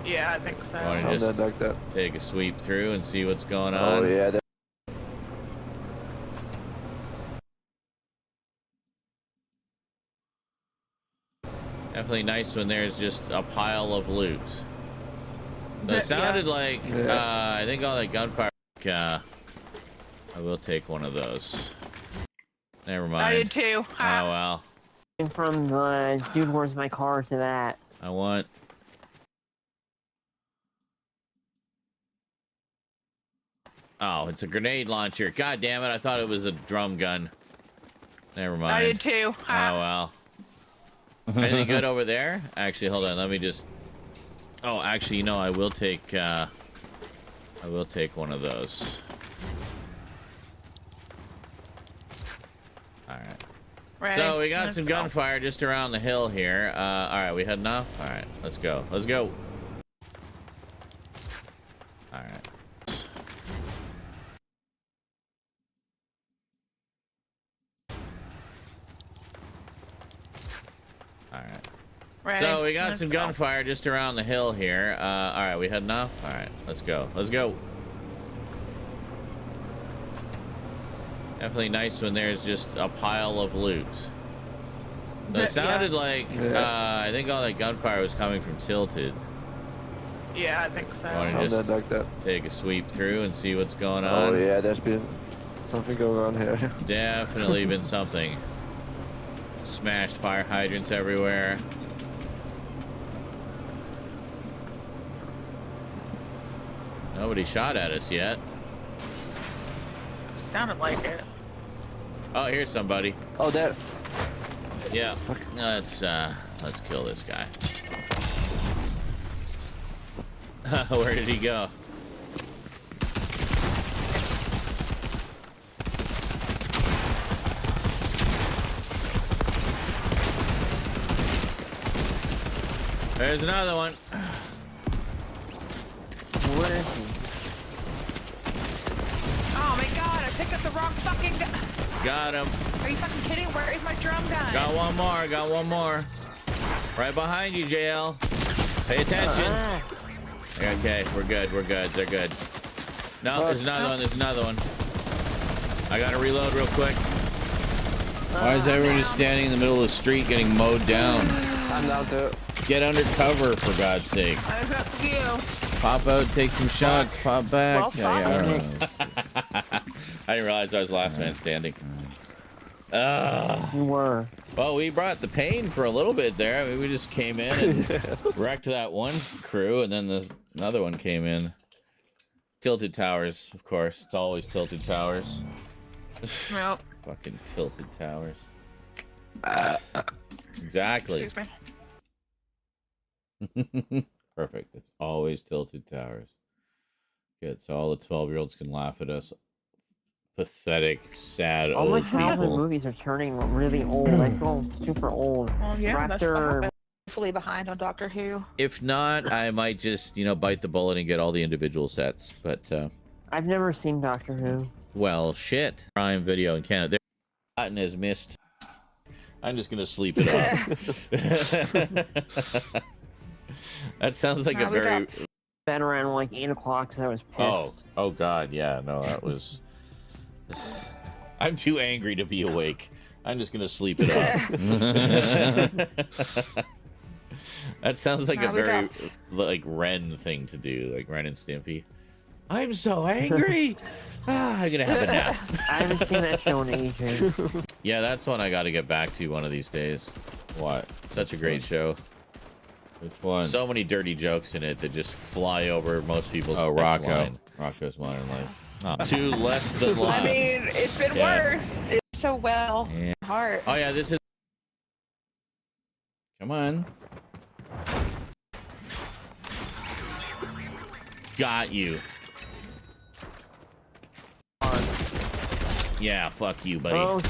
Yeah, I think so. Want to just like that. take a sweep through and see what's going on? Oh yeah. Definitely nice when there's just a pile of loot. So it sounded like I think all that gunfire. I will take one of those. Never mind. I did too. Oh well. From the dude, where's my car to that. I want. Oh, it's a grenade launcher. God damn it! I thought it was a drum gun. Never mind. I did too. Oh well. Anything good over there? Actually, hold on. Let me just. Oh, actually, you know, I will take one of those. All right. Ready? So we got Let's some go. gunfire just around the hill here. All right, we heading off. All right, let's go. Let's go. All right. All right. Ready? So we got Let's some go. gunfire just around the hill here. All right, we had enough. All right, let's go. Let's go. Definitely nice when there's just a pile of loot. So it sounded like I think all that gunfire was coming from Tilted. Yeah, I think so. Want to just like that. take a sweep through and see what's going on? Oh yeah, there's been something going on here. Definitely been something. Smashed fire hydrants everywhere. Nobody shot at us yet. Sounded like it. Oh, here's somebody. Oh, there. Yeah. Let's kill this guy. Where did he go? There's another one. Where is he? Oh my god, I picked up the wrong fucking gun. Got him. Are you fucking kidding? Where is my drum gun? Got one more. Got one more. Right behind you, JL. Pay attention. Okay, we're good. We're good. They're good. No, there's another one. There's another one. I gotta reload real quick. Why is everyone just standing in the middle of the street getting mowed down? I'm down too. Get under cover, for God's sake. I was up to you. Pop out, take some shots, pop back. Well, Yeah, I don't know. I didn't realize I was last man standing. You were. Well, we brought the pain for a little bit there. I mean, we just came in and wrecked that one crew, and then another one came in. Tilted towers, of course. It's always tilted towers. Nope. Fucking tilted towers. Exactly. Excuse me. Perfect. It's always tilted towers. Good. So all the 12-year-olds can laugh at us. Pathetic, sad All the old childhood people. movies are turning really old. They feel super old. Well, yeah, that's what Raptor. happened. Fully behind on Doctor Who. If not, I might just, bite the bullet and get all the individual sets. But, I've never seen Doctor Who. well, shit. Prime Video in Canada. Their button has missed. I'm just going to sleep it off. That sounds like a very... Bed around like 8 o'clock because I was pissed. Oh God, yeah, no, that was... I'm too angry to be awake. I'm just gonna sleep it off. That sounds like a very Ren thing to do, like Ren and Stimpy. I'm so angry. I'm gonna have a nap. I haven't seen that show in ages. Yeah, that's one I got to get back to one of these days. What? Such a great show. Which one? So many dirty jokes in it that just fly over most people's. Oh, next Rocco. line. Rocco's Modern Life. Oh. Two less than I lost. mean, it's been worse. It's so well. Yeah. Heart. Oh yeah, this is. Come on. Got you. Yeah, fuck you, buddy. Oh,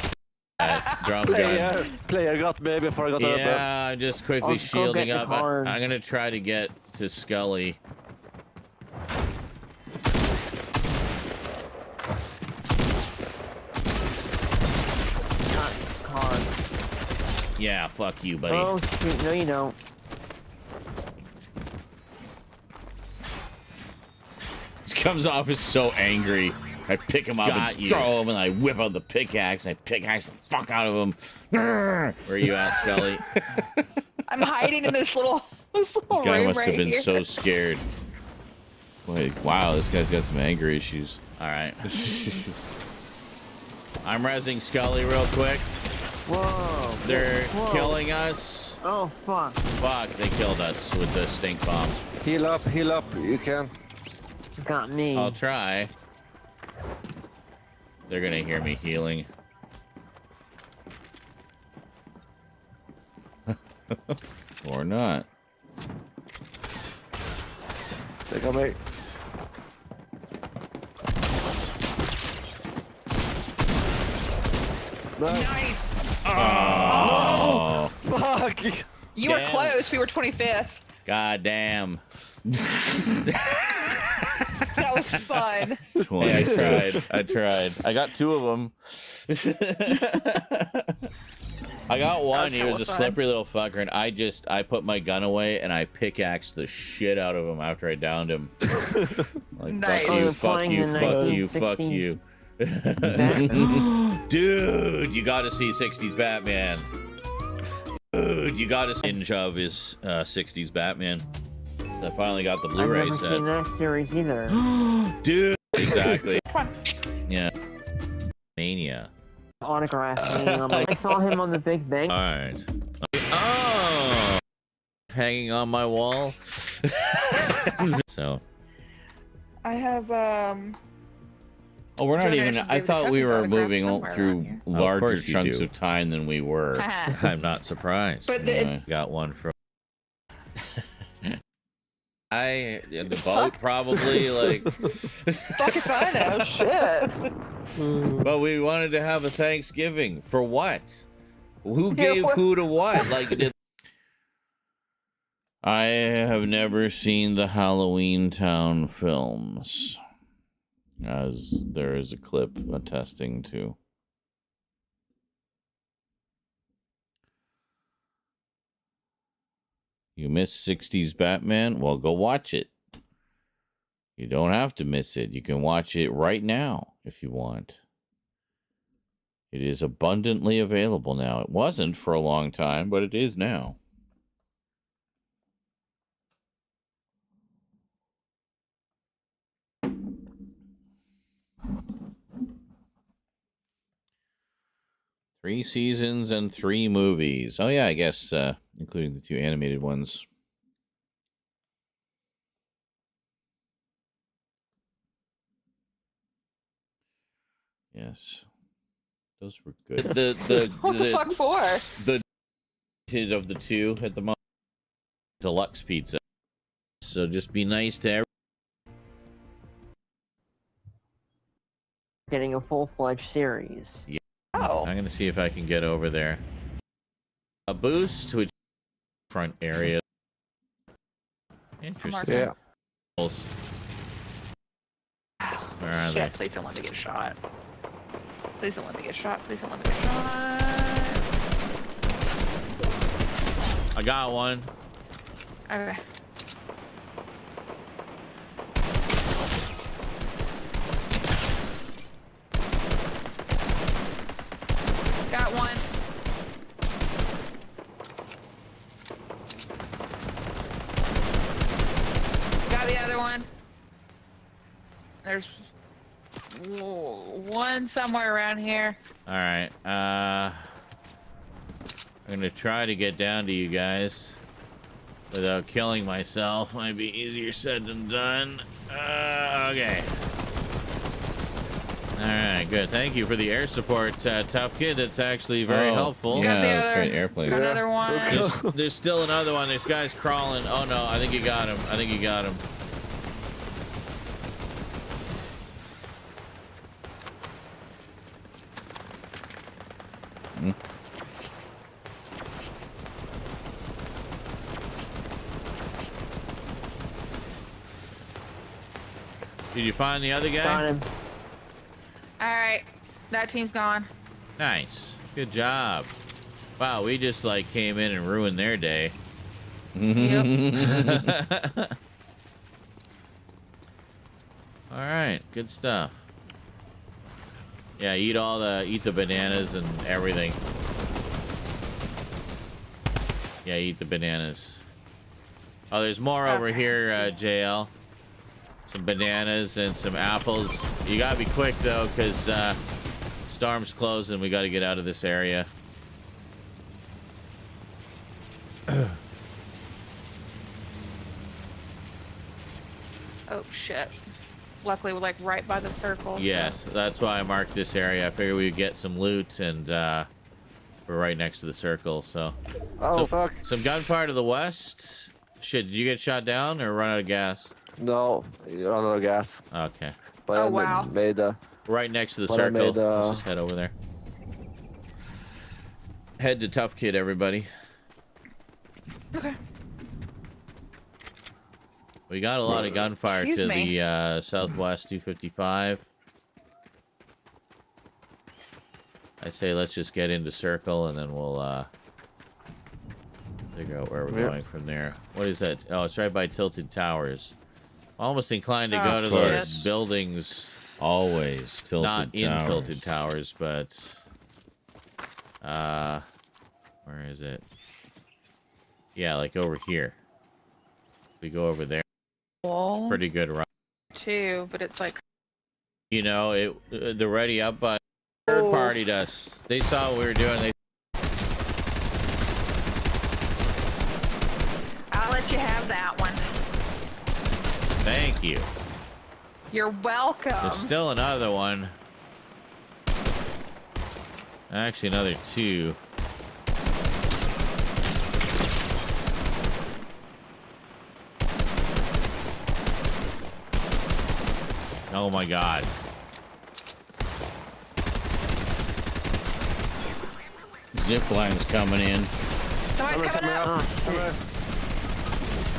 Drum gun. Player got me before I got up. Yeah, I'm just quickly I'll go shielding get the up. card. I'm gonna try to get to Scully. not hard. Yeah, fuck you, buddy. Oh, shoot. No, you don't. This comes off as so angry. I pick him up and throw him, and I whip out the pickaxe, and I pickaxe the fuck out of him. Where are you at, Scully? I'm hiding in this little Guy room must right have been here. so scared. Wait, wow, this guy's got some anger issues. All right. I'm rezzing Scully real quick. Whoa. They're Whoa. killing us. Oh, fuck. Fuck, they killed us with the stink bomb. Heal up, you can. Got me. I'll try. They're gonna hear me healing. Or not. They got me. Nice. Oh, Fuck! You were Damn. close. We were 25th. god damn. That was fun. 20. Yeah, I tried. I got two of them. I got one. was He was a hella fun. slippery little fucker, and I put my gun away and I pickaxed the shit out of him after I downed him. Like, Nice. fuck you, fuck you, fuck you, fuck you. Dude, you gotta see 60s Batman. Dude, you gotta see Inch of his 60s Batman. So I finally got the Blu-ray I've never set. seen that series either. Dude, exactly. Yeah. Mania. Autograph me. I saw him on The Big Bang. Alright. Oh! Hanging on my wall. So. I have Oh, we're not Jordan even. should I give thought the we were autograph moving somewhere through around here. larger chunks of time than we were. I'm not surprised. But I got one from. In the boat, probably, like. Fuck if I know, shit. But we wanted to have a Thanksgiving. For what? Who Yeah, gave what- who to what? Like, did. I have never seen the Halloween Town films, as there is a clip attesting to. You missed 60s Batman? Well, go watch it. You don't have to miss it. You can watch it right now if you want. It is abundantly available now. It wasn't for a long time, but it is now. Three seasons and 3 movies. Oh, yeah, I guess, including the 2 animated ones. Yes. Those were good. What the fuck for? The of the 2 at the moment. Deluxe pizza. So just be nice to everyone. Getting a full-fledged series. Yeah. Oh. I'm going to see if I can get over there. A boost to a front area. Interesting. Yeah. Where are they? Shit, please don't let me get shot. Please don't let me get shot. Please don't let me get shot. I got one. Okay. Got one. Got the other one. There's one somewhere around here. All right. I'm going to try to get down to you guys without killing myself. Might be easier said than done. Okay. All right, good. Thank you for the air support, Tough Kid. That's actually very helpful. Got the Yeah, that's other- right, airplane. got another one. There's still another one. This guy's crawling. Oh, no, I think you got him. I think you got him. Did you find the other guy? Got him. Alright. That team's gone. Nice. Good job. Wow, we just like came in and ruined their day. Yep. All right, good stuff. Yeah, eat the bananas and everything. Yeah, eat the bananas. Oh, there's more over here, JL. Some bananas and some apples. You gotta be quick though, because storm's closing. We gotta get out of this area. Oh shit. Luckily we're like right by the circle. so- Yes, that's why I marked this area. I figured we'd get some loot, and we're right next to the circle, so... Oh, fuck. Some gunfire to the west. Shit, did you get shot down or run out of gas? No, you're out of gas. Okay. But Oh, I wow. made Right next to the But I circle. made, Let's just head over there. Head to Tough Kid, everybody. Okay. We got a lot of gunfire Excuse to me. the southwest 255. I say let's just get into circle and then we'll figure out where we're going from there. What is that? Oh, it's right by Tilted Towers. Almost inclined to go to those buildings. Always Tilted Not Towers. in Tilted Towers, but where is it? Yeah, like over here. We go over there. It's pretty good run. Too, but it's like, You know, the ready up by third party us. They saw what we were doing. They I'll let you have that one. Thank you. You're welcome. There's still another one. Actually, another two. Oh my god. Zip line's coming in. Somebody's coming up.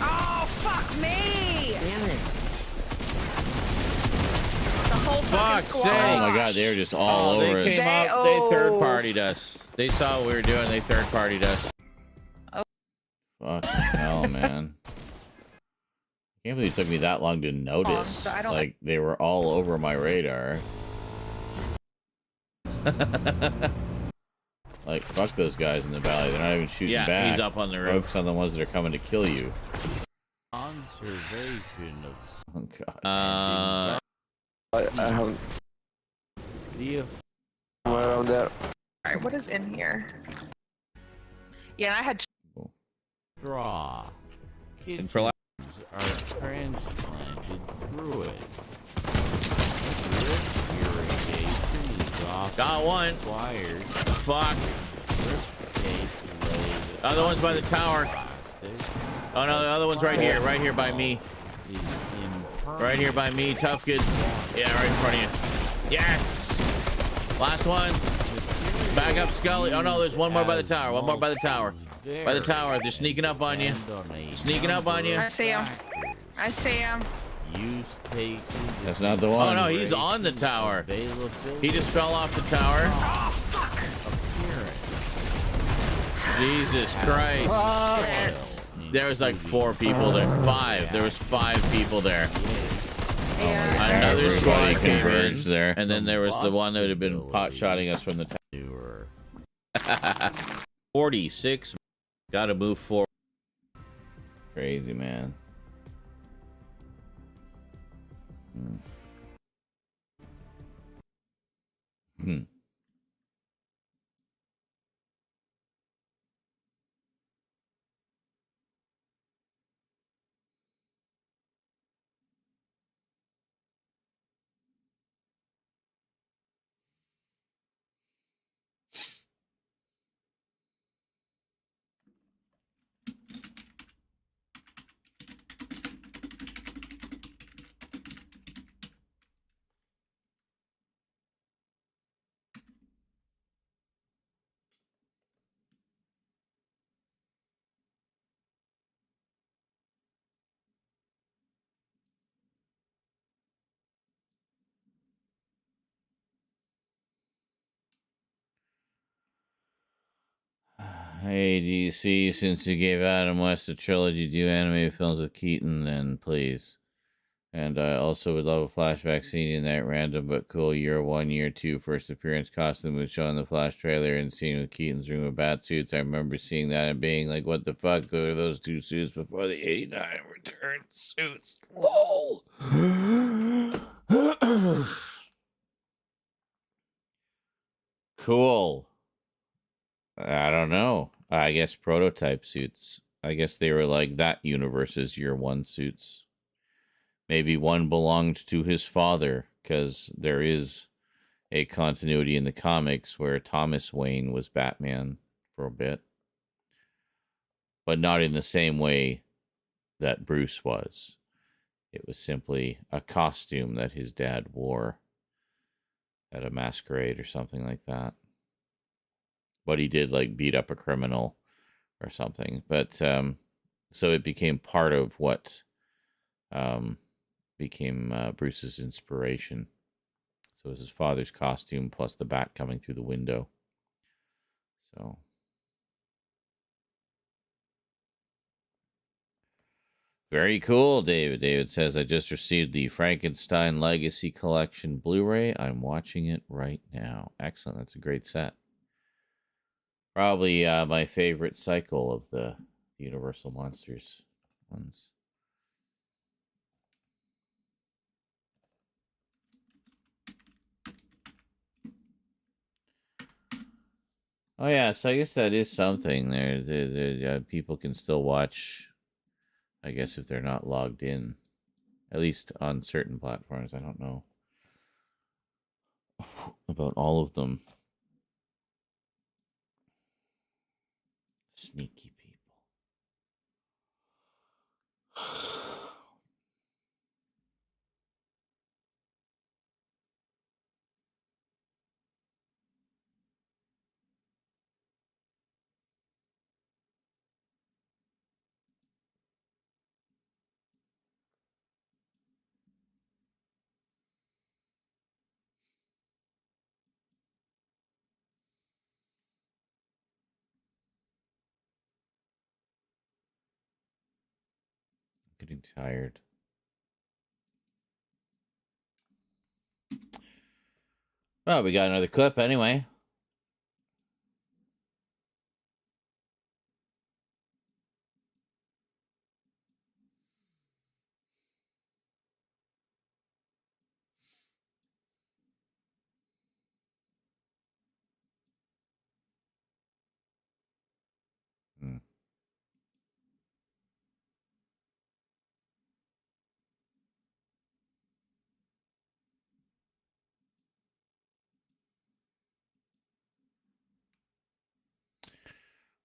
Oh, fuck me! Damn it. The whole Fuck fucking sake. squad. Oh my god, they were just all over us. They They third-partied us. They saw what we were doing, they third-partied us. Oh. Fucking hell, man. I can't believe it took me that long to notice. I don't- Like, they were all over my radar. Like, fuck those guys in the valley. They're not even shooting back. Yeah, he's up on the roof. Focus on the ones that are coming to kill you. Conservation of... Oh, God. I haven't. The around that. Alright, what is in here? Yeah, and I had. straw. And Kitchens for are transplanted through it. Drip irrigation is often Got one. required. Fuck. Other one's by the tower. Oh no, the other one's right here by me. Right here by me, tough good. Yeah, right in front of you. Yes! Last one. Back up, Scully. Oh no, there's one more by the tower. One more by the tower. By the tower. They're sneaking up on you. Sneaking up on you. I see him. I see him. That's not the one. Oh no, he's on the tower. He just fell off the tower. Oh, fuck! Jesus Christ. There was like 4 people there. 5. There was 5 people there. Another squad came in there, and then there was the one that had been pot-shotting us from the tower. 46. Gotta move forward. Crazy, man. Hmm. Hey, DC, since you gave Adam West a trilogy, do animated films with Keaton, then please. And I also would love a flashback scene in that random but cool year 1, year 2 first appearance costume was shown in the Flash trailer and scene with Keaton's room of bat suits. I remember seeing that and being like, what the fuck are those 2 suits before the 89 return suits? LOL! Cool. I don't know. I guess prototype suits. I guess they were like that universe's year 1 suits. Maybe one belonged to his father, because there is a continuity in the comics where Thomas Wayne was Batman for a bit. But not in the same way that Bruce was. It was simply a costume that his dad wore at a masquerade or something like that. But he did like beat up a criminal or something. But so it became part of what became Bruce's inspiration. So it was his father's costume plus the bat coming through the window. So. Very cool, David. David says, I just received the Frankenstein Legacy Collection Blu-ray. I'm watching it right now. Excellent. That's a great set. Probably my favorite cycle of the Universal Monsters ones. Oh, yeah. So I guess that is something. People can still watch, I guess, if they're not logged in. At least on certain platforms. I don't know about all of them. Sneaky people. Getting tired. Well, we got another clip anyway.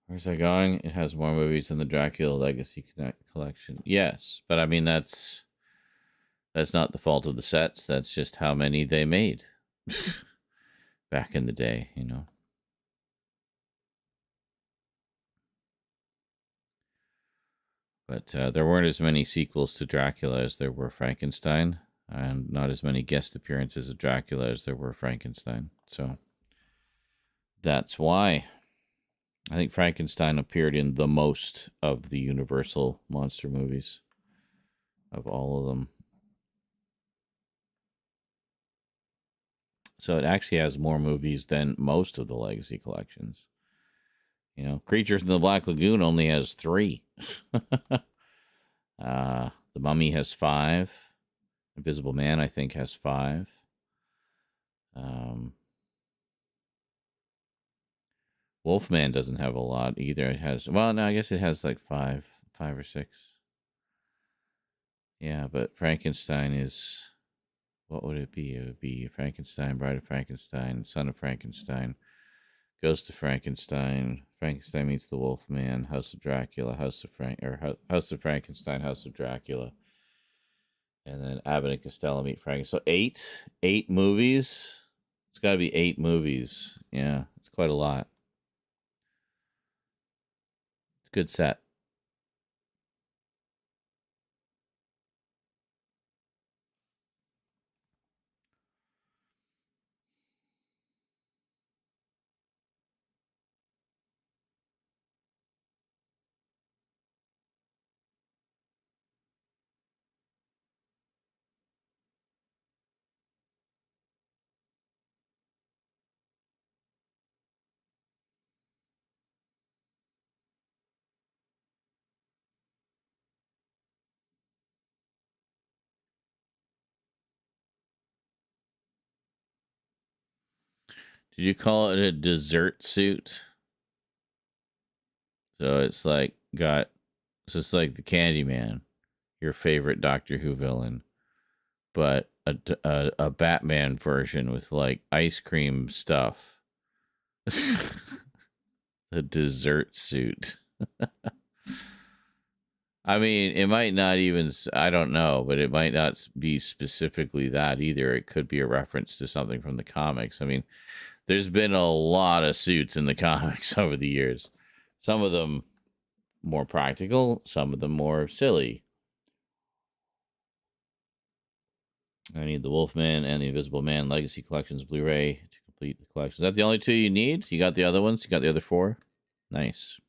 Where's that going? It has more movies than the Dracula Legacy Collection. Yes, but I mean that's not the fault of the sets. That's just how many they made back in the day, you know. But there weren't as many sequels to Dracula as there were Frankenstein, and not as many guest appearances of Dracula as there were Frankenstein. So that's why. I think Frankenstein appeared in the most of the Universal monster movies, of all of them. So it actually has more movies than most of the Legacy collections. You know, Creatures in the Black Lagoon only has 3. The Mummy has 5. Invisible Man, I think, has 5. Wolfman doesn't have a lot either. It has, well, no, I guess it has like 5 or 6. Yeah, but Frankenstein is, what would it be? It would be Frankenstein, Bride of Frankenstein, Son of Frankenstein, Ghost of Frankenstein, Frankenstein meets the Wolfman, House of Dracula, House of Frankenstein, House of Dracula, and then Abbott and Costello meet Frankenstein. So 8 movies. It's got to be 8 movies. Yeah, it's quite a lot. It's a good set. Did you call it a dessert suit? So it's like it's like the Candyman, your favorite Doctor Who villain, but a Batman version with like ice cream stuff. The dessert suit. I mean, it might not even, I don't know, but it might not be specifically that either. It could be a reference to something from the comics. I mean, there's been a lot of suits in the comics over the years. Some of them more practical, some of them more silly. I need the Wolfman and the Invisible Man Legacy Collections Blu-ray to complete the collection. Is that the only two you need? You got the other ones? You got the other 4? Nice.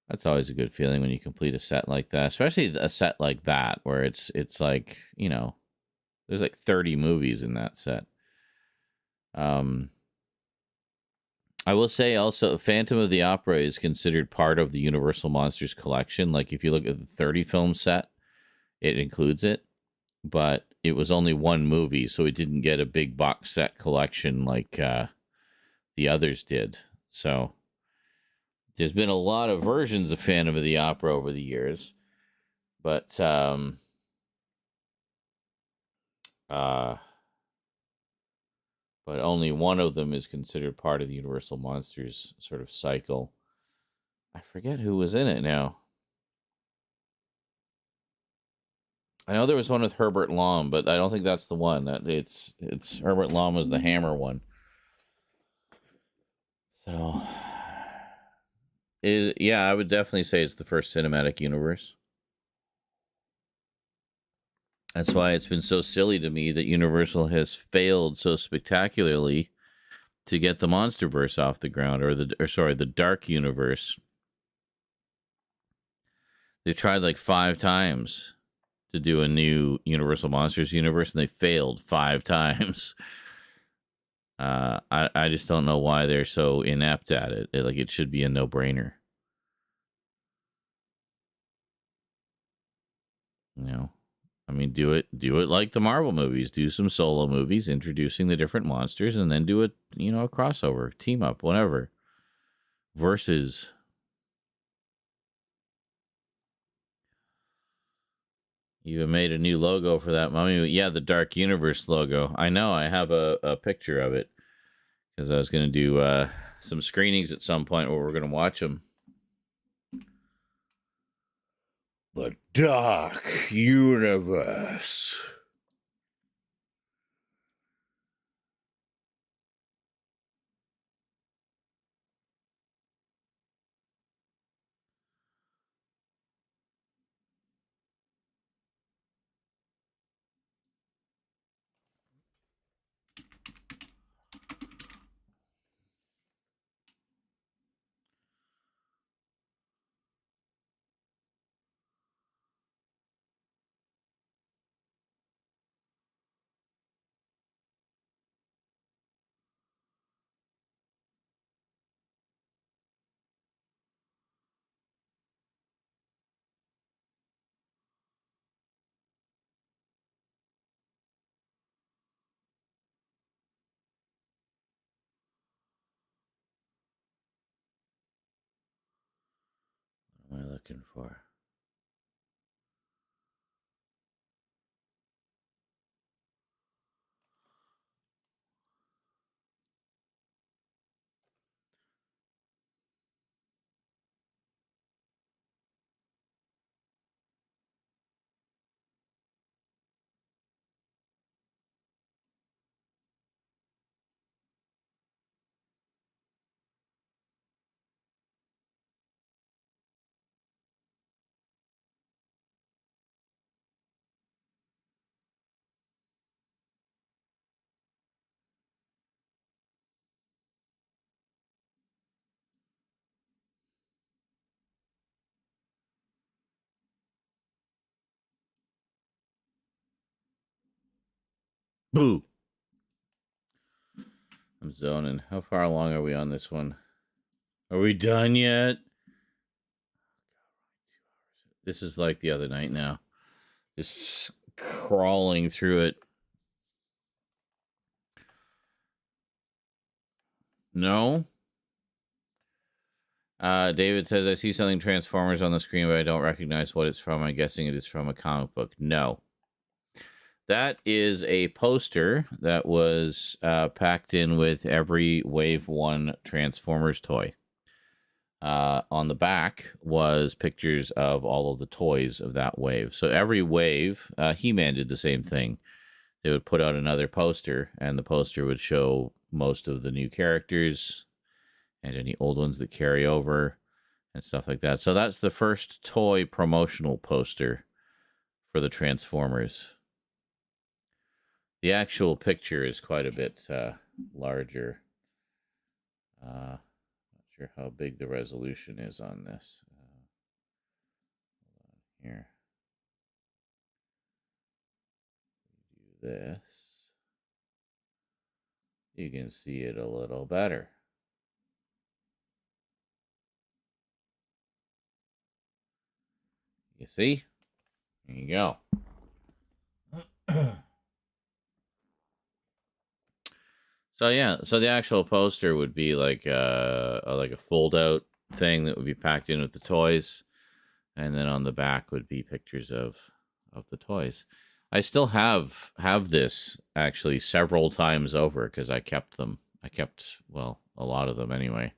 That's always a good feeling when you complete a set like that, especially a set like that where it's like, you know, there's like 30 movies in that set. I will say also, Phantom of the Opera is considered part of the Universal Monsters collection. Like, if you look at the 30 film set, it includes it, but it was only one movie, so it didn't get a big box set collection like the others did. So there's been a lot of versions of Phantom of the Opera over the years, but only one of them is considered part of the Universal Monsters sort of cycle. I forget who was in it now. I know there was one with Herbert Lom, but I don't think that's the one. It's Herbert Lom was the Hammer one. So, yeah, I would definitely say it's the first cinematic universe. That's why it's been so silly to me that Universal has failed so spectacularly to get the MonsterVerse off the ground, or the Dark Universe. They've tried like 5 times to do a new Universal Monsters universe, and they failed 5 times. I just don't know why they're so inept at it. It should be a no-brainer. You know, I mean, do it like the Marvel movies. Do some solo movies introducing the different monsters, and then do a crossover, team up, whatever. Versus. You even made a new logo for that mummy. Yeah, the Dark Universe logo. I know. I have a picture of it because I was going to do some screenings at some point where we're going to watch them. The Dark Universe. What am I looking for? Boo. I'm zoning. How far along are we on this one? Are we done yet? This is like the other night now. Just crawling through it. No? David says, I see something Transformers on the screen, but I don't recognize what it's from. I'm guessing it is from a comic book. No. That is a poster that was packed in with every Wave 1 Transformers toy. On the back was pictures of all of the toys of that wave. So every wave, He-Man did the same thing. They would put out another poster, and the poster would show most of the new characters and any old ones that carry over and stuff like that. So that's the first toy promotional poster for the Transformers. The actual picture is quite a bit larger. Not sure how big the resolution is on this. Hold on here. Do this. You can see it a little better. You see? There you go. So yeah, so the actual poster would be like a fold out thing that would be packed in with the toys, and then on the back would be pictures of the toys. I still have this actually several times over because I kept them. I kept, well, a lot of them anyway.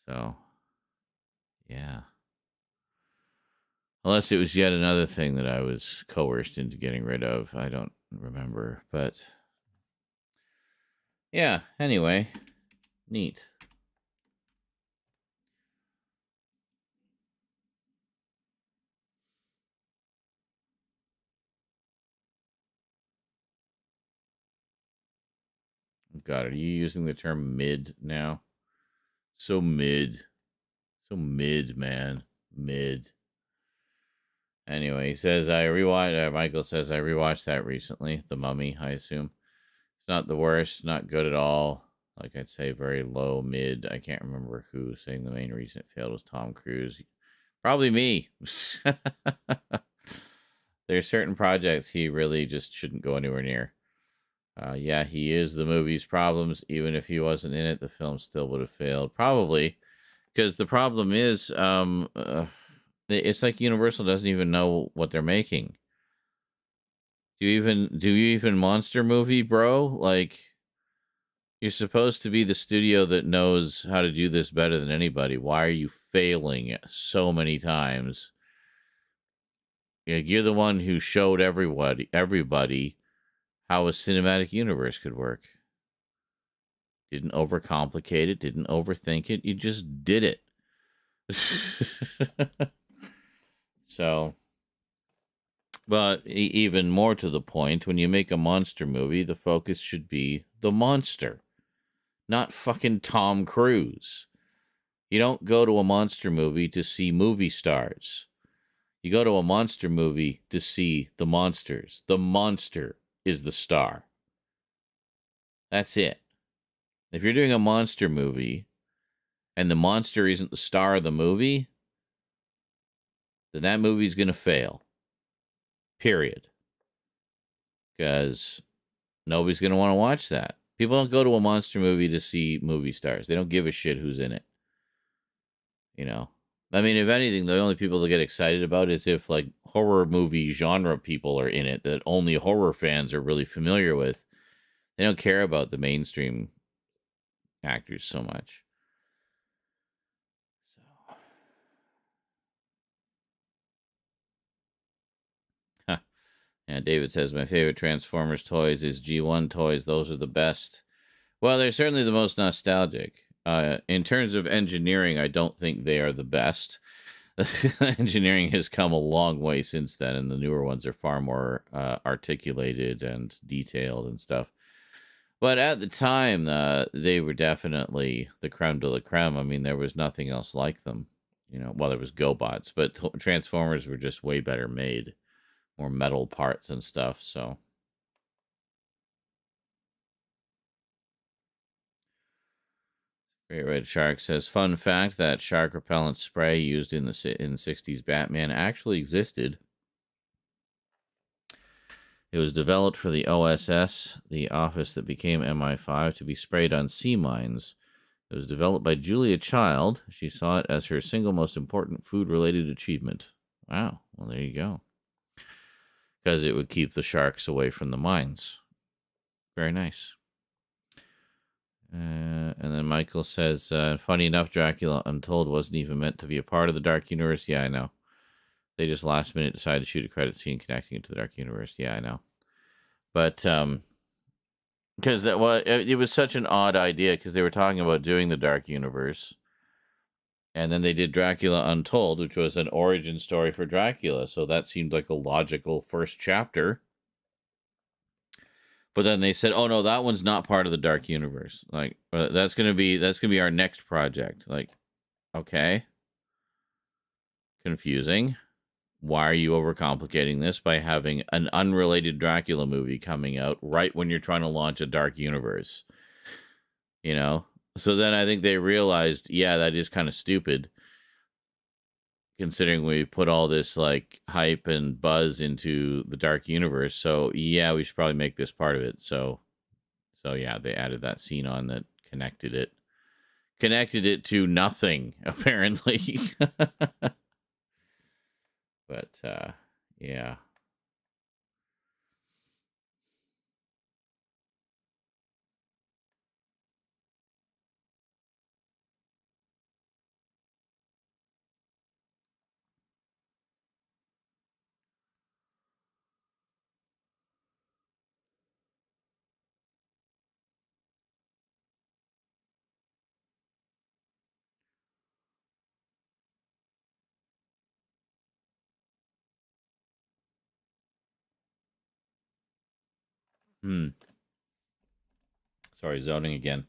So yeah. Unless it was yet another thing that I was coerced into getting rid of. I don't remember, but yeah, anyway, neat. God, are you using the term mid now? So mid. So mid, man. Mid. Anyway, he says, Michael says, I rewatched that recently. The Mummy, I assume. It's not the worst, not good at all. Like I'd say, very low, mid. I can't remember who saying the main reason it failed was Tom Cruise. Probably me. There's certain projects he really just shouldn't go anywhere near. Yeah, he is the movie's problems. Even if he wasn't in it, the film still would have failed. Probably. Because the problem is, it's like Universal doesn't even know what they're making. Do you even monster movie, bro? Like, you're supposed to be the studio that knows how to do this better than anybody. Why are you failing so many times? You're the one who showed everybody how a cinematic universe could work. Didn't overcomplicate it, didn't overthink it. You just did it. So, but even more to the point, when you make a monster movie, the focus should be the monster, not fucking Tom Cruise. You don't go to a monster movie to see movie stars. You go to a monster movie to see the monsters. The monster is the star. That's it. If you're doing a monster movie and the monster isn't the star of the movie, then that movie's going to fail. Period. Because nobody's going to want to watch that. People don't go to a monster movie to see movie stars. They don't give a shit who's in it. You know? I mean, if anything, the only people that get excited about is if, like, horror movie genre people are in it that only horror fans are really familiar with. They don't care about the mainstream actors so much. Huh. And David says, my favorite Transformers toys is G1 toys. Those are the best. Well, they're certainly the most nostalgic. In terms of engineering, I don't think they are the best. Engineering has come a long way since then, and the newer ones are far more articulated and detailed and stuff. But at the time, they were definitely the creme de la creme. I mean, there was nothing else like them. You know, well, there was GoBots, but Transformers were just way better made. More metal parts and stuff, so... Great Red Shark says, fun fact, that shark repellent spray used in the 60s Batman actually existed. It was developed for the OSS, the office that became MI5, to be sprayed on sea mines. It was developed by Julia Child. She saw it as her single most important food-related achievement. Wow, well, there you go. Because it would keep the sharks away from the mines. Very nice. And then Michael says, funny enough, Dracula Untold wasn't even meant to be a part of the Dark Universe. Yeah, I know. They just last minute decided to shoot a credit scene connecting it to the Dark Universe. Yeah, I know. But, because it was such an odd idea, because they were talking about doing the Dark Universe. And then they did Dracula Untold, which was an origin story for Dracula. So that seemed like a logical first chapter. But then they said, "Oh no, that one's not part of the Dark Universe. Like that's gonna be our next project." Like, okay, confusing. Why are you overcomplicating this by having an unrelated Dracula movie coming out right when you're trying to launch a Dark Universe? You know. So then I think they realized, yeah, that is kind of stupid, considering we put all this like hype and buzz into the Dark Universe. So yeah, we should probably make this part of it. So yeah, they added that scene on that connected it to nothing apparently. But yeah. Sorry, zoning again.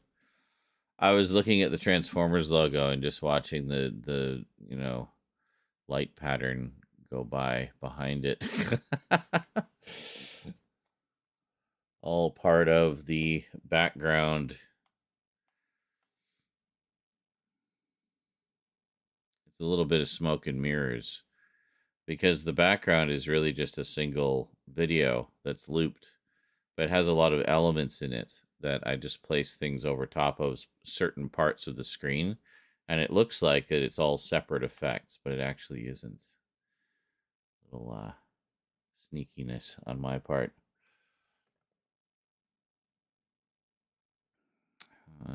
I was looking at the Transformers logo and just watching the light pattern go by behind it. All part of the background. It's a little bit of smoke and mirrors because the background is really just a single video that's looped, but it has a lot of elements in it that I just place things over top of certain parts of the screen, and it looks like that it's all separate effects, but it actually isn't. A little sneakiness on my part.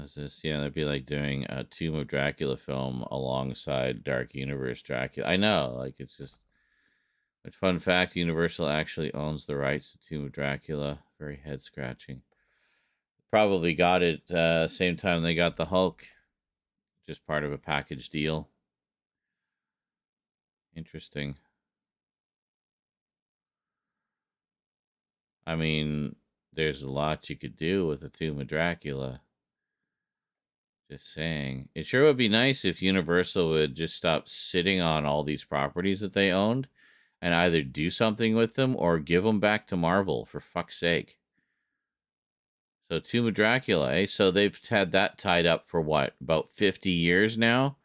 Is this? Yeah, that'd be like doing a Tomb of Dracula film alongside Dark Universe Dracula. I know, like it's just. But fun fact: Universal actually owns the rights to Tomb of Dracula. Very head scratching. Probably got it same time they got the Hulk. Just part of a package deal. Interesting. I mean, there's a lot you could do with a Tomb of Dracula. Just saying. It sure would be nice if Universal would just stop sitting on all these properties that they owned and either do something with them or give them back to Marvel, for fuck's sake. So Tomb of Dracula, eh? So they've had that tied up for what, about 50 years now?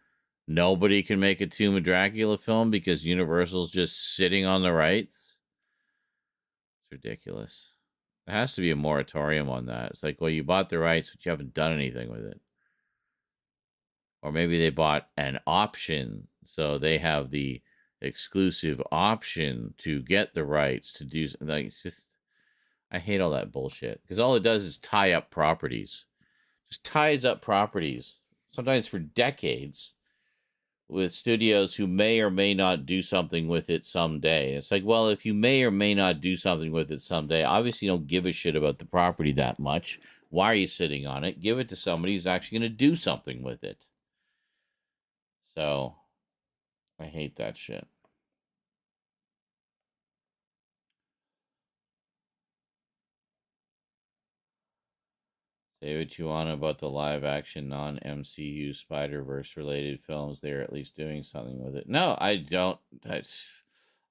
Nobody can make a Tomb of Dracula film because Universal's just sitting on the rights? It's ridiculous. There has to be a moratorium on that. It's like, well, you bought the rights, but you haven't done anything with it. Or maybe they bought an option, so they have the exclusive option to get the rights to do something. Like, it's just, I hate all that bullshit because all it does is tie up properties. Just ties up properties, sometimes for decades, with studios who may or may not do something with it someday. It's like, well, if you may or may not do something with it someday, obviously you don't give a shit about the property that much. Why are you sitting on it? Give it to somebody who's actually going to do something with it. So, I hate that shit. Say what you want about the live-action non-MCU Spider-Verse related films. They're at least doing something with it. No, I don't. I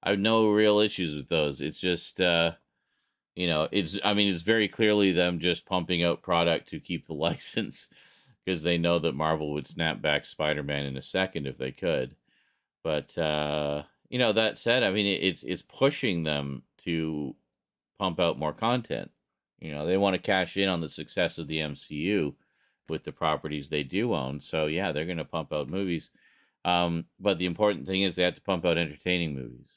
have no real issues with those. It's just, it's very clearly them just pumping out product to keep the license because they know that Marvel would snap back Spider-Man in a second if they could. But, that said, it's pushing them to pump out more content. They want to cash in on the success of the MCU with the properties they do own. So, yeah, they're going to pump out movies. But the important thing is they have to pump out entertaining movies,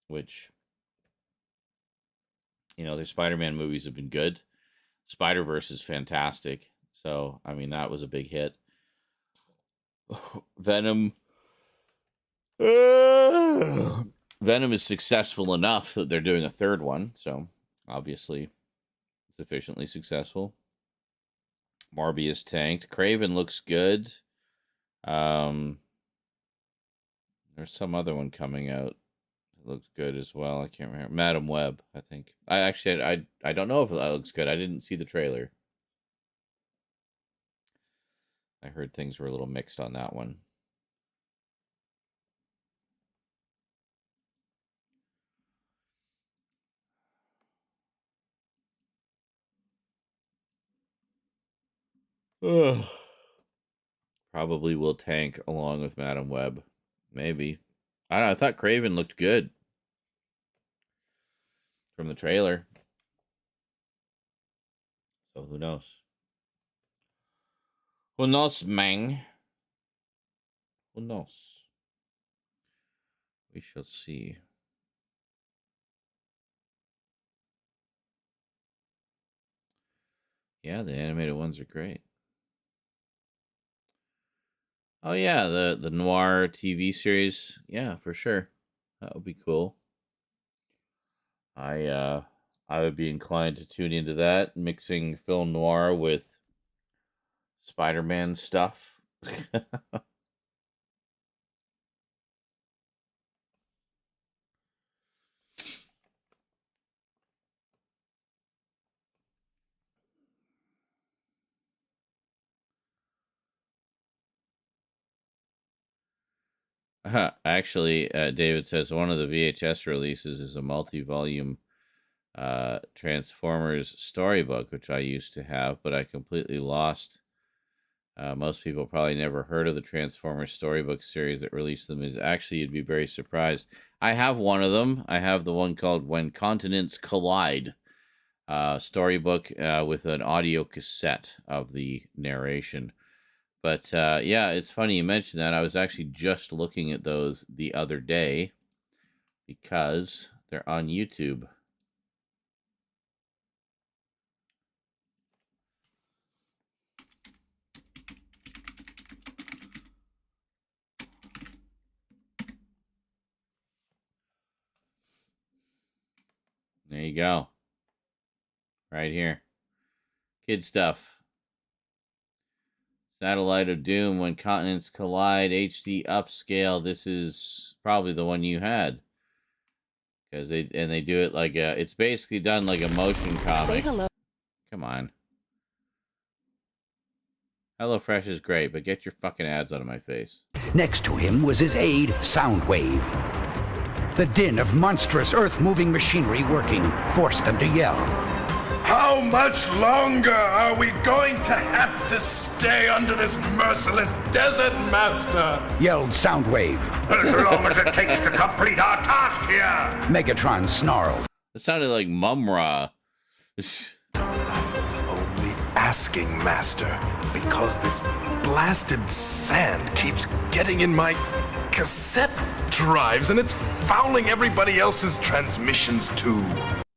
which, their Spider-Man movies have been good. Spider-Verse is fantastic. So, that was a big hit. Venom is successful enough that they're doing a third one. So, obviously, sufficiently successful. Morbius tanked. Craven looks good. There's some other one coming out looked good as well. I can't remember. Madam Web, I think. I don't know if that looks good. I didn't see the trailer. I heard things were a little mixed on that one. Ugh. Probably will tank along with Madam Web. Maybe. I don't know. I thought Craven looked good from the trailer. So who knows? Who knows, man? Who knows? We shall see. Yeah, the animated ones are great. Oh yeah, the noir TV series. Yeah, for sure. That would be cool. I would be inclined to tune into that, mixing film noir with Spider-Man stuff. Actually, David says one of the VHS releases is a multi-volume Transformers storybook, which I used to have, but I completely lost. Most people probably never heard of the Transformers storybook series that released them. Is actually, you'd be very surprised. I have one of them. I have the one called When Continents Collide, storybook with an audio cassette of the narration. But yeah, it's funny you mentioned that. I was actually just looking at those the other day because they're on YouTube. There you go. Right here. Kid stuff. Satellite of Doom, When Continents Collide, HD upscale. This is probably the one you had. Because they do it like a, it's basically done like a motion comic. Say hello. Come on. HelloFresh is great, but get your fucking ads out of my face. Next to him was his aide, Soundwave. The din of monstrous earth-moving machinery working forced them to yell. How much longer are we going to have to stay under this merciless desert, Master? Yelled Soundwave. As long as it takes to complete our task here. Megatron snarled. It sounded like Mumra. I was only asking, Master, because this blasted sand keeps getting in my cassette drives, and it's fouling everybody else's transmissions too.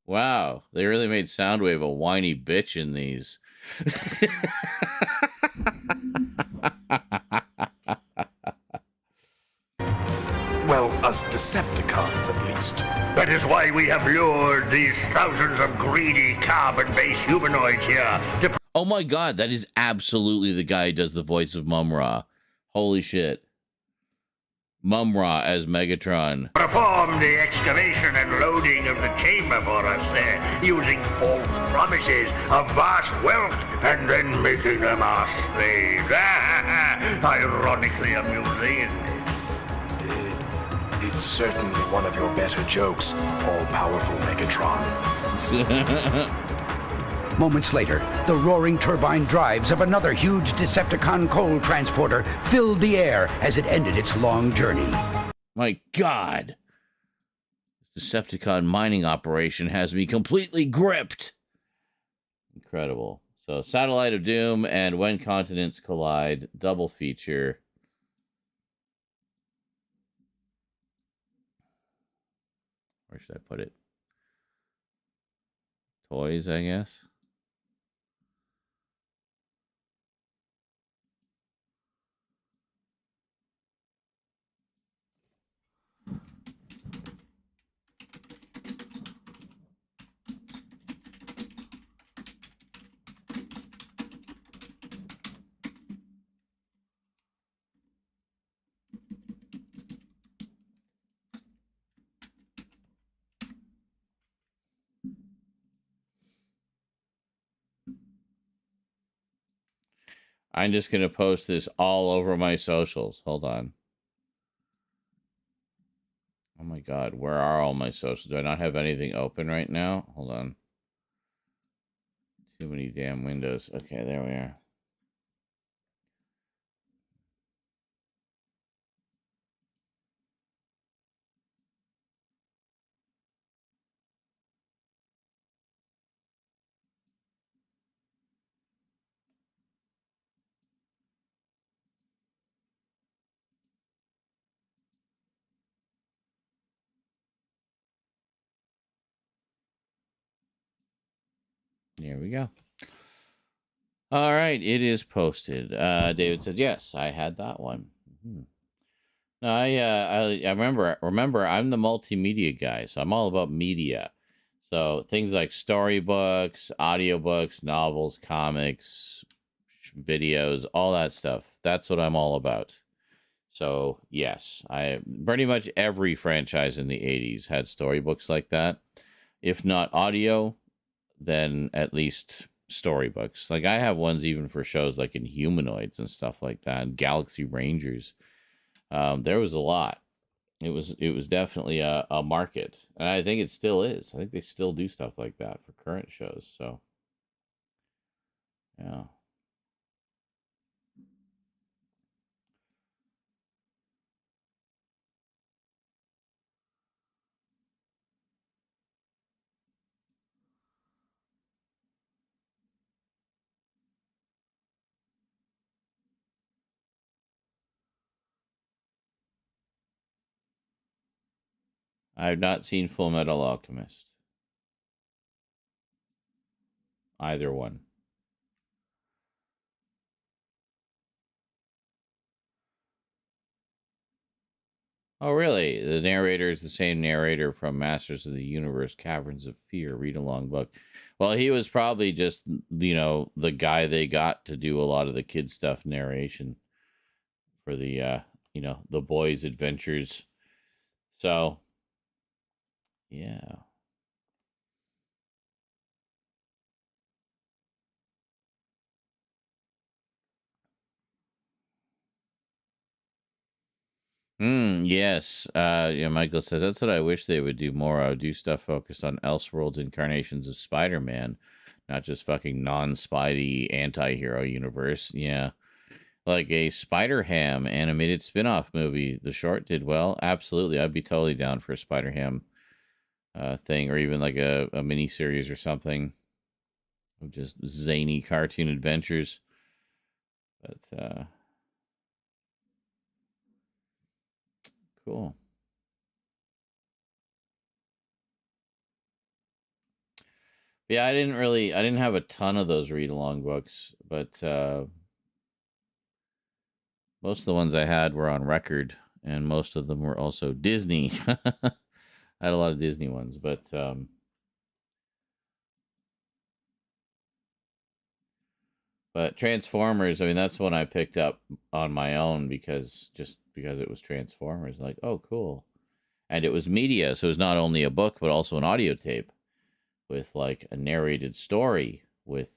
Wow, they really made Soundwave a whiny bitch in these. Well, us Decepticons, at least. That is why we have lured these thousands of greedy carbon-based humanoids here to... Oh my god, that is absolutely the guy who does the voice of Mumra. Holy shit. Mumra as Megatron. Perform the excavation and loading of the chamber for us there, using false promises of vast wealth and then making them our slaves. Ironically amusing. It's certainly one of your better jokes, all-powerful Megatron. Moments later, the roaring turbine drives of another huge Decepticon coal transporter filled the air as it ended its long journey. My god! This Decepticon mining operation has me completely gripped! Incredible. So, Satellite of Doom and When Continents Collide, double feature. Where should I put it? Toys, I guess. I'm just going to post this all over my socials. Hold on. Oh my God, where are all my socials? Do I not have anything open right now? Hold on. Too many damn windows. Okay, there we are. There we go. All right, it is posted. David says, yes, I had that one. Mm-hmm. No, I remember I'm the multimedia guy, so I'm all about media. So things like storybooks, audiobooks, novels, comics, videos, all that stuff. That's what I'm all about. So yes, I pretty much every franchise in the 80s had storybooks like that. If not audio, then at least storybooks. Like I have ones even for shows like Inhumanoids and stuff like that, Galaxy Rangers. There was a lot. It was definitely a market, and I think it still is. I think they still do stuff like that for current shows. So, yeah. I've not seen Full Metal Alchemist. Either one. Oh, really? The narrator is the same narrator from Masters of the Universe, Caverns of Fear, read-along book. Well, he was probably just, the guy they got to do a lot of the kid stuff narration for the, the boys' adventures. So, yeah. Yes. Michael says, that's what I wish they would do more. I would do stuff focused on Elseworlds incarnations of Spider-Man, not just fucking non-Spidey anti-hero universe. Yeah. Like a Spider-Ham animated spin-off movie. The short did well. Absolutely. I'd be totally down for a Spider-Ham thing, or even like a mini series or something of just zany cartoon adventures. But cool. Yeah, I didn't have a ton of those read-along books, but most of the ones I had were on record, and most of them were also Disney. I had a lot of Disney ones, but Transformers, I mean, that's one I picked up on my own because it was Transformers. Like, oh, cool. And it was media, so it was not only a book, but also an audio tape with like a narrated story with,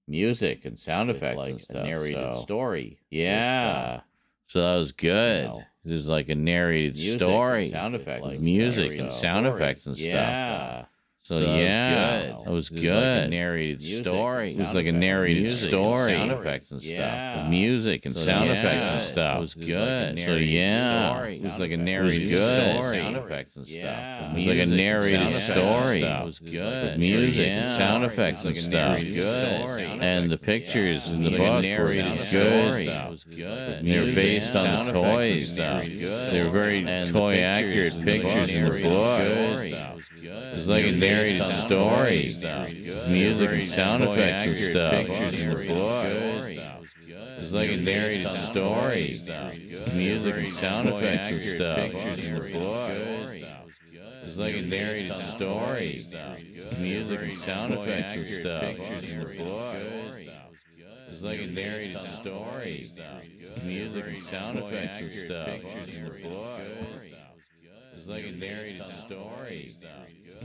music and sound effects like and stuff. A narrated story. Yeah. So that was good. It was like a narrated story. Sound effects. Like music and sound effects and stuff. Yeah. So yeah, that was good. Like a narrated story. It was like a narrated story. Sound effects and stuff. Music and sound effects and stuff. It was good. So yeah, it was like a narrated story. Sound effects and stuff. It was like a narrated story. It was good. Music and sound effects and stuff. Good. And the pictures in the book were good. It was good. They were based on the toys. They were very toy accurate pictures in the book. It was like a narrated story. Music and sound effects and stuff. It was like a narrated story. Music and sound effects and stuff. It was like a narrated story. Music and sound effects and stuff. It was like a narrated story. Music and sound effects and stuff. It was like a narrated story.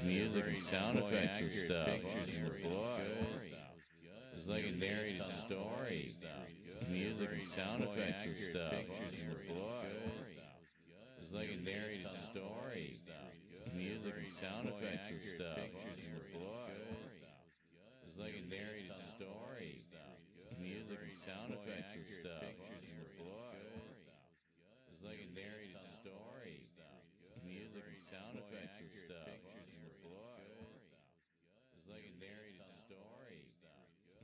Music and sound effects and stuff. There's like a narrated story, music and sound effects and stuff. There's like a narrated story, music and sound effects and stuff. There's like a narrated story, music and sound effects and stuff. There's like a narrated story, music and sound effects and stuff. There's like a narrated story,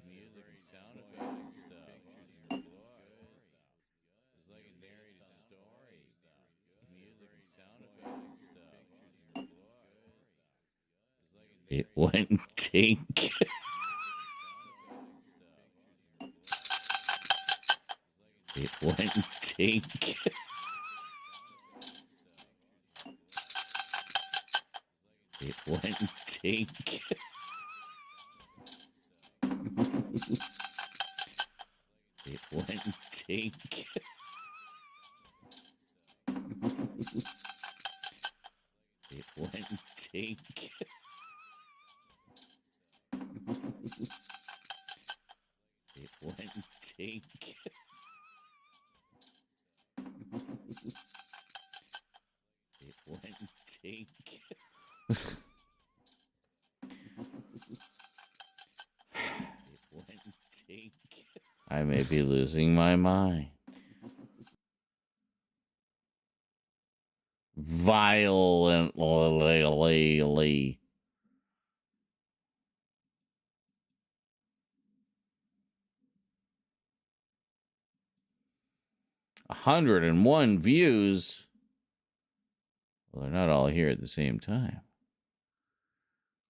music and sound effects and stuff. There's like a narrated story, music and sound effects and stuff. It went tink. It went tink. It went tink. It went tink. It went tink. It went tink. It went tink. It went tink. I may be losing my mind. Violently. 101 views. Well, they're not all here at the same time.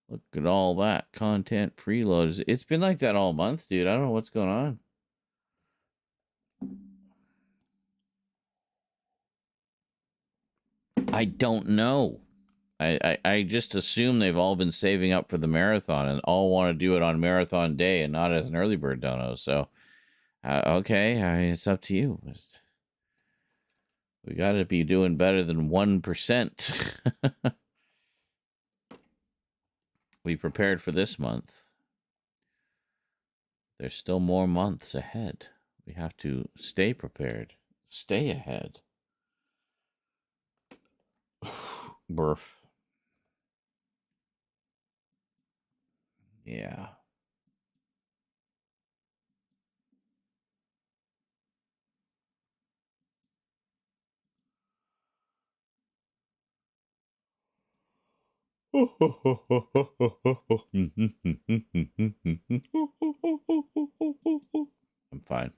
Look at all that content preloads. It's been like that all month, dude. I don't know what's going on. I don't know. I just assume they've all been saving up for the marathon and all want to do it on marathon day and not as an early bird dono. So, okay, I mean, it's up to you. We got to be doing better than 1%. We prepared for this month. There's still more months ahead. We have to stay prepared. Stay ahead. Burf. Yeah. I'm fine.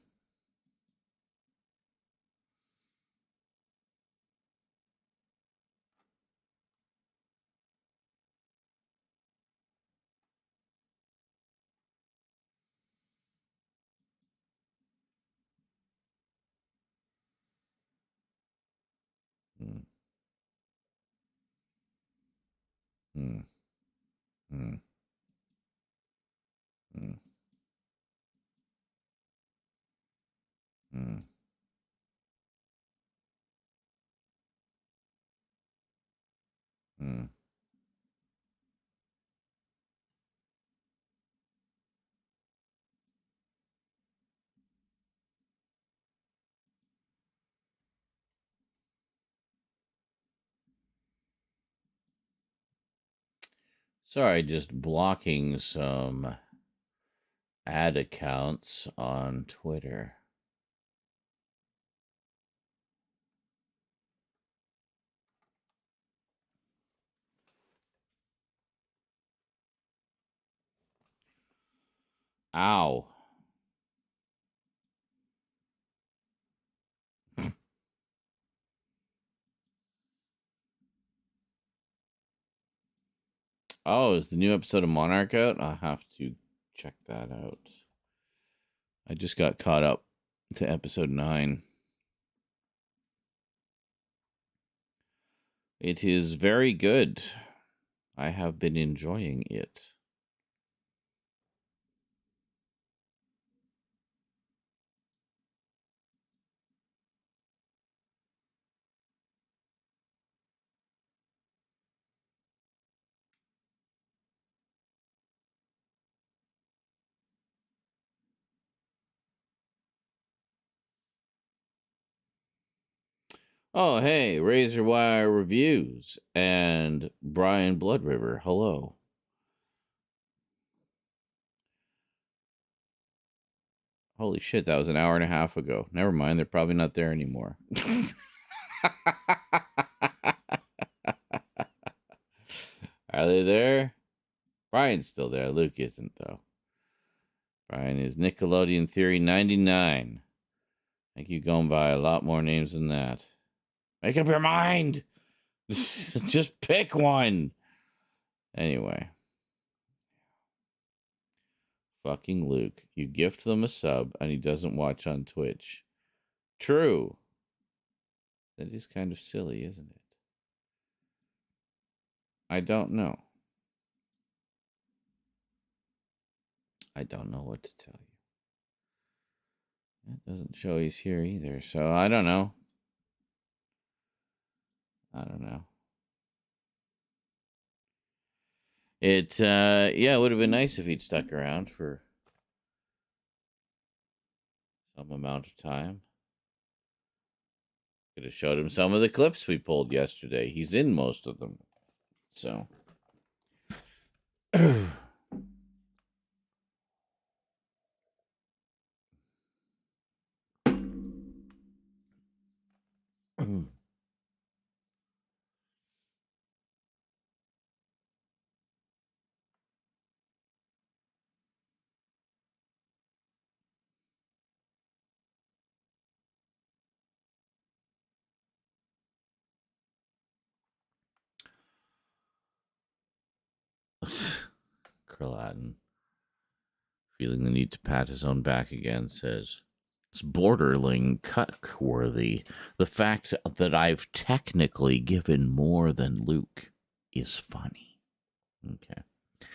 Mm. Mm. Mm. Mm. Mm. Mm. Sorry, just blocking some ad accounts on Twitter. Ow. Oh, is the new episode of Monarch out? I'll have to check that out. I just got caught up to episode 9. It is very good. I have been enjoying it. Oh, hey, Razor Wire Reviews and Brian Blood River. Hello. Holy shit, that was an hour and a half ago. Never mind, they're probably not there anymore. Are they there? Brian's still there. Luke isn't, though. Brian is Nickelodeon Theory 99. I keep going by a lot more names than that. Make up your mind! Just pick one! Anyway. Fucking Luke. You gift them a sub and he doesn't watch on Twitch. True. That is kind of silly, isn't it? I don't know. I don't know what to tell you. It doesn't show he's here either, so I don't know. I don't know. It, yeah, it would have been nice if he'd stuck around for some amount of time. Could have showed him some of the clips we pulled yesterday. He's in most of them. So. Kralatin, feeling the need to pat his own back again, says, it's borderline cuck-worthy. The fact that I've technically given more than Luke is funny. Okay. If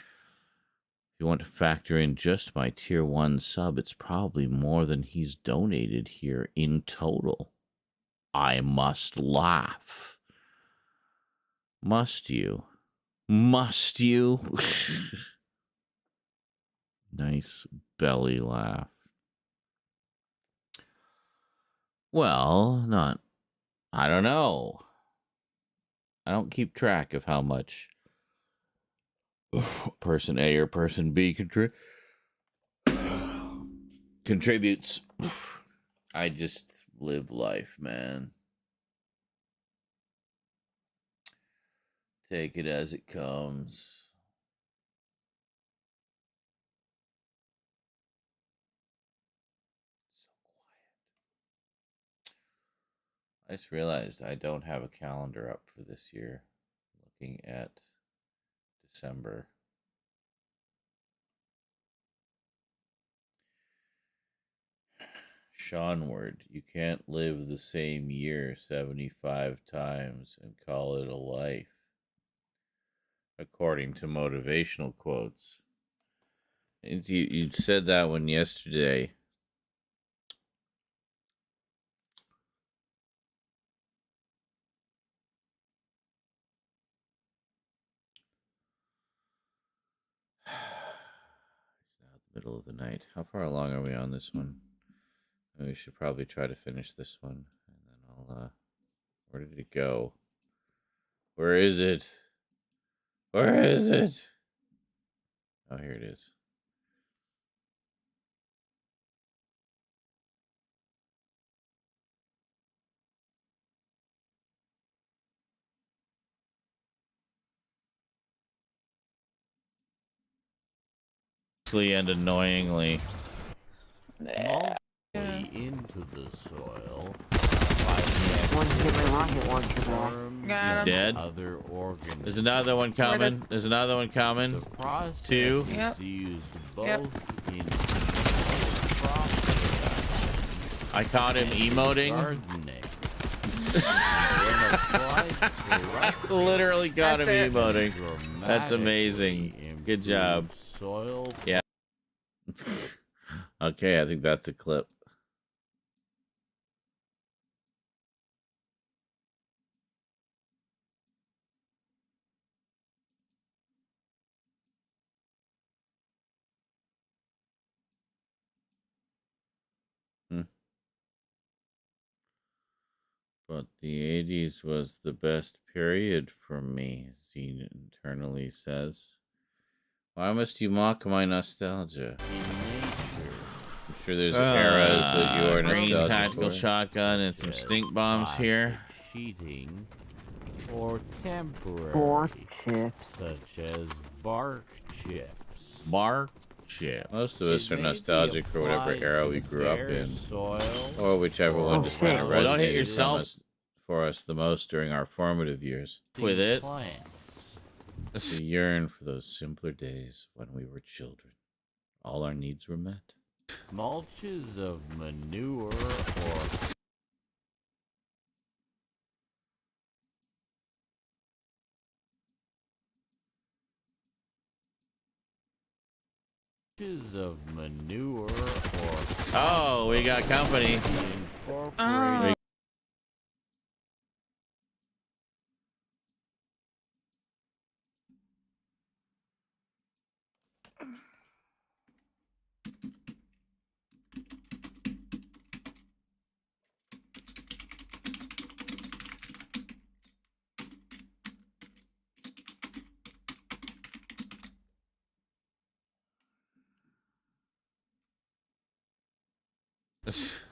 you want to factor in just my tier 1 sub, it's probably more than he's donated here in total. I must laugh. Must you? Must you? Nice belly laugh. Well, not. I don't know. I don't keep track of how much person A or person B contributes. I just live life, man. Take it as it comes. I just realized I don't have a calendar up for this year. Looking at December. Seanward, you can't live the same year 75 times and call it a life. According to motivational quotes. You said that one yesterday. It's now the middle of the night. How far along are we on this one? We should probably try to finish this one. And then I'll, where did it go? Where is it? Where is it? Oh, here it is. And annoyingly. Into the soil. He's dead. There's another one coming. There's another one coming. Two. Yep. Yep. I caught him emoting. Literally got him emoting. That's amazing. Good job. Yeah. Okay, I think that's a clip. But the 80s was the best period for me, Zine internally says. Why must you mock my nostalgia? I'm sure there's eras that you are nostalgic tactical for. Shotgun and some stink bombs here. Cheating or temporary. Bark chips. Such as bark chips. Bark chip. Most of us are nostalgic for whatever era we grew up in, or whichever one just kind of resonated don't hit yourself for us the most during our formative years. With it, we yearn for those simpler days when we were children. All our needs were met. Mulches of manure or of manure or oh, we got company.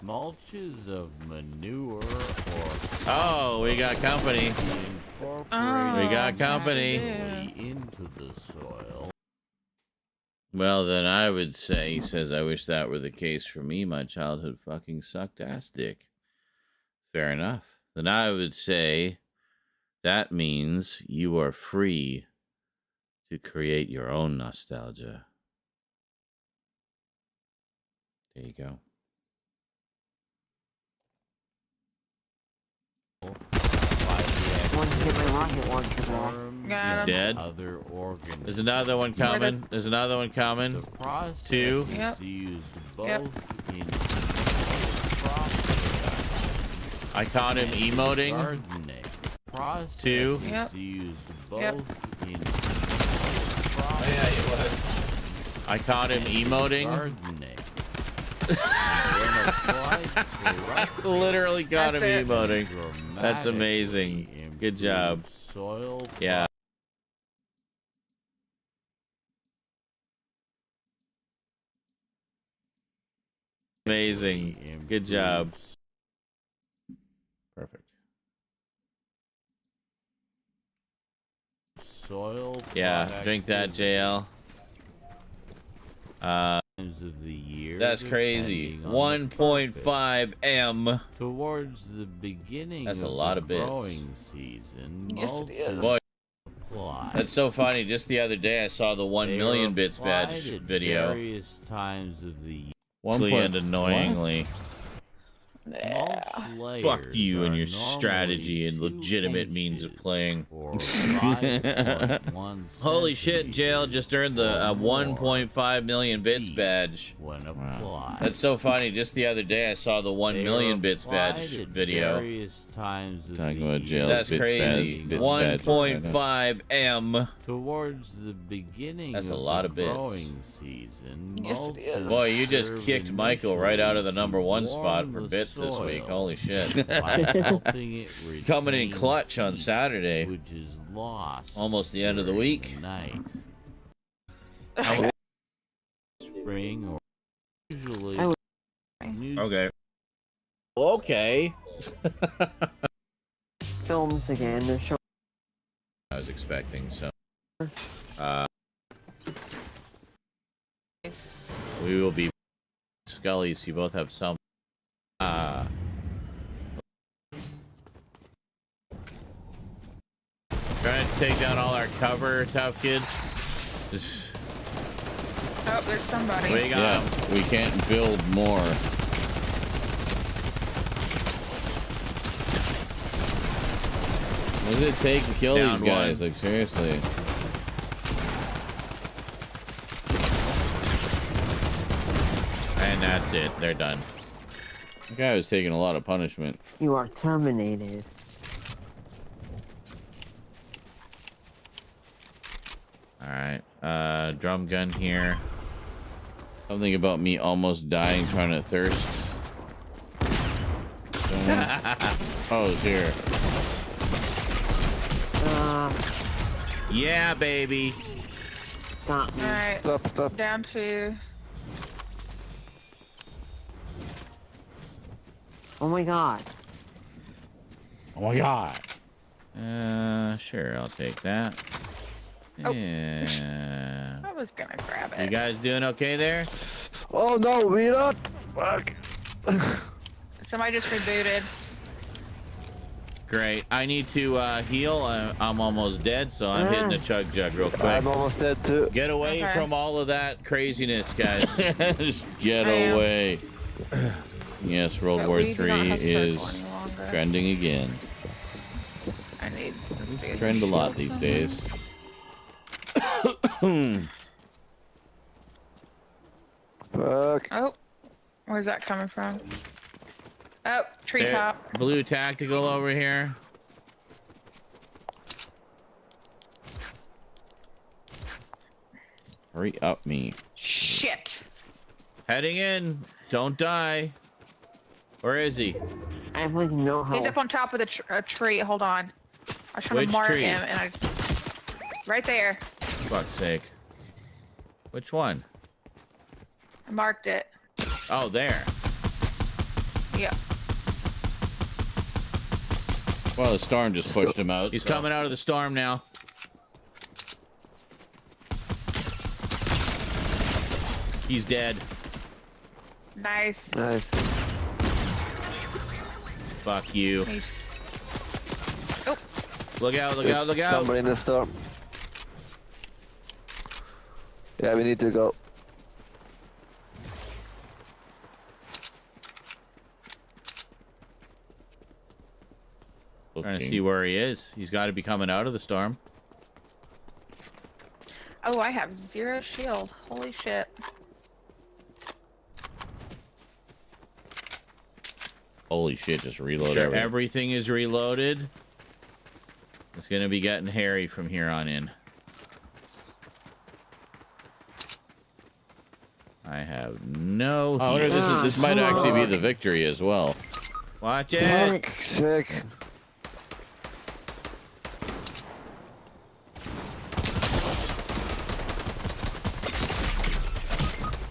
mulches of manure or oh, we got company. We got company into the soil. Well, then I would say, he says, I wish that were the case for me. My childhood fucking sucked ass dick. Fair enough. Then I would say that means you are free to create your own nostalgia. There you go. He's dead. Other organs. There's another one coming. There's another one coming. Two. Yep. Yep. I caught him emoting. Two. Yep. Yep. Oh, yeah, you would. I caught him emoting. Literally got him emoting. That's amazing. Good job. Yeah. Amazing. Good job. Perfect. Soil. Yeah, drink that, JL. Of the year, that's crazy. 1.5 M. Towards the beginning. That's a lot of bits. Growing season. Yes, it is. Boy, that's so funny. Just the other day, I saw the 1 million bits badge video. Various times of the year. And annoyingly. Yeah. Fuck you and your strategy and legitimate means of playing. Holy shit, Jail just earned the 1.5 million bits badge. Wow. That's so funny. Just the other day, I saw the 1 million bits badge video. Talking about Jail. That's crazy. 1.5 M. Towards the beginning. That's a lot of bits. Growing season. Yes, it is. Boy, you just kicked Michael right out of the #1 spot for bits this week. Holy shit. Coming in clutch on Saturday. Which is lost. Almost the end of the week. Spring or usually. Okay. Okay. Films again. They're showing. I was expecting so. We will be Scullies. You both have some. Trying to take down all our cover, tough kid. Just. Oh, there's somebody. We got him. We can't build more. What does it take to kill these guys? Like, seriously. And that's it. They're done. The guy was taking a lot of punishment. You are terminated. Alright. Drum gun here. Something about me almost dying trying to thirst. Oh, it's here. Yeah, baby. Stop me. Alright. Stop. Down to. Oh my god. Oh my god. Sure, I'll take that. Oh. Yeah. I was gonna grab You it. guys doing okay there? Oh no, we're not. Fuck. Somebody just rebooted. Great. I need to heal. I'm almost dead, so I'm hitting the chug jug real quick. I'm almost dead too. Get away Okay. from all of that craziness, guys. Just get I am. away. Yes, World But War we do not III have is circle any longer. trending again. I need to see the Trend a lot shield these somewhere. days. Fuck. Oh, where's that coming from? Oh, treetop. Blue tactical over here. Hurry up, me. Shit. Heading in. Don't die. Where is he? I have like no health. He's up on top of the tree. Hold on. I was trying Which to mark tree? him, and I. Right there. Fuck's sake. Which one? I marked it. Oh, there. Yeah. Well, the storm just pushed him out. He's so- coming out of the storm now. He's dead. Nice. Nice. Fuck you. Oh. Look out, look out, look out. Somebody in the storm. Yeah, we need to go. Trying to see where he is. He's got to be coming out of the storm. Oh, I have 0 shield. Holy shit. Holy shit, just reload Sure, everything. everything is reloaded. It's going to be getting hairy from here on in. I have no I wonder heat. this might actually be the victory as well. Watch it. Fuck, sick.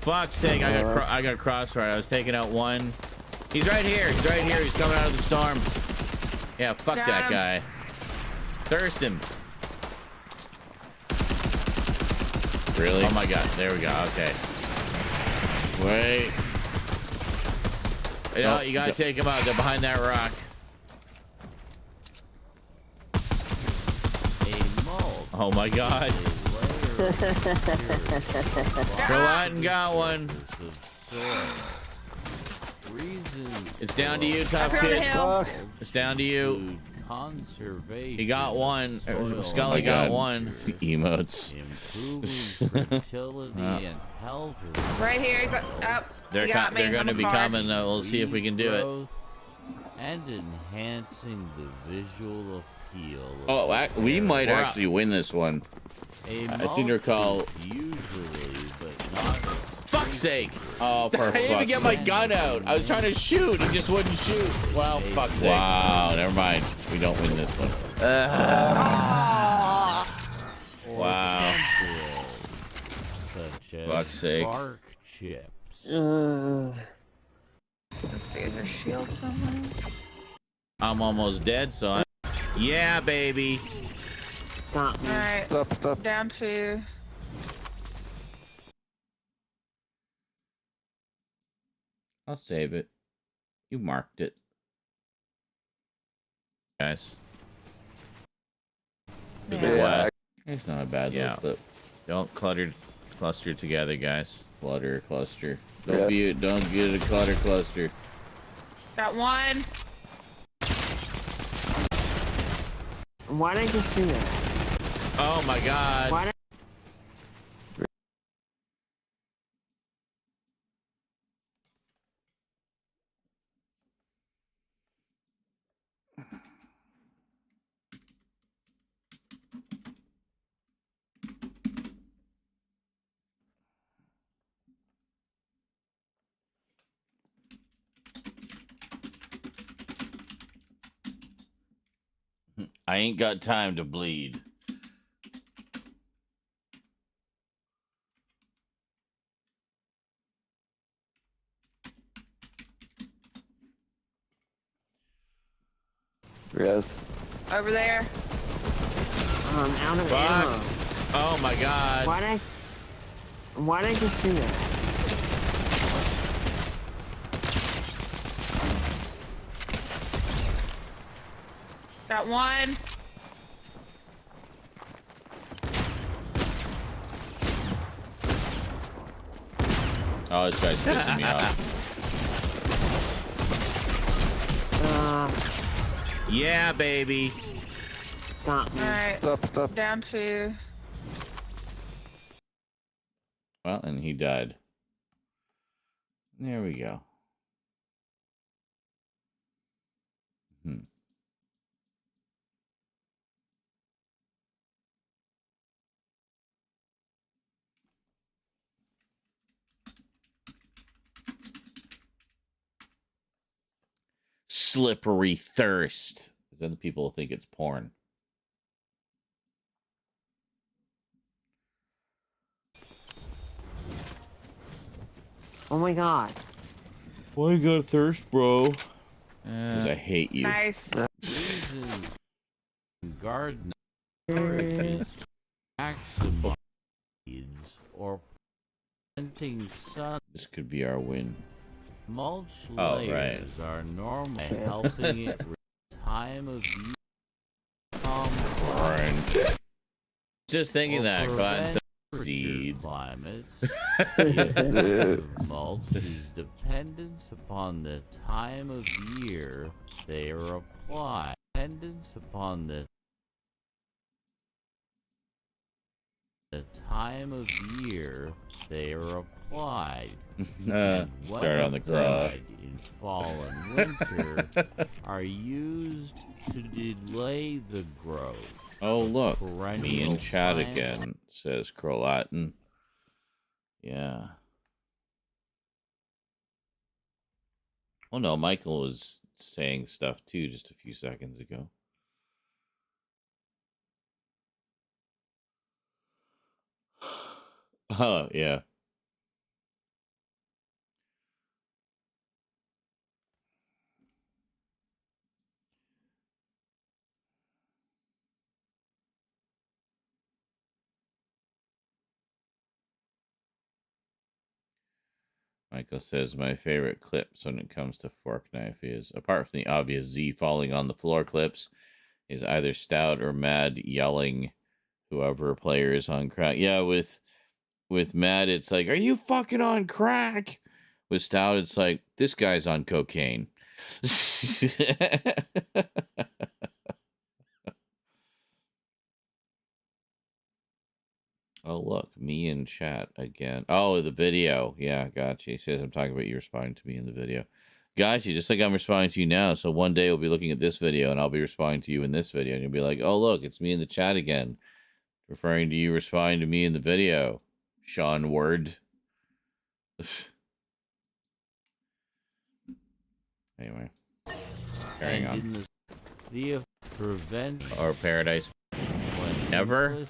Fuck's sake, I got crossfire. I was taking out one. He's right here. He's right here. He's coming out of the storm. Yeah, fuck Got that him. guy. Thirst him. Really? Oh my god. There we go. Okay. Wait. You know, you gotta take him out. They're behind that rock. Oh my god. Croatan got one. It's down to you, tough Up here on the kid. hill. It's down to you. Conservation. He got one. Oh Scully my got God. one. Emotes. Improving fertility and health. Right here. He's up. They're You got me. they're going to I'm a be card. coming. We'll see if we can do it. Growth and enhancing the visual appeal. of Oh, we might We're up. actually win this one. a I seem to recall. multi usually, but not. Fuck's sake. Oh, for I didn't even fuck's get my sake. gun out. I was trying to shoot. He just wouldn't shoot. Well, fuck's sake. Wow, never mind. We don't win this one. Wow. Such as Fuck's sake. bark chips. Let's see, is there shield somewhere? I'm almost dead, so I'm... Yeah, baby. Stop me. Alright. Stop. Down to. I'll save it. You marked it. Guys. To the Yeah. west. It's not a bad Yeah. little clip. Don't cluster together, guys. Cluster. Yeah. Don't get a cluster. Got one. Why'd I just do that? Oh my god. Why'd I... I ain't got time to bleed. Yes. Over there. I'm out of Fuck. ammo. Oh my god. Why'd I just do that? Got one. Oh, this guy's pissing me off. Yeah, baby. Stop me. Alright. Stop. Down to. Well, and he died. There we go. Slippery thirst. Because then the people will think it's porn. Oh my god. Why you got thirst, bro? Because I hate you. Nice. Reasons garden averages maximum needs or planting sun. This could be our win. Mulch Oh, layers right. are normal, helping it reach time of year. Just thinking that, glad seed. Climates. The mulch is dependent upon the time of year they are applied. Dependent upon the time of year they are applied. Start on the crotch. In fall and winter are used to delay the growth. Oh, look. Perennial Me in chat plants. again, says Crolatin. Yeah. Oh, no, Michael was saying stuff, too, just a few seconds ago. Oh, yeah. Michael says, my favorite clips when it comes to fork knife is, apart from the obvious Z falling on the floor clips, is either Stout or Mad yelling whoever player is on crack. Yeah, with Mad, it's like, are you fucking on crack? With Stout, it's like, this guy's on cocaine. Oh, look, me in chat again. Oh, the video. Yeah, gotcha. He says I'm talking about you responding to me in the video. Gotcha, just like I'm responding to you now. So one day we'll be looking at this video and I'll be responding to you in this video. And you'll be like, oh, look, it's me in the chat again. Referring to you responding to me in the video. Sean Word. Anyway. Carrying on. The prevent Or Paradise. Never?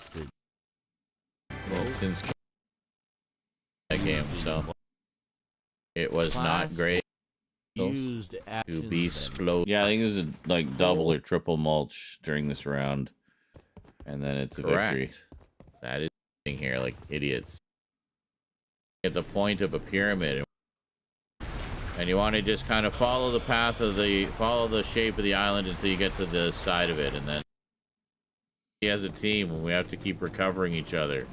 Well, since that game, so it was not great to be slow. Yeah, I think this is like double or triple mulch during this round, and then it's a victory. That is here like idiots. At the point of a pyramid, and you want to just kind of follow the path of follow the shape of the island until you get to the side of it, and then he has a team, and we have to keep recovering each other.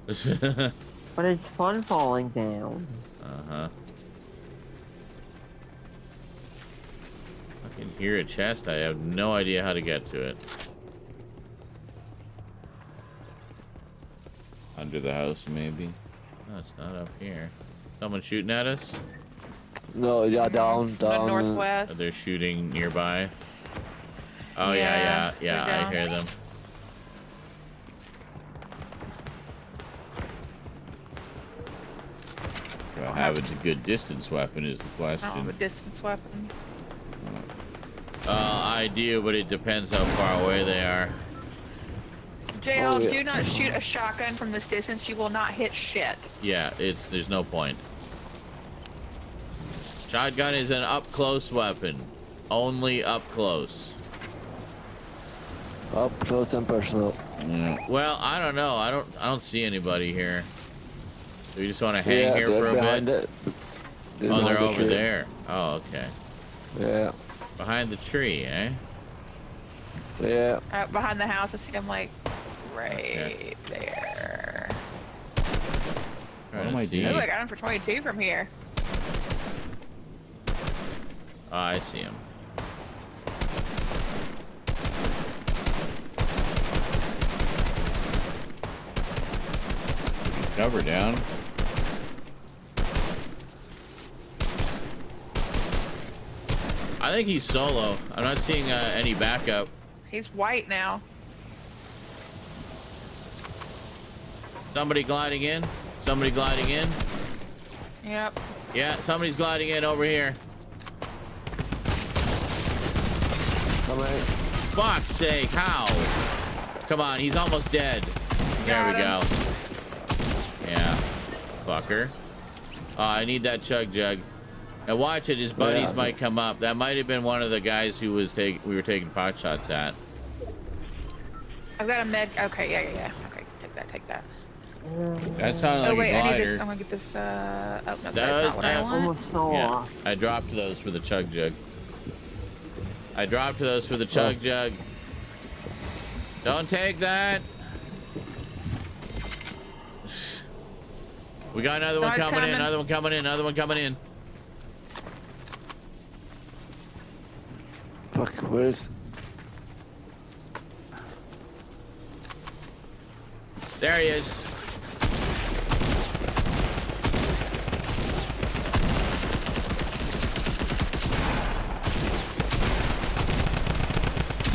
But it's fun falling down. Uh-huh. I can hear a chest. I have no idea how to get to it. Under the house, maybe? No, it's not up here. Someone shooting at us? No, yeah, down. The northwest. They're shooting nearby. Oh, Yeah, yeah, they're I down. hear them. Having a good distance weapon is the I don't have a question. distance weapon. I do, but it depends how far away they are. JL, do not shoot a shotgun from this distance. You will not hit shit. Yeah, there's no point. Shotgun is an up-close weapon. Only up close. Up close and personal. Well, I don't know. I don't see anybody here. Do you just want to hang here for a bit? Oh, they're over there. Oh, okay. Yeah. Behind the tree, eh? Yeah. Behind the house, I see him like right there. What am I doing? Oh, I got him for 22 from here. Oh, I see him. Cover down. I think he's solo. I'm not seeing any backup. He's white now. Somebody gliding in. Somebody gliding in. Yep. Yeah, somebody's gliding in over here. Fuck's sake, how? Come on, he's almost dead. There we go. Yeah, fucker. I need that chug jug. And watch it, his buddies might come up. That might have been one of the guys who was we were taking pot shots at. I've got a med. Okay, yeah. Okay, take that. That sounded like wait, a glider. I need this. I'm gonna get this. Oh no, that's not what I want. Yeah, I dropped those for the chug jug. I dropped those for the chug jug. Don't take that. We got another one coming in. Another one coming in. Another one coming in. Fuck, where's... There he is.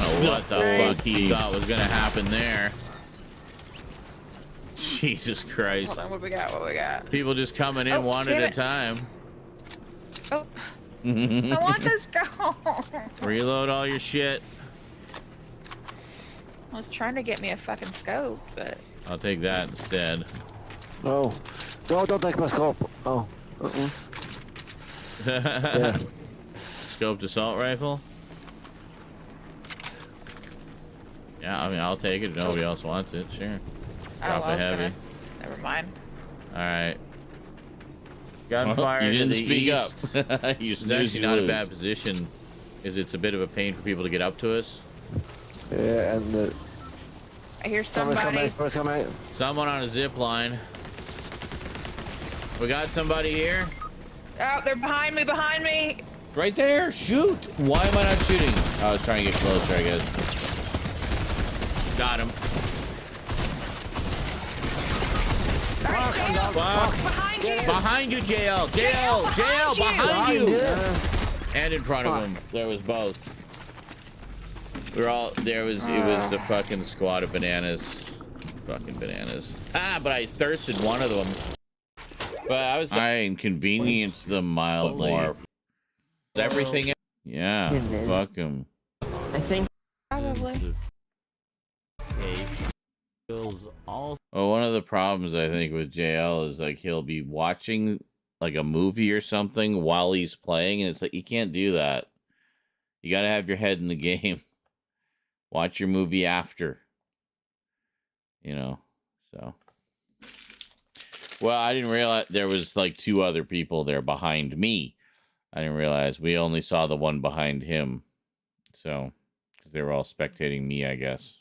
Oh, what the fuck he thought was gonna happen there? Jesus Christ. Hold on, what we got? People just coming in one at a time. Oh. I want this go. Reload all your shit. I was trying to get me a fucking scope, but... I'll take that instead. Oh. No, don't take my scope. Oh. Yeah. Scoped assault rifle? Yeah, I mean, I'll take it if nobody else wants it, sure. Drop a heavy. Never mind. Alright. Gunfire you didn't to the speak east. up. You It's actually not a bad position, is it's a bit of a pain for people to get up to us. Yeah, and I hear somebody. Someone on a zip line. We got somebody here. Oh, they're behind me. Right there. Shoot. Why am I not shooting? I was trying to get closer, I guess. Got him. Fuck. Behind you, JL. JL, behind you. And in front of him. There was both. We're all there was it was a fucking squad of bananas. Fucking bananas. Ah, but I thirsted one of them. But I inconvenienced them mildly. Everything. Yeah. Fuck him. I think probably. Well, one of the problems I think with JL is like he'll be watching like a movie or something while he's playing, and it's like you can't do that. You gotta have your head in the game. Watch your movie after. You know, so. Well, I didn't realize there was like two other people there behind me. I didn't realize we only saw the one behind him. So, because they were all spectating me, I guess.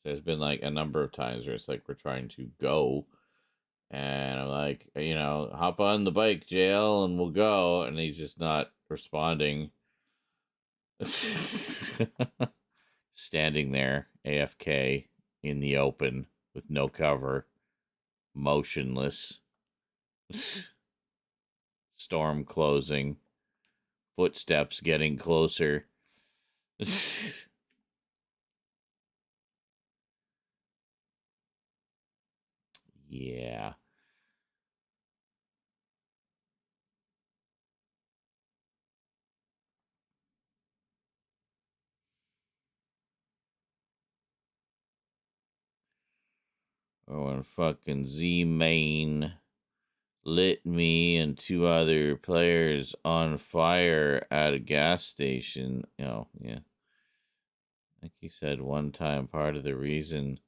There's been like a number of times where it's like we're trying to go, and I'm like, you know, hop on the bike, JL, and we'll go, and he's just not responding. Standing there, AFK, in the open, with no cover, motionless. Storm closing, footsteps getting closer. Yeah. Or when fucking Z-Main lit me and two other players on fire at a gas station. Oh, yeah. Like he said one time, part of the reason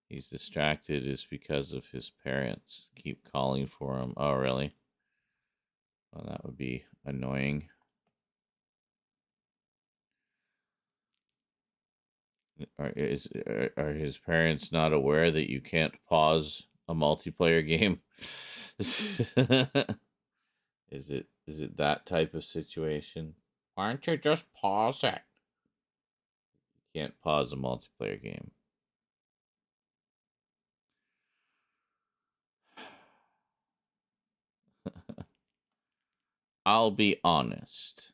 he's distracted is because of his parents keep calling for him. Oh, really? Well, that would be annoying. Are his parents not aware that you can't pause a multiplayer game? Is it that type of situation? Why don't you just pause it? You can't pause a multiplayer game. I'll be honest.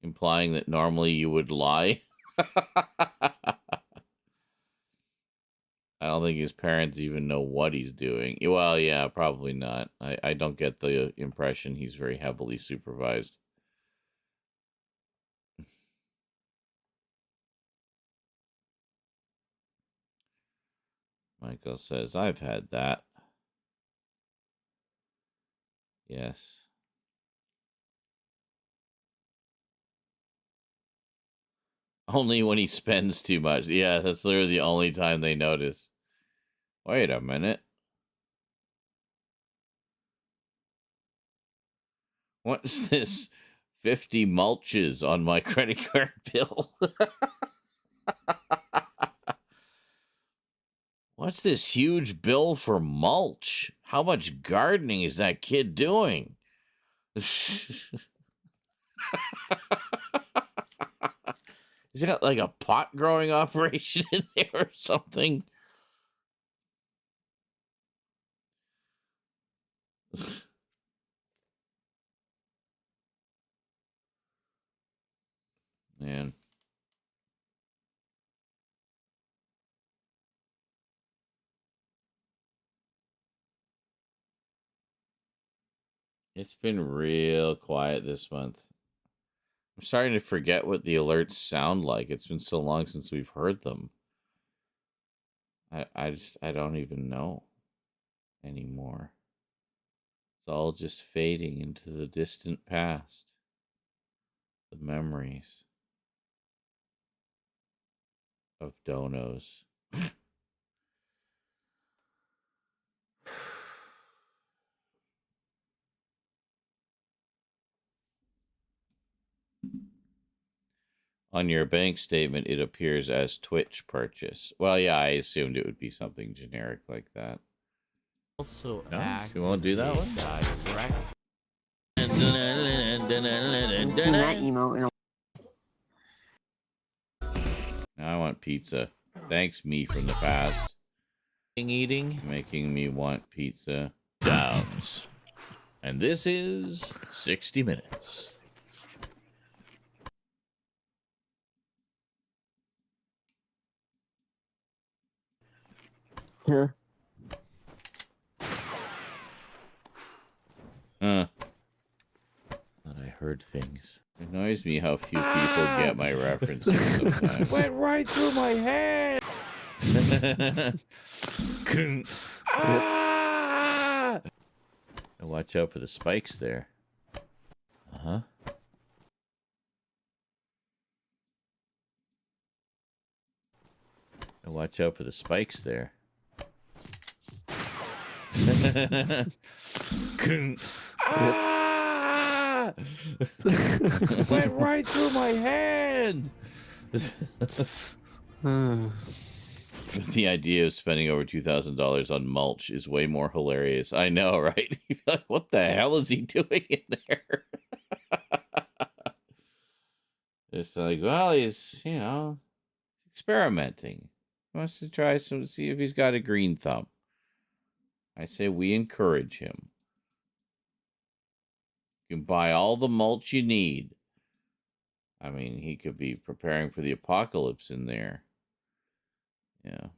Implying that normally you would lie. I don't think his parents even know what he's doing. Well, yeah, probably not. I don't get the impression he's very heavily supervised. Michael says, I've had that. Yes. Only when he spends too much. Yeah, that's literally the only time they notice. Wait a minute. What's this 50 mulches on my credit card bill? What's this huge bill for mulch? How much gardening is that kid doing? He's got like a pot growing operation in there or something. Man. It's been real quiet this month. I'm starting to forget what the alerts sound like. It's been so long since we've heard them. I don't even know anymore. It's all just fading into the distant past. The memories of donos. On your bank statement, it appears as Twitch purchase. Well, yeah, I assumed it would be something generic like that. Also, no, she won't do that one. Now I want pizza. Thanks, me from the past. Eating, making me want pizza. Downs. And this is 60 Minutes. Huh? Thought I heard things. It annoys me how few people get my references sometimes. Went right through my head. Ah! Watch out for the spikes there. Uh-huh. Watch out for the spikes there. Ah! Went right through my hand. The idea of spending over $2,000 on mulch is way more hilarious. I know, right? You'd be like, what the hell is he doing in there? It's like, well, he's, experimenting. He wants to try some, see if he's got a green thumb. I say we encourage him. You can buy all the mulch you need. I mean, he could be preparing for the apocalypse in there. Yeah.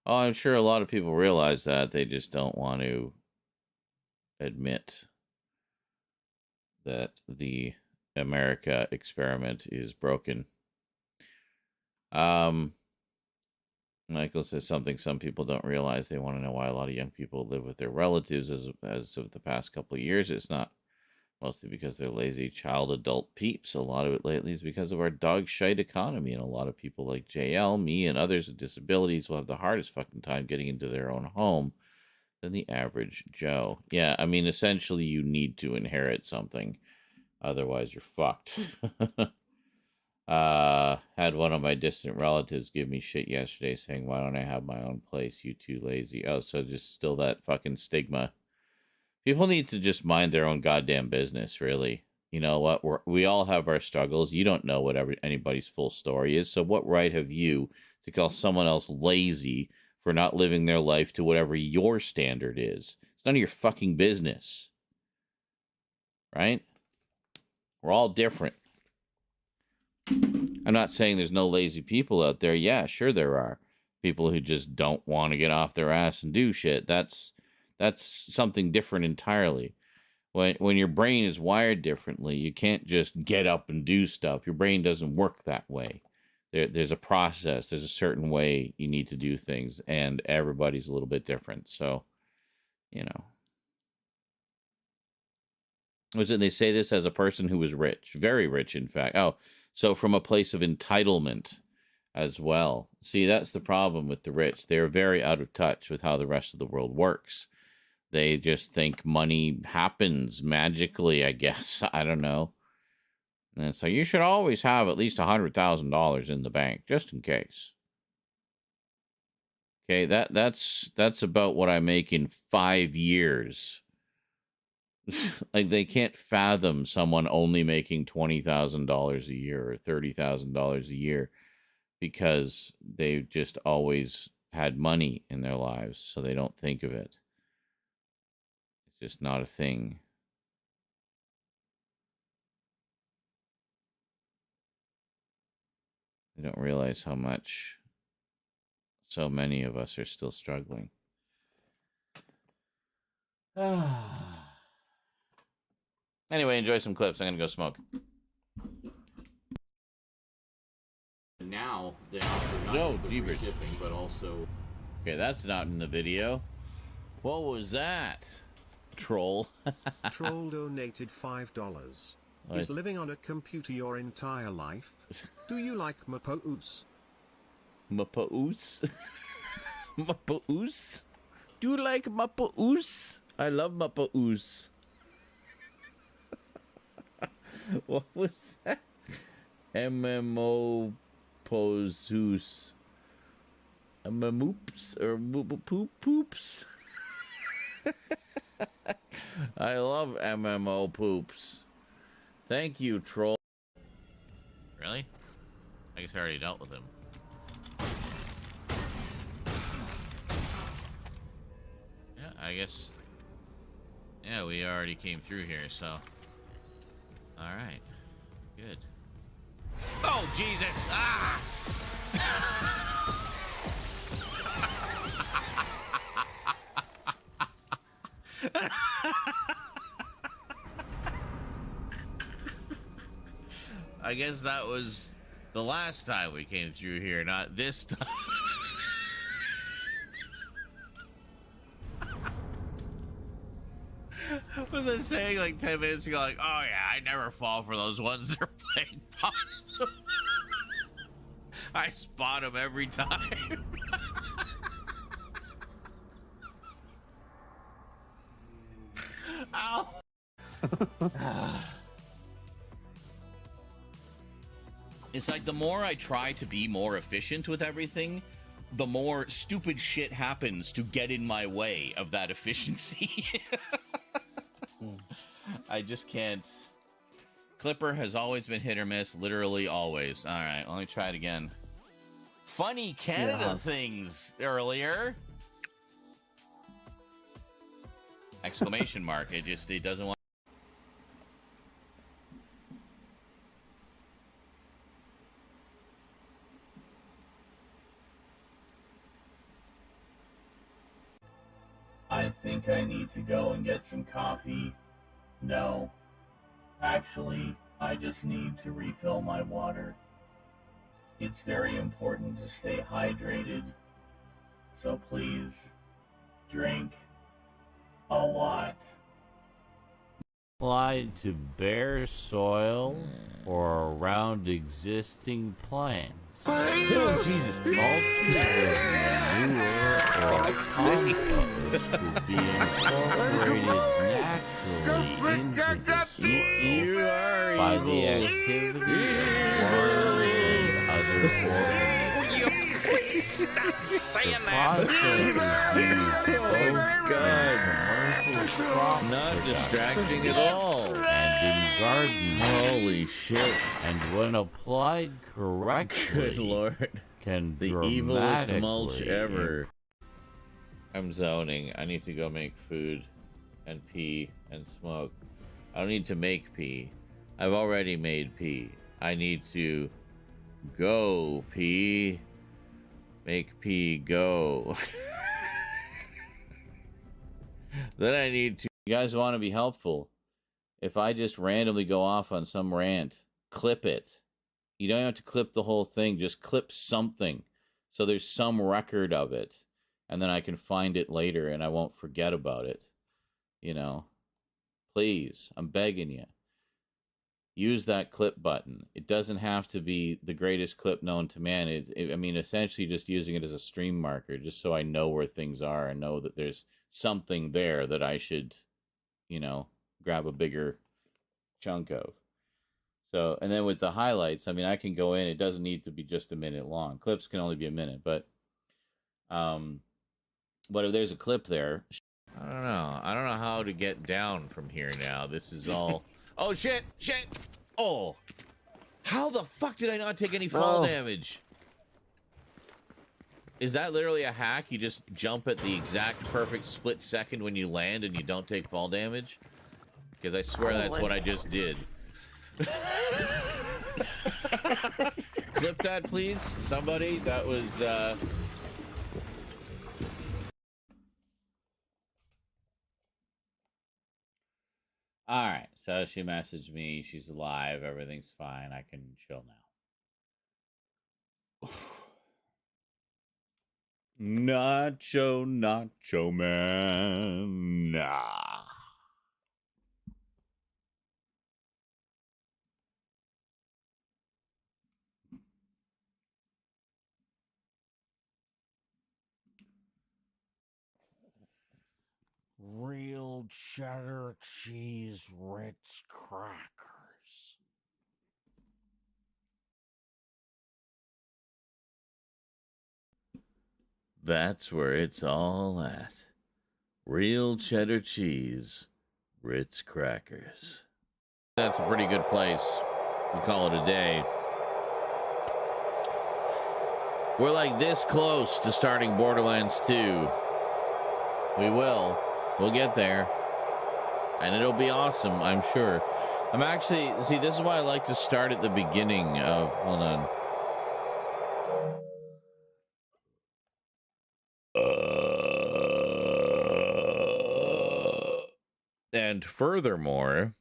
Oh, I'm sure a lot of people realize that. They just don't want to admit that the America experiment is broken. Michael says something some people don't realize. They want to know why a lot of young people live with their relatives as of the past couple of years. It's not mostly because they're lazy child adult peeps. A lot of it lately is because of our dog shite economy, and a lot of people like JL, me, and others with disabilities will have the hardest fucking time getting into their own home than the average Joe. Yeah, I mean, essentially you need to inherit something. Otherwise you're fucked. Had one of my distant relatives give me shit yesterday saying, why don't I have my own place? You too lazy. Oh, so just still that fucking stigma. People need to just mind their own goddamn business, really. You know what? We all have our struggles. You don't know what anybody's full story is. So what right have you to call someone else lazy for not living their life to whatever your standard is? It's none of your fucking business. Right? We're all different. I'm not saying there's no lazy people out there. Yeah, sure there are. People who just don't want to get off their ass and do shit. That's something different entirely. When your brain is wired differently, you can't just get up and do stuff. Your brain doesn't work that way. There's a process. There's a certain way you need to do things, and everybody's a little bit different. So, you know. They say this as a person who was rich, very rich, in fact. Oh, so from a place of entitlement as well. See, that's the problem with the rich. They're very out of touch with how the rest of the world works. They just think money happens magically, I guess. I don't know. And so you should always have at least $100,000 in the bank, just in case. Okay, that's about what I make in 5 years. Like, they can't fathom someone only making $20,000 a year or $30,000 a year because they've just always had money in their lives, so they don't think of it. It's just not a thing. They don't realize how much so many of us are still struggling. Anyway, enjoy some clips. I'm going to go smoke. Now they offer not just free shipping, but also... Okay, that's not in the video. What was that? Troll. Troll donated $5. Is living on a computer your entire life? Do you like Mapoos? Mapoos? Mapoos? Do you like Mapoos? I love Mapoos. What was that? MMO Pozus. Moops or poops? I love MMO poops. Thank you, troll. Really? I guess I already dealt with him. Yeah, I guess. Yeah, we already came through here, so. Alright. Good. Oh, Jesus! Ah! I guess that was the last time we came through here, not this time. Was I saying like 10 minutes ago, like, oh yeah, I never fall for those ones that are playing possum. I spot them every time. Ow. It's like the more I try to be more efficient with everything, the more stupid shit happens to get in my way of that efficiency. I just can't. Clipper has always been hit or miss, literally always. All right, let me try it again. Funny Canada things earlier. Exclamation mark. It doesn't want. think I need to go and get some coffee? No. Actually, I just need to refill my water. It's very important to stay hydrated. So please, drink a lot. Applied to bare soil or around existing plants. Oh, Jesus. Multiple manure or compost will be incorporated naturally into the soil by the activity of worms and other organisms. Please stop saying Process is used Oh, God. commercial crop Not production distracting at all. and in gardening. Holy shit. And when applied correctly, Good Lord. can The evilest mulch dramatically ever. I'm zoning. I need to go make food and pee and smoke. I don't need to make pee. I've already made pee. I need to go pee. Make pee go. Then I need to... You guys want to be helpful. If I just randomly go off on some rant, clip it. You don't have to clip the whole thing. Just clip something. So there's some record of it. And then I can find it later and I won't forget about it. You know? Please, I'm begging you. Use that clip button. It doesn't have to be the greatest clip known to man. I mean, essentially just using it as a stream marker, just so I know where things are and know that there's something there that I should, you know, grab a bigger chunk of. So, and then with the highlights, I mean, I can go in. It doesn't need to be just a minute long. Clips can only be a minute, but if there's a clip there, I don't know. I don't know how to get down from here now. This is all... Oh, shit! Shit! Oh! How the fuck did I not take any fall damage? Is that literally a hack? You just jump at the exact perfect split second when you land and you don't take fall damage? Because I swear that's what I just did. Clip that, please. Somebody. That was, Alright, so she messaged me. She's alive. Everything's fine. I can chill now. Nacho man. Nah. Real cheddar cheese Ritz crackers. That's where it's all at. Real cheddar cheese Ritz crackers. That's a pretty good place. We call it a day. We're like this close to starting Borderlands 2. We will. We'll get there. And it'll be awesome, I'm sure. I'm actually... See, this is why I like to start at the beginning of... Hold on. And furthermore...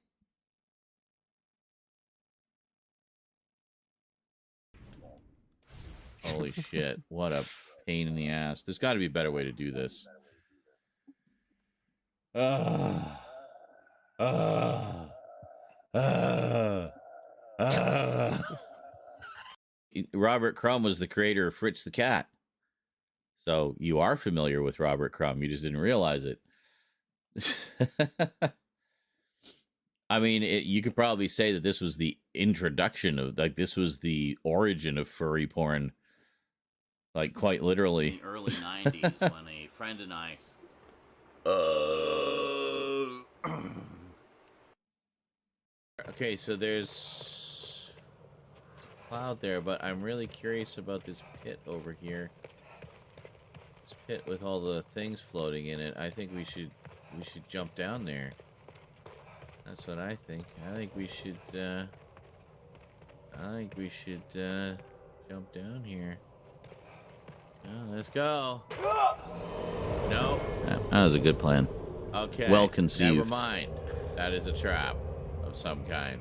Holy shit. What a pain in the ass. There's got to be a better way to do this. Robert Crumb was the creator of Fritz the Cat. So you are familiar with Robert Crumb. You just didn't realize it. I mean, you could probably say that this was the introduction of, like, this was the origin of furry porn. Like, quite literally. In the early 90s, when a friend and I... Okay, so there's a cloud there, but I'm really curious about this pit over here. This pit with all the things floating in it. I think we should jump down there. That's what I think. I think we should jump down here. Let's go. No. That was a good plan. Okay. Well conceived. Never mind. That is a trap of some kind.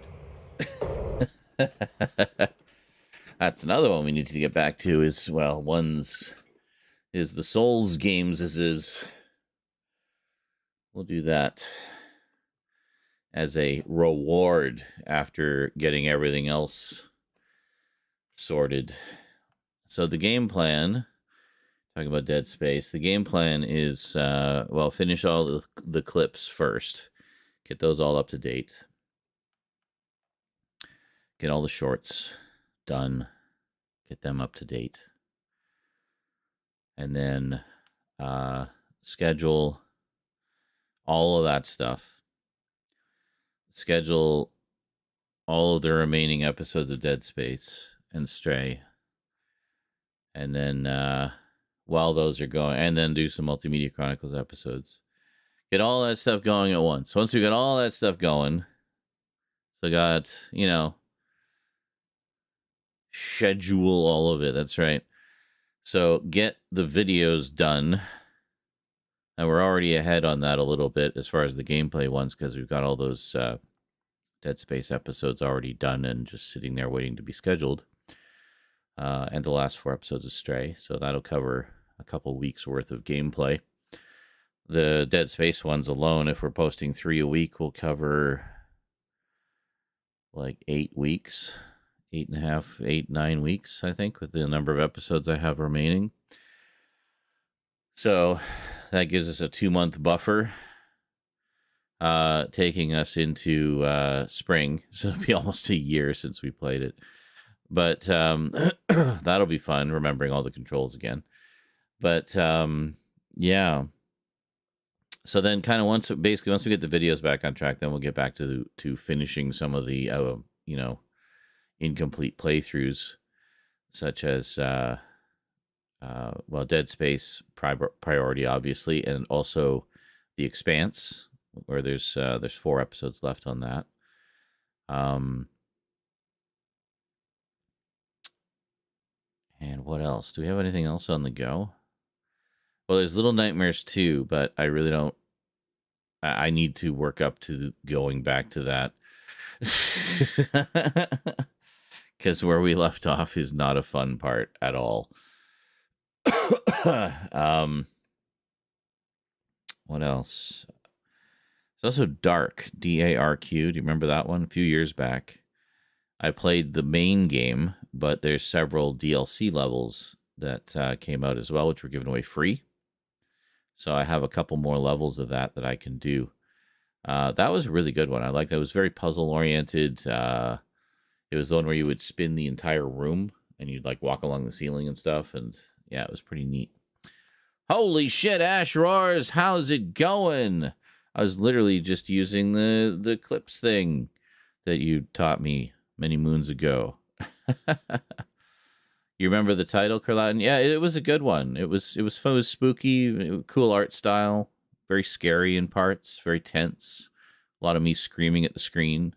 That's another one we need to get back to is, well, one's is the Souls games is we'll do that as a reward after getting everything else sorted. So the game plan, talking about Dead Space, the game plan is, well, finish all the clips first. Get those all up to date. Get all the shorts done. Get them up to date. And then schedule all of that stuff. Schedule all of the remaining episodes of Dead Space and Stray. And then while those are going, and then do some Multimedia Chronicles episodes. Get all that stuff going at once. Once we got all that stuff going, so got, you know, schedule all of it. That's right. So get the videos done. And we're already ahead on that a little bit as far as the gameplay ones, because we've got all those Dead Space episodes already done and just sitting there waiting to be scheduled. And the last 4 episodes of Stray. So that'll cover a couple weeks worth of gameplay. The Dead Space ones alone, if we're posting 3 a week, will cover like 8 weeks. 8.5, 8, 9 weeks, I think, with the number of episodes I have remaining. So that gives us a 2-month buffer, taking us into spring. So it'll be almost a year since we played it. But that'll be fun, remembering all the controls again. But yeah. So then kind of once we get the videos back on track, then we'll get back to finishing some of the, you know, incomplete playthroughs, such as, well, Dead Space priority, obviously, and also The Expanse, where there's 4 episodes left on that. And what else? Do we have anything else on the go? Well, there's Little Nightmares 2, but I really don't... I need to work up to going back to that. Because where we left off is not a fun part at all. What else? It's also Dark, D-A-R-Q. Do you remember that one? A few years back. I played the main game, but there's several DLC levels that came out as well, which were given away free. So I have a couple more levels of that I can do. That was a really good one. I liked it. It was very puzzle-oriented. It was the one where you would spin the entire room, and you'd, like, walk along the ceiling and stuff. And, yeah, it was pretty neat. Holy shit, Ash Roars! How's it going? I was literally just using the clips thing that you taught me many moons ago. You remember the title, Carlatin? Yeah, it was a good one. It was fun. It was spooky, cool art style, very scary in parts, very tense. A lot of me screaming at the screen.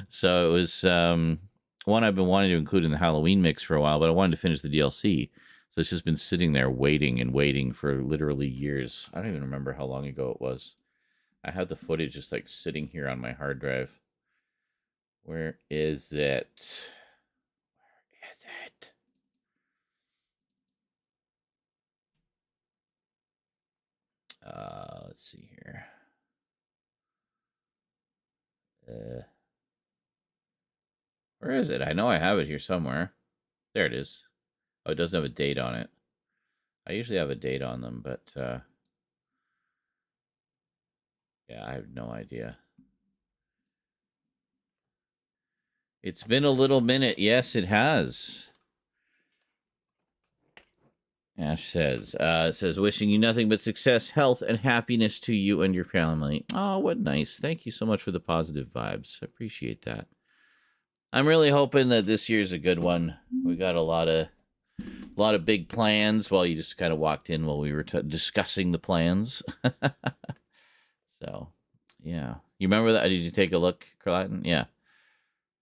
So it was one I've been wanting to include in the Halloween mix for a while, but I wanted to finish the DLC. So it's just been sitting there waiting and waiting for literally years. I don't even remember how long ago it was. I have the footage just like sitting here on my hard drive. Where is it? Where is it? Let's see here. Where is it? I know I have it here somewhere. There it is. Oh, it doesn't have a date on it. I usually have a date on them, but yeah, I have no idea. It's been a little minute. Yes, it has. Ash says, it says, wishing you nothing but success, health, and happiness to you and your family. Oh, what nice. Thank you so much for the positive vibes. I appreciate that. I'm really hoping that this year's a good one. We got a lot of big plans. Well, you just kind of walked in while we were discussing the plans. So, yeah. You remember that? Did you take a look, Carlatin? Yeah.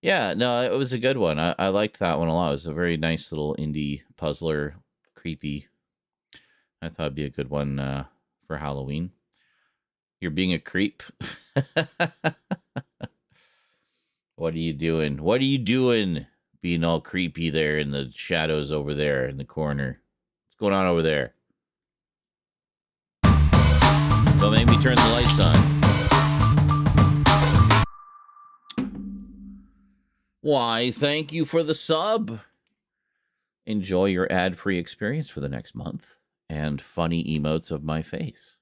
Yeah, no, it was a good one. I liked that one a lot. It was a very nice little indie puzzler, creepy. I thought it'd be a good one for Halloween. You're being a creep. What are you doing? What are you doing? Being all creepy there in the shadows over there in the corner. What's going on over there? Don't make me turn the lights on. Why, thank you for the sub. Enjoy your ad-free experience for the next month and funny emotes of my face.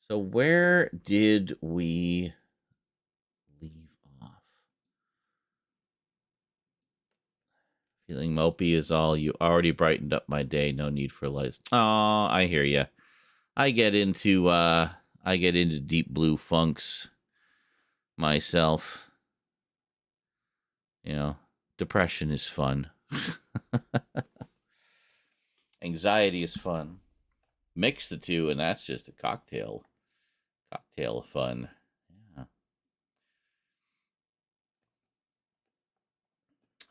So where did we leave off? Feeling mopey is all. You already brightened up my day. No need for lights. Oh, I hear you. I get into deep blue funks myself. You know, depression is fun. Anxiety is fun. Mix the two, and that's just a cocktail of fun. Yeah.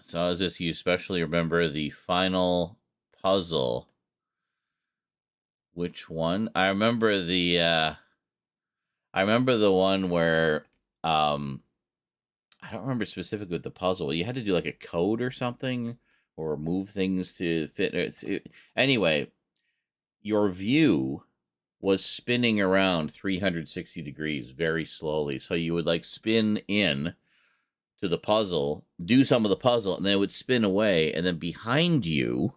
So as this, you especially remember the final puzzle. Which one? I remember the one where I don't remember specifically with the puzzle. You had to do like a code or something, or move things to fit. Anyway, your view was spinning around 360 degrees very slowly. So you would like spin in to the puzzle, do some of the puzzle, and then it would spin away. And then behind you,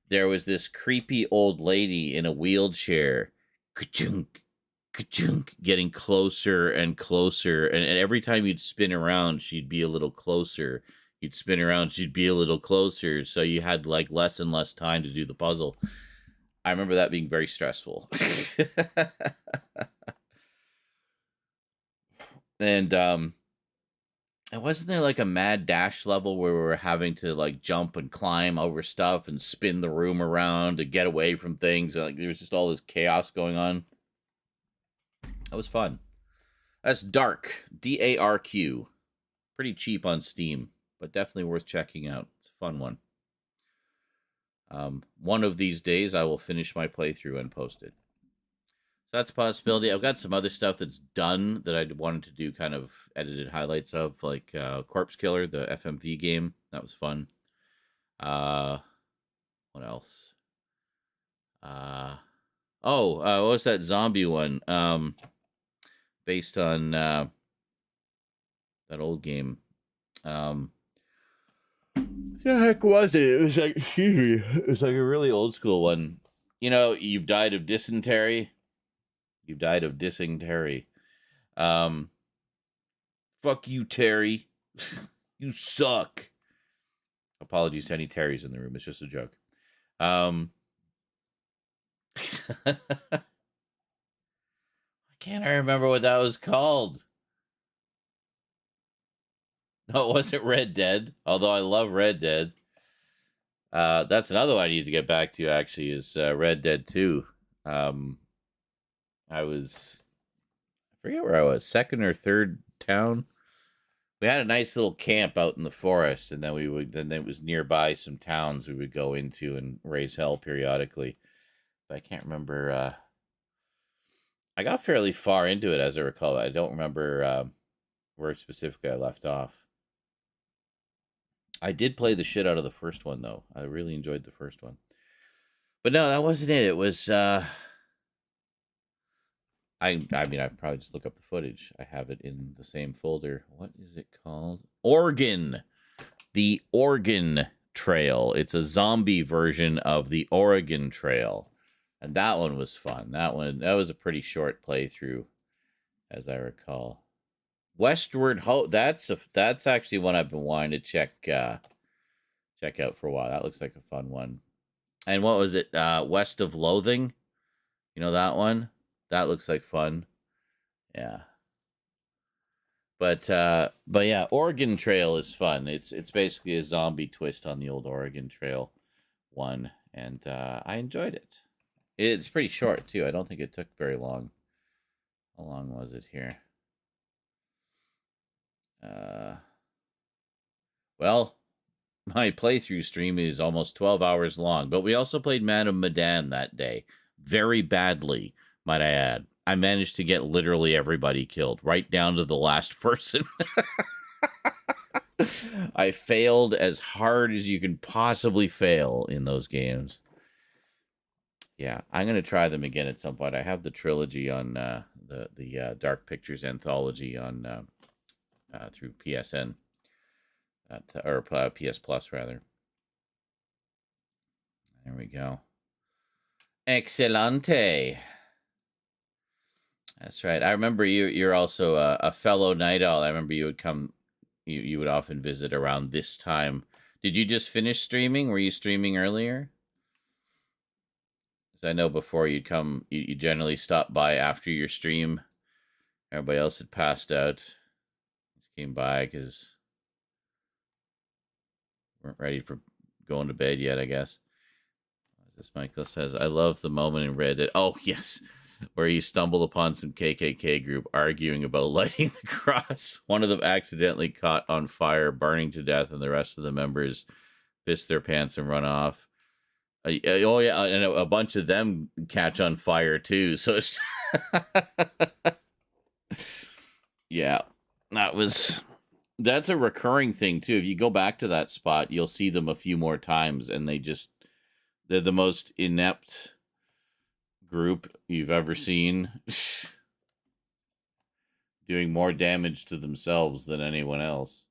there was this creepy old lady in a wheelchair, ka-chunk, ka-chunk, getting closer and closer. And every time you'd spin around, she'd be a little closer. You'd spin around, she'd be a little closer. So you had like less and less time to do the puzzle. I remember that being very stressful. And wasn't there like a mad dash level where we were having to like jump and climb over stuff and spin the room around to get away from things? Like there was just all this chaos going on. That was fun. That's Dark, DARQ. Pretty cheap on Steam, but definitely worth checking out. It's a fun one. One of these days, I will finish my playthrough and post it. So that's a possibility. I've got some other stuff that's done that I wanted to do kind of edited highlights of, like Corpse Killer, the FMV game. That was fun. What else? What was that zombie one? Based on that old game. The heck was it? It was like, excuse me, it was like a really old school one. You know, you've died of dysentery. You died of dysentery. Fuck you, Terry. You suck. Apologies to any Terrys in the room. It's just a joke. Why can't I remember what that was called? No, it wasn't Red Dead, although I love Red Dead. That's another one I need to get back to, actually, is Red Dead 2. I forget where I was, second or third town. We had a nice little camp out in the forest, and then it was nearby some towns we would go into and raise hell periodically. But I can't remember. I got fairly far into it, as I recall. I don't remember where specifically I left off. I did play the shit out of the first one, though. I really enjoyed the first one. But no, that wasn't it. It was, I mean, I'd probably just look up the footage. I have it in the same folder. What is it called? Oregon. The Oregon Trail. It's a zombie version of the Oregon Trail. And that one was fun. That was a pretty short playthrough, as I recall. Westward Ho. That's actually one I've been wanting to check out for a while. That looks like a fun one. And what was it? West of Loathing. You know that one? That looks like fun. Yeah. But yeah, Oregon Trail is fun. It's basically a zombie twist on the old Oregon Trail one, and I enjoyed it. It's pretty short too. I don't think it took very long. How long was it here? Well, my playthrough stream is almost 12 hours long, but we also played Madame Medan that day. Very badly, might I add. I managed to get literally everybody killed, right down to the last person. I failed as hard as you can possibly fail in those games. Yeah, I'm going to try them again at some point. I have the trilogy on the Dark Pictures anthology on through PSN. Or PS Plus, rather. There we go. Excelente. That's right. I remember you're also a fellow night owl. I remember you would come, you would often visit around this time. Did you just finish streaming? Were you streaming earlier? Because I know before you'd come, you generally stop by after your stream. Everybody else had passed out. Just came by because weren't ready for going to bed yet, I guess. This Michael says, I love the moment in Reddit. Oh, yes. Where you stumble upon some KKK group arguing about lighting the cross. One of them accidentally caught on fire, burning to death, and the rest of the members piss their pants and run off. Oh, yeah, and a bunch of them catch on fire, too. So it's... yeah, that's a recurring thing, too. If you go back to that spot, you'll see them a few more times, and they're the most inept group you've ever seen. Doing more damage to themselves than anyone else.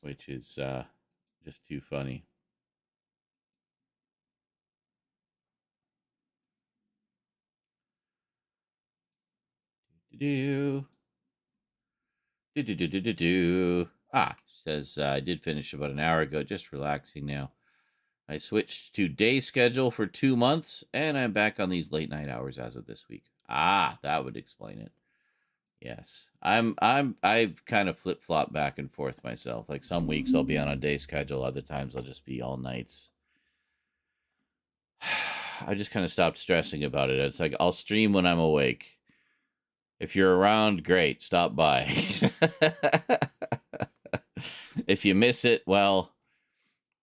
Which is just too funny. Says I did finish about an hour ago, just relaxing now. I switched to day schedule for 2 months, and I'm back on these late night hours as of this week. That would explain it. Yes, I've kind of flip flop back and forth myself. Like some weeks I'll be on a day schedule, other times I'll just be all nights. I just kind of stopped stressing about it. It's like I'll stream when I'm awake. If you're around, great, stop by. If you miss it, well,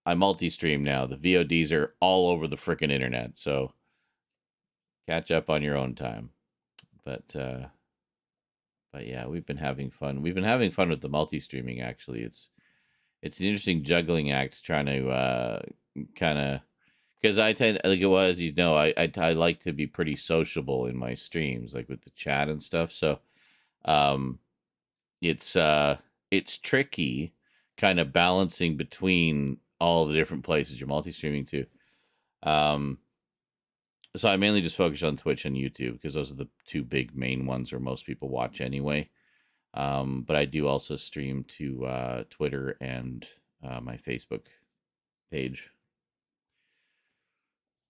I multi-stream now. The VODs are all over the frickin' internet, so catch up on your own time. But yeah, we've been having fun. We've been having fun with the multi-streaming, actually. It's an interesting juggling act trying to kind of... Because I tend, like it was, you know, I like to be pretty sociable in my streams, like with the chat and stuff. So it's tricky kind of balancing between all the different places you're multi-streaming to. So I mainly just focus on Twitch and YouTube because those are the two big main ones where most people watch anyway. But I do also stream to Twitter and my Facebook page.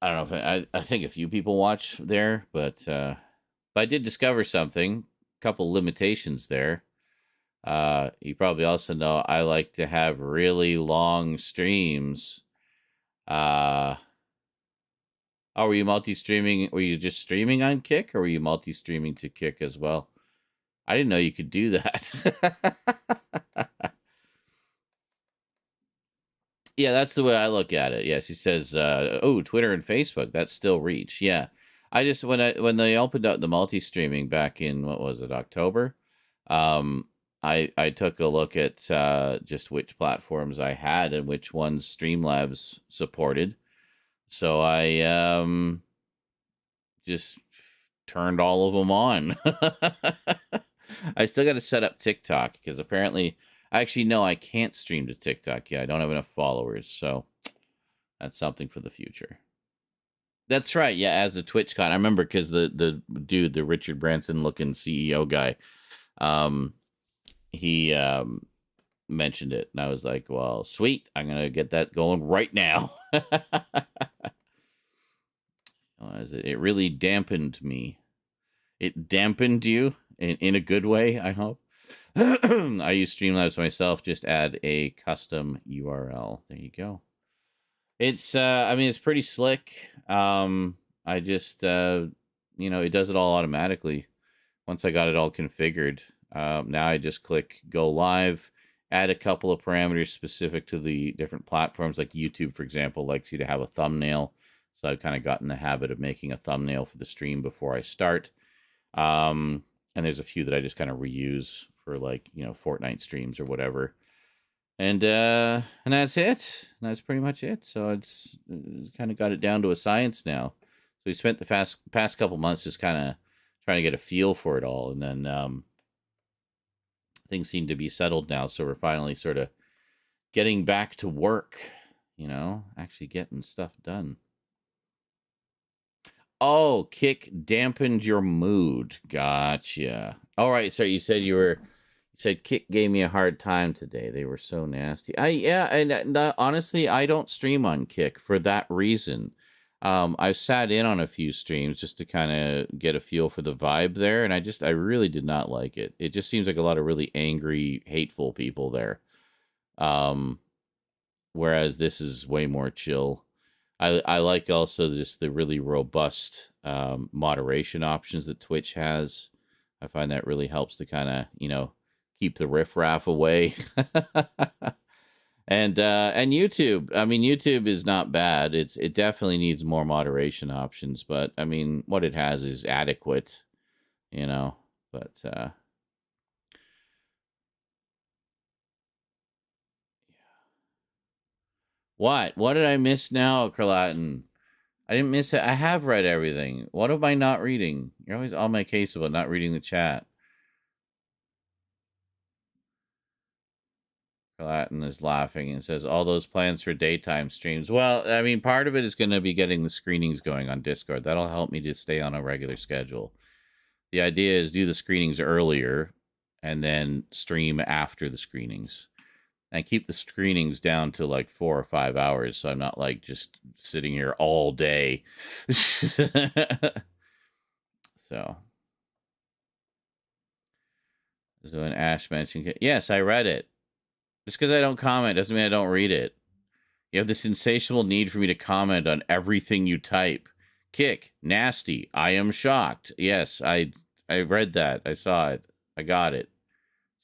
I don't know if I think a few people watch there, but I did discover something, a couple limitations there. You probably also know I like to have really long streams. Were you multi-streaming? Were you just streaming on Kick, or were you multi-streaming to Kick as well? I didn't know you could do that. Yeah, that's the way I look at it. Yeah, she says, "Oh, Twitter and Facebook, that's still reach." Yeah, I just when they opened up the multi-streaming back in what was it, October? I took a look at just which platforms I had and which ones Streamlabs supported. So I just turned all of them on. I still got to set up TikTok because apparently. Actually, no, I can't stream to TikTok yet. I don't have enough followers, so that's something for the future. That's right, yeah, as a TwitchCon. I remember because the dude, the Richard Branson-looking CEO guy, he mentioned it, and I was like, well, sweet, I'm going to get that going right now. It really dampened me. It dampened you? in a good way, I hope. I use Streamlabs myself. Just add a custom URL. There you go. It's I mean, it's pretty slick. I just it does it all automatically. Once I got it all configured, now I just click go live, add a couple of parameters specific to the different platforms. Like YouTube, for example, likes you to have a thumbnail. So I've kind of gotten the habit of making a thumbnail for the stream before I start. And there's a few that I just kind of reuse for Fortnite streams or whatever. And that's it. That's pretty much it. So it's kind of got it down to a science now. So we spent the past couple months just kind of trying to get a feel for it all. And then things seem to be settled now. So we're finally sort of getting back to work, actually getting stuff done. Oh, Kick dampened your mood. Gotcha. All right. So you said Kick gave me a hard time today. They were so nasty. Honestly, I don't stream on Kick for that reason. I've sat in on a few streams just to kind of get a feel for the vibe there, and I really did not like it. It just seems like a lot of really angry, hateful people there. Whereas this is way more chill. I like also just the really robust moderation options that Twitch has. I find that really helps to kind of, keep the riffraff away. And YouTube. I mean, YouTube is not bad. It definitely needs more moderation options, but I mean, what it has is adequate, but yeah. What did I miss now, Carlatin? I didn't miss it. I have read everything. What am I not reading? You're always on my case about not reading the chat. Carlatin is laughing and says, all those plans for daytime streams. Well, I mean, part of it is going to be getting the screenings going on Discord. That'll help me to stay on a regular schedule. The idea is do the screenings earlier and then stream after the screenings. And keep the screenings down to like 4 or 5 hours, so I'm not like just sitting here all day. So when Ash mentioned, yes, I read it. Just because I don't comment doesn't mean I don't read it. You have this insatiable need for me to comment on everything you type. Kick, nasty, I am shocked. Yes, I read that. I saw it. I got it.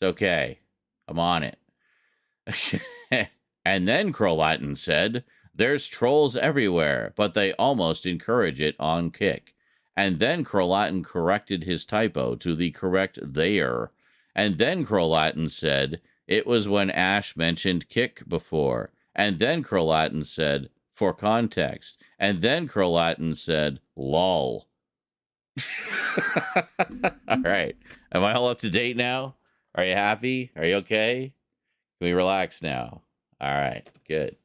It's okay. I'm on it. And then Crolatin said, there's trolls everywhere, but they almost encourage it on Kick. And then Crolatin corrected his typo to the correct there. And then Crolatin said, it was when Ash mentioned Kick before. And then Crolatin said, for context. And then Crolatin said, lol. All right. Am I all up to date now? Are you happy? Are you okay? Can we relax now? All right, good.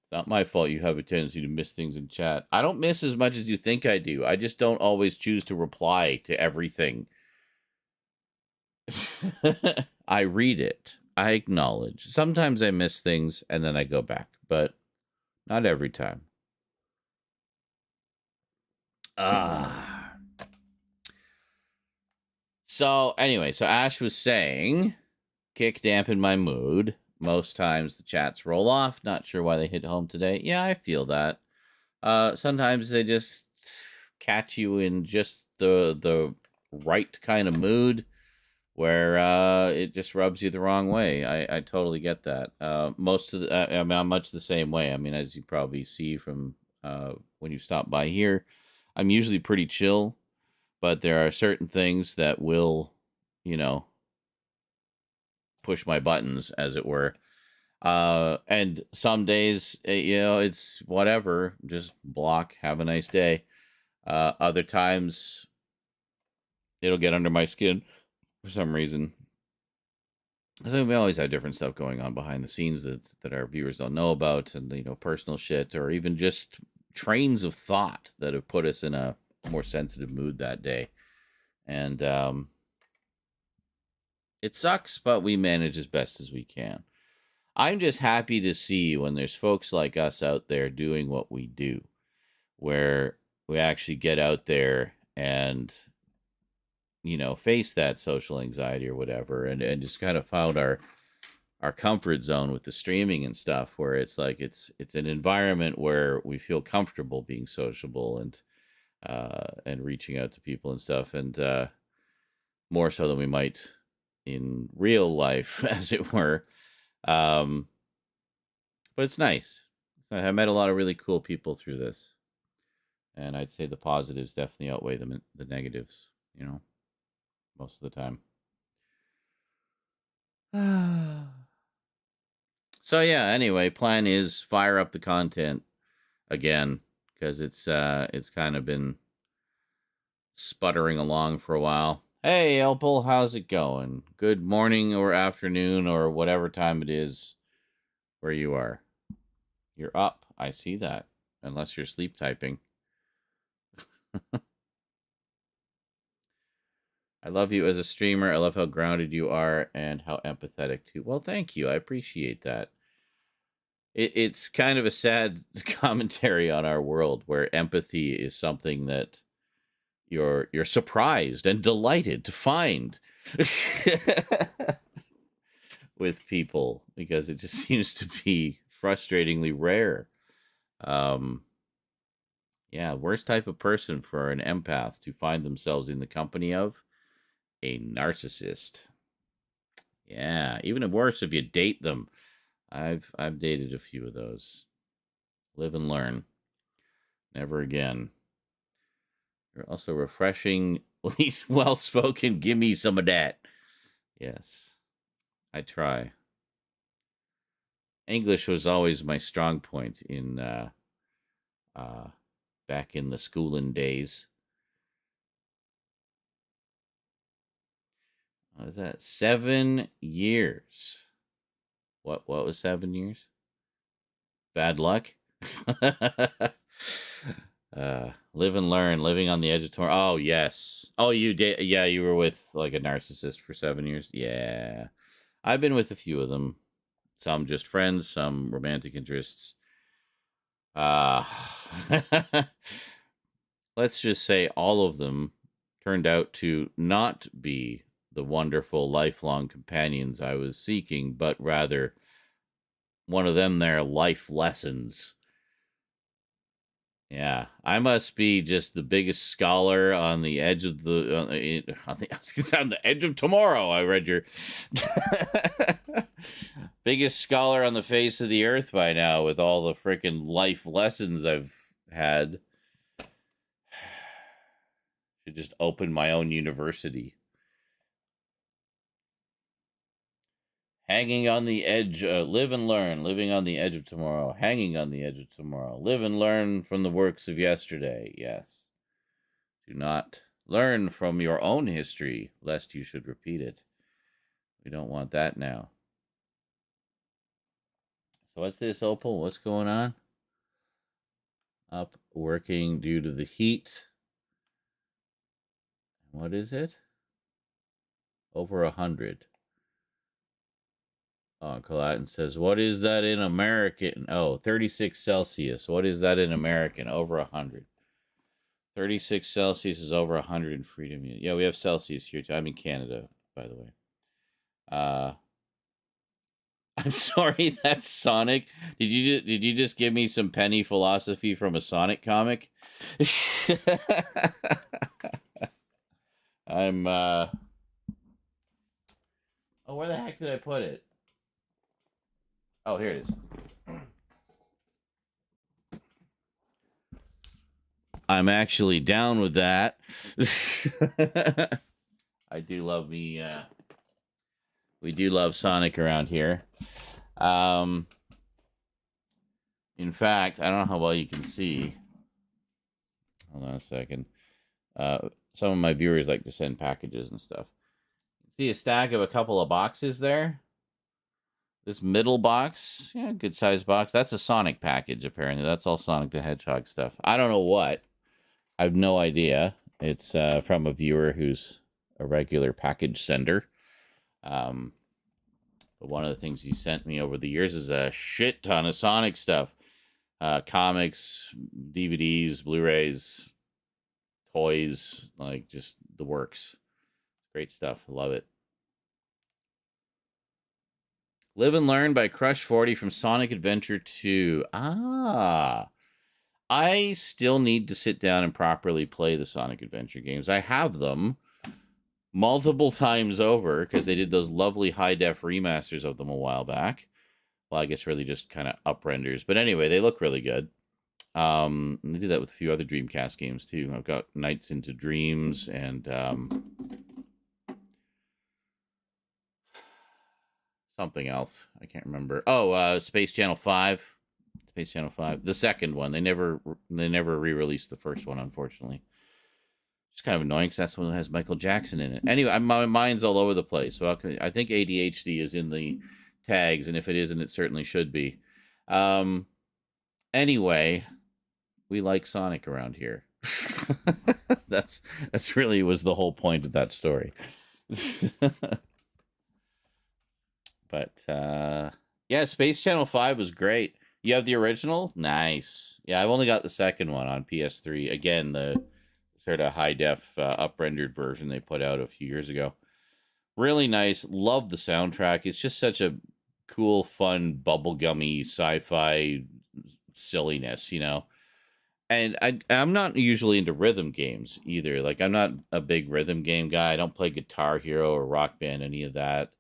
It's not my fault you have a tendency to miss things in chat. I don't miss as much as you think I do. I just don't always choose to reply to everything. I read it. I acknowledge. Sometimes I miss things and then I go back, but not every time. So anyway, so Ash was saying, Kick dampened my mood. Most times the chats roll off. Not sure why they hit home today. Yeah, I feel that. Sometimes they just catch you in just the right kind of mood where it just rubs you the wrong way. I totally get that. I'm much the same way. I mean, as you probably see from when you stop by here, I'm usually pretty chill, but there are certain things that will, push my buttons, as it were. And some days, it's whatever, just block, have a nice day. Other times, it'll get under my skin for some reason. So we always have different stuff going on behind the scenes that our viewers don't know about, and personal shit, or even just trains of thought that have put us in a more sensitive mood that day. And it sucks, but we manage as best as we can. I'm just happy to see when there's folks like us out there doing what we do, where we actually get out there and face that social anxiety or whatever, and just kind of found our comfort zone with the streaming and stuff, where it's like it's an environment where we feel comfortable being sociable and reaching out to people and stuff, and more so than we might in real life, as it were. But it's nice. I met a lot of really cool people through this, and I'd say the positives definitely outweigh the negatives, most of the time. So yeah, anyway, plan is fire up the content again, because it's kind of been sputtering along for a while. Hey, Elpel, how's it going? Good morning or afternoon or whatever time it is where you are. You're up. I see that. Unless you're sleep typing. I love you as a streamer. I love how grounded you are and how empathetic too. Well, thank you. I appreciate that. It's kind of a sad commentary on our world, where empathy is something that you're surprised and delighted to find with people, because it just seems to be frustratingly rare. Yeah, worst type of person for an empath to find themselves in the company of a narcissist. Yeah, even worse if you date them. I've dated a few of those. Live and learn. Never again. You're also refreshing, at least well-spoken. Give me some of that. Yes, I try. English was always my strong point in back in the schooling days. What was that? 7 years. What was 7 years? Bad luck? Live and learn, living on the edge of tomorrow. Oh, yes. Oh, you did. Yeah, you were with like a narcissist for 7 years. Yeah. I've been with a few of them. Some just friends, some romantic interests. Let's just say all of them turned out to not be the wonderful lifelong companions I was seeking, but rather one of them their life lessons. Yeah, I must be just the biggest scholar on the edge of on the edge of tomorrow. I read your biggest scholar on the face of the earth by now, with all the freaking life lessons I've had. Should just open my own university. Hanging on the edge, live and learn, living on the edge of tomorrow, hanging on the edge of tomorrow, live and learn from the works of yesterday. Yes. Do not learn from your own history, lest you should repeat it. We don't want that now. So what's this, Opal? What's going on? Up working due to the heat. What is it? Over 100. Oh, Colatin says, what is that in American? Oh, 36 Celsius. What is that in American? Over 100. 36 Celsius is over 100 in Freedom Unit. Yeah, we have Celsius here too. I'm in Canada, by the way. I'm sorry, that's Sonic. Did you just give me some penny philosophy from a Sonic comic? I'm oh, where the heck did I put it? Oh, here it is. I'm actually down with that. I do love me. We do love Sonic around here. In fact, I don't know how well you can see. Hold on a second. Some of my viewers like to send packages and stuff. See a stack of a couple of boxes there? This middle box, yeah, good sized box. That's a Sonic package, apparently. That's all Sonic the Hedgehog stuff. I don't know what. I have no idea. It's from a viewer who's a regular package sender. But one of the things he sent me over the years is a shit ton of Sonic stuff. Comics, DVDs, Blu-rays, toys, like just the works. Great stuff. Love it. Live and Learn by Crush 40 from Sonic Adventure 2. Ah. I still need to sit down and properly play the Sonic Adventure games. I have them multiple times over because they did those lovely high-def remasters of them a while back. Well, I guess really just kind of up renders. But anyway, they look really good. They do that with a few other Dreamcast games, too. I've got Nights into Dreams and something else. I can't remember. Oh, Space Channel 5. Space Channel 5. The second one. They never re-released the first one, unfortunately. It's kind of annoying because that's the one that has Michael Jackson in it. Anyway, my mind's all over the place. So I think ADHD is in the tags, and if it isn't, it certainly should be. Anyway, we like Sonic around here. That's really was the whole point of that story. But yeah, Space Channel 5 was great. You have the original? Nice. Yeah, I've only got the second one on PS3. Again, the sort of high-def up-rendered version they put out a few years ago. Really nice. Love the soundtrack. It's just such a cool, fun, bubblegummy sci-fi silliness, you know? And I'm not usually into rhythm games either. Like, I'm not a big rhythm game guy. I don't play Guitar Hero or Rock Band, any of that.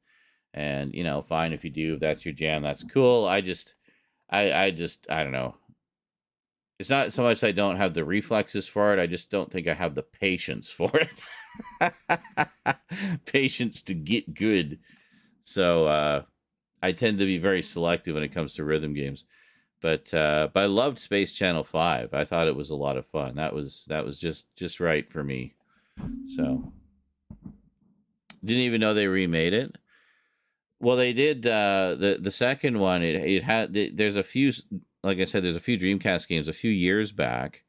And, you know, fine if you do, if that's your jam, that's cool. I don't know. It's not so much I don't have the reflexes for it. I just don't think I have the patience for it. Patience to get good. So I tend to be very selective when it comes to rhythm games. But I loved Space Channel 5. I thought it was a lot of fun. That was just right for me. So didn't even know they remade it. Well, they did the second one. It had there's a few, like I said, there's a few Dreamcast games a few years back,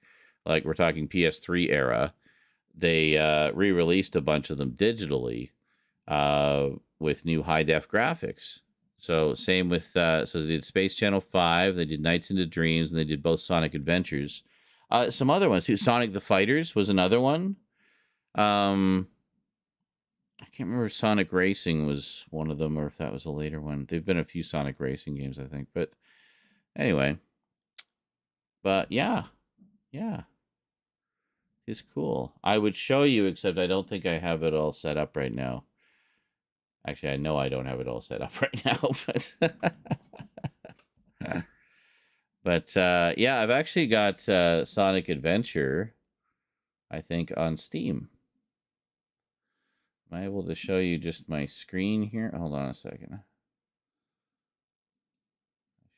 like we're talking PS3 era. They re-released a bunch of them digitally with new high-def graphics. So same with so they did Space Channel 5, they did Nights into Dreams, and they did both Sonic Adventures. Some other ones too. Sonic the Fighters was another one. I can't remember if Sonic Racing was one of them or if that was a later one. There've been a few Sonic Racing games, I think. But anyway. But yeah. It's cool. I would show you, except I don't think I have it all set up right now. Actually, I know I don't have it all set up right now, but yeah, I've actually got Sonic Adventure, I think, on Steam. Am I able to show you just my screen here? Hold on a second. I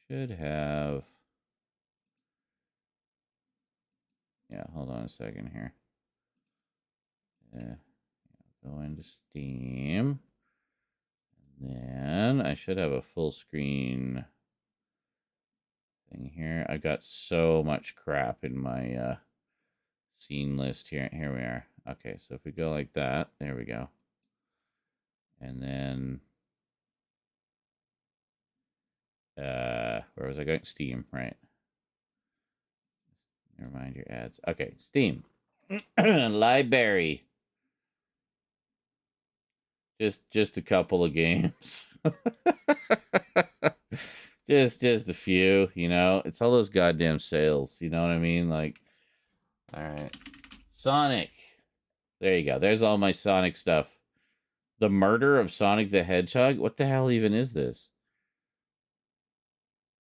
should have... Yeah, hold on a second here. Go into Steam. And then I should have a full screen thing here. I've got so much crap in my scene list here. Here we are. Okay, so if we go like that, there we go. And then, where was I going? Steam, right? Never mind your ads. Okay, Steam. Library. Just a couple of games. just a few, you know. It's all those goddamn sales, you know what I mean? Like, all right. Sonic. There you go. There's all my Sonic stuff. The Murder of Sonic the Hedgehog? What the hell even is this?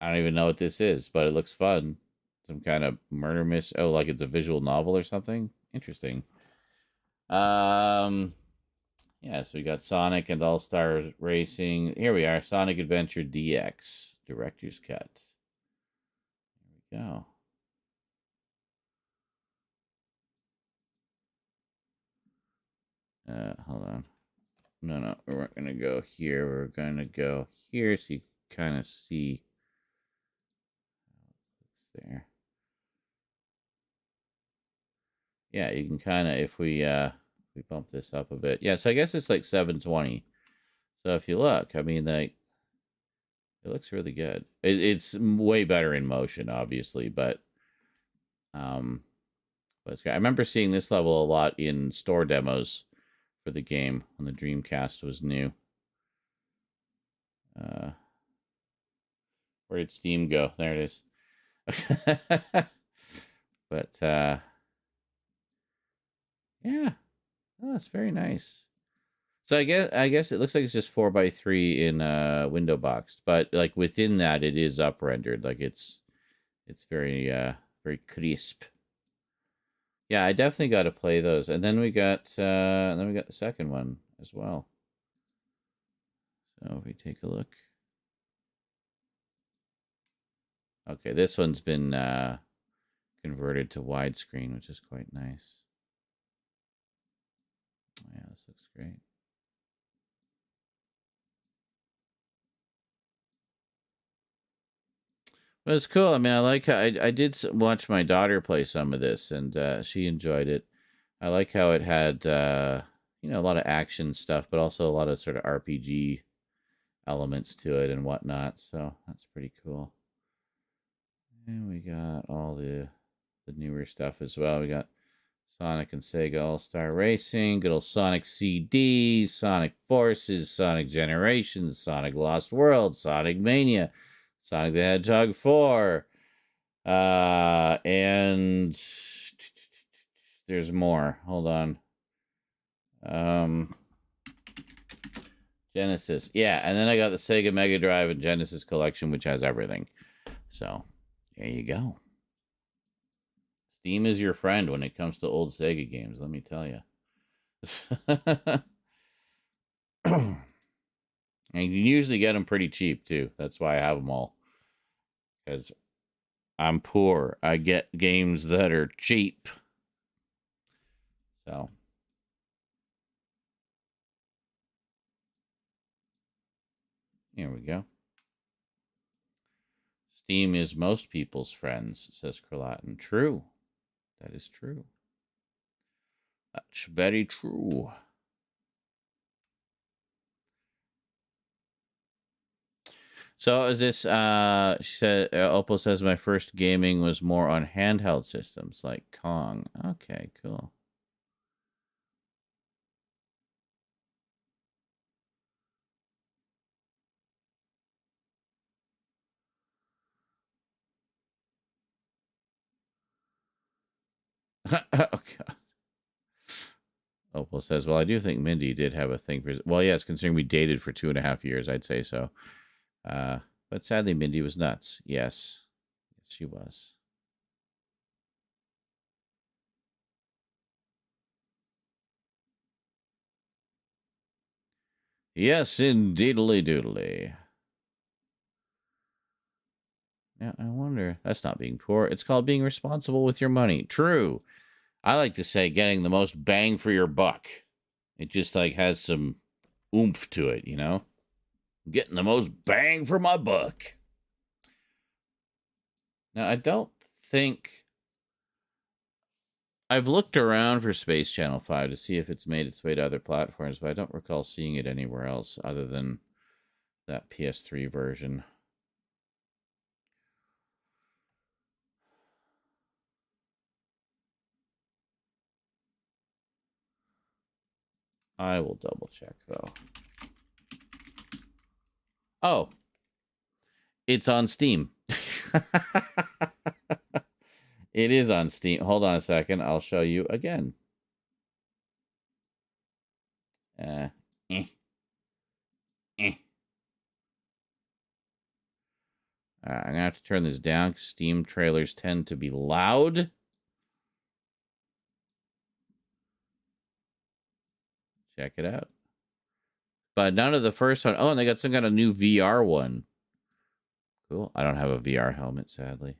I don't even know what this is, but it looks fun. Some kind of murder mystery. Oh, like it's a visual novel or something? Interesting. Yeah, so we got Sonic and All-Star Racing. Here we are. Sonic Adventure DX. Director's Cut. There we go. Hold on. No, we're not going to go here. We're going to go here so you kind of see how it looks there. Yeah, you can kind of, if we bump this up a bit. Yeah, so I guess it's like 720. So if you look, I mean, like, it looks really good. It's way better in motion, obviously, but it's great. I remember seeing this level a lot in store demos for the game when the Dreamcast was new. Where did Steam go? There it is. But yeah, oh, that's very nice. So I guess it looks like it's just 4x3 in window boxed, but like within that it is up rendered. Like it's very very crisp. Yeah, I definitely got to play those. And then we got the second one as well. So if we take a look. Okay, this one's been converted to widescreen, which is quite nice. Yeah, this looks great. Well, it's cool. I mean, I like how I did watch my daughter play some of this, and she enjoyed it. I like how it had a lot of action stuff, but also a lot of sort of RPG elements to it and whatnot. So that's pretty cool. And we got all the newer stuff as well. We got Sonic and Sega All-Star Racing, good old Sonic CD, Sonic Forces, Sonic Generations, Sonic Lost World, Sonic Mania, Sonic the Hedgehog 4, and there's more. Hold on. Genesis. Yeah, and then I got the Sega Mega Drive and Genesis collection, which has everything. So, there you go. Steam is your friend when it comes to old Sega games, let me tell you. And you usually get them pretty cheap, too. That's why I have them all. Because I'm poor. I get games that are cheap. So. Here we go. Steam is most people's friends, says Kralatin. True. That is true. That's very true. So is this, she said, Opal says my first gaming was more on handheld systems like Kong. Okay, cool. Oh, God. Opal says, well, I do think Mindy did have a thing for... Well, yes, considering we dated for 2.5 years, I'd say so. But sadly, Mindy was nuts. Yes. Yes, she was. Yes, indeedly doodly. Yeah, I wonder. That's not being poor. It's called being responsible with your money. True. I like to say getting the most bang for your buck. It just like has some oomph to it, you know? Getting the most bang for my buck. Now, I don't think... I've looked around for Space Channel 5 to see if it's made its way to other platforms, but I don't recall seeing it anywhere else other than that PS3 version. I will double check, though. Oh. It's on Steam. It is on Steam. Hold on a second. I'll show you again. I'm going to have to turn this down because Steam trailers tend to be loud. Check it out. But none of the first one. Oh, and they got some kind of new VR one. Cool. I don't have a VR helmet, sadly.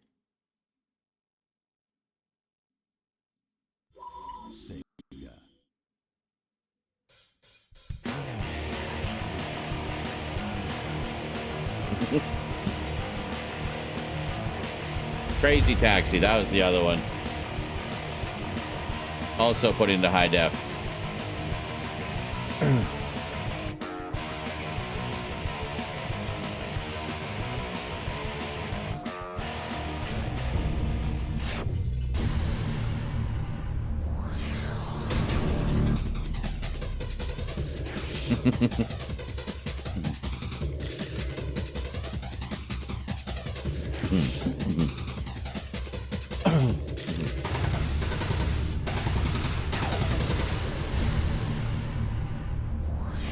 Crazy Taxi, that was the other one. Also put into high def.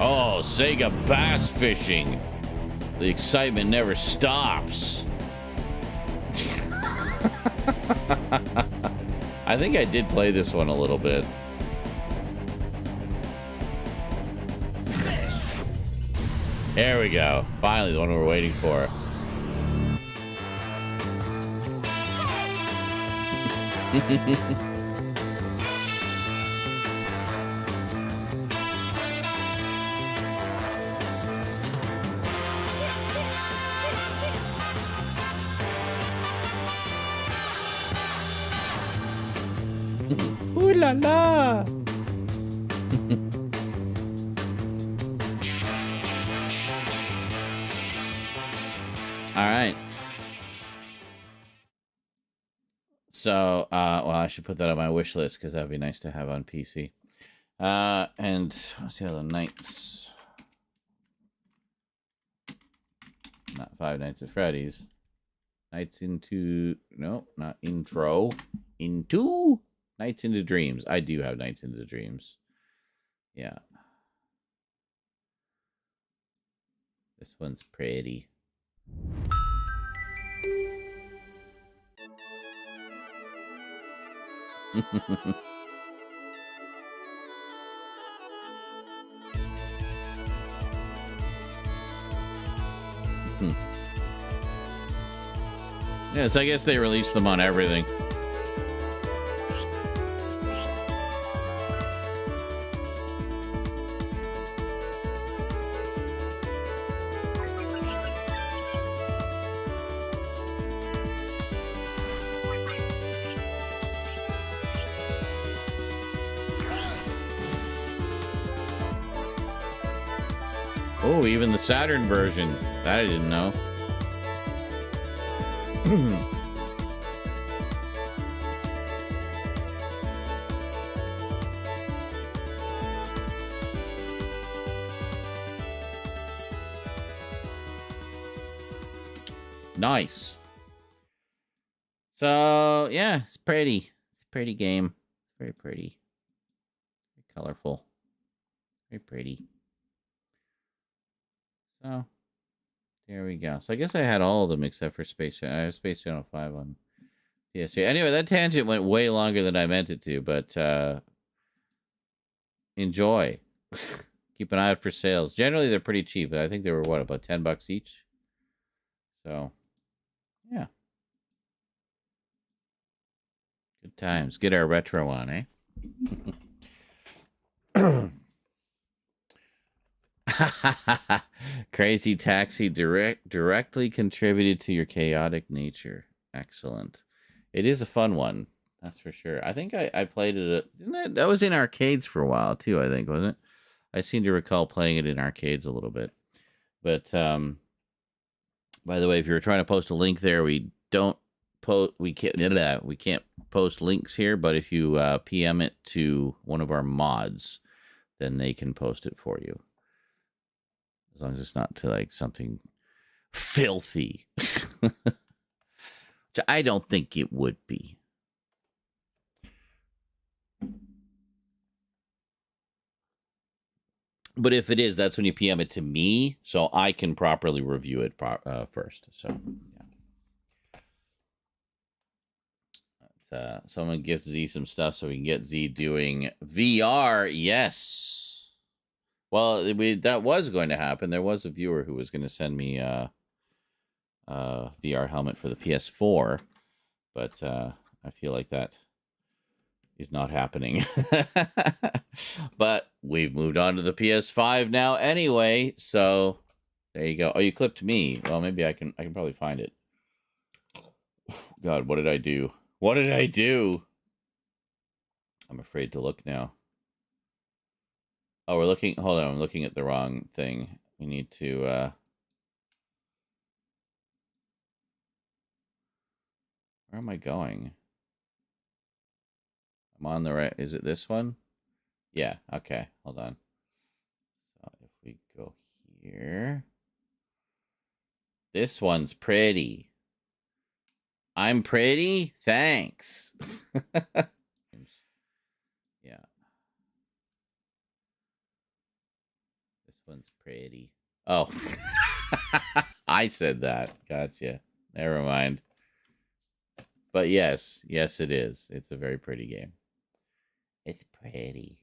Oh, Sega bass fishing. The excitement never stops. I think I did play this one a little bit. There we go. Finally, the one we're waiting for. Ooh la la! All right. So, well, I should put that on my wish list because that'd be nice to have on PC. And let's see how the nights. Not Five Nights at Freddy's. Nights into. No, not intro. Into Nights into Dreams. I do have Nights into Dreams. Yeah. This one's pretty. Yes, I guess they released them on everything. Oh, even the Saturn version. That I didn't know. Nice. So, yeah, it's pretty. It's a pretty game. Very pretty. Very colorful. Very pretty. So, there we go. So I guess I had all of them except for Space Channel. I have Space Channel 5 on PS3. Anyway, that tangent went way longer than I meant it to, but enjoy. Keep an eye out for sales. Generally, they're pretty cheap. I think they were, what, about $10 each? So, yeah. Good times. Get our retro on, eh? Crazy Taxi directly contributed to your chaotic nature. Excellent. It is a fun one, that's for sure. I think I played it. That was in arcades for a while too. I think, wasn't it? I seem to recall playing it in arcades a little bit. But by the way, if you're trying to post a link there, we can't post links here. But if you PM it to one of our mods, then they can post it for you. As long as it's not to like something filthy. Which I don't think it would be. But if it is, that's when you PM it to me, so I can properly review it first. So, yeah. Someone gift Z some stuff so we can get Z doing VR. Yes. Well, that was going to happen. There was a viewer who was going to send me a VR helmet for the PS4, but I feel like that is not happening. But we've moved on to the PS5 now anyway, so there you go. Oh, you clipped me. Well, maybe I can probably find it. God, what did I do? What did I do? I'm afraid to look now. Oh, we're looking. Hold on, I'm looking at the wrong thing. We need to. Where am I going? I'm on the right. Is it this one? Yeah. Okay. Hold on. So if We go here. This one's pretty. I'm pretty? Thanks. Yeah. This one's pretty. Oh. I said that. Gotcha. Never mind. But yes, it is. It's a very pretty game. It's pretty.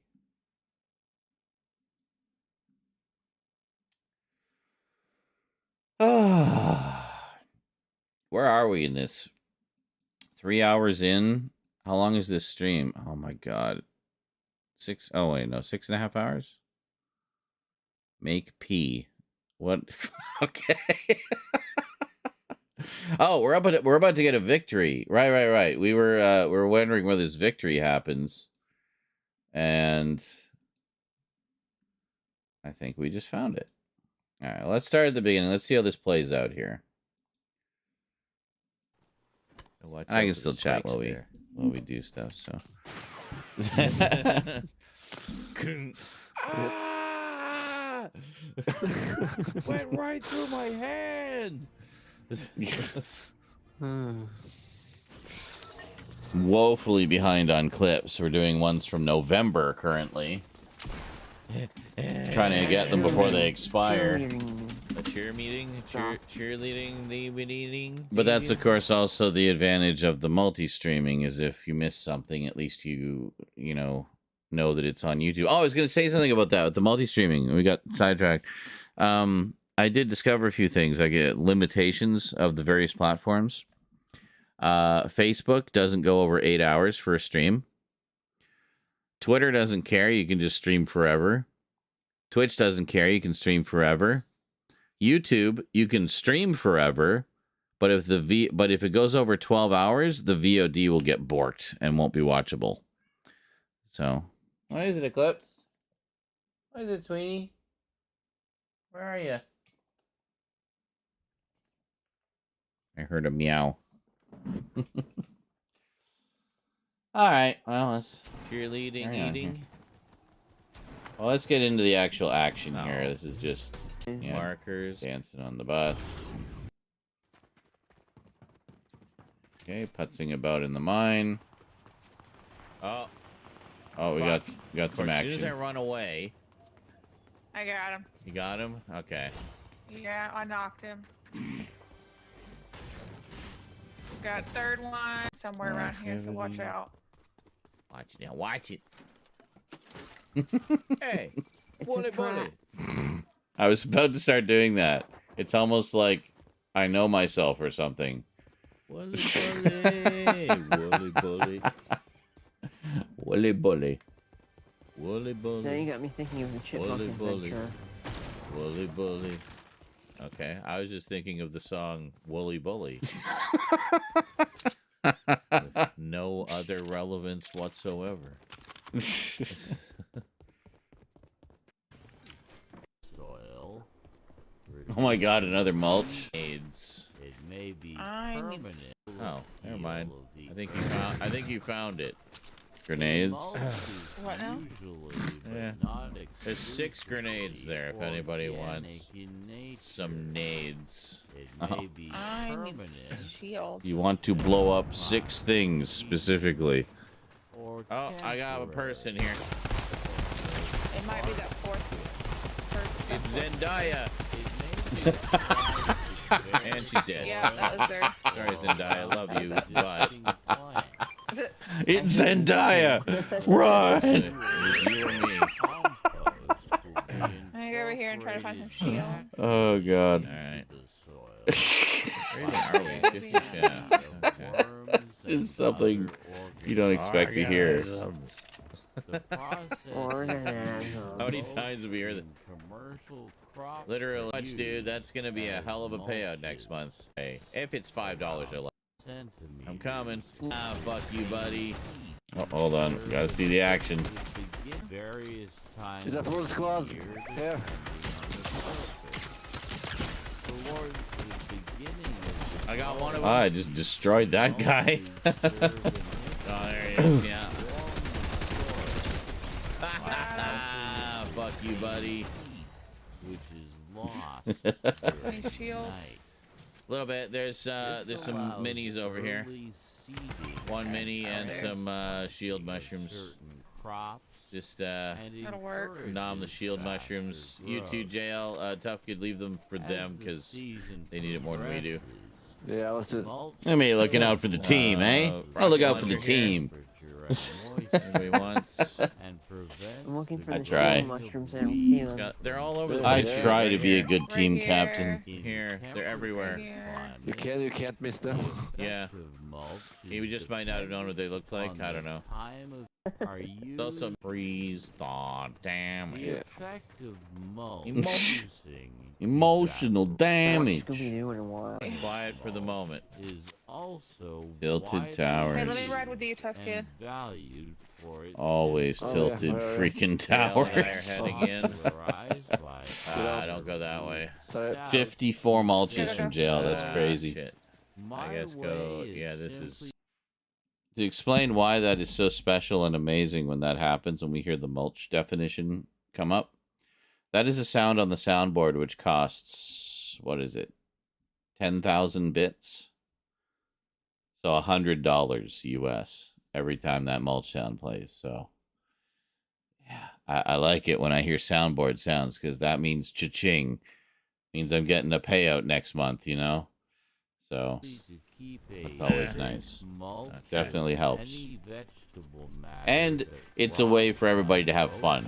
Where are we in this? 3 hours in? How long is this stream? Oh my god. 6.5 hours? Make P. What? Okay. Oh, we're about to get a victory. Right. We were wondering where this victory happens. And I think we just found it. All right, let's start at the beginning. Let's see how this plays out here. I can still chat while we do stuff. So. Ah! Went right through my hand. Woefully behind on clips. We're doing ones from November currently. Trying to get them before they expire. A cheer meeting? Cheerleading? The meeting? But that's, of course, also the advantage of the multi-streaming, is if you miss something, at least you know that it's on YouTube. Oh, I was going to say something about that with the multi-streaming. We got sidetracked. I did discover a few things. I get limitations of the various platforms. Facebook doesn't go over 8 hours for a stream. Twitter doesn't care. You can just stream forever. Twitch doesn't care. You can stream forever. YouTube, you can stream forever, but if it goes over 12 hours, the VOD will get borked and won't be watchable. So, why is it Eclipse? What is it, Sweeney? Where are you? I heard a meow. All right. Well, let's Cheerleading, eating. Well, let's get into the actual action here. This is just markers, dancing on the bus. Okay, putzing about in the mine. Oh, we got some action. As soon as I run away, I got him. you got him. Okay. Yeah, I knocked him. Got a third one somewhere around here, so watch out. Watch it now. Watch it. Hey, bully. I was about to start doing that. It's almost like I know myself or something. Bully. Bully. Bully. Now you got me thinking of the chipmunk adventure. Bully. Okay, I was just thinking of the song Woolly Bully. With no other relevance whatsoever. Soil. Oh my god, another mulch. AIDS. It may be permanent. Oh, never mind. I think you found it. Grenades. What now? Yeah. There's 6 grenades there if anybody wants some nades. It may be permanent. Shield. You want to blow up 6 things specifically. Oh, I got a person here. It might be that fourth person. It's Zendaya. And she's dead. Yeah, that was there. Sorry, Zendaya. Love you, but it's Zendaya. Run. it was you and me. I'm gonna go over here and try to find some shield. Oh god. All right. Where even are we? 50 shaft. Okay. This is something you don't expect to hear. How many times have we heard that? Literally, much, dude. That's gonna be a hell of a payout next month. Hey, if it's $5 or less. I'm coming. Ah, fuck you, buddy. Oh, hold on. Gotta see the action. Is that full squad? Yeah. I got one of them. I just destroyed that guy. Oh, there he is. Yeah. Fuck you, buddy. Any shield? A little bit. There's some minis over here. One mini and some shield mushrooms. Just That'll work. nom the shield mushrooms. You two, JL, Tough could leave them for them because they need it more than we do. Yeah, let's do it. I mean, looking out for the team, eh? I'll look out for the team. Anybody wants? I'm looking for I the try. shield mushrooms. I don't see them. They're all over the I place. try to be a good Right team here. captain. Here, they're everywhere. You can't miss them. Yeah. You just might not have known what they looked like. I don't know. Those some freeze thaw. Damn it. Emotional damage. Quiet for the moment. Is also Tilted towers. Hey, let me ride with you, tough kid. valued for its Always tilted freaking JL and I are towers. heading in. Don't go that way. 54 mulches from jail. That's crazy. Shit. I guess go. Yeah, this is. To explain why that is so special and amazing when that happens, when we hear the mulch definition come up, that is a sound on the soundboard which costs, what is it, 10,000 bits? So $100 US every time that mulch sound plays. So, yeah, I like it when I hear soundboard sounds because that means cha-ching. Means I'm getting a payout next month, you know? So, that's always nice. Definitely helps. And it's a way for everybody to have fun.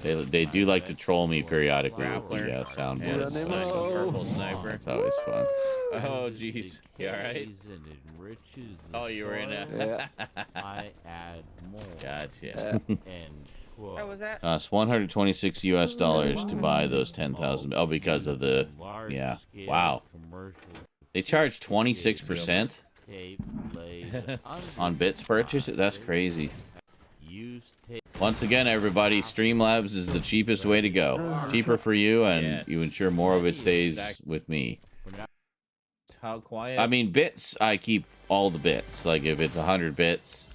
They do like to troll me periodically with the soundboard. Purple sniper. It's always fun. Oh, jeez. You alright? Oh, you were in a... I add more. Gotcha. Oh, was that? Costs $126 US to buy those 10,000. Oh, because of the... Yeah. Wow. They charge 26% on bits purchase? That's crazy. Once again, everybody, Streamlabs is the cheapest way to go. Cheaper for you, and you ensure more of it stays with me. How quiet? I mean, bits, I keep all the bits. Like, if it's 100 bits,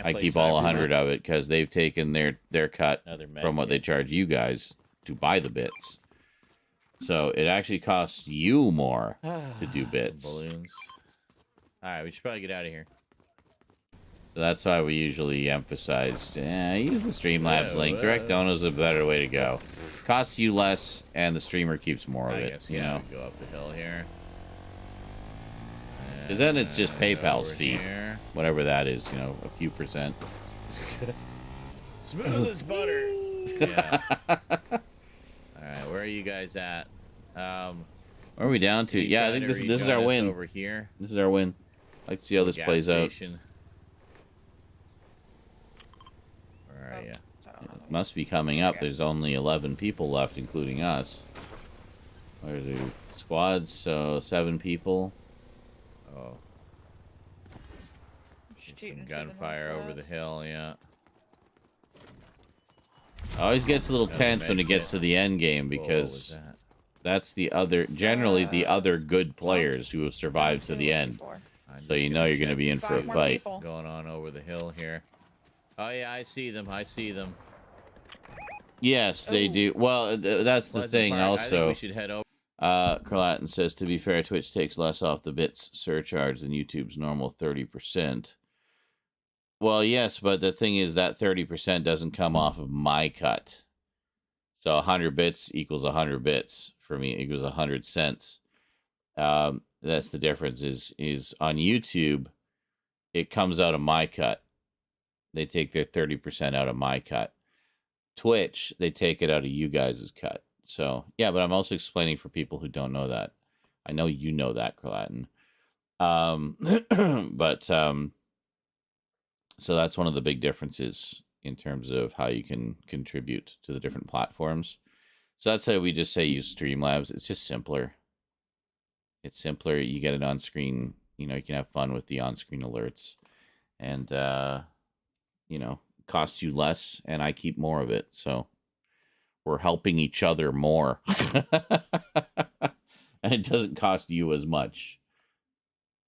I keep all 100 of it, because they've taken their cut from what they charge you guys to buy the bits. So it actually costs you more to do bits. Balloons. Alright, we should probably get out of here. So that's why we usually emphasize, use the Streamlabs link. Direct Dono is a better way to go. Costs you less, and the streamer keeps more of it, you know? Go up the hill here. Because then it's just PayPal's over fee. here. Whatever that is, you know, a few percent. Smooth as butter. Yeah. Alright, where are you guys at? Where are we down to? Yeah, I think this is our win. Over here. This is our win. I'd like to see how this plays station. out. Where are you? It must be coming up. There's only 11 people left, including us. Where are the squads? So 7 people. Oh. Some gunfire over the hill, yeah. Always gets a little tense when it gets to the end game because that's the other, generally the other good players who have survived to the end. So you know you're going to be in for a fight. Going on over the hill here. Oh yeah, I see them. I see them. Yes, they do. Well, that's the thing also. I think we should head over. Carlatin says, to be fair, Twitch takes less off the bits surcharge than YouTube's normal 30%. Well, yes, but the thing is that 30% doesn't come off of my cut. So 100 bits equals 100 bits. For me, it equals 100 cents. That's the difference is on YouTube, it comes out of my cut. They take their 30% out of my cut. Twitch, they take it out of you guys' cut. So, yeah, but I'm also explaining for people who don't know that. I know you know that, Carlatin. So that's one of the big differences in terms of how you can contribute to the different platforms. So that's why we just say use Streamlabs. It's just simpler. It's simpler. You get it on screen. You know, you can have fun with the on-screen alerts. And, you know, costs you less, and I keep more of it. So we're helping each other more. And it doesn't cost you as much.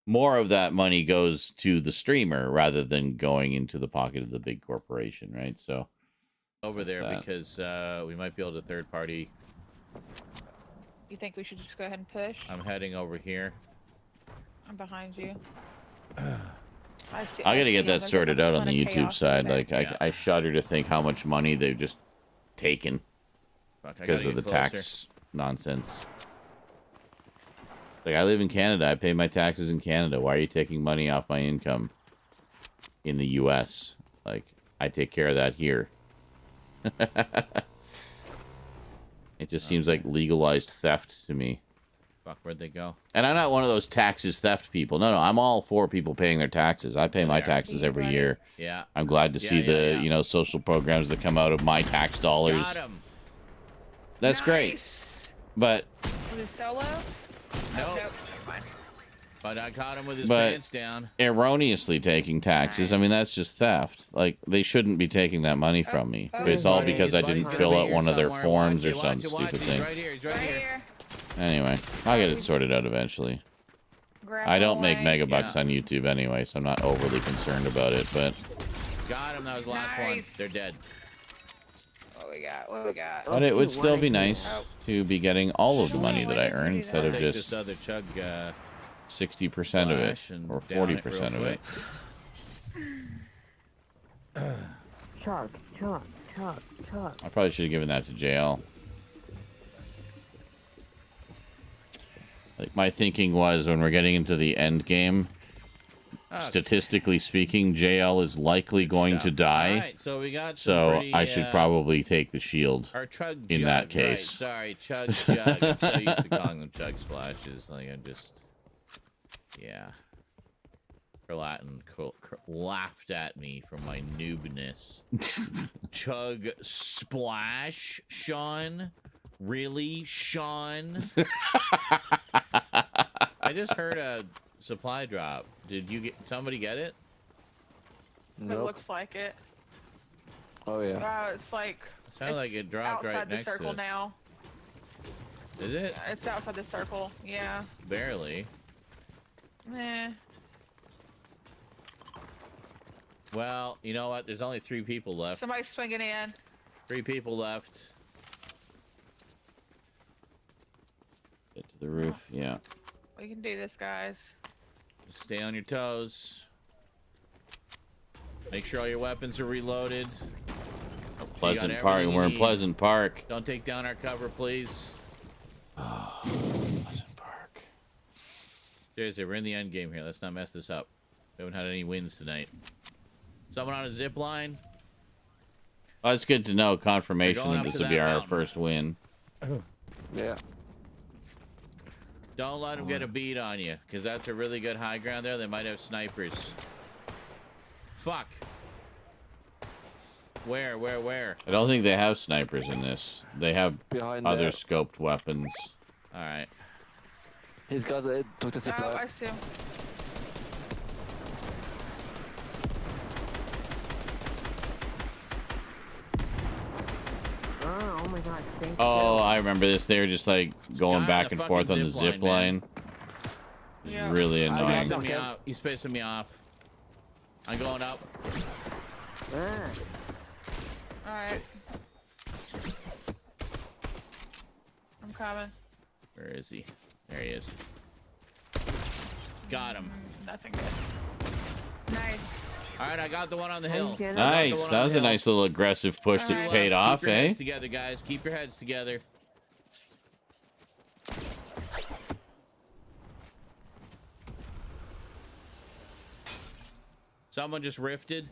More of that money goes to the streamer rather than going into the pocket of the big corporation, right? So over there because we might be able to third party You think we should just go ahead and push? I'm heading over here. I'm behind you. I gotta get that sorted out on the YouTube side. Like, I shudder to think how much money they've just taken because of the tax nonsense. Like, I live in Canada. I pay my taxes in Canada. Why are you taking money off my income in the U.S.? Like, I take care of that here. It just seems like legalized theft to me. Fuck, where'd they go? And I'm not one of those taxes theft people. No, I'm all for people paying their taxes. I pay my taxes every year. Yeah. I'm glad to see the, you know, social programs that come out of my tax dollars. Got him. That's great. But Was it solo? Nope. But I caught him with his but pants down. erroneously taking taxes, I mean, that's just theft. Like, they shouldn't be taking that money from me. It's all because I didn't fill out one of their forms or some stupid thing. Right here, he's right here. Anyway, I'll get it sorted out eventually. I don't make megabucks on YouTube anyway, so I'm not overly concerned about it, but... Got him, that was the last one. They're dead. What we got? What we got? But it would still be nice to be getting all of the money that I earn instead of Take just this other chug 60% of it, or 40% of it. Chug. I probably should have given that to JL. Like, my thinking was when we're getting into the end game, statistically speaking, JL is likely going to die. Alright, so we got so pretty, I should probably take the shield Or chug in jug, that case. Right, sorry, chug jug. I'm so used to calling them chug splashes. Like, I just... Yeah. Latin laughed at me for my noobness. Chug splash, Sean? Really, Sean? I just heard a supply drop. Did you get somebody get it? It looks like it. Oh yeah. It's like. It sounded like it dropped right outside the next to circle it. now. Is it? It's outside the circle. Yeah. Barely. Eh. Well, you know what? There's only 3 people left. Somebody's swinging in. 3 people left. Get to the roof, yeah. We can do this, guys. Just stay on your toes. Make sure all your weapons are reloaded. Pleasant Park. We're in Pleasant Park. Don't take down our cover, please. Pleasant Park. Seriously, we're in the end game here. Let's not mess this up. We haven't had any wins tonight. Someone on a zip line. Well, it's good to know confirmation We're that going this up will to be that our mountain. first win. Yeah. Don't let them get a beat on you, because that's a really good high ground there. They might have snipers. Fuck. Where? I don't think they have snipers in this. They have Behind other there. scoped weapons. All right. He's got it. Took the zip Oh, line. I see him. Oh my god, stay Oh, still. I remember this. They were just like going guy back on and the forth on fucking the zip zip line, line. It's really annoying. He's pissing me off. I'm going up. Alright. I'm coming. Where is he? There he is. Got him. Nothing good. Nice. All right, I got the one on the hill. Nice. That was a nice little aggressive push that paid off, Keep your eh? heads together, guys. Keep your heads together. Someone just rifted.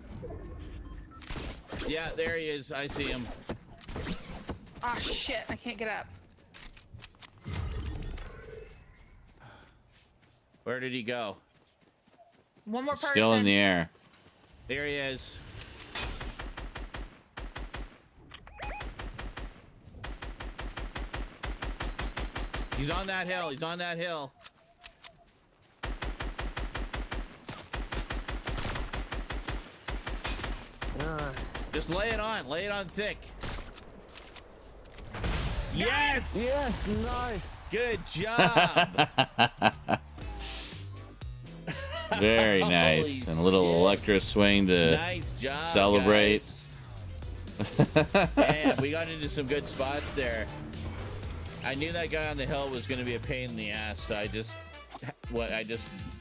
Yeah, there he is. I see him. Ah, shit. I can't get up. Where did he go? One more person. Still in the air. There he is. He's on that hill. He's on that hill. Just lay it on. Lay it on thick. Yes! Yes, nice. Good job. Very nice. Holy And a little shit. electro swing to Nice job, celebrate. Man, we got into some good spots there. I knew that guy on the hill was going to be a pain in the ass, so I just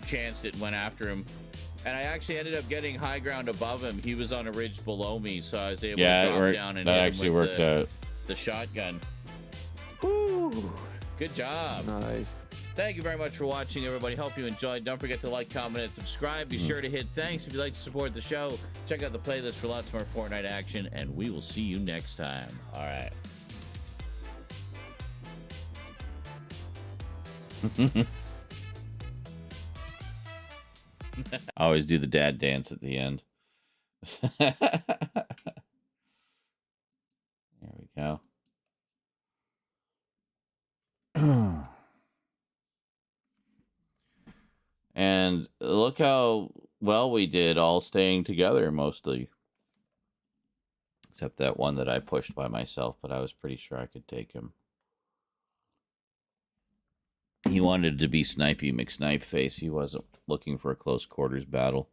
chanced it and went after him. And I actually ended up getting high ground above him. He was on a ridge below me, so I was able to drop down and hit him with the shotgun. Woo! Good job. Nice. Thank you very much for watching, everybody. Hope you enjoyed. Don't forget to like, comment, and subscribe. Be sure to hit thanks if you'd like to support the show. Check out the playlist for lots more Fortnite action, and we will see you next time. All right. I always do the dad dance at the end. There we go. And look how well we did, all staying together mostly. Except that one that I pushed by myself, but I was pretty sure I could take him. He wanted to be Snipey McSnipeface. He wasn't looking for a close quarters battle.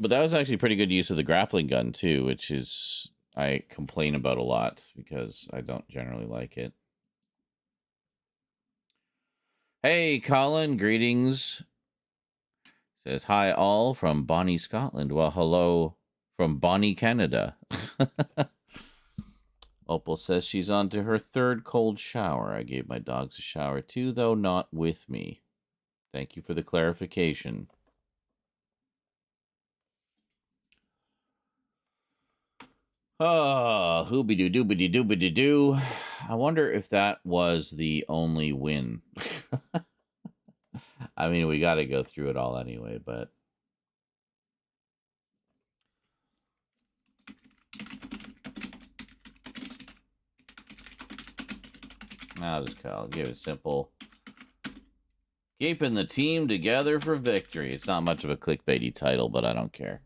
But that was actually pretty good use of the grappling gun, too, which is I complain about a lot because I don't generally like it. Hey, Colin, greetings. Says, hi, all from Bonnie, Scotland. Well, hello from Bonnie, Canada. Opal says she's on to her third cold shower. I gave my dogs a shower, too, though not with me. Thank you for the clarification. Oh, hoobity-doo-doobity-doobity-doo. I wonder if that was the only win. I mean, we got to go through it all anyway, but... I'll just give it simple. Keeping the team together for victory. It's not much of a clickbaity title, but I don't care.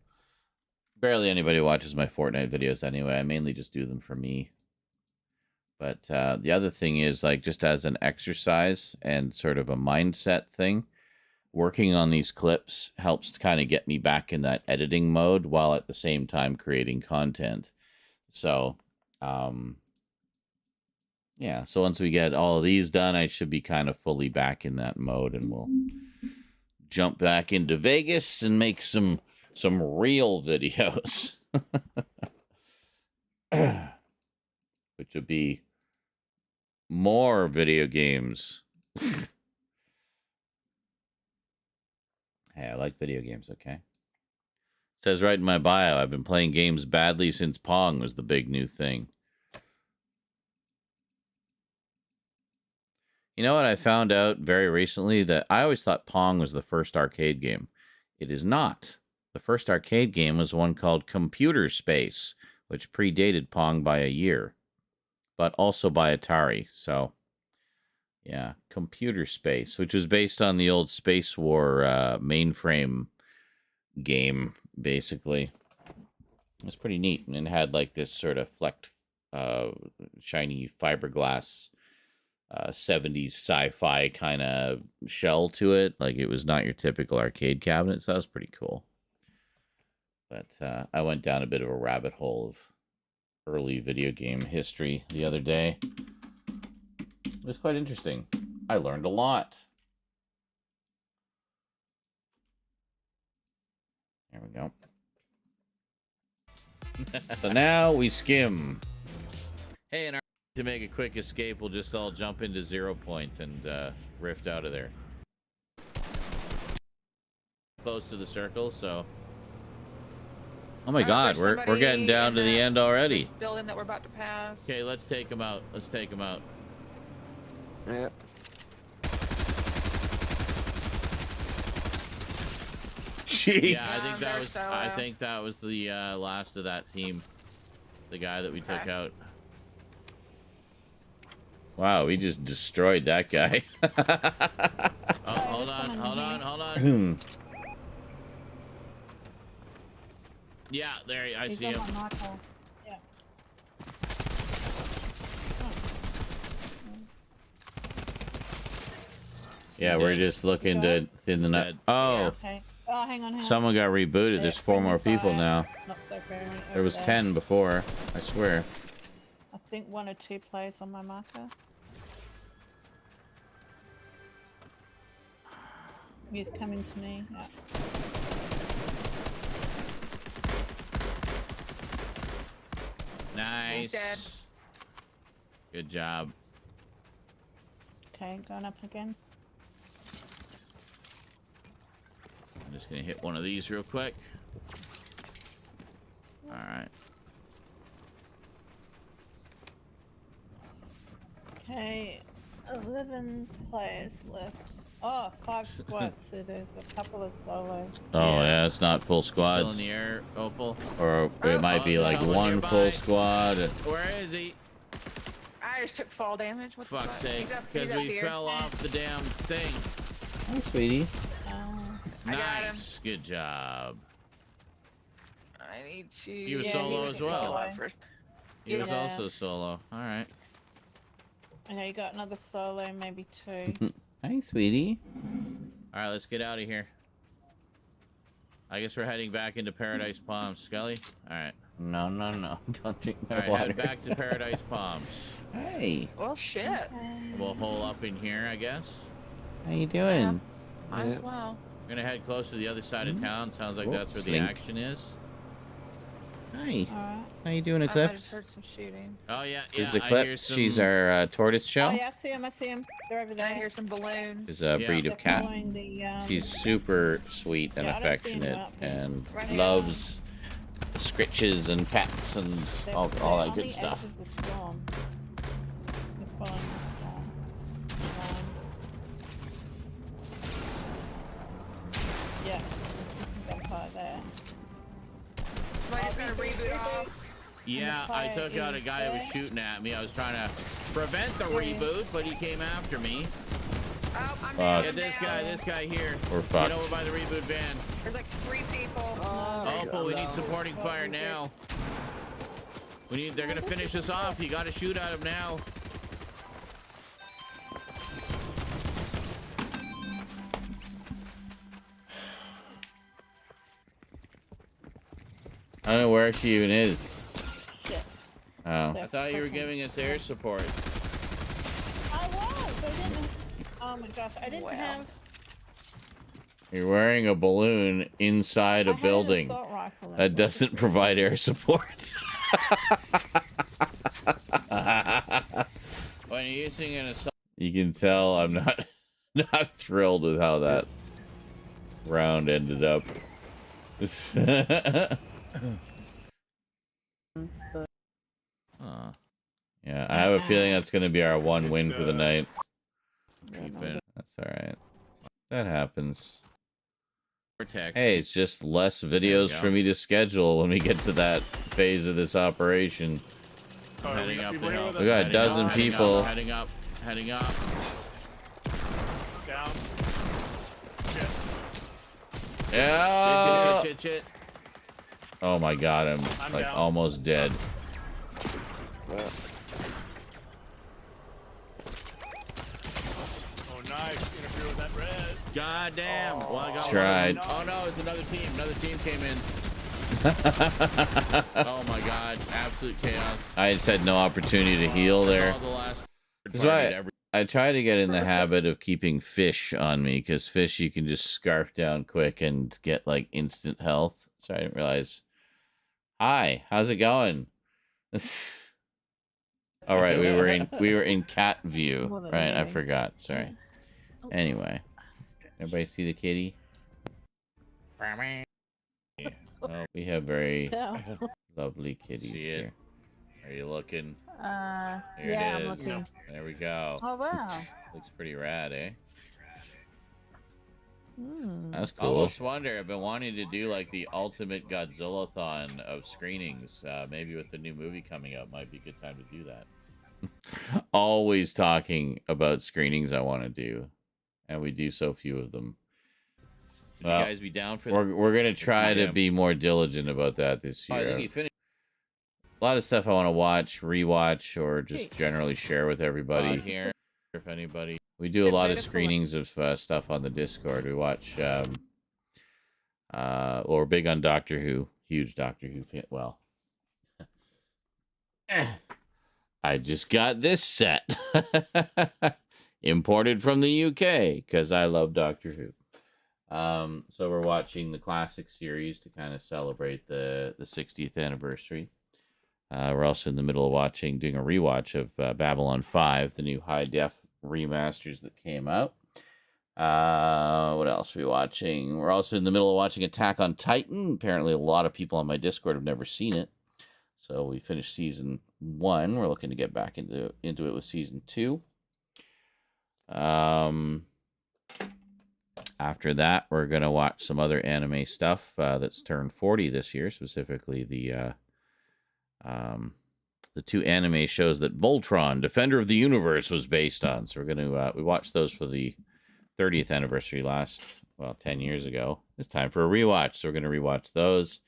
Barely anybody watches my Fortnite videos anyway. I mainly just do them for me. But the other thing is, like, just as an exercise and sort of a mindset thing, working on these clips helps to kind of get me back in that editing mode while at the same time creating content. So, yeah, so once we get all of these done, I should be kind of fully back in that mode, and we'll jump back into Vegas and make some real videos. Which would be more video games. Hey, I like video games, okay? It says right in my bio, I've been playing games badly since Pong was the big new thing. You know what I found out very recently? That I always thought Pong was the first arcade game. It is not. The first arcade game was one called Computer Space, which predated Pong by a year, but also by Atari. So, yeah, Computer Space, which was based on the old Space War mainframe game, basically. It was pretty neat, and it had like this sort of flecked, shiny fiberglass 70s sci-fi kind of shell to it. Like, it was not your typical arcade cabinet, so that was pretty cool. But I went down a bit of a rabbit hole of early video game history the other day. It was quite interesting. I learned a lot. There we go. So now we skim. Hey, and to make a quick escape, we'll just all jump into 0 points and rift out of there. Close to the circle, so... Oh my God, we're getting down to the end already. This building that we're about to pass. Okay, let's take them out. Let's take them out. Yep. Jeez. Yeah, I think that was the last of that team. The guy that we took out. Wow, we just destroyed that guy. Oh, hold on. Yeah, there, I see him. Yeah. Yeah, we're just looking to thin the nut. Oh, Okay. Oh, hang on. Someone got rebooted. There's 4 more people now. Not so very many There was over 10 before. I swear. I think 1 or 2 players on my marker. He's coming to me. Yeah. Nice. Dead. Good job. Okay, going up again. I'm just gonna hit one of these real quick. All right. Okay, 11 players left. Oh, 5 squads, so there's a couple of solos. Oh yeah, it's not full squads. Still in the air, Opal. Or it might be like one full squad. Where is he? I just took fall damage. What the Fuck's fuck? sake, He's because up we here. fell off the damn thing. Hi, sweetie. I got him. Nice, good job. I need to. He was solo as well. He was Yeah. also solo. All right. Okay, you got another solo, maybe 2. Hi, sweetie. All right, let's get out of here. I guess we're heading back into Paradise Palms, Scully. All right. No. Don't drink All my right, water. head back to Paradise Palms. Hey. Well, shit. We'll hole up in here, I guess. How you doing? Might as well. We're gonna head close to the other side of town. Sounds like Oh, that's where the slink. action is. Hi. Alright. How you doing, I might have Eclipse? heard some shooting. Oh yeah, This is yeah. I hear Eclipse. some... She's our tortoise shell. Oh yeah, I see him. They're over there. I hear some balloons. She's a breed of cat. Following the, She's super sweet and Yeah, I don't see him affectionate out there. and Right here. loves scritches and pets and all that on good the stuff. edge of the storm. They're following the storm. Yeah, vampire there. Somebody's gonna reboot off. Yeah, I took out a guy that was shooting at me. I was trying to prevent the reboot, but he came after me. Oh, I'm Fuck. down. Get this guy here. We're Get fucked. over by the reboot van. There's like 3 people. Oh, but we need supporting fire now. They're gonna finish us off. You gotta shoot at him now. I don't know where she even is. Shit. Oh. I thought you were giving us air support. I was. I didn't. Oh my gosh, I didn't have. You're wearing a balloon inside I a had an building assault rifle in that it. doesn't provide air support. When you're using an assault. You can tell I'm not thrilled with how that round ended up. Yeah, I have a feeling that's going to be our one win for the night. That's all right. That happens. Hey, it's just less videos for me to schedule when we get to that phase of this operation. Heading up the hill. We got a dozen people. Heading up. Down. Yeah. Shit. Oh my god, I'm like down. almost dead. Oh, nice. Interfere with that red. God damn. Well, I got Tried. one. Oh no, it's another team. Another team came in. Oh my god, absolute chaos. I just had no opportunity to heal there. Saw the last That's party why every- I try to get in the habit of keeping fish on me, because fish you can just scarf down quick and get like instant health. Sorry, I didn't realize. Hi, how's it going? All right, we were in cat view, right? I forgot. Sorry. Anyway, everybody see the kitty? Oh, we have very lovely kitties See it? here. Are you looking? Yeah, There I'm it is. looking. There we go. Oh wow. Looks pretty rad, eh? Hmm. That's I cool. almost wonder. I've been wanting to do like the ultimate Godzilla-thon of screenings. Maybe with the new movie coming up, might be a good time to do that. Always talking about screenings I want to do, and we do so few of them. Would you guys be down for that? We're gonna try to Yeah. be more diligent about that this Oh, year. I think he finished. A lot of stuff I want to watch, rewatch, or just generally share with everybody. Here, if anybody. We do a lot of screenings of stuff on the Discord. We watch or big on Doctor Who, huge Doctor Who fan. Well, I just got this set imported from the UK because I love Doctor Who. So we're watching the classic series to kind of celebrate the 60th anniversary. We're also in the middle of doing a rewatch of Babylon 5, the new high def remasters that came out. What else are we watching? We're also in the middle of watching Attack on Titan. Apparently a lot of people on my Discord have never seen it. So we finished season 1. We're looking to get back into it with season 2. After that, we're going to watch some other anime stuff that's turned 40 this year, specifically the 2 anime shows that Voltron, Defender of the Universe, was based on. So we're going to we watched those for the 30th anniversary 10 years ago. It's time for a rewatch, so we're going to rewatch those.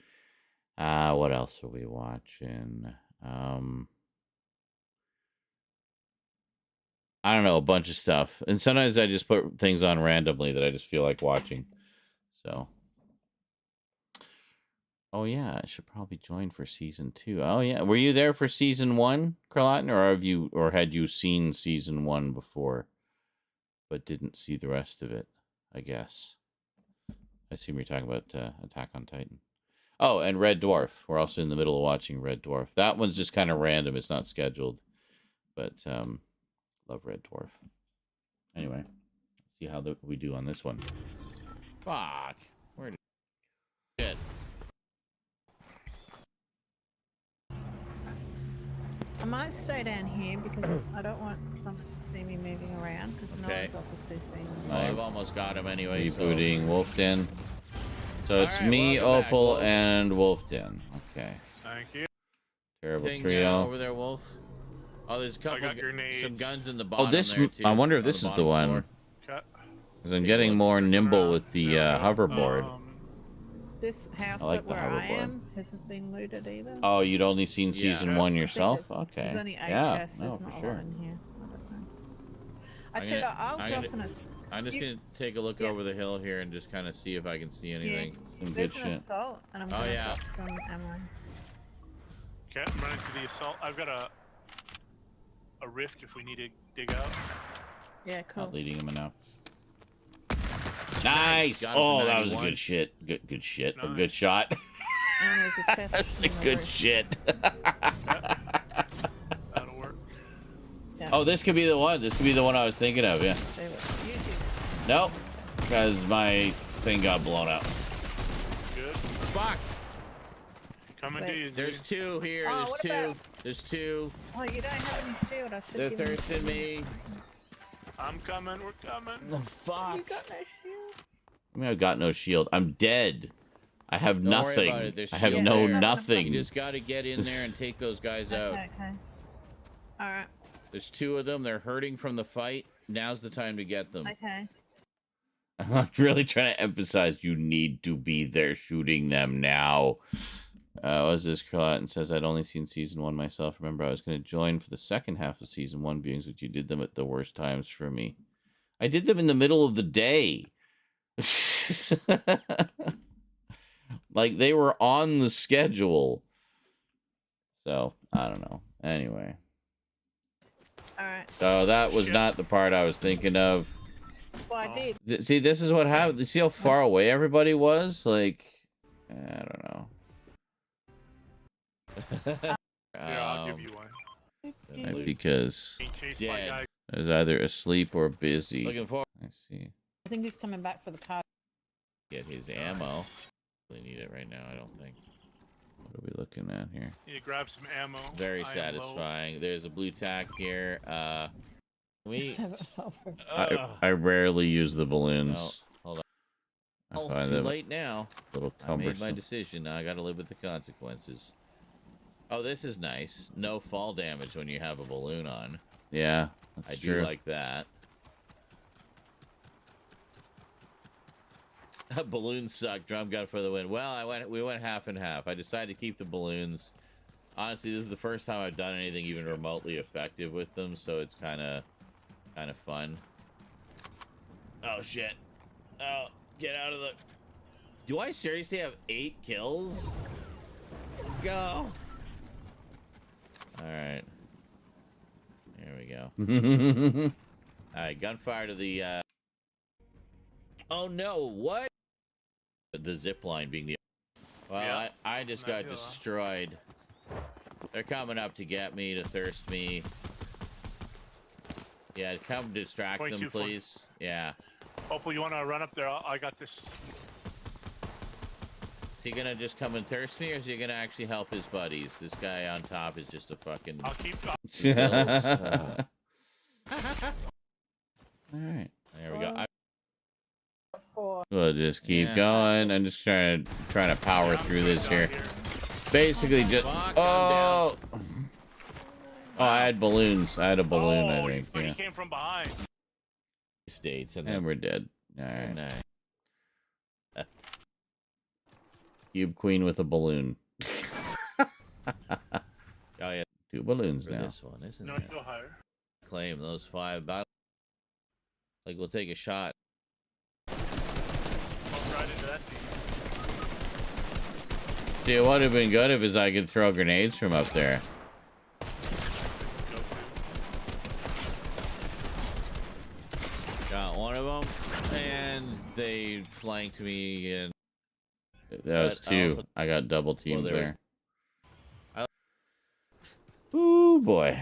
What else are we watching? I don't know, a bunch of stuff. And sometimes I just put things on randomly that I just feel like watching. So. Oh, yeah, I should probably join for season 2. Oh, yeah. Were you there for season 1, Carlotten, or had you seen season 1 before, but didn't see the rest of it, I guess? I assume you're talking about Attack on Titan. Oh, and Red Dwarf. We're also in the middle of watching Red Dwarf. That one's just kind of random. It's not scheduled. But love Red Dwarf. Anyway, let's see how we do on this one. Fuck. Where did shit? I might stay down here because I don't want someone to see me moving around because no one's obviously seen me. I've almost got him anyway. Rebooting Wolfden. So it's me, Opal, back, and Wolfden. Okay. Thank you. Terrible trio. Over there, Wolf. Oh, there's a couple some guns in the bottom. Oh, this. There too, I wonder if this is the one. Because I'm getting more nimble with the hoverboard. This house like where I am hasn't been looted either. Oh, you'd only seen season 1 yourself? Okay. There's only 8 yeah, chests. no, There's for not sure. a lot in here. I don't know. I'll drop in a... I'm just going to take a look over the hill here and just kind of see if I can see anything. Some There's good an shit. assault, and I'm gonna drop some ammo. Okay, I'm running to the assault. I've got a rift if we need to dig out. Yeah, cool. Not leading him enough. Nice! Oh, that was a good shit. Good shit. Nice. A good shot. That's a good shit. That'll work. Yeah. Oh, this could be the one. This could be the one I was thinking of, yeah. Nope. Because my thing got blown up. Good. Fuck! Coming to you. There's 2 here. Oh, There's 2. There's 2. Oh, you don't have any shield. I should They're give you... thirsting me. I'm coming. We're coming. Oh, fuck. You got no shield? I mean, I've got no shield. I'm dead. I have Don't worry nothing. about it. There's I have shield no there. nothing. You just got to get in there and take those guys out. Okay. Alright. There's 2 of them. They're hurting from the fight. Now's the time to get them. Okay. I'm really trying to emphasize you need to be there shooting them now. What's this? Carlotten says, I'd only seen season 1 myself. Remember, I was going to join for the second half of season 1 viewings, but you did them at the worst times for me. I did them in the middle of the day. Like, they were on the schedule. So, I don't know. Anyway. Alright. So, that was not the part I was thinking of. Well, I did. See, this is what happened. See how far away everybody was? Like, I don't know. Yeah, I'll give you one. Because yeah, I was either asleep or busy. Looking forward. I see. I think he's coming back for the party. Get his ammo. Really need it right now, I don't think. What are we looking at here? You grab some ammo. Very satisfying. There's a blue tack here. I rarely use the balloons. No, hold on. I Oh, find too them late now. A little I made my cumbersome. decision. Now I got to live with the consequences. Oh, this is nice. No fall damage when you have a balloon on. Yeah, I that's do true. like that. Balloons suck. Drum got for the win. Well, we went half and half. I decided to keep the balloons. Honestly, this is the first time I've done anything even remotely effective with them, so it's kind of fun. Oh shit! Oh, get out of the Do I seriously have 8 kills? Go. All right. There we go. All right, gunfire to the. Oh no! What? The zip line being the. Well, Yeah. I just got destroyed. They're coming up to get me, to thirst me. Yeah, come distract them, please. Yeah. Opal, you want to run up there? I got this. Is he gonna just come and thirst me, or is he gonna actually help his buddies? This guy on top is just a fucking. I'll keep. All right, there we go. Four. We'll just keep going. I'm just trying to power through this here. Basically, just oh, I had balloons. I had a balloon. I think. But he came from behind. States and we're dead. All right. Cube Queen with a balloon. Oh yeah, 2 balloons now. This one isn't No, there? go higher. Claim those 5 battles. Like we'll take a shot. Right into that team. See, it would have been good if I could throw grenades from up there. Got one of them, and they flanked me, and that was 2. I got double teamed there. Ooh boy,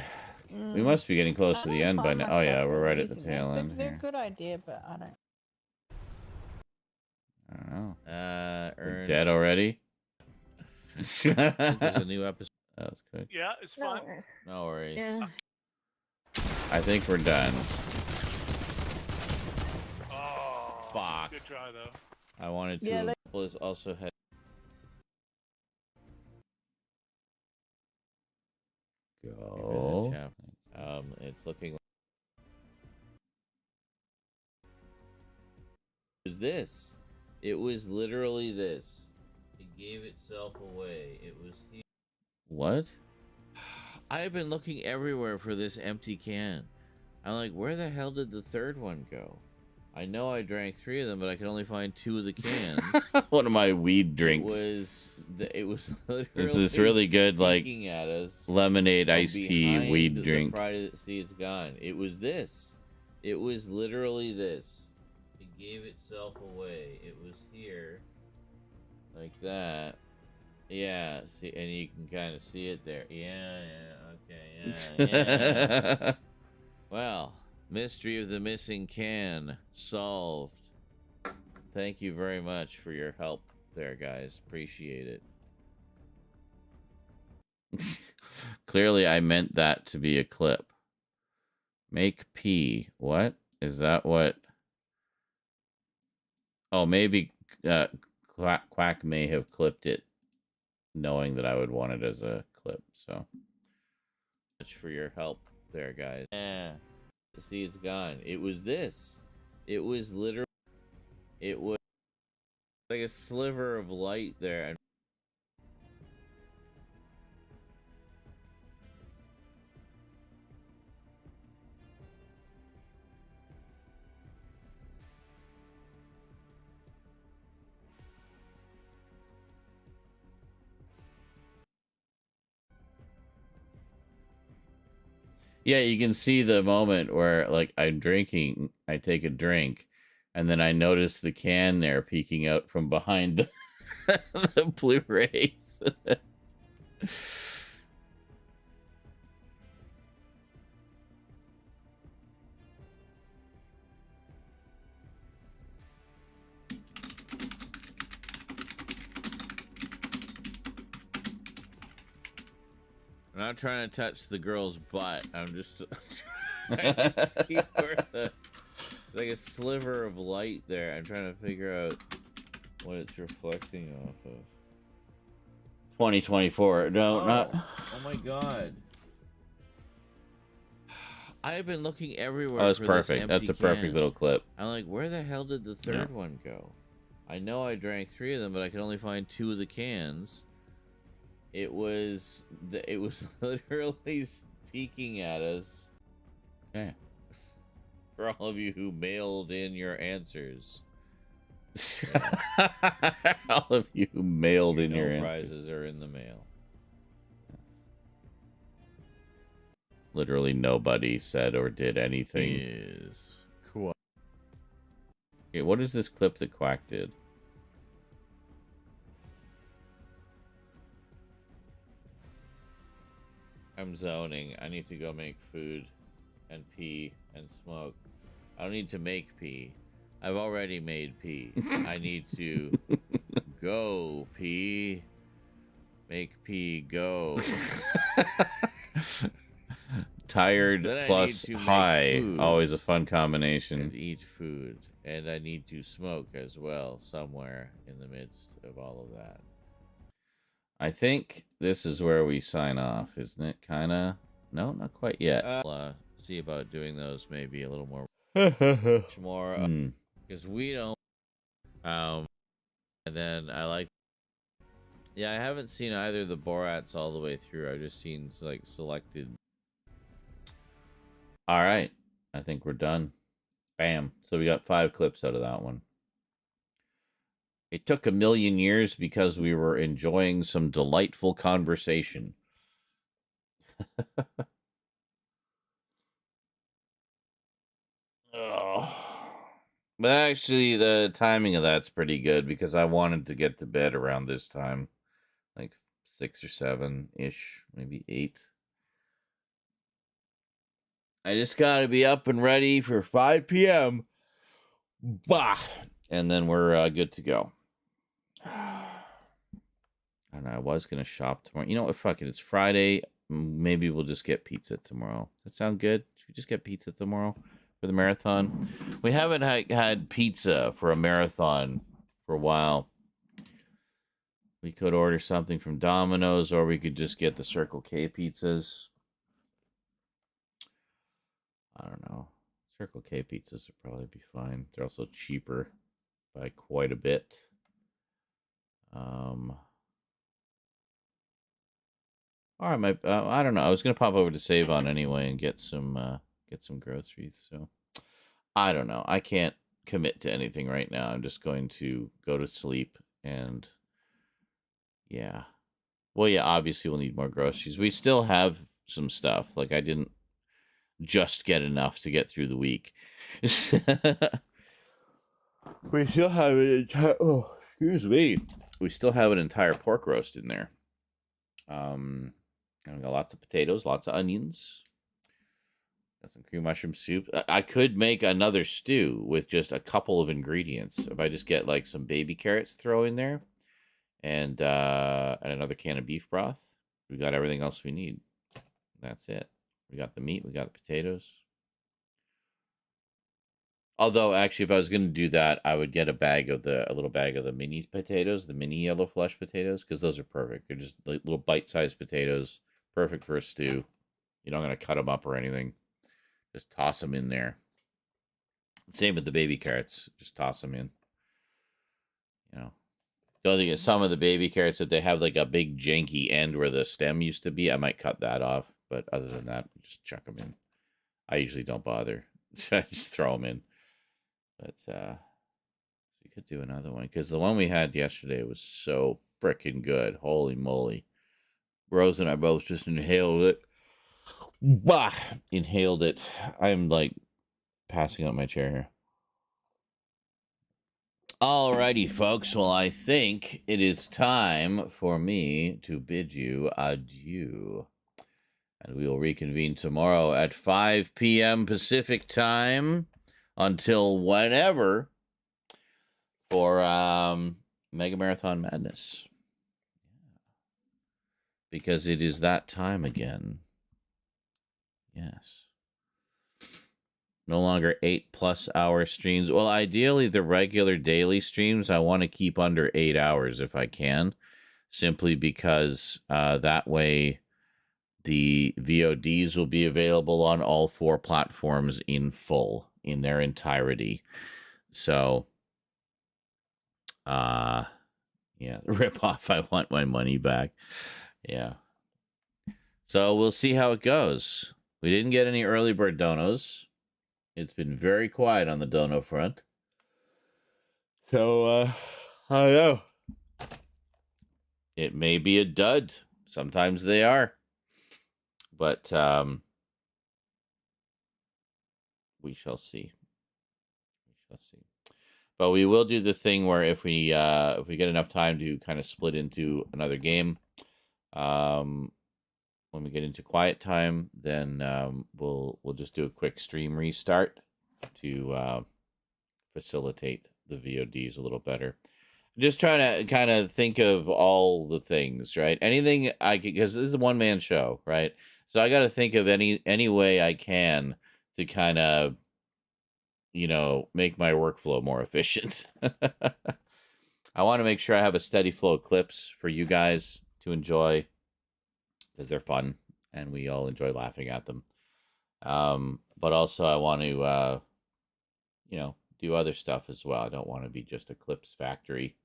we must be getting close to the end by now. Oh yeah, we're right at the tail end They're a here. good idea, but I don't. I don't know. We're dead already? There's a new episode. That was good. Yeah, it's fun. No worries. Yeah. I think we're done. Oh, fuck. Good try though. I wanted to. Yeah, Also had. Go. It's looking like. It was this. It was literally this. It gave itself away. It was here. What? I've been looking everywhere for this empty can. I'm like, where the hell did the third one go? I know I drank 3 of them, but I could only find 2 of the cans. One of my weed drinks. It was literally. This is really good, like at us lemonade iced tea weed drink. Friday, see, it's gone. It was this. It was literally this. It gave itself away. It was here, like that. Yeah, see, and you can kind of see it there. Yeah, okay, yeah. Well, mystery of the missing can solved. Thank you very much for your help there, guys. Appreciate it. Clearly, I meant that to be a clip. Make P. What? Is that what? Oh, maybe Quack may have clipped it, knowing that I would want it as a clip. So, Much for your help there, guys. Yeah. See, it's gone. It was this. It was literally. It was like a sliver of light there. yeah, you can see the moment where, like, I'm drinking, I take a drink, and then I notice the can there peeking out from behind the Blu-rays. I'm not trying to touch the girl's butt. I'm just trying to see where like a sliver of light there. I'm trying to figure out what it's reflecting off of. 2024. No, not. Oh my god. I've been looking everywhere. Oh, that's for perfect. This That's a empty perfect can. little clip. I'm like, where the hell did the third one go? I know I drank 3 of them, but I could only find 2 of the cans. It was literally peeking at us. Okay. For all of you who mailed in your answers. All of you who mailed in your prizes are in the mail. Literally nobody said or did anything. Is cool. Okay, what is this clip that Quack did? I'm zoning. I need to go make food and pee and smoke. I don't need to make pee. I've already made pee. I need to go pee. Make pee go. Tired plus high. Always a fun combination. And eat food. And I need to smoke as well somewhere in the midst of all of that. I think this is where we sign off, isn't it? Kinda. No, not quite yet. See about doing those maybe a little more. More. Because we don't. And then I like. Yeah, I haven't seen either of the Borats all the way through. I've just seen like selected. All right, I think we're done. Bam. So we got 5 clips out of that one. It took a million years because we were enjoying some delightful conversation. Oh. But actually, the timing of that's pretty good because I wanted to get to bed around this time. Like 6 or 7-ish, maybe 8. I just gotta be up and ready for 5 p.m. Bah! And then we're good to go. And I was gonna shop tomorrow. You know what? Fuck it. It's Friday. Maybe we'll just get pizza tomorrow. Does that sound good? Should we just get pizza tomorrow for the marathon? We haven't had pizza for a marathon for a while. We could order something from Domino's, or we could just get the Circle K pizzas. I don't know. Circle K pizzas would probably be fine. They're also cheaper by quite a bit. All right, I don't know. I was gonna pop over to Save On anyway and get some groceries. So I don't know. I can't commit to anything right now. I'm just going to go to sleep and yeah. Well, yeah. Obviously, we'll need more groceries. We still have some stuff. Like I didn't just get enough to get through the week. We still have an entire. Oh, excuse me. We still have an entire pork roast in there. I've got lots of potatoes, lots of onions. Got some cream mushroom soup. I could make another stew with just a couple of ingredients. If I just get like some baby carrots, throw in there, and another can of beef broth. We got everything else we need. That's it. We got the meat. We got the potatoes. Although, actually, if I was going to do that, I would get a little bag of the mini potatoes, the mini yellow flush potatoes, because those are perfect. They're just like little bite-sized potatoes, perfect for a stew. You're not going to cut them up or anything. Just toss them in there. Same with the baby carrots. Just toss them in. You know, the only thing is some of the baby carrots, if they have like a big janky end where the stem used to be, I might cut that off. But other than that, just chuck them in. I usually don't bother. I just throw them in. But we could do another one because the one we had yesterday was so freaking good. Holy moly. Rose and I both just inhaled it. Bah! Inhaled it. I'm like passing out my chair here. Alrighty, folks. Well, I think it is time for me to bid you adieu. And we will reconvene tomorrow at 5 p.m. Pacific time. Until whenever for Mega Marathon Madness. Because it is that time again. Yes. No longer 8+ hour streams. Well, ideally, the regular daily streams, I want to keep under 8 hours if I can. Simply because that way the VODs will be available on all 4 platforms in full. In their entirety. So, yeah, rip off. I want my money back. Yeah. So we'll see how it goes. We didn't get any early bird donos. It's been very quiet on the dono front. So, I don't know. It may be a dud. Sometimes they are. But we shall see. We shall see. But we will do the thing where if we get enough time to kind of split into another game, when we get into quiet time, then we'll just do a quick stream restart to facilitate the VODs a little better. Just trying to kind of think of all the things, right? Anything I could, because this is a one-man show, right? So I got to think of any way I can to kind of, make my workflow more efficient. I want to make sure I have a steady flow of clips for you guys to enjoy because they're fun and we all enjoy laughing at them. But also I want to, do other stuff as well. I don't want to be just a clips factory.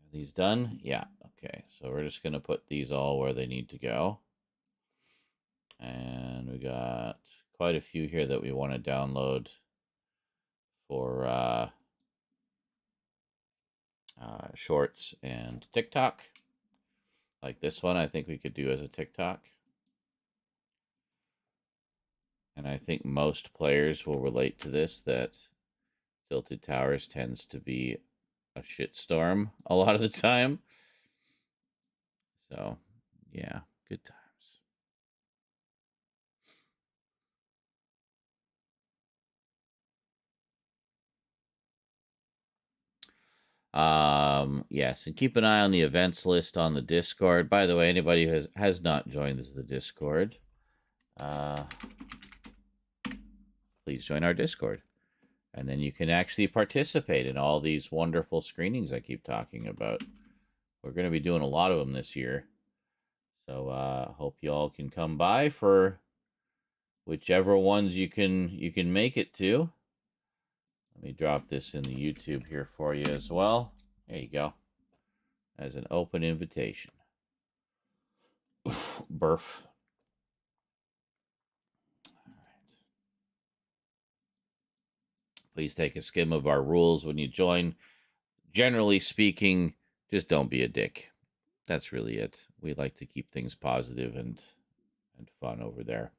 Are these done? Yeah. Okay. So we're just going to put these all where they need to go. And we got quite a few here that we want to download for shorts and TikTok. Like this one, I think we could do as a TikTok. And I think most players will relate to this, that Tilted Towers tends to be a shitstorm a lot of the time. So, yeah, good times. Yes, and keep an eye on the events list on the Discord. By the way, anybody who has not joined the Discord, please join our Discord. And then you can actually participate in all these wonderful screenings I keep talking about. We're going to be doing a lot of them this year. So hope you all can come by for whichever ones you can make it to. Let me drop this in the YouTube here for you as well. There you go. As an open invitation. Burf. Please take a skim of our rules when you join. Generally speaking, just don't be a dick. That's really it. We like to keep things positive and fun over there.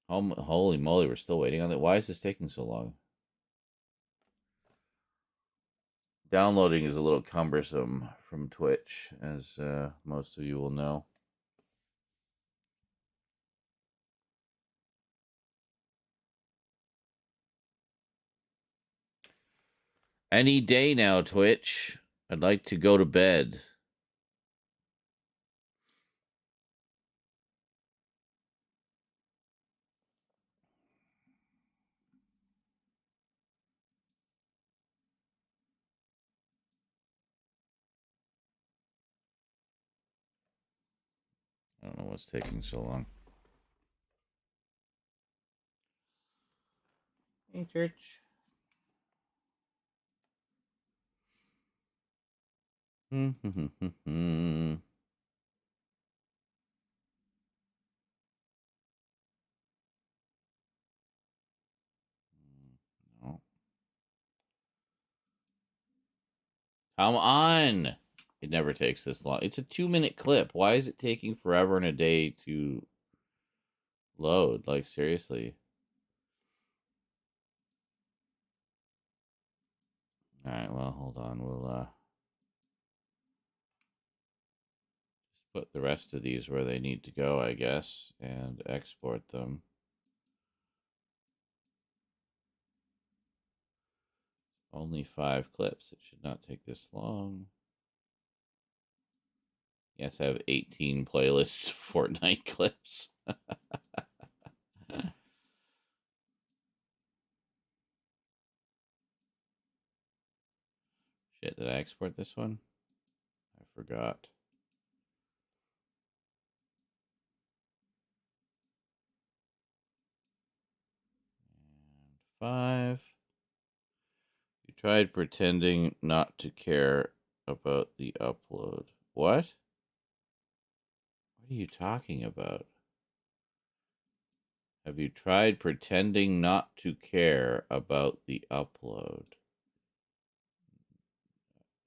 Holy moly, we're still waiting on that. Why is this taking so long? Downloading is a little cumbersome from Twitch, as most of you will know. Any day now, Twitch. I'd like to go to bed. I don't know what's taking so long. Hey, church. No. Come on. It never takes this long. It's a 2-minute clip. Why is it taking forever and a day to load? Like, seriously. All right, well, hold on. We'll just put the rest of these where they need to go, I guess, and export them. Only 5 clips. It should not take this long. Yes, I have 18 playlists of Fortnite clips. Shit, did I export this one? I forgot. And 5. You tried pretending not to care about the upload. What? What are you talking about? Have you tried pretending not to care about the upload?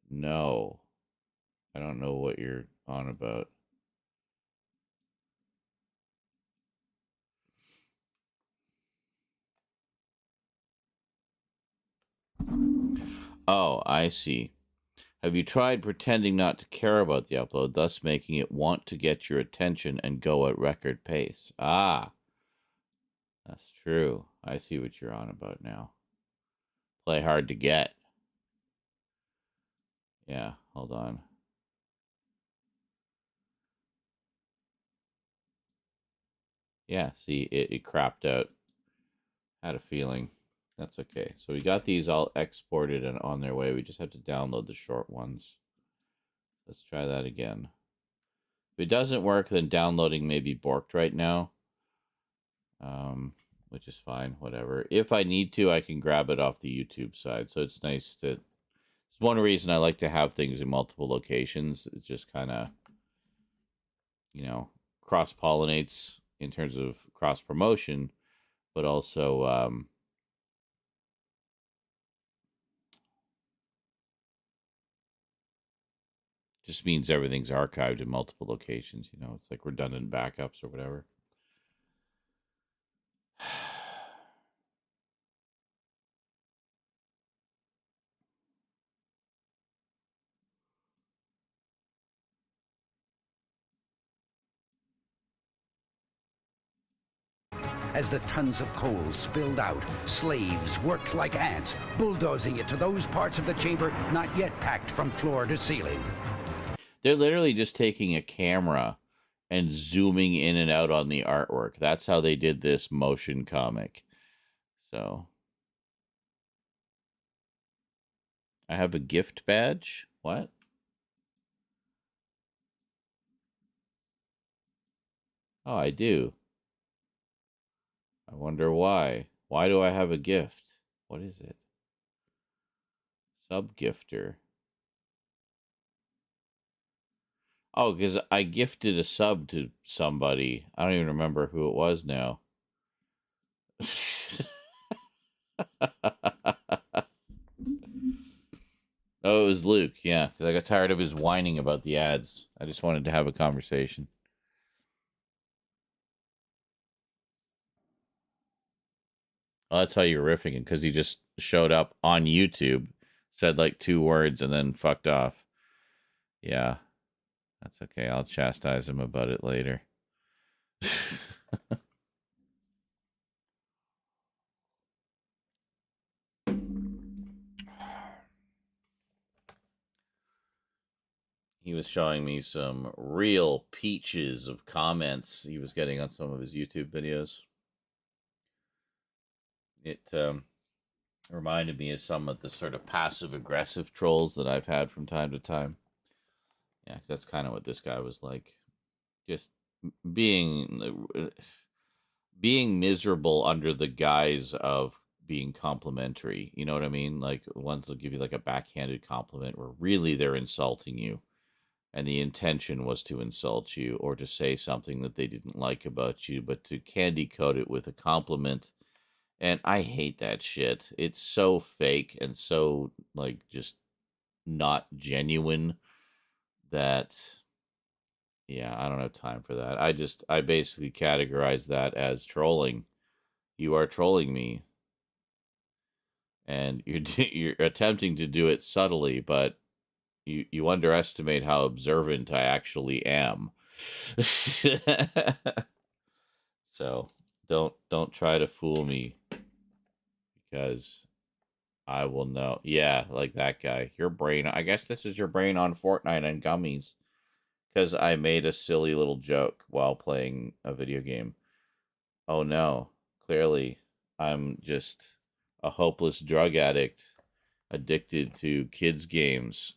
No. I don't know what you're on about. Oh, I see. Have you tried pretending not to care about the upload, thus making it want to get your attention and go at record pace? Ah, that's true. I see what you're on about now. Play hard to get. Yeah, hold on. Yeah, see, it crapped out. Had a feeling. That's okay. So we got these all exported and on their way. We just have to download the short ones. Let's try that again. If it doesn't work, then downloading may be borked right now. Which is fine, whatever. If I need to, I can grab it off the YouTube side. So it's nice that... It's one reason I like to have things in multiple locations. It just kind of, cross-pollinates in terms of cross-promotion, but also... just means everything's archived in multiple locations. It's like redundant backups or whatever. As the tons of coal spilled out, slaves worked like ants, bulldozing it to those parts of the chamber not yet packed from floor to ceiling. They're literally just taking a camera and zooming in and out on the artwork. That's how they did this motion comic. So I have a gift badge. What? Oh, I do. I wonder why. Why do I have a gift? What is it? Sub-gifter. Oh, because I gifted a sub to somebody. I don't even remember who it was now. Oh, it was Luke, yeah, because I got tired of his whining about the ads. I just wanted to have a conversation. Oh, that's how you're riffing it, because he just showed up on YouTube, said like 2 words, and then fucked off. Yeah, that's okay. I'll chastise him about it later. He was showing me some real peaches of comments he was getting on some of his YouTube videos. It reminded me of some of the sort of passive-aggressive trolls that I've had from time to time. Yeah, that's kind of what this guy was like. Just being miserable under the guise of being complimentary. You know what I mean? Like, ones will give you like a backhanded compliment where really they're insulting you. And the intention was to insult you or to say something that they didn't like about you, but to candy coat it with a compliment. And I hate that shit. It's so fake and so, like, just not genuine that, yeah, I don't have time for that. I basically categorize that as trolling. You are trolling me. And you're attempting to do it subtly, but you underestimate how observant I actually am. So don't try to fool me, because I will know. Yeah, like that guy. Your brain. I guess this is your brain on Fortnite and gummies, because I made a silly little joke while playing a video game. Oh no, clearly I'm just a hopeless drug addict addicted to kids' games.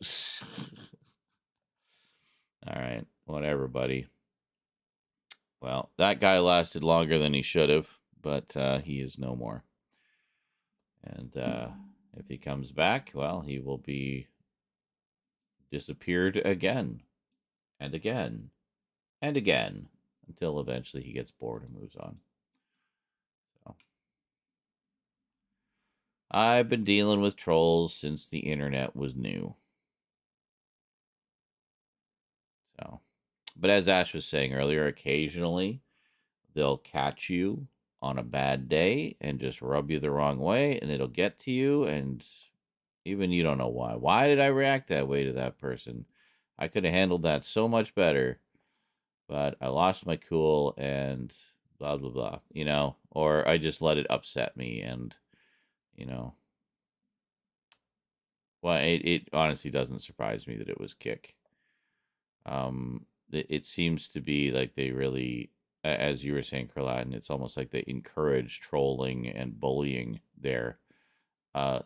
All right, whatever, buddy. Well, that guy lasted longer than he should have, but he is no more. And if he comes back, well, he will be disappeared again and again and again until eventually he gets bored and moves on. I've been dealing with trolls since the internet was new. So, but as Ash was saying earlier, occasionally they'll catch you on a bad day and just rub you the wrong way, and it'll get to you, and even you don't know why. Why did I react that way to that person? I could have handled that so much better, but I lost my cool and blah, blah, blah, you know, or I just let it upset me, and, you know, well, it honestly doesn't surprise me that it was Kick. It seems to be like they really, as you were saying, Kralatin, it's almost like they encourage trolling and bullying there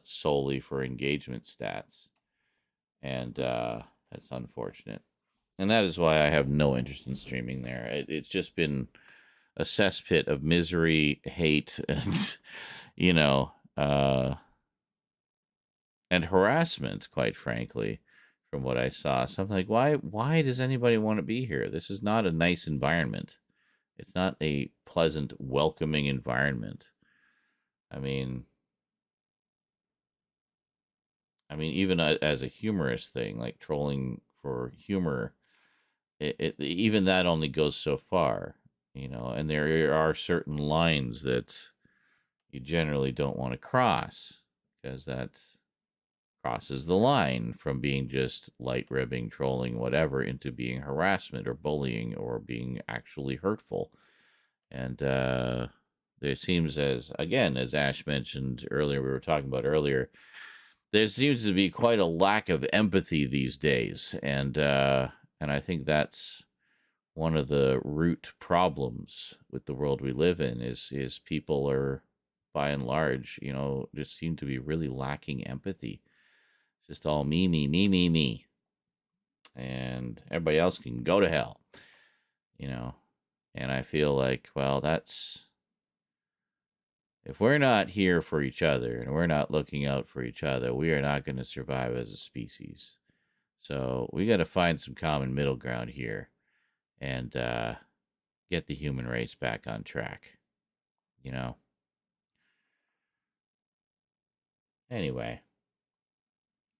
solely for engagement stats. And that's unfortunate. And that is why I have no interest in streaming there. It's just been a cesspit of misery, hate, and, you know, and harassment, quite frankly, from what I saw. So I'm like, why does anybody want to be here? This is not a nice environment. It's not a pleasant, welcoming environment. I mean, even as a humorous thing, like trolling for humor, even that only goes so far, you know, and there are certain lines that you generally don't want to cross, because that crosses the line from being just light ribbing, trolling, whatever, into being harassment or bullying or being actually hurtful. And there seems, as Ash mentioned earlier, we were talking about earlier, there seems to be quite a lack of empathy these days, and I think that's one of the root problems with the world we live in is people are, by and large, you know, just seem to be really lacking empathy. Just all me, me, me, me, me. And everybody else can go to hell, you know. And I feel like, well, if we're not here for each other and we're not looking out for each other, we are not going to survive as a species. So we got to find some common middle ground here and get the human race back on track, you know. Anyway,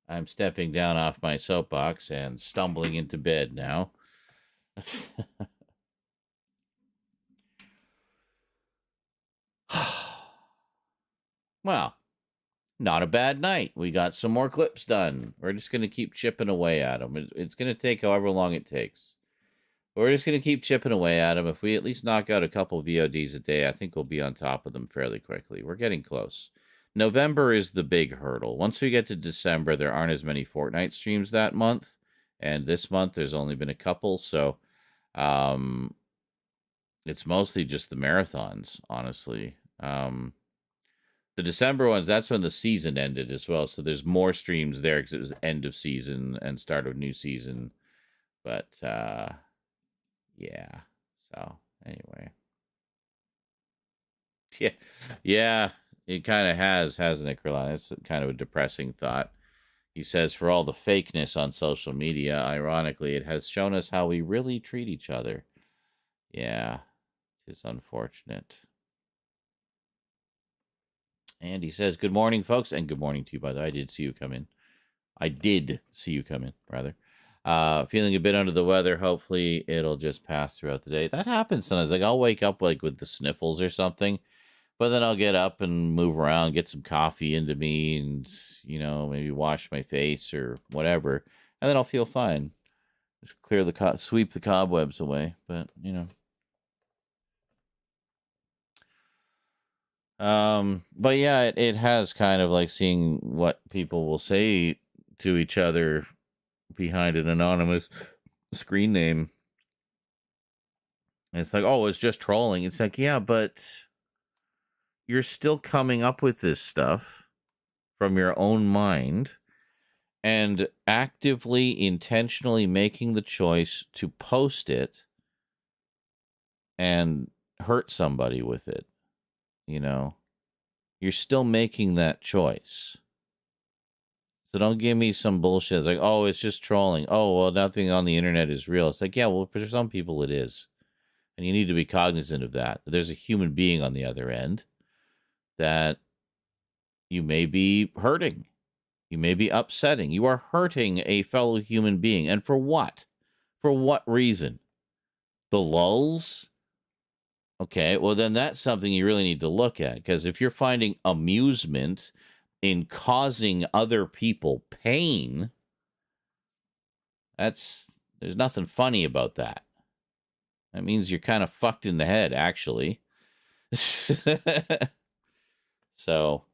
I'm stepping down off my soapbox and stumbling into bed now. Well, not a bad night. We got some more clips done. We're just going to keep chipping away at them. It's going to take however long it takes. We're just going to keep chipping away at them. If we at least knock out a couple VODs a day, I think we'll be on top of them fairly quickly. We're getting close. November is the big hurdle. Once we get to December, there aren't as many Fortnite streams that month. And this month, there's only been a couple. So it's mostly just the marathons, honestly. The December ones, that's when the season ended as well. So there's more streams there because it was end of season and start of new season. But, yeah. So, anyway. Yeah. It kind of has, hasn't it, Krillon? It's kind of a depressing thought. He says, for all the fakeness on social media, ironically, it has shown us how we really treat each other. Yeah. It's unfortunate. And he says, good morning, folks. And good morning to you, by the way. I did see you come in. Rather. Feeling a bit under the weather. Hopefully, it'll just pass throughout the day. That happens sometimes. Like, I'll wake up, like, with the sniffles or something. But then I'll get up and move around, get some coffee into me, and, you know, maybe wash my face or whatever. And then I'll feel fine. Just sweep the cobwebs away. But, you know. But yeah, it has kind of like seeing what people will say to each other behind an anonymous screen name. And it's like, oh, it's just trolling. It's like, yeah, but you're still coming up with this stuff from your own mind and actively, intentionally making the choice to post it and hurt somebody with it. You know, you're still making that choice. So don't give me some bullshit. It's like, oh, it's just trolling. Oh, well, nothing on the internet is real. It's like, yeah, well, for some people it is. And you need to be cognizant of that. There's a human being on the other end that, you may be hurting. You may be upsetting. You are hurting a fellow human being. And for what? For what reason? The lulz? Okay, well, then that's something you really need to look at. Because if you're finding amusement in causing other people pain, there's nothing funny about that. That means you're kind of fucked in the head, actually. So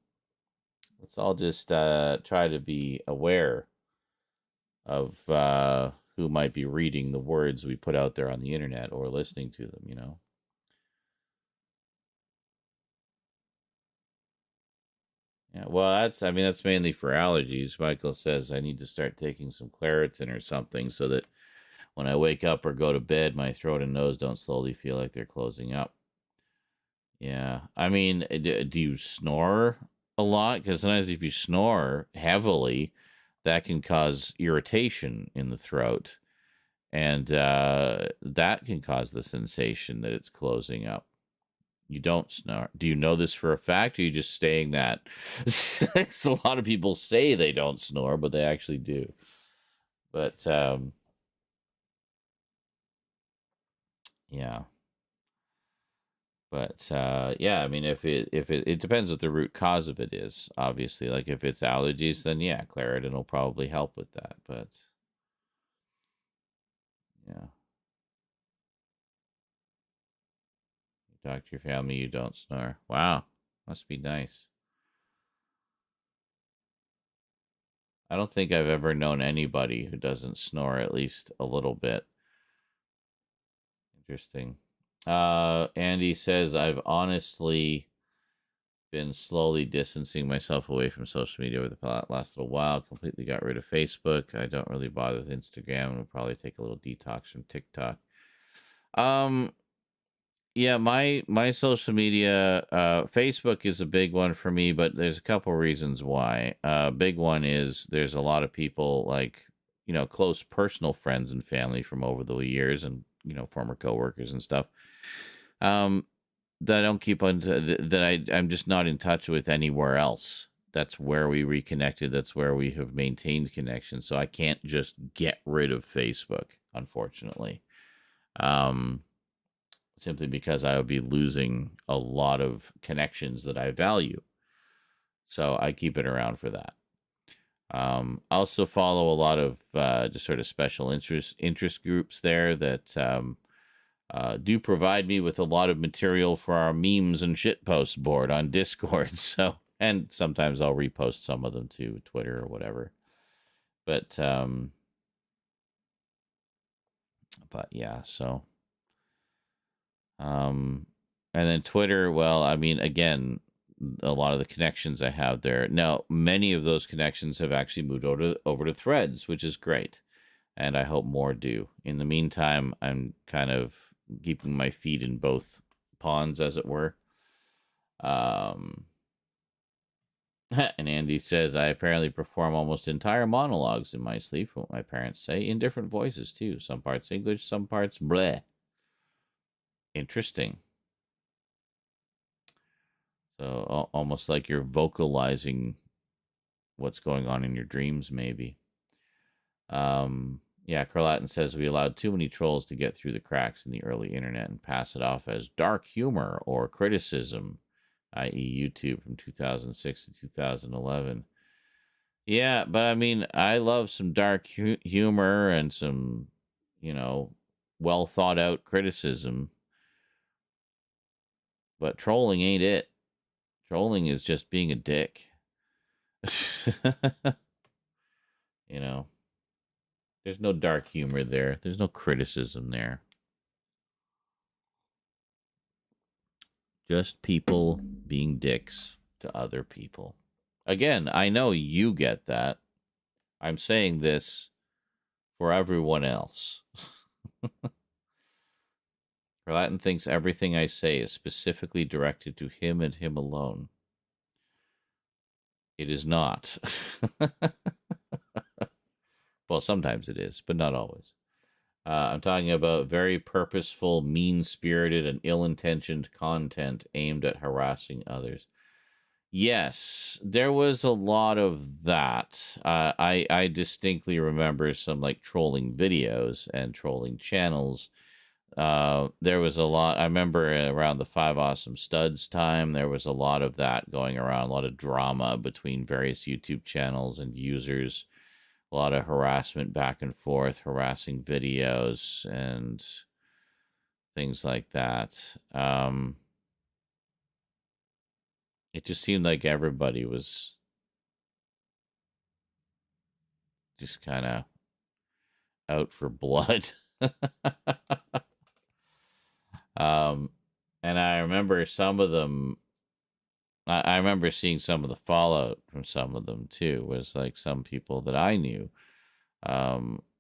let's all just try to be aware of who might be reading the words we put out there on the internet or listening to them, you know. Yeah, well, that's mainly for allergies. Michael says I need to start taking some Claritin or something so that when I wake up or go to bed, my throat and nose don't slowly feel like they're closing up. Yeah, I mean, do you snore a lot? Because sometimes if you snore heavily, that can cause irritation in the throat, and that can cause the sensation that it's closing up. You don't snore. Do you know this for a fact, or are you just saying that? So a lot of people say they don't snore, but they actually do. But yeah. But yeah, I mean, if it depends what the root cause of it is. Obviously, like if it's allergies, then yeah, Claritin will probably help with that. But yeah, you talk to your family, you don't snore. Wow, must be nice. I don't think I've ever known anybody who doesn't snore at least a little bit. Interesting. Andy says, I've honestly been slowly distancing myself away from social media over the last little while. Completely got rid of Facebook. I don't really bother with Instagram, and will probably take a little detox from TikTok. Yeah, my social media, Facebook is a big one for me, but there's a couple reasons why. Big one is there's a lot of people like, you know, close personal friends and family from over the years, and you know, former coworkers and stuff. That I don't keep on I'm just not in touch with anywhere else. That's where we reconnected. That's where we have maintained connection. So I can't just get rid of Facebook, unfortunately. Simply because I would be losing a lot of connections that I value. So I keep it around for that. I also follow a lot of just sort of special interest groups there that do provide me with a lot of material for our memes and shitpost board on Discord. So, and sometimes I'll repost some of them to Twitter or whatever. But yeah, so. And then Twitter, well, I mean, again, a lot of the connections I have there. Now, many of those connections have actually moved over to Threads, which is great. And I hope more do. In the meantime, I'm kind of keeping my feet in both ponds, as it were. And Andy says, I apparently perform almost entire monologues in my sleep, what my parents say, in different voices, too. Some parts English, some parts bleh. Interesting. So almost like you're vocalizing what's going on in your dreams, maybe. Yeah, Carlatin says we allowed too many trolls to get through the cracks in the early internet and pass it off as dark humor or criticism, i.e. YouTube from 2006 to 2011. Yeah, but I mean, I love some dark humor and some, you know, well thought out criticism. But trolling ain't it. Trolling is just being a dick. You know, there's no dark humor there. There's no criticism there. Just people being dicks to other people. Again, I know you get that. I'm saying this for everyone else. Latin thinks everything I say is specifically directed to him and him alone. It is not. Well, sometimes it is, but not always. I'm talking about very purposeful, mean-spirited, and ill-intentioned content aimed at harassing others. Yes, there was a lot of that. I distinctly remember some like trolling videos and trolling channels. There was a lot. I remember around the Five Awesome Studs time, there was a lot of that going around. A lot of drama between various YouTube channels and users. A lot of harassment back and forth, harassing videos and things like that. It just seemed like everybody was just kind of out for blood. And I remember some of them. I remember seeing some of the fallout from some of them too. Was like some people that I knew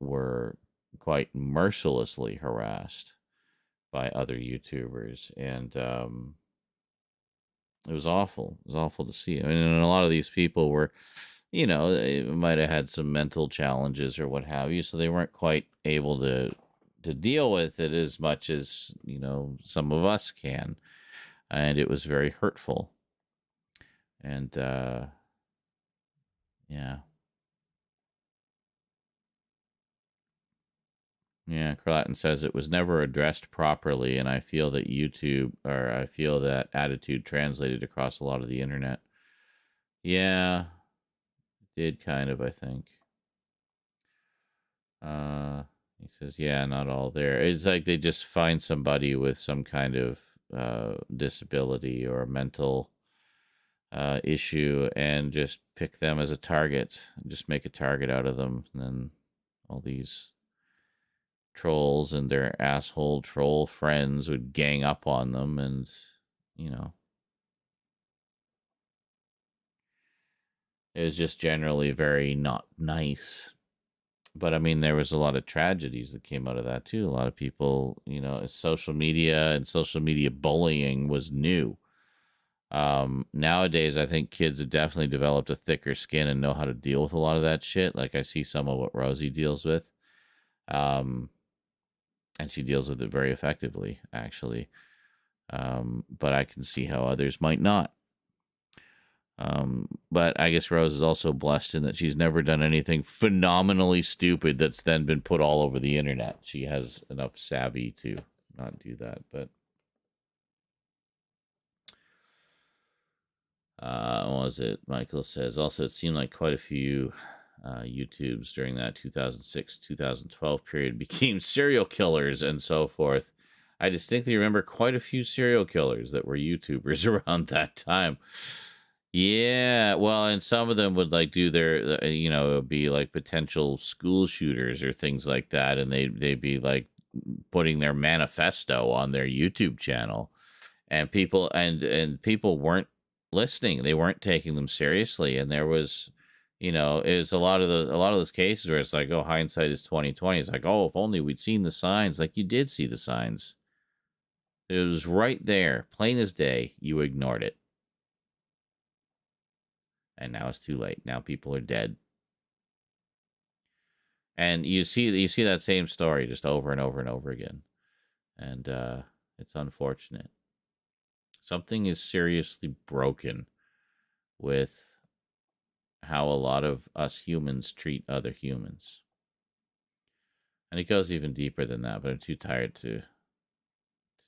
were quite mercilessly harassed by other YouTubers, and it was awful. It was awful to see. I mean, and a lot of these people were, they might have had some mental challenges or what have you, so they weren't quite able to deal with it as much as some of us can, and it was very hurtful. And yeah. Yeah, Carlatin says it was never addressed properly, and I feel that attitude translated across a lot of the internet. Yeah, it did kind of, I think. He says, yeah, not all there. It's like they just find somebody with some kind of disability or mental issue and just pick them as a target, just make a target out of them, and then all these trolls and their asshole troll friends would gang up on them, and it was just generally very not nice. But I mean, there was a lot of tragedies that came out of that too. A lot of people, social media and social media bullying was new. Nowadays, I think kids have definitely developed a thicker skin and know how to deal with a lot of that shit. Like I see some of what Rosie deals with. And she deals with it very effectively, actually. But I can see how others might not. But I guess Rose is also blessed in that she's never done anything phenomenally stupid that's then been put all over the internet. She has enough savvy to not do that. But what was it? Michael says, also, it seemed like quite a few YouTubes during that 2006-2012 period became serial killers and so forth. I distinctly remember quite a few serial killers that were YouTubers around that time. Yeah, well, and some of them would like do their, it would be like potential school shooters or things like that, and they'd be like putting their manifesto on their YouTube channel, and people weren't listening. They weren't taking them seriously, and there was, it was a lot of those cases where it's like, oh, hindsight is 20/20. It's like, oh, if only we'd seen the signs. Like, you did see the signs. It was right there, plain as day. You ignored it. And now it's too late. Now people are dead. And you see that same story just over and over and over again. And it's unfortunate. Something is seriously broken with how a lot of us humans treat other humans. And it goes even deeper than that, but I'm too tired to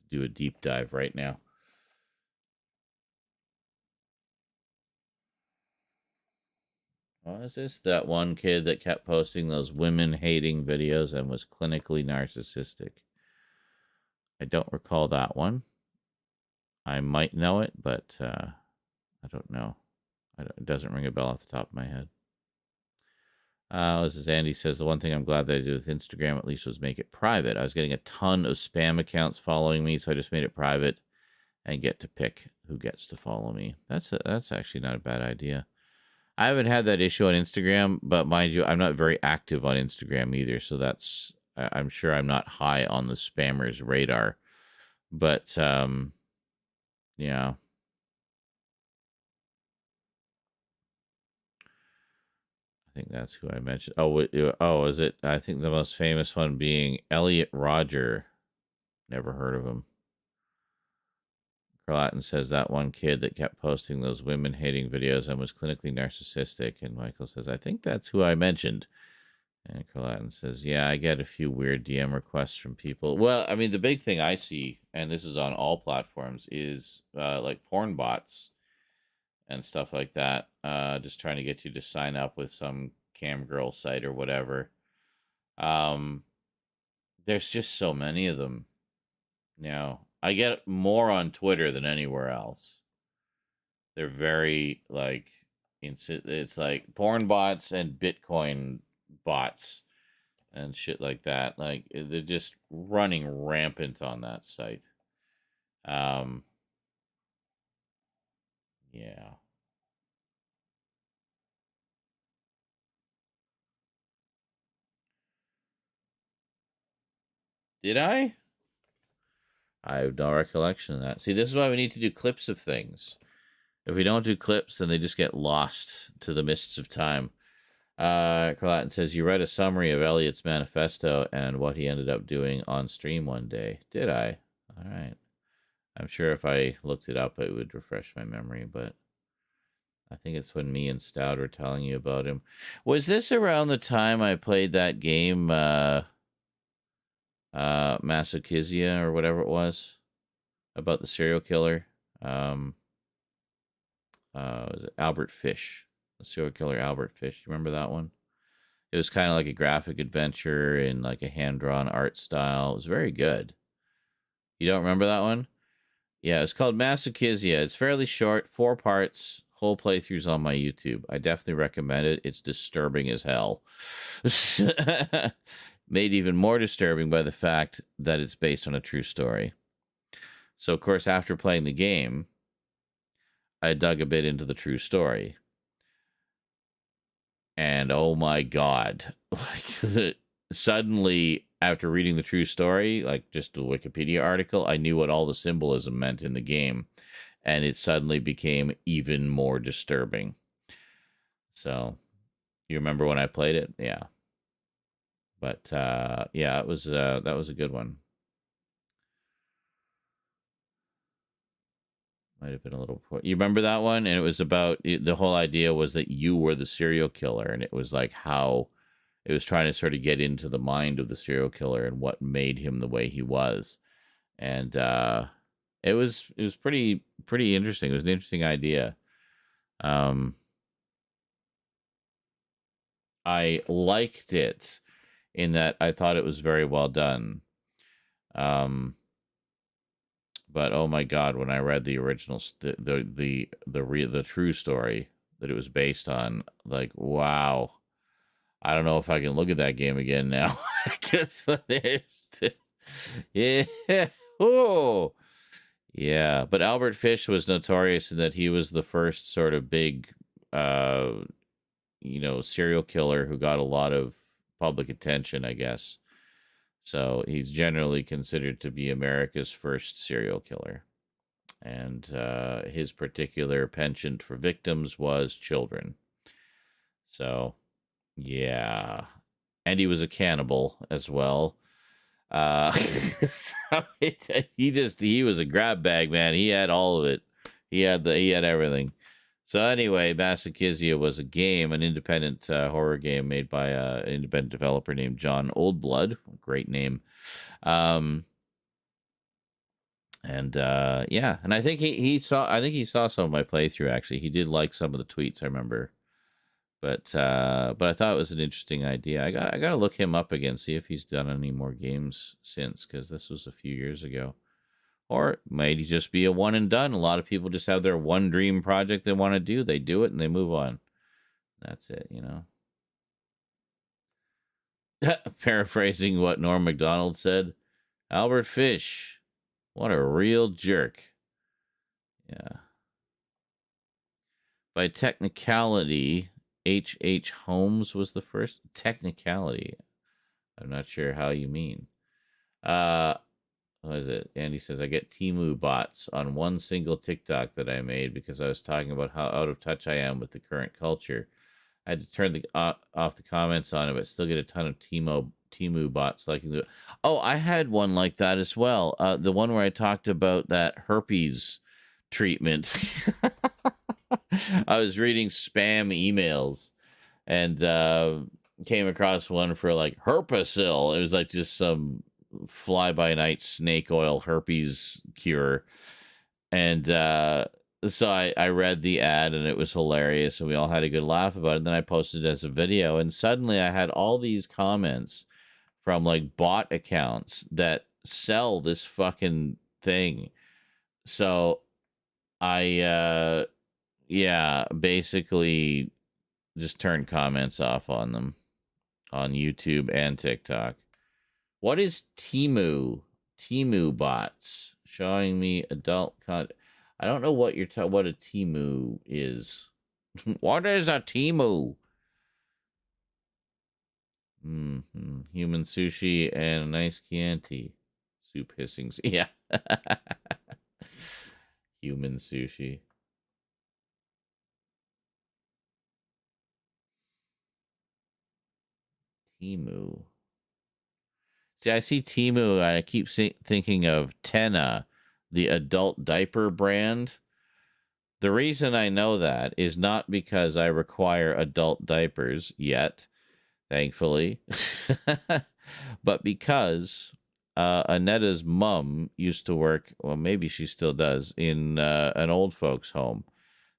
do a deep dive right now. What is this? That one kid that kept posting those women-hating videos and was clinically narcissistic. I don't recall that one. I might know it, but I don't know. It doesn't ring a bell off the top of my head. This is Andy says, the one thing I'm glad that I did with Instagram at least was make it private. I was getting a ton of spam accounts following me, so I just made it private and get to pick who gets to follow me. That's actually not a bad idea. I haven't had that issue on Instagram, but mind you, I'm not very active on Instagram either, so I'm sure I'm not high on the spammers' radar. But yeah. I think that's who I mentioned. Oh, is it? I think the most famous one being Elliot Roger. Never heard of him. Carlatin says that one kid that kept posting those women-hating videos and was clinically narcissistic. And Michael says, I think that's who I mentioned. And Carlatin says, yeah, I get a few weird DM requests from people. Well, I mean, the big thing I see, and this is on all platforms, is like porn bots and stuff like that. Just trying to get you to sign up with some cam girl site or whatever. There's just so many of them now. I get more on Twitter than anywhere else. They're very, like, it's like porn bots and Bitcoin bots and shit like that. Like, they're just running rampant on that site. Yeah. Did I? I have no recollection of that. See, this is why we need to do clips of things. If we don't do clips, then they just get lost to the mists of time. Carlatin says, you read a summary of Elliot's manifesto and what he ended up doing on stream one day. Did I? All right. I'm sure if I looked it up, it would refresh my memory, but I think it's when me and Stout were telling you about him. Was this around the time I played that game, Masochism or whatever it was, about the serial killer? Was it Albert Fish, the serial killer Albert Fish? You remember that one? It was kind of like a graphic adventure in like a hand-drawn art style. It was very good. You don't remember that one? Yeah, it's called Masochism. It's fairly short, 4 parts. Whole playthroughs on my YouTube. I definitely recommend it. It's disturbing as hell. Made even more disturbing by the fact that it's based on a true story. So, of course, after playing the game, I dug a bit into the true story. And oh my God, like suddenly after reading the true story, like just a Wikipedia article, I knew what all the symbolism meant in the game. And it suddenly became even more disturbing. So, you remember when I played it? Yeah. But, yeah, it was, that was a good one. Might have been a little... You remember that one? And it was about... The whole idea was that you were the serial killer. And it was like how... It was trying to sort of get into the mind of the serial killer and what made him the way he was. And, it was pretty interesting. It was an interesting idea. I liked it in that I thought it was very well done. But oh my God, when I read the original, the true story that it was based on, like, wow, I don't know if I can look at that game again now. Yeah, oh. Yeah, but Albert Fish was notorious in that he was the first sort of big, serial killer who got a lot of public attention, I guess. So he's generally considered to be America's first serial killer. And his particular penchant for victims was children. So, yeah. And he was a cannibal as well. So he was a grab bag, man. He had all of it. He had everything. So anyway, Masochism was a game, an independent horror game made by an independent developer named John Oldblood. Great name. And I think he saw some of my playthrough. Actually, he did like some of the tweets, I remember. But I thought it was an interesting idea. I got to look him up again, see if he's done any more games since, because this was a few years ago. Or it might just be a one and done. A lot of people just have their one dream project they want to do. They do it and they move on. That's it, Paraphrasing what Norm Macdonald said, Albert Fish, what a real jerk. Yeah. By technicality, H.H. Holmes was the first. Technicality. I'm not sure how you mean. What is it? Andy says, I get Temu bots on one single TikTok that I made because I was talking about how out of touch I am with the current culture. I had to turn off the comments on it, but still get a ton of Temu bots liking it. Oh, I had one like that as well. The one where I talked about that herpes treatment. I was reading spam emails and came across one for like Herpacil. It was like just some fly-by-night snake oil herpes cure. And so I read the ad and it was hilarious and we all had a good laugh about it. And then I posted it as a video and suddenly I had all these comments from like bot accounts that sell this fucking thing. So I basically just turned comments off on them on YouTube and TikTok. What is Temu? Temu bots showing me adult content. I don't know what what a Temu is. What is a Temu? Human sushi and a nice Chianti. Soup hissings. Yeah. Human sushi. Temu. See, I see Temu. I keep thinking of Tena, the adult diaper brand. The reason I know that is not because I require adult diapers yet, thankfully, but because Annetta's mom used to work, well, maybe she still does, in an old folks' home.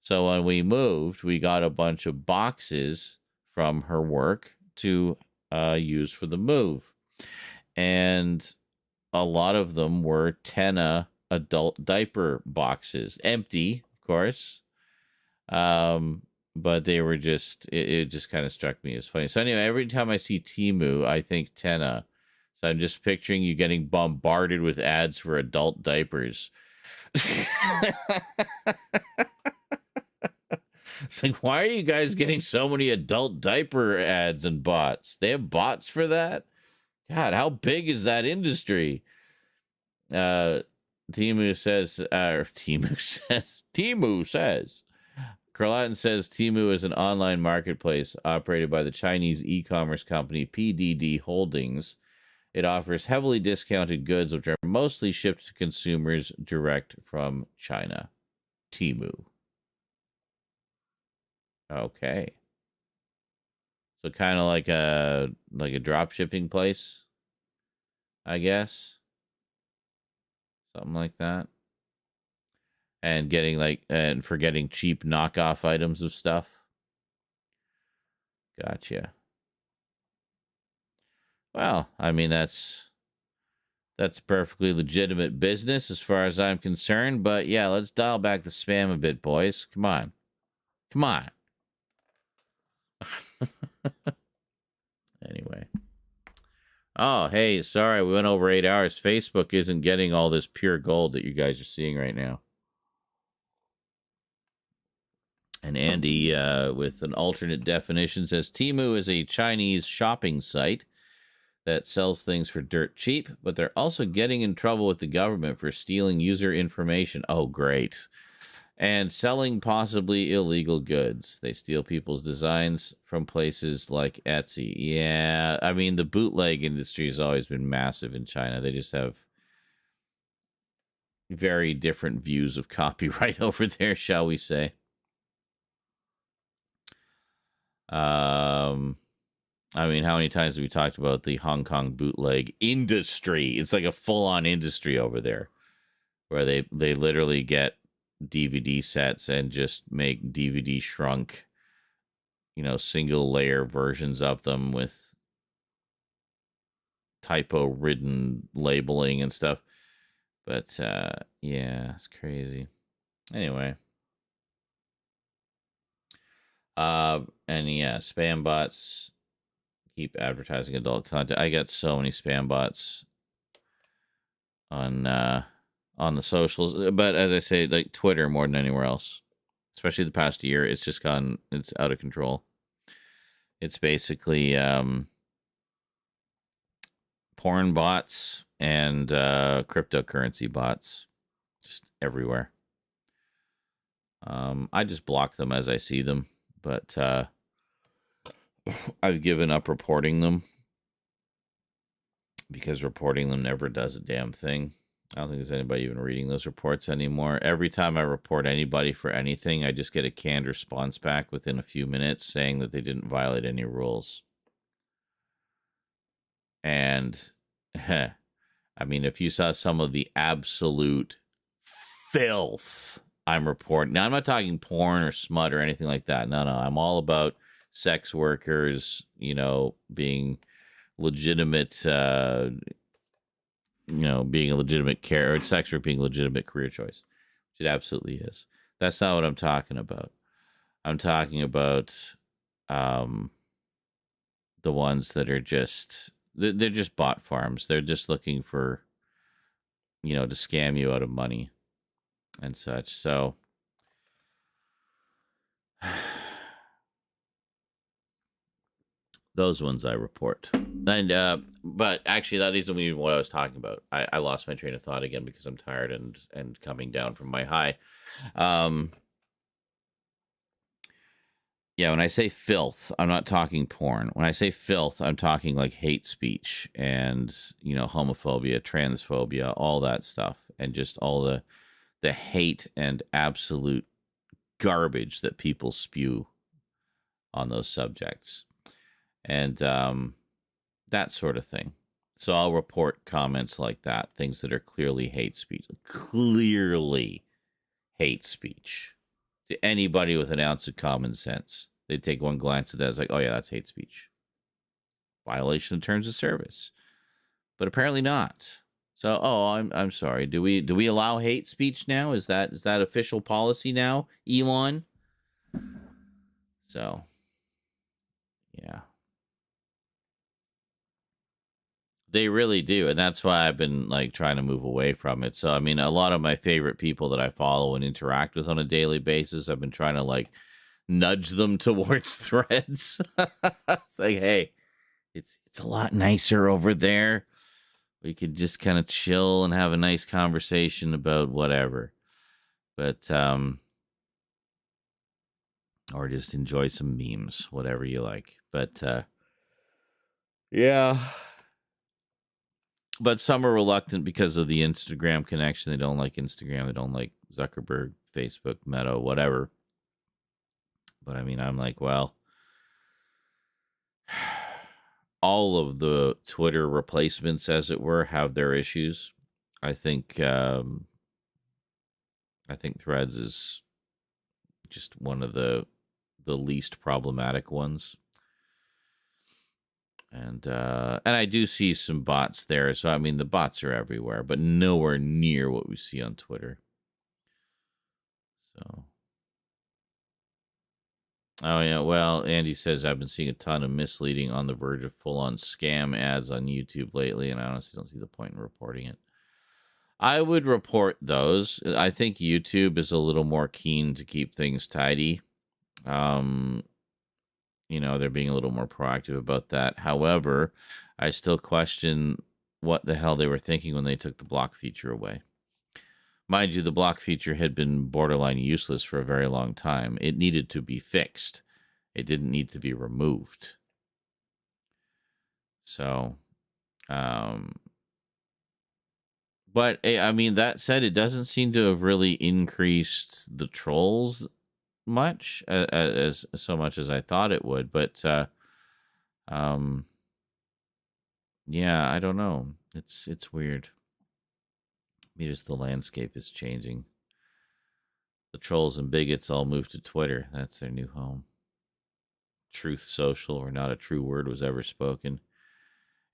So when we moved, we got a bunch of boxes from her work to use for the move. And a lot of them were Tena adult diaper boxes. Empty, of course. But they were just, it just kind of struck me as funny. So anyway, every time I see Temu, I think Tena. So I'm just picturing you getting bombarded with ads for adult diapers. It's like, why are you guys getting so many adult diaper ads and bots? They have bots for that? God, how big is that industry? Temu says, Carlatin says Temu is an online marketplace operated by the Chinese e-commerce company PDD Holdings. It offers heavily discounted goods, which are mostly shipped to consumers direct from China. Temu. Okay. So kind of like a drop shipping place, I guess. Something like that. And getting for getting cheap knockoff items of stuff. Gotcha. Well, I mean that's perfectly legitimate business as far as I'm concerned, but yeah, let's dial back the spam a bit, boys. Come on. Come on. Anyway. Oh, hey, sorry, we went over 8 hours. Facebook isn't getting all this pure gold that you guys are seeing right now. And Andy, with an alternate definition, says Temu is a Chinese shopping site that sells things for dirt cheap, but they're also getting in trouble with the government for stealing user information. Oh, great. And selling possibly illegal goods. They steal people's designs from places like Etsy. Yeah, I mean, the bootleg industry has always been massive in China. They just have very different views of copyright over there, shall we say. I mean, how many times have we talked about the Hong Kong bootleg industry? It's like a full-on industry over there where they literally get DVD sets and just make DVD shrunk, single layer versions of them with typo-ridden labeling and stuff. But, yeah, it's crazy. Anyway. And yeah, spam bots keep advertising adult content. I got so many spam bots on the socials, but as I say, like Twitter more than anywhere else, especially the past year, it's just it's out of control. It's basically porn bots and cryptocurrency bots just everywhere. I just block them as I see them, but I've given up reporting them because reporting them never does a damn thing. I don't think there's anybody even reading those reports anymore. Every time I report anybody for anything, I just get a canned response back within a few minutes saying that they didn't violate any rules. And, I mean, if you saw some of the absolute filth I'm reporting. Now, I'm not talking porn or smut or anything like that. No, I'm all about sex workers, being legitimate, being a legitimate sex work being a legitimate career choice, which it absolutely is. That's not what I'm talking about. I'm talking about the ones that are they're just bot farms. They're just looking for, to scam you out of money and such. So those ones I report. And but actually that isn't even what I was talking about. I lost my train of thought again because I'm tired and coming down from my high. Yeah, when I say filth, I'm not talking porn. When I say filth, I'm talking like hate speech and, homophobia, transphobia, all that stuff, and just all the hate and absolute garbage that people spew on those subjects. And that sort of thing. So I'll report comments like that, things that are clearly hate speech. Clearly hate speech. To anybody with an ounce of common sense. They take one glance at that, it's like, oh yeah, that's hate speech. Violation of terms of service. But apparently not. So, I'm sorry. Do we allow hate speech now? Is that official policy now, Elon? So, yeah. They really do, and that's why I've been trying to move away from it. So, I mean, a lot of my favorite people that I follow and interact with on a daily basis, I've been trying to nudge them towards Threads. It's like, hey, it's a lot nicer over there. We could just kind of chill and have a nice conversation about whatever. But or just enjoy some memes, whatever you like. But yeah. But some are reluctant because of the Instagram connection. They don't like Instagram. They don't like Zuckerberg, Facebook, Meta, whatever. But I mean, I'm like, well, all of the Twitter replacements, as it were, have their issues. I think Threads is just one of the least problematic ones. And I do see some bots there. So, I mean, the bots are everywhere, but nowhere near what we see on Twitter. So. Oh, yeah. Well, Andy says, I've been seeing a ton of misleading on the verge of full-on scam ads on YouTube lately, and I honestly don't see the point in reporting it. I would report those. I think YouTube is a little more keen to keep things tidy. They're being a little more proactive about that. However, I still question what the hell they were thinking when they took the block feature away. Mind you, the block feature had been borderline useless for a very long time. It needed to be fixed. It didn't need to be removed. So, but I mean, that said, it doesn't seem to have really increased the trolls much as so much as I thought it would. But yeah, I don't know. It's weird. Maybe just the landscape is changing. The trolls and bigots all moved to Twitter. That's their new home. Truth Social, where not a true word was ever spoken.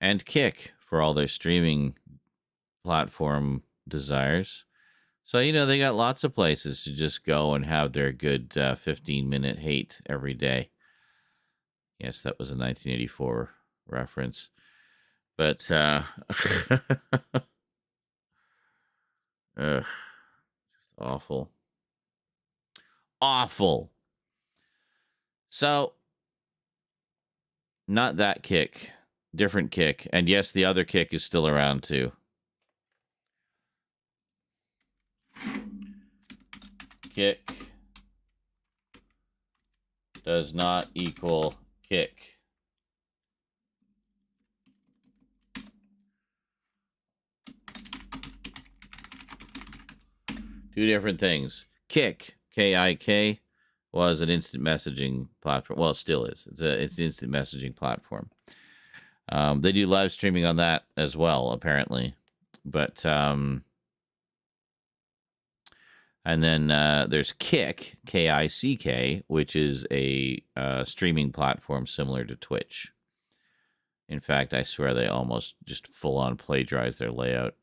And Kick, for all their streaming platform desires. So, they got lots of places to just go and have their good 15-minute hate every day. Yes, that was a 1984 reference. But, awful. Awful. So, not that Kick. Different Kick. And yes, the other Kick is still around too. Kick does not equal kick. Two different things. Kik, K-I-K, was an instant messaging platform. Well, it still is. It's an instant messaging platform. They do live streaming on that as well, apparently. But and then there's Kik, K-I-C-K, which is a streaming platform similar to Twitch. In fact, I swear they almost just full-on plagiarize their layout.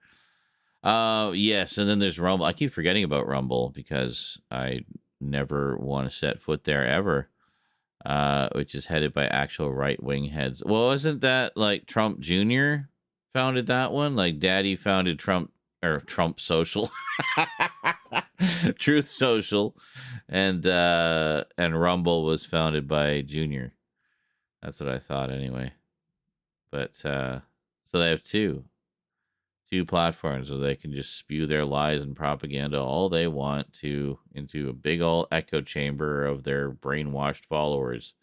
Yes, and then there's Rumble. I keep forgetting about Rumble because I never want to set foot there ever, which is headed by actual right-wing heads. Well, wasn't that like Trump Jr. founded that one? Like Daddy founded Trump Social, Truth Social, and Rumble was founded by Jr. That's what I thought anyway. But so they have two platforms where they can just spew their lies and propaganda all they want to into a big old echo chamber of their brainwashed followers.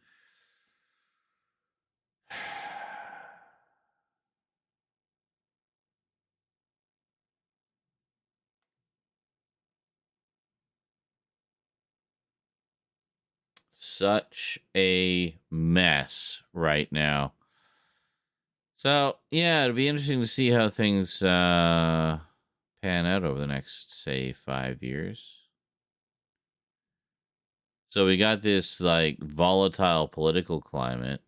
Such a mess right now. So, yeah, it'll be interesting to see how things pan out over the next, say, 5 years. So we got this, like, volatile political climate.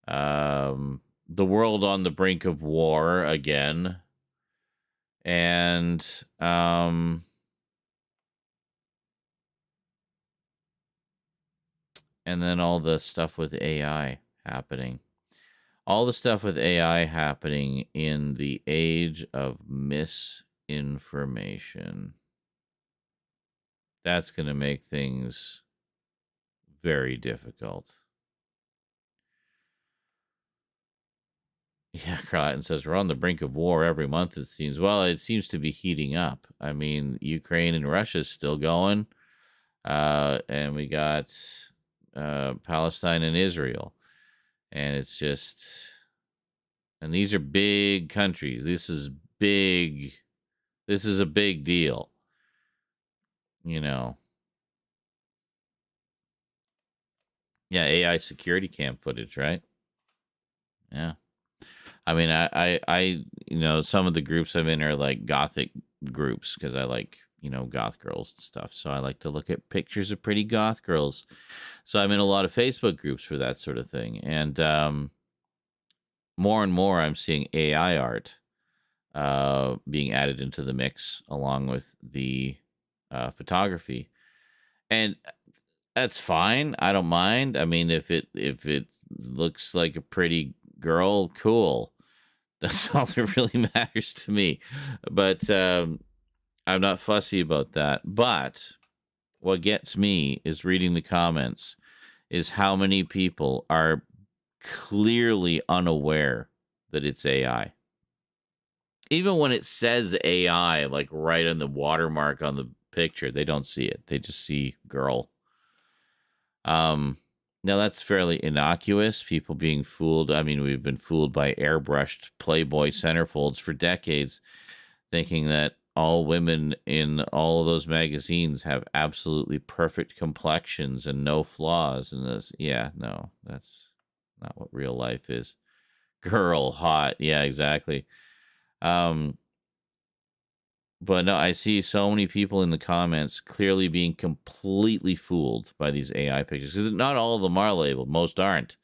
The world on the brink of war again. And, and then all the stuff with AI happening. All the stuff with AI happening in the age of misinformation. That's going to make things very difficult. Yeah, Crichton says we're on the brink of war every month, it seems. Well, it seems to be heating up. I mean, Ukraine and Russia is still going. And we got Palestine and Israel. And it's just... And these are big countries. This is big. This is a big deal. You know. Yeah, AI security cam footage, right? Yeah. I mean, I you know, some of the groups I'm in are like gothic groups because I like, you know, goth girls and stuff. So I like to look at pictures of pretty goth girls. So I'm in a lot of Facebook groups for that sort of thing. And more and more I'm seeing AI art being added into the mix along with the photography. And that's fine. I don't mind. I mean, if it looks like a pretty girl, cool. That's all that really matters to me. But I'm not fussy about that. But what gets me is reading the comments is how many people are clearly unaware that it's AI. Even when it says AI, like right on the watermark on the picture, they don't see it. They just see girl. Now that's fairly innocuous. People being fooled. I mean, we've been fooled by airbrushed Playboy centerfolds for decades, thinking that all women in all of those magazines have absolutely perfect complexions and no flaws. And this, yeah, no, that's not what real life is. Girl, hot. Yeah, exactly. But no, I see so many people in the comments clearly being completely fooled by these AI pictures because not all of them are labeled. Most aren't.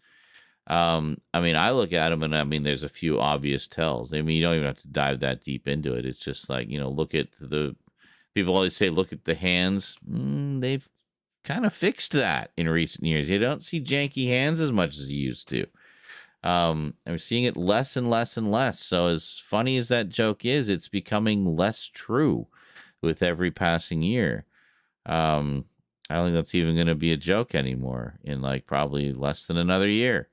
I mean, I look at them and I mean, there's a few obvious tells. I mean, you don't even have to dive that deep into it. It's just like, you know, look at the people always say, look at the hands. They've kind of fixed that in recent years. You don't see janky hands as much as you used to. I'm seeing it less and less and less. So as funny as that joke is, it's becoming less true with every passing year. I don't think that's even going to be a joke anymore in like probably less than another year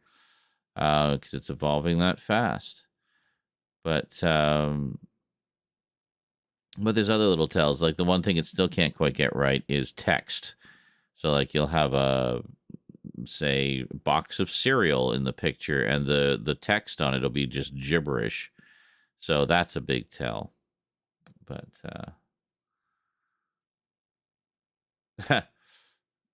because it's evolving that fast. But there's other little tells. Like the one thing it still can't quite get right is text. So like you'll have a say box of cereal in the picture and the text on it will be just gibberish. So that's a big tell. But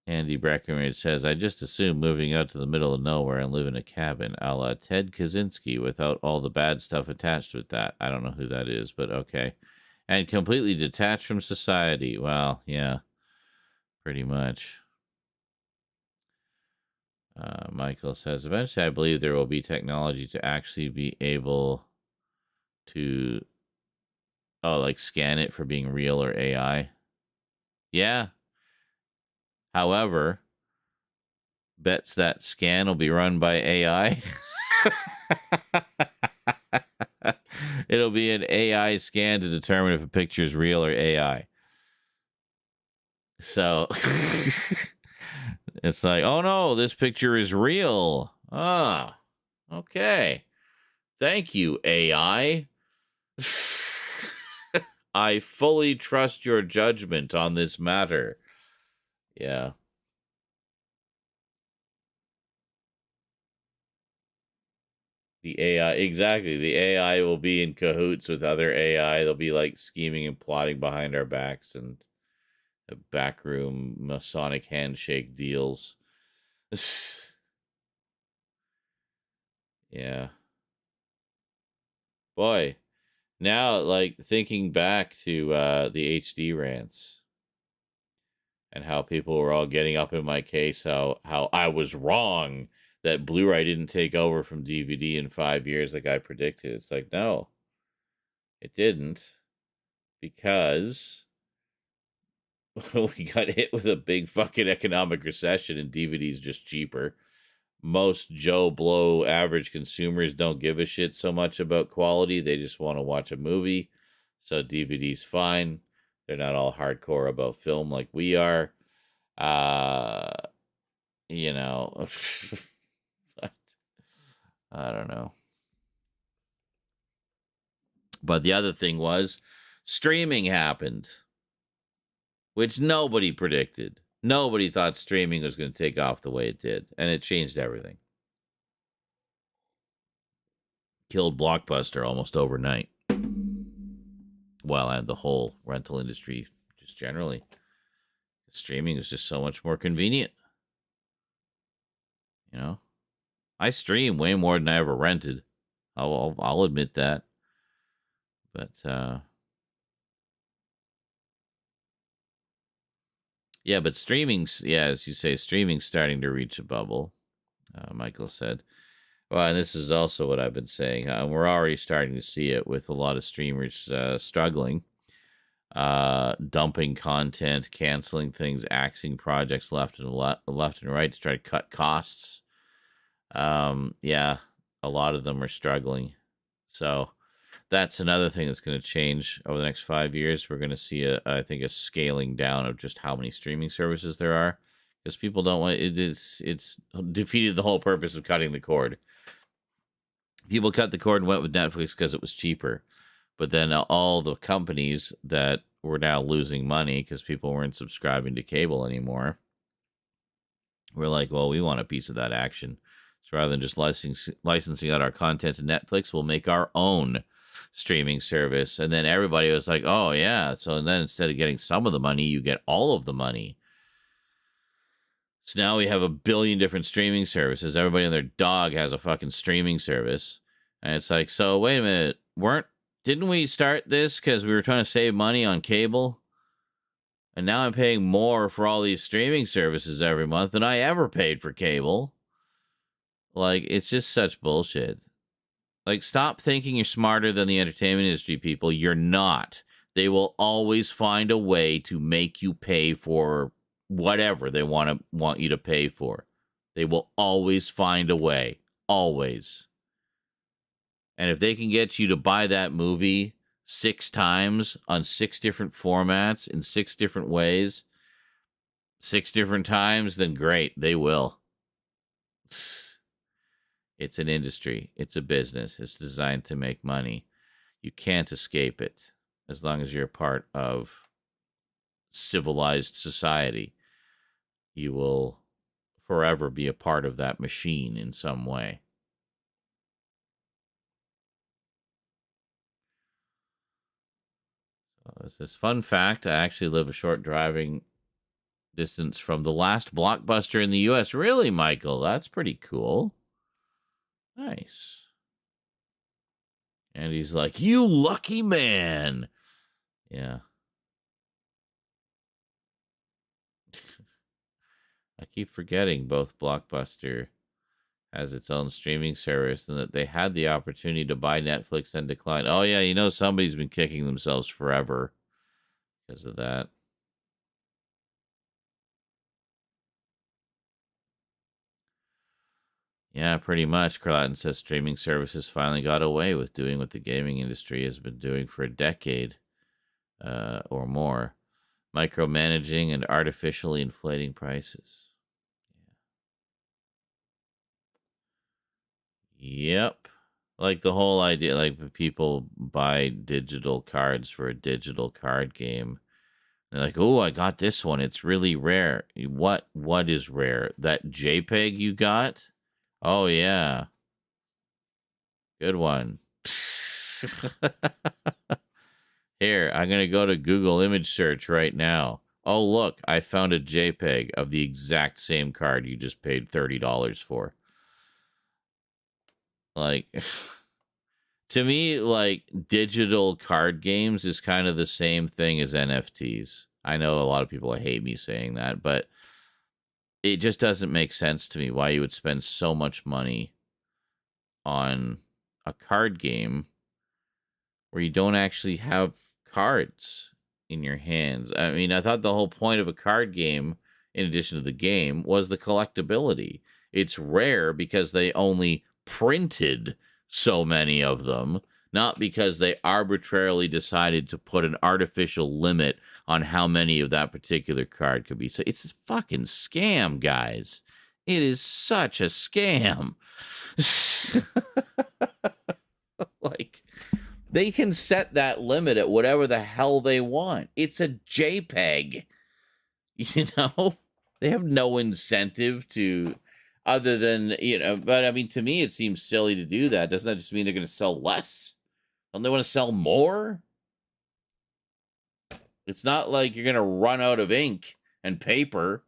Andy Breckenridge says, I just assume moving out to the middle of nowhere and live in a cabin a la Ted Kaczynski without all the bad stuff attached with that. I don't know who that is, but okay. And completely detached from society. Well, yeah, pretty much. Michael says, eventually I believe there will be technology to actually be able to, like scan it for being real or AI. Yeah. However, bets that scan will be run by AI. It'll be an AI scan to determine if a picture is real or AI. So it's like, oh no, this picture is real. Ah, okay. Thank you, AI. I fully trust your judgment on this matter. Yeah. The AI, exactly. The AI will be in cahoots with other AI. They'll be like scheming and plotting behind our backs and backroom Masonic handshake deals. Yeah. Boy, now like thinking back to the HD rants and how people were all getting up in my case, how I was wrong that Blu-ray didn't take over from DVD in 5 years like I predicted. It's like, no, it didn't, because we got hit with a big fucking economic recession and DVD's just cheaper. Most Joe Blow average consumers don't give a shit so much about quality. They just want to watch a movie. So DVD's fine. They're not all hardcore about film like we are. You know, I don't know. But the other thing was streaming happened, which nobody predicted. Nobody thought streaming was going to take off the way it did, and it changed everything. Killed Blockbuster almost overnight. Well, and the whole rental industry just generally. Streaming is just so much more convenient. You know, I stream way more than I ever rented. I'll admit that. But yeah, but streaming's, yeah, as you say, streaming's starting to reach a bubble. Michael said. Well, and this is also what I've been saying. We're already starting to see it with a lot of streamers struggling, dumping content, canceling things, axing projects left and right to try to cut costs. Yeah, a lot of them are struggling. So that's another thing that's going to change over the next 5 years. We're going to see, I think, a scaling down of just how many streaming services there are, because people don't want it. It's defeated the whole purpose of cutting the cord. People cut the cord and went with Netflix because it was cheaper. But then all the companies that were now losing money because people weren't subscribing to cable anymore were like, well, we want a piece of that action. So rather than just licensing out our content to Netflix, we'll make our own streaming service. And then everybody was like, oh, yeah. So then instead of getting some of the money, you get all of the money. So now we have 1 billion different streaming services. Everybody and their dog has a fucking streaming service. And it's like, so wait a minute. Didn't we start this because we were trying to save money on cable? And now I'm paying more for all these streaming services every month than I ever paid for cable. Like, it's just such bullshit. Like, stop thinking you're smarter than the entertainment industry, people. You're not. They will always find a way to make you pay for whatever they want you to pay for. They will always find a way. Always. And if they can get you to buy that movie 6 times on 6 different formats in 6 different ways, 6 different times, then great, they will. It's an industry. It's a business. It's designed to make money. You can't escape it as long as you're a part of civilized society. You will forever be a part of that machine in some way. So, it's this fun fact. I actually live a short driving distance from the last blockbuster in the U.S. Really, Michael? That's pretty cool. Nice. And he's like, you lucky man. Yeah. I keep forgetting both Blockbuster has its own streaming service and that they had the opportunity to buy Netflix and decline. Oh, yeah, you know somebody's been kicking themselves forever because of that. Yeah, pretty much. Carlatin says streaming services finally got away with doing what the gaming industry has been doing for a decade or more. Micromanaging and artificially inflating prices. Yep. Like the whole idea, like people buy digital cards for a digital card game. They're like, oh, I got this one. It's really rare. What is rare? That JPEG you got? Oh, yeah. Good one. Here, I'm going to go to Google image search right now. Oh, look, I found a JPEG of the exact same card you just paid $30 for. Like, to me, like, digital card games is kind of the same thing as NFTs. I know a lot of people hate me saying that, but it just doesn't make sense to me why you would spend so much money on a card game where you don't actually have cards in your hands. I mean, I thought the whole point of a card game, in addition to the game, was the collectability. It's rare because they only printed so many of them, not because they arbitrarily decided to put an artificial limit on how many of that particular card could be. So it's a fucking scam, guys. It is such a scam. Like, they can set that limit at whatever the hell they want. It's a JPEG. You know? They have no incentive to, other than, you know, but I mean, to me, it seems silly to do that. Doesn't that just mean they're going to sell less? Don't they want to sell more? It's not like you're going to run out of ink and paper.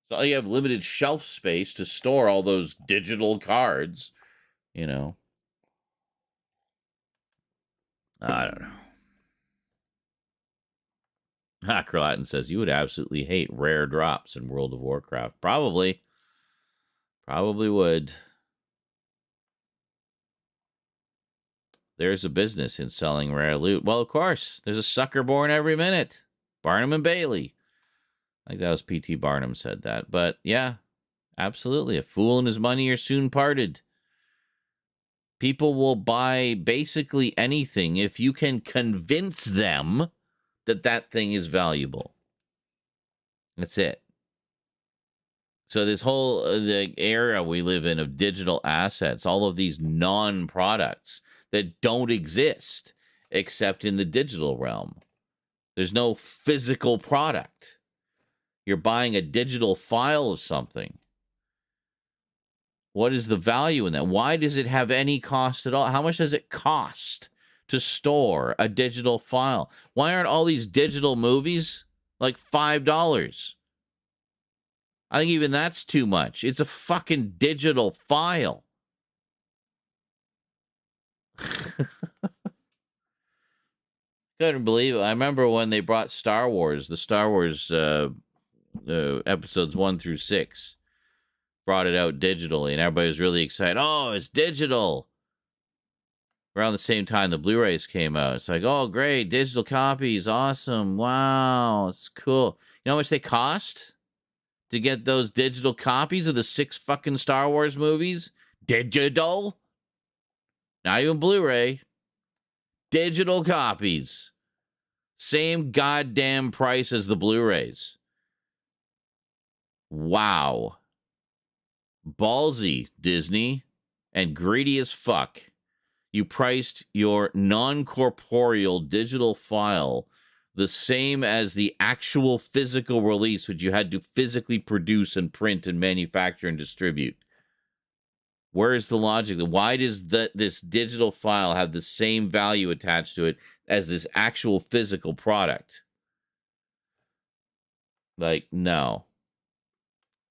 It's not like you have limited shelf space to store all those digital cards, you know. I don't know. Carlatin says, you would absolutely hate rare drops in World of Warcraft. Probably. Probably would. There's a business in selling rare loot. Well, of course. There's a sucker born every minute. Barnum and Bailey. I think that was P.T. Barnum said that. But, yeah, absolutely. A fool and his money are soon parted. People will buy basically anything if you can convince them that that thing is valuable. That's it. So this whole the era we live in of digital assets, all of these non-products that don't exist except in the digital realm. There's no physical product. You're buying a digital file of something. What is the value in that? Why does it have any cost at all? How much does it cost to store a digital file? Why aren't all these digital movies like $5? I think even that's too much. It's a fucking digital file. Couldn't believe it. I remember when they brought Star Wars, the Star Wars episodes 1 through 6, brought it out digitally, and everybody was really excited. Oh, it's digital. Around the same time the Blu-rays came out. It's like, oh, great, digital copies, awesome, wow, it's cool. You know how much they cost to get those digital copies of the 6 fucking Star Wars movies? Digital? Not even Blu-ray. Digital copies. Same goddamn price as the Blu-rays. Wow. Ballsy, Disney, and greedy as fuck. You priced your non-corporeal digital file the same as the actual physical release, which you had to physically produce and print and manufacture and distribute. Where is the logic? Why does this digital file have the same value attached to it as this actual physical product? Like, no.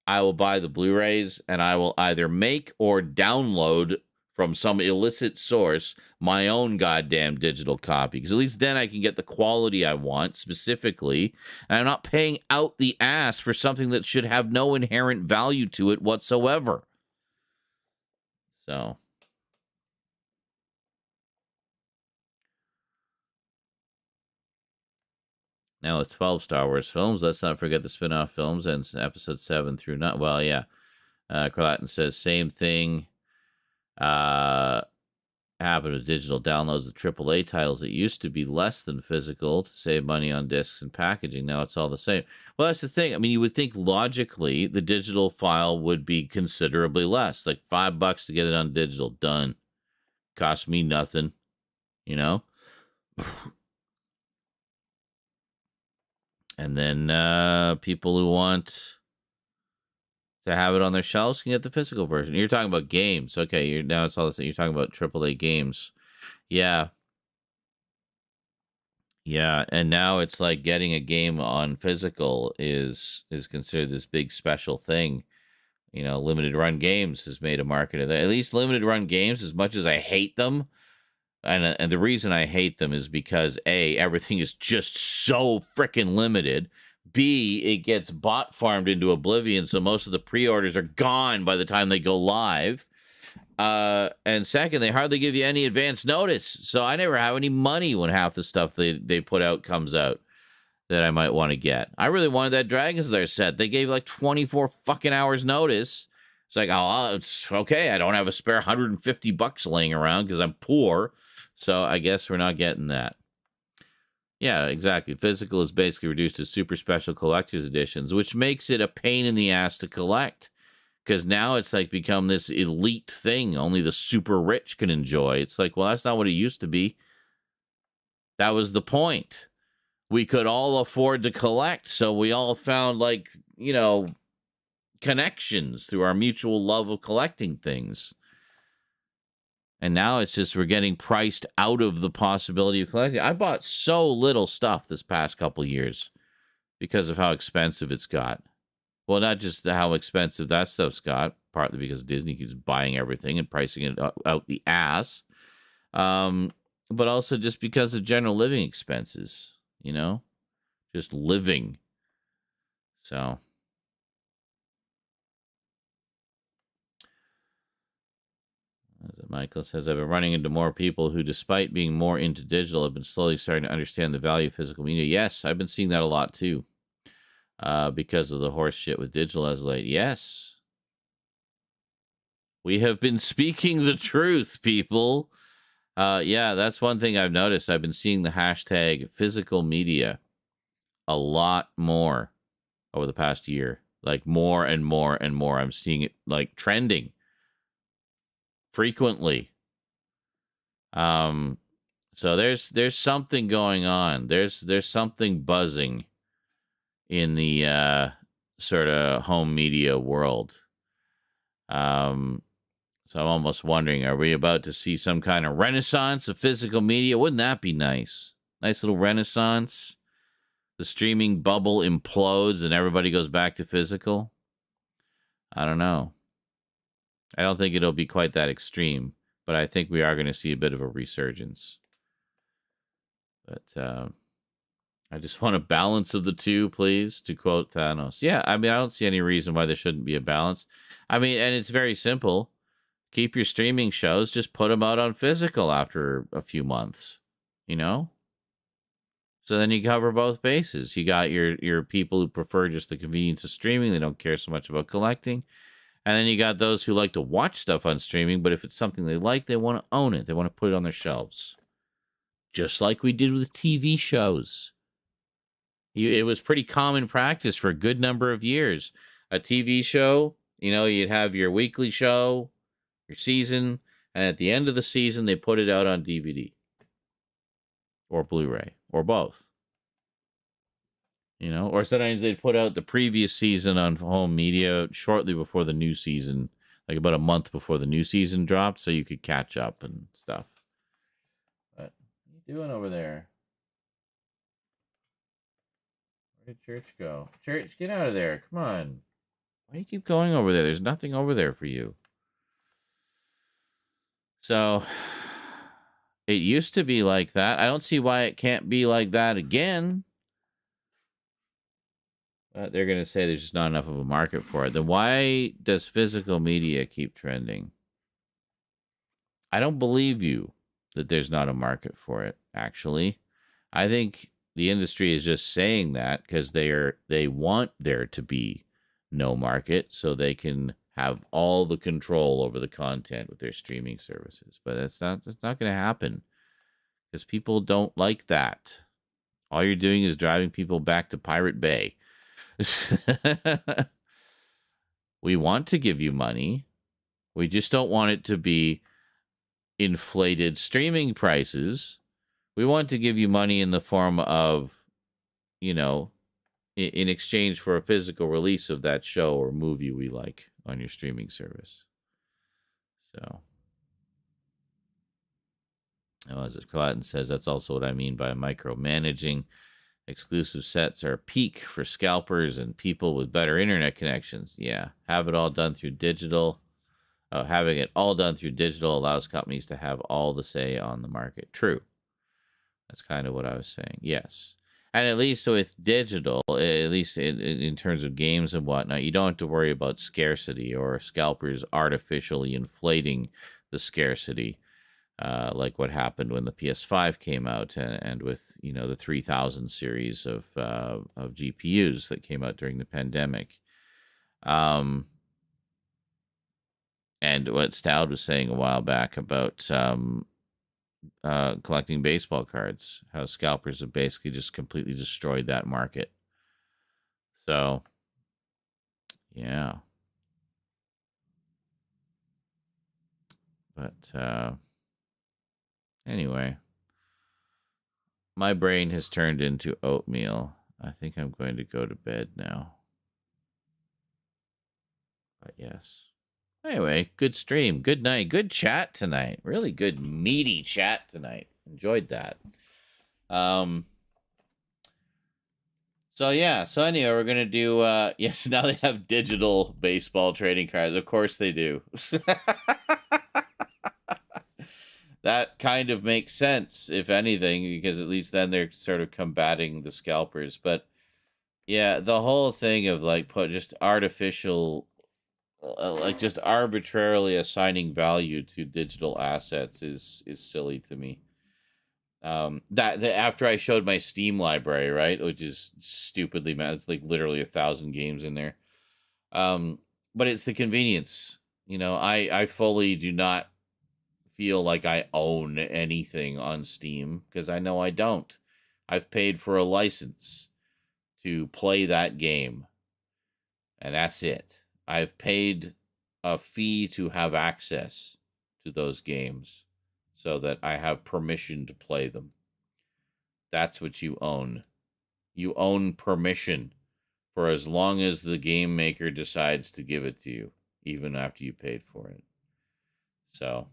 I will buy the Blu-rays, and I will either make or download from some illicit source my own goddamn digital copy, because at least then I can get the quality I want specifically, and I'm not paying out the ass for something that should have no inherent value to it whatsoever. So now with 12 Star Wars films, let's not forget the spin-off films and episode 7 through 9. Well, yeah. Carlatin says, same thing happened with digital downloads of AAA titles. It used to be less than physical to save money on discs and packaging. Now it's all the same. Well, that's the thing. I mean, you would think logically the digital file would be considerably less, like $5 to get it on digital. Done. Cost me nothing, you know? And then people who want to have it on their shelves can get the physical version. You're talking about games. Okay, now it's all the same. You're talking about AAA games. Yeah. Yeah, and now it's like getting a game on physical is considered this big special thing. You know, limited run games has made a market of that. At least limited run games, as much as I hate them, and the reason I hate them is because A, everything is just so freaking limited. B, it gets bot farmed into oblivion, so most of the pre-orders are gone by the time they go live. And second, they hardly give you any advance notice, so I never have any money when half the stuff they put out comes out that I might want to get. I really wanted that Dragon's Lair set. They gave like 24 fucking hours notice. It's like, oh, it's okay. I don't have a spare $150 laying around because I'm poor, so I guess we're not getting that. Yeah, exactly. Physical is basically reduced to super special collector's editions, which makes it a pain in the ass to collect. Because now it's like become this elite thing only the super rich can enjoy. It's like, well, that's not what it used to be. That was the point. We could all afford to collect, so we all found, like, you know, connections through our mutual love of collecting things. And now it's just we're getting priced out of the possibility of collecting. I bought so little stuff this past couple years because of how expensive it's got. Well, not just how expensive that stuff's got, partly because Disney keeps buying everything and pricing it out the ass, but also just because of general living expenses, you know? Just living. So... Michael says, I've been running into more people who, despite being more into digital, have been slowly starting to understand the value of physical media. Yes, I've been seeing that a lot, too, because of the horse shit with digital as of late. Yes. We have been speaking the truth, people. Yeah, that's one thing I've noticed. I've been seeing the hashtag physical media a lot more over the past year. Like, more and more and more. I'm seeing it, like, trending frequently. So there's something going on. There's something buzzing in the sort of home media world. So I'm almost wondering, are we about to see some kind of renaissance of physical media? Wouldn't that be nice? Nice little renaissance. The streaming bubble implodes and everybody goes back to physical. I don't know. I don't think it'll be quite that extreme, but I think we are going to see a bit of a resurgence. But I just want a balance of the two, please, to quote Thanos. Yeah, I mean, I don't see any reason why there shouldn't be a balance. I mean, and it's very simple. Keep your streaming shows, just put them out on physical after a few months, you know? So then you cover both bases. You got your people who prefer just the convenience of streaming. They don't care so much about collecting. And then you got those who like to watch stuff on streaming, but if it's something they like, they want to own it. They want to put it on their shelves. Just like we did with TV shows. It was pretty common practice for a good number of years. A TV show, you know, you'd have your weekly show, your season, and at the end of the season, they put it out on DVD. Or Blu-ray, or both. You know, or sometimes they'd put out the previous season on home media shortly before the new season, like about a month before the new season dropped, so you could catch up and stuff. But what are you doing over there? Where'd Church go? Church, get out of there. Come on. Why do you keep going over there? There's nothing over there for you. So, it used to be like that. I don't see why it can't be like that again. But they're going to say there's just not enough of a market for it. Then why does physical media keep trending? I don't believe you that there's not a market for it, actually. I think the industry is just saying that because they want there to be no market so they can have all the control over the content with their streaming services. But that's not going to happen because people don't like that. All you're doing is driving people back to Pirate Bay. We want to give you money. We just don't want it to be inflated streaming prices. We want to give you money in the form of, in exchange for a physical release of that show or movie we like on your streaming service. So, as Clatton says, that's also what I mean by micromanaging. Exclusive sets are peak for scalpers and people with better internet connections. Yeah, have it all done through digital. Having it all done through digital allows companies to have all the say on the market. True. That's kind of what I was saying. Yes. And at least with digital, at least in terms of games and whatnot, you don't have to worry about scarcity or scalpers artificially inflating the scarcity. Like what happened when the PS5 came out and with, the 3000 series of GPUs that came out during the pandemic. And what Stout was saying a while back about collecting baseball cards, how scalpers have basically just completely destroyed that market. So, yeah. But, anyway, my brain has turned into oatmeal. I think I'm going to go to bed now. But yes. Anyway, good stream. Good night. Good chat tonight. Really good, meaty chat tonight. Enjoyed that. So, yeah. So, anyway, we're going to do... yes, now they have digital baseball trading cards. Of course they do. That kind of makes sense, if anything, because at least then they're sort of combating the scalpers. But, yeah, the whole thing of, just artificial... just arbitrarily assigning value to digital assets is silly to me. That after I showed my Steam library, right, which is stupidly mad, it's literally 1,000 games in there. But it's the convenience. I fully do not feel like I own anything on Steam because I know I don't. I've paid for a license to play that game, and that's it. I've paid a fee to have access to those games so that I have permission to play them. That's what you own. You own permission for as long as the game maker decides to give it to you, even after you paid for it. So,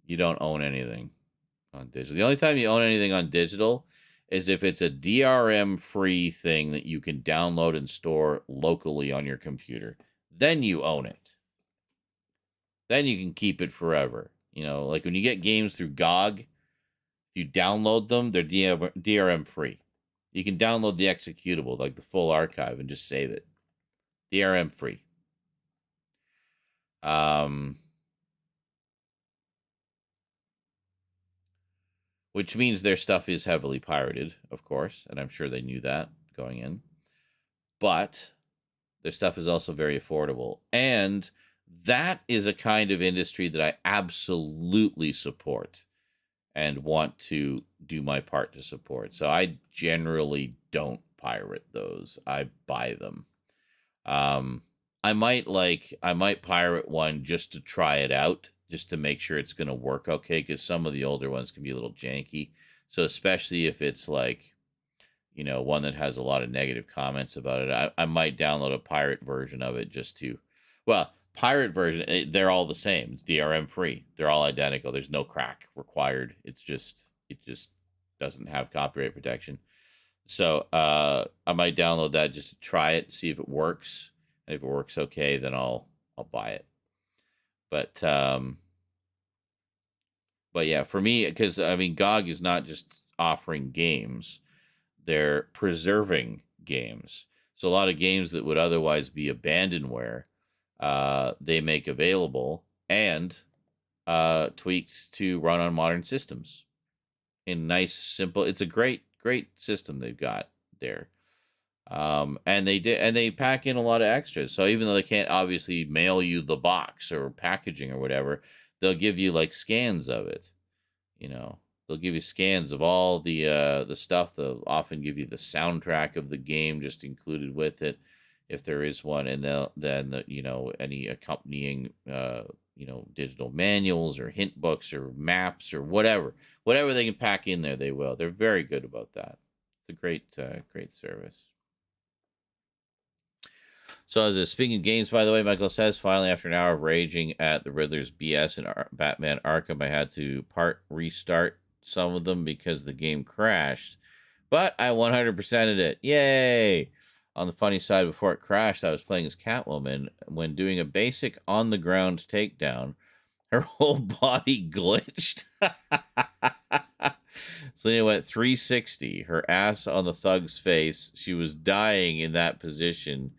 you don't own anything on digital. The only time you own anything on digital is if it's a DRM-free thing that you can download and store locally on your computer. Then you own it. Then you can keep it forever. Like when you get games through GOG, if you download them, they're DRM free. You can download the executable, like the full archive, and just save it. DRM free. Which means their stuff is heavily pirated, of course, and I'm sure they knew that going in. But their stuff is also very affordable. And that is a kind of industry that I absolutely support and want to do my part to support. So I generally don't pirate those. I buy them. I might pirate one just to try it out, just to make sure it's going to work okay, because some of the older ones can be a little janky. So especially if it's one that has a lot of negative comments about it, I might download a pirate version of it just to, pirate version, they're all the same. It's DRM free. They're all identical. There's no crack required. It just doesn't have copyright protection. So I might download that just to try it, see if it works. And if it works okay, then I'll buy it. But yeah, for me, because I mean, GOG is not just offering games; they're preserving games. So a lot of games that would otherwise be abandonware, they make available and tweaked to run on modern systems in nice, simple. It's a great system they've got there. And they pack in a lot of extras. So even though they can't obviously mail you the box or packaging or whatever, they'll give you like scans of it. You know, they'll give you scans of all the stuff. They'll often give you the soundtrack of the game just included with it, if there is one, and then any accompanying digital manuals or hint books or maps or whatever they can pack in there, they will. They're very good about that. It's a great service. So as speaking of games, by the way, Michael says, finally, after an hour of raging at the Riddler's BS in Batman Arkham, I had to restart some of them because the game crashed. But I 100%ed it. Yay! On the funny side, before it crashed, I was playing as Catwoman. When doing a basic on-the-ground takedown, her whole body glitched. Selena went 360, her ass on the thug's face. She was dying in that position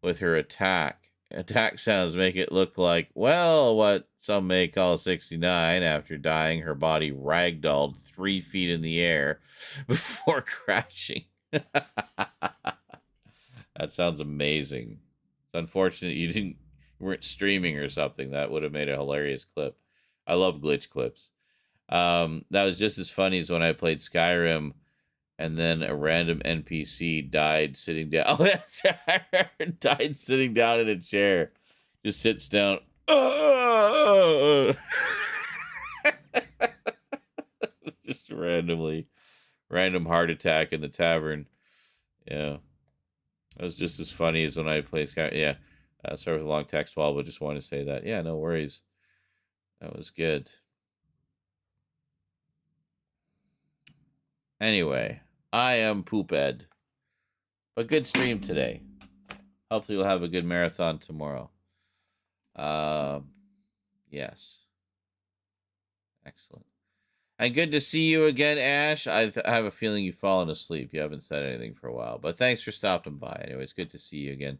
with her attack. Attack sounds make it look like, well, what some may call 69. After dying, her body ragdolled 3 feet in the air before crashing. That sounds amazing. It's unfortunate you weren't streaming or something. That would have made a hilarious clip. I love glitch clips. That was just as funny as when I played Skyrim and then a random NPC died sitting down. Oh, that's right. Died sitting down in a chair. Just sits down. Just random heart attack in the tavern. Yeah. That was just as funny as when I played Skyrim. Yeah. Sorry for the long text wall, but just wanted to say that. Yeah, no worries. That was good. Anyway, I am Pooped. But good stream today. Hopefully we'll have a good marathon tomorrow. Yes. Excellent. And good to see you again, Ash. I have a feeling you've fallen asleep. You haven't said anything for a while. But thanks for stopping by. Anyways, good to see you again.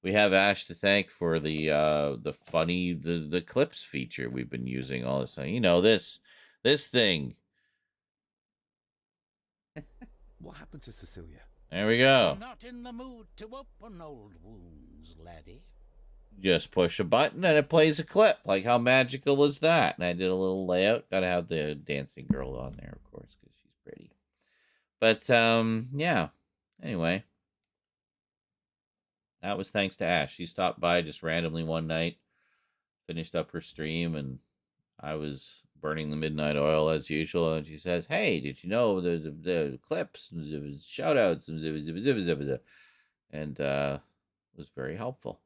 We have Ash to thank for the funny the clips feature we've been using all this time. You know, this thing. What happened to Cecilia? There we go. Not in the mood to open old wounds, laddie. Just push a button and it plays a clip. Like, how magical is that? And I did a little layout. Gotta have the dancing girl on there, of course, because she's pretty. But, yeah. Anyway. That was thanks to Ash. She stopped by just randomly one night, finished up her stream, and I was burning the midnight oil as usual. And she says, hey, did you know the clips, shout outs, and it was very helpful.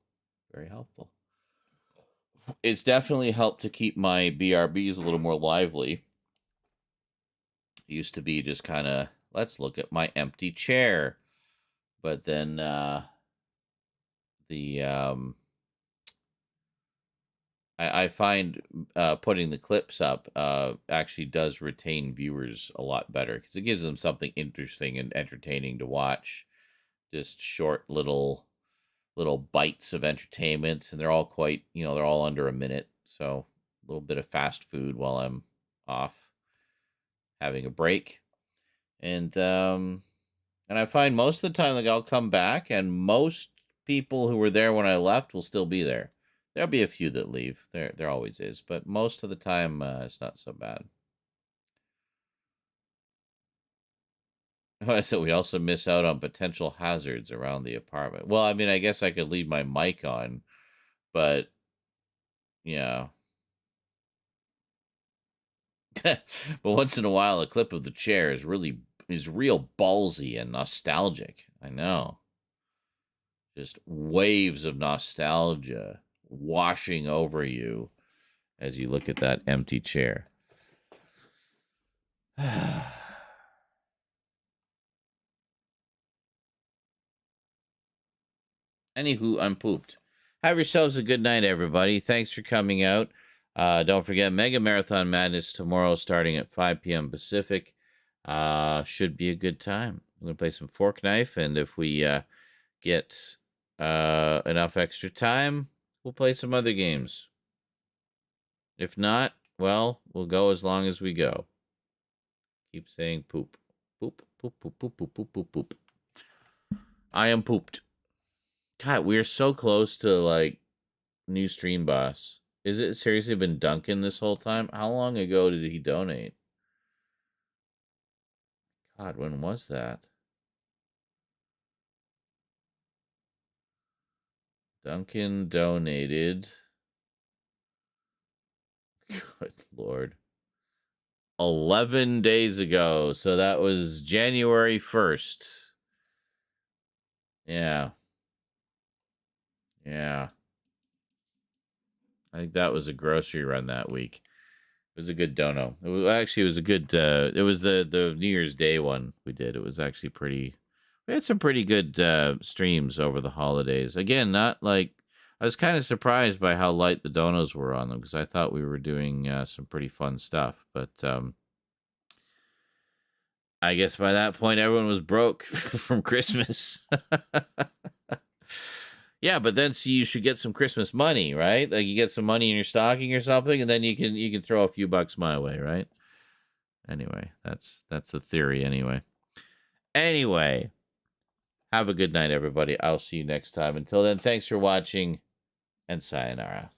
Very helpful. It's definitely helped to keep my BRBs a little more lively. It used to be just kind of, let's look at my empty chair. But then I find putting the clips up actually does retain viewers a lot better because it gives them something interesting and entertaining to watch. Just short little bites of entertainment, and they're all quite, they're all under a minute. So a little bit of fast food while I'm off having a break. And I find most of the time, like, I'll come back and most people who were there when I left will still be there. There'll be a few that leave. There always is, but most of the time it's not so bad. So we also miss out on potential hazards around the apartment. Well, I mean, I guess I could leave my mic on, but yeah. But once in a while, a clip of the chair is real ballsy and nostalgic. I know. Just waves of nostalgia washing over you as you look at that empty chair. Anywho, I'm pooped. Have yourselves a good night, everybody. Thanks for coming out. Don't forget Mega Marathon Madness tomorrow starting at 5 p.m. Pacific. Should be a good time. I'm going to play some Fork Knife, and if we get enough extra time, we'll play some other games. If not, well, we'll go as long as we go. Keep saying poop. Poop, poop, poop, poop, poop, poop, poop, poop. I am pooped. God, we are so close to, like, new stream boss. Is it seriously been Duncan this whole time? How long ago did he donate? God, when was that? Duncan donated. Good Lord. 11 days ago. So that was January 1st. Yeah. Yeah. I think that was a grocery run that week. It was a good dono. It was a good it was the New Year's Day one we did. It was actually pretty. We had some pretty good streams over the holidays. Again, not like I was kind of surprised by how light the donos were on them because I thought we were doing some pretty fun stuff, but I guess by that point everyone was broke from Christmas. Yeah, but then see, you should get some Christmas money, right? Like you get some money in your stocking or something, and then you can throw a few bucks my way, right? Anyway, that's the theory. Anyway, have a good night, everybody. I'll see you next time. Until then, thanks for watching, and sayonara.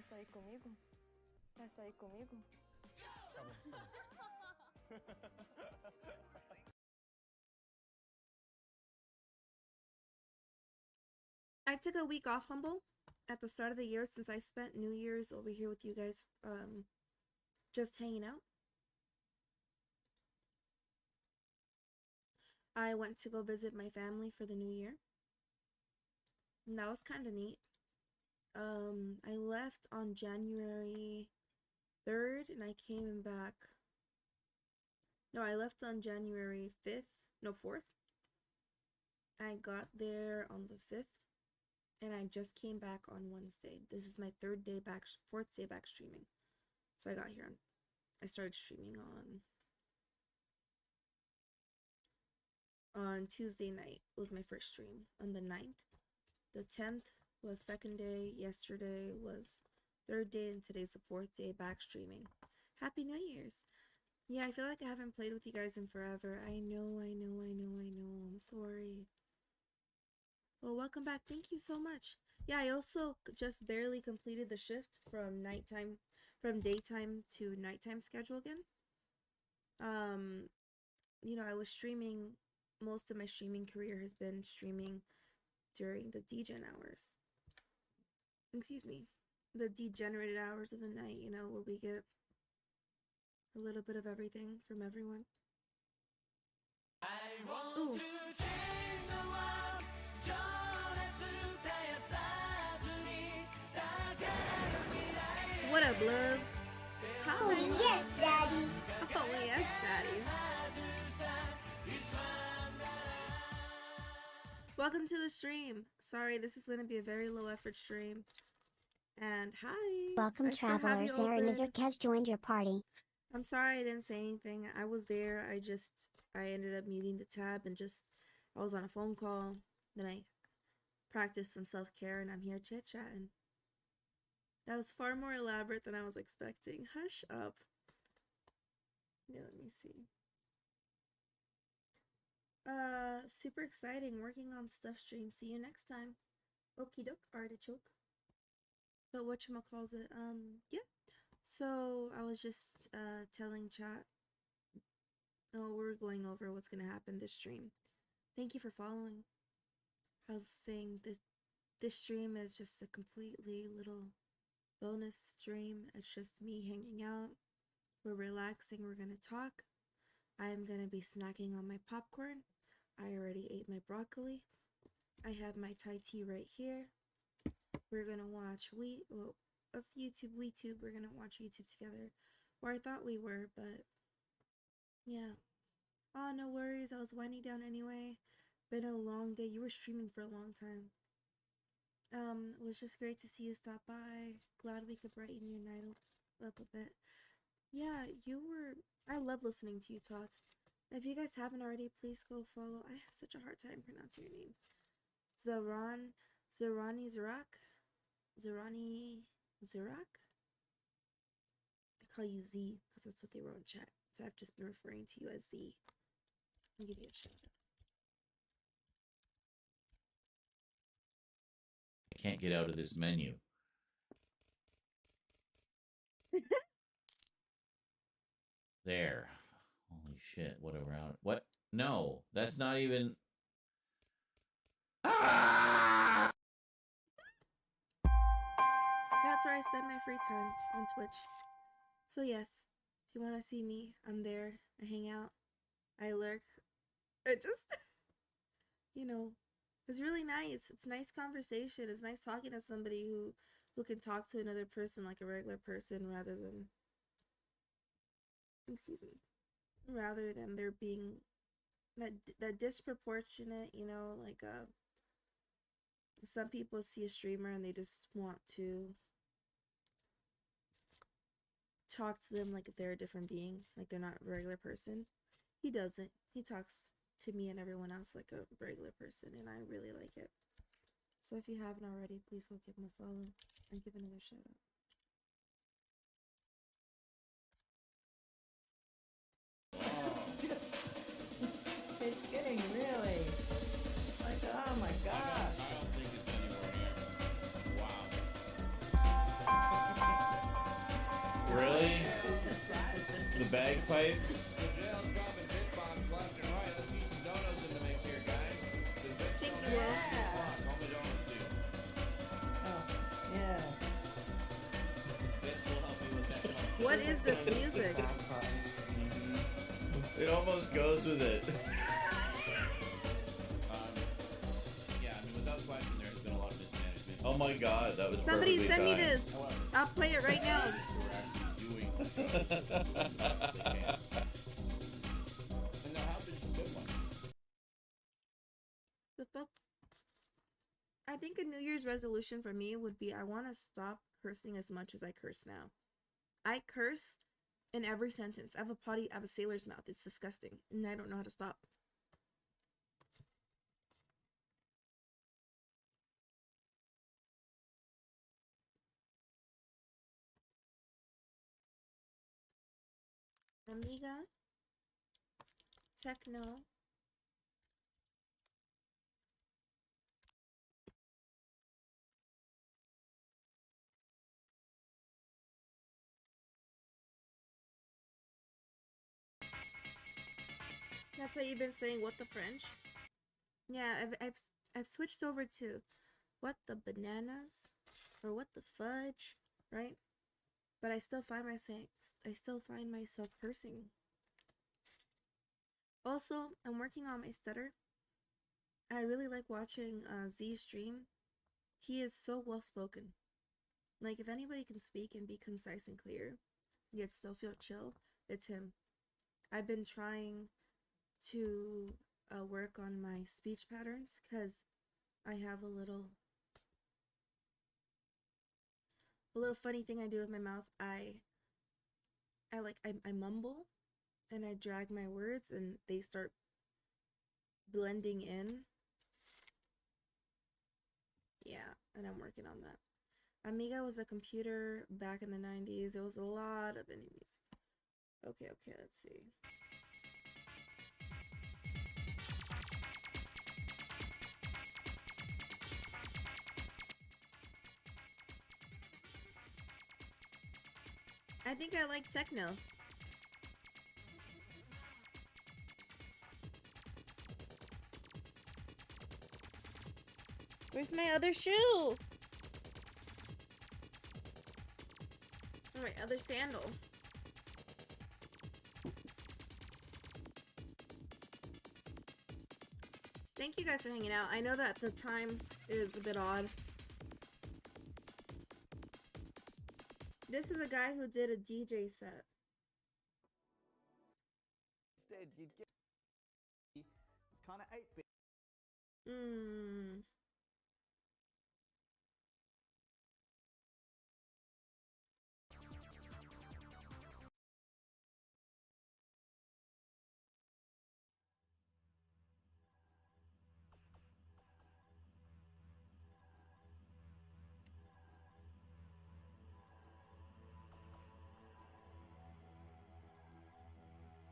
sair comigo? Vai sair comigo? Tá bom, tá bom. I took a week off, Humble, at the start of the year since I spent New Year's over here with you guys, just hanging out. I went to go visit my family for the new year. And that was kind of neat. I left on January 3rd and I came back. No, I left on January 5th. No, 4th. I got there on the 5th. And I just came back on Wednesday. This is my 4th day back streaming. So I got here I started streaming on Tuesday night was my first stream. On the 9th. The 10th was 2nd day. Yesterday was 3rd day. And today's the 4th day back streaming. Happy New Year's. Yeah, I feel like I haven't played with you guys in forever. I know. I'm sorry. Well, welcome back. Thank you so much. Yeah, I also just barely completed the shift from daytime to nighttime schedule again. You know, I was streaming, most of my streaming career has been streaming during the degen hours. Excuse me. The degenerated hours of the night, you know, where we get a little bit of everything from everyone. I want to change the world. What up, love? Oh, yes, Daddy. Oh, yes, Daddy. Welcome to the stream. Sorry, this is going to be a very low effort stream. And hi. Welcome, travelers. Aaron Mizerk has joined your party. I'm sorry I didn't say anything. I was there. I ended up muting the tab and I was on a phone call. Then I practiced some self-care and I'm here chit-chatting. That was far more elaborate than I was expecting. Hush up. Yeah, let me see. Super exciting. Working on stuff stream. See you next time. Okie doke, artichoke. But whatchamacallit, yeah. So, I was just, telling chat. Oh, we're going over what's gonna happen this stream. Thank you for following. I was saying this stream is just a completely little bonus stream. It's just me hanging out. We're relaxing. We're gonna talk. I am gonna be snacking on my popcorn. I already ate my broccoli. I have my Thai tea right here. We're gonna watch that's YouTube. We're gonna watch YouTube together. Or I thought we were, but yeah. Oh, no worries. I was winding down anyway. Been a long day. You were streaming for a long time. It was just great to see you stop by. Glad we could brighten your night up a bit. Yeah, I love listening to you talk. If you guys haven't already, please go follow. I have such a hard time pronouncing your name. Zerani Zirak. I call you Z because that's what they wrote in chat. So I've just been referring to you as Z. I'll give you a shout out. I can't get out of this menu. There. Holy shit. What around? What? No, that's not even. Ah! That's where I spend my free time, on Twitch. So yes, if you want to see me, I'm there. I hang out. I lurk. It just, you know, it's really nice. It's nice conversation. It's nice talking to somebody who can talk to another person like a regular person rather than, excuse me, rather than there being that disproportionate, you know, like some people see a streamer and they just want to talk to them like if they're a different being, like they're not a regular person. He doesn't. He talks to me and everyone else like a regular person, and I really like it. So if you haven't already, please go give him a follow and give another shout out. It's getting really like, oh my god. I don't think it's anywhere near. Wow. Really? The bagpipes? Yeah. What is this music? It almost goes with it. Yeah, I mean, without question, there's been a lot of mismanagement. Oh my god, that was Somebody perfectly send me timed. this. I'll play it right now. The fuck? I think a New Year's resolution for me would be I want to stop cursing as much as I curse now. I curse in every sentence. I have a potty, I have a sailor's mouth. It's disgusting. And I don't know how to stop. Amiga. Techno. That's what you've been saying, what the French? Yeah, I've switched over to what the bananas or what the fudge, right? But I still find myself cursing. Also, I'm working on my stutter. I really like watching Z stream. He is so well spoken. Like, if anybody can speak and be concise and clear, yet still feel chill, it's him. I've been trying to work on my speech patterns because I have a little funny thing I do with my mouth. I mumble and I drag my words and they start blending in. Yeah, and I'm working on that. Amiga was a computer back in the 90s. There was a lot of enemies. Okay, let's see. I think I like techno. Where's my other shoe? My other sandal. Thank you guys for hanging out. I know that the time is a bit odd. This is a guy who did a DJ set. Instead, you'd get it's kind of 8-bit.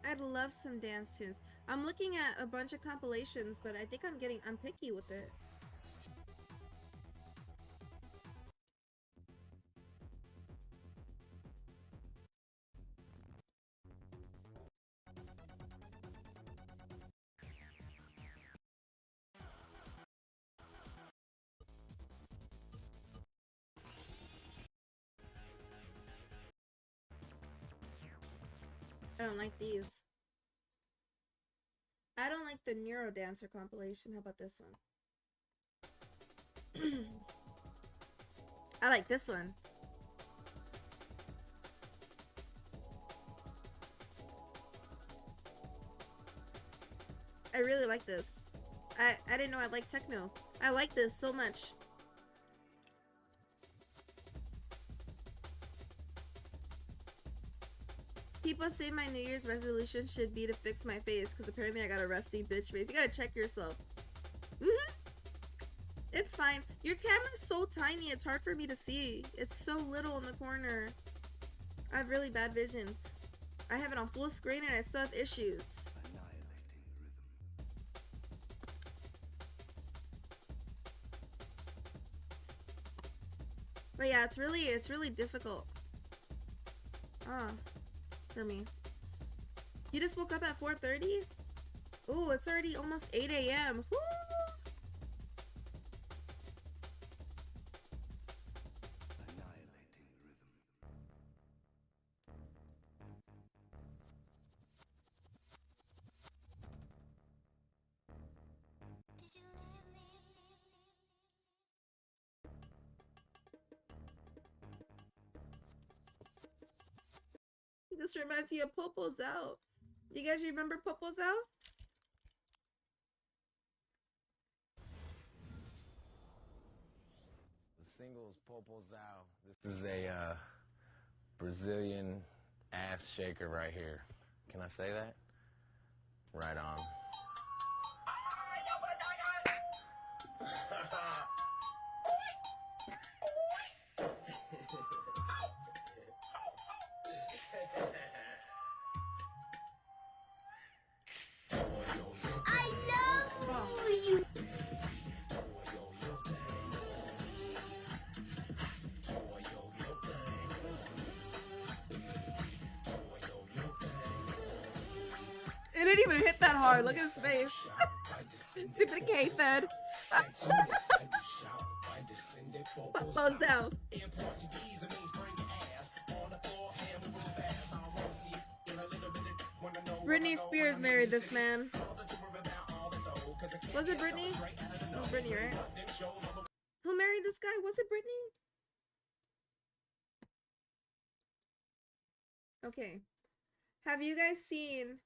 I'd love some dance tunes. I'm looking at a bunch of compilations, but I think I'm picky with it. I don't like these. I don't like the Neurodancer compilation. How about this one? I like this one. I really like this. I didn't know I liked techno. I like this so much. People say my New Year's resolution should be to fix my face because apparently I got a resting bitch face. You gotta check yourself. It's fine. Your camera's so tiny, it's hard for me to see. It's so little in the corner. I have really bad vision. I have it on full screen and I still have issues. But yeah, it's really difficult. for me. You just woke up at 4:30? Ooh, it's already almost 8 a.m. Woo! This reminds me of Popo's Out. You guys remember Popo's Out? The singles Popo's Out. This is a Brazilian ass shaker right here. Can I say that? Right on. It didn't even hit that hard. Look at his face. Stupid K-Fed. Popo's Out. Britney Spears married this man. Was it Britney? It was Britney, right? Who married this guy? Was it Britney? Okay. Have you guys seen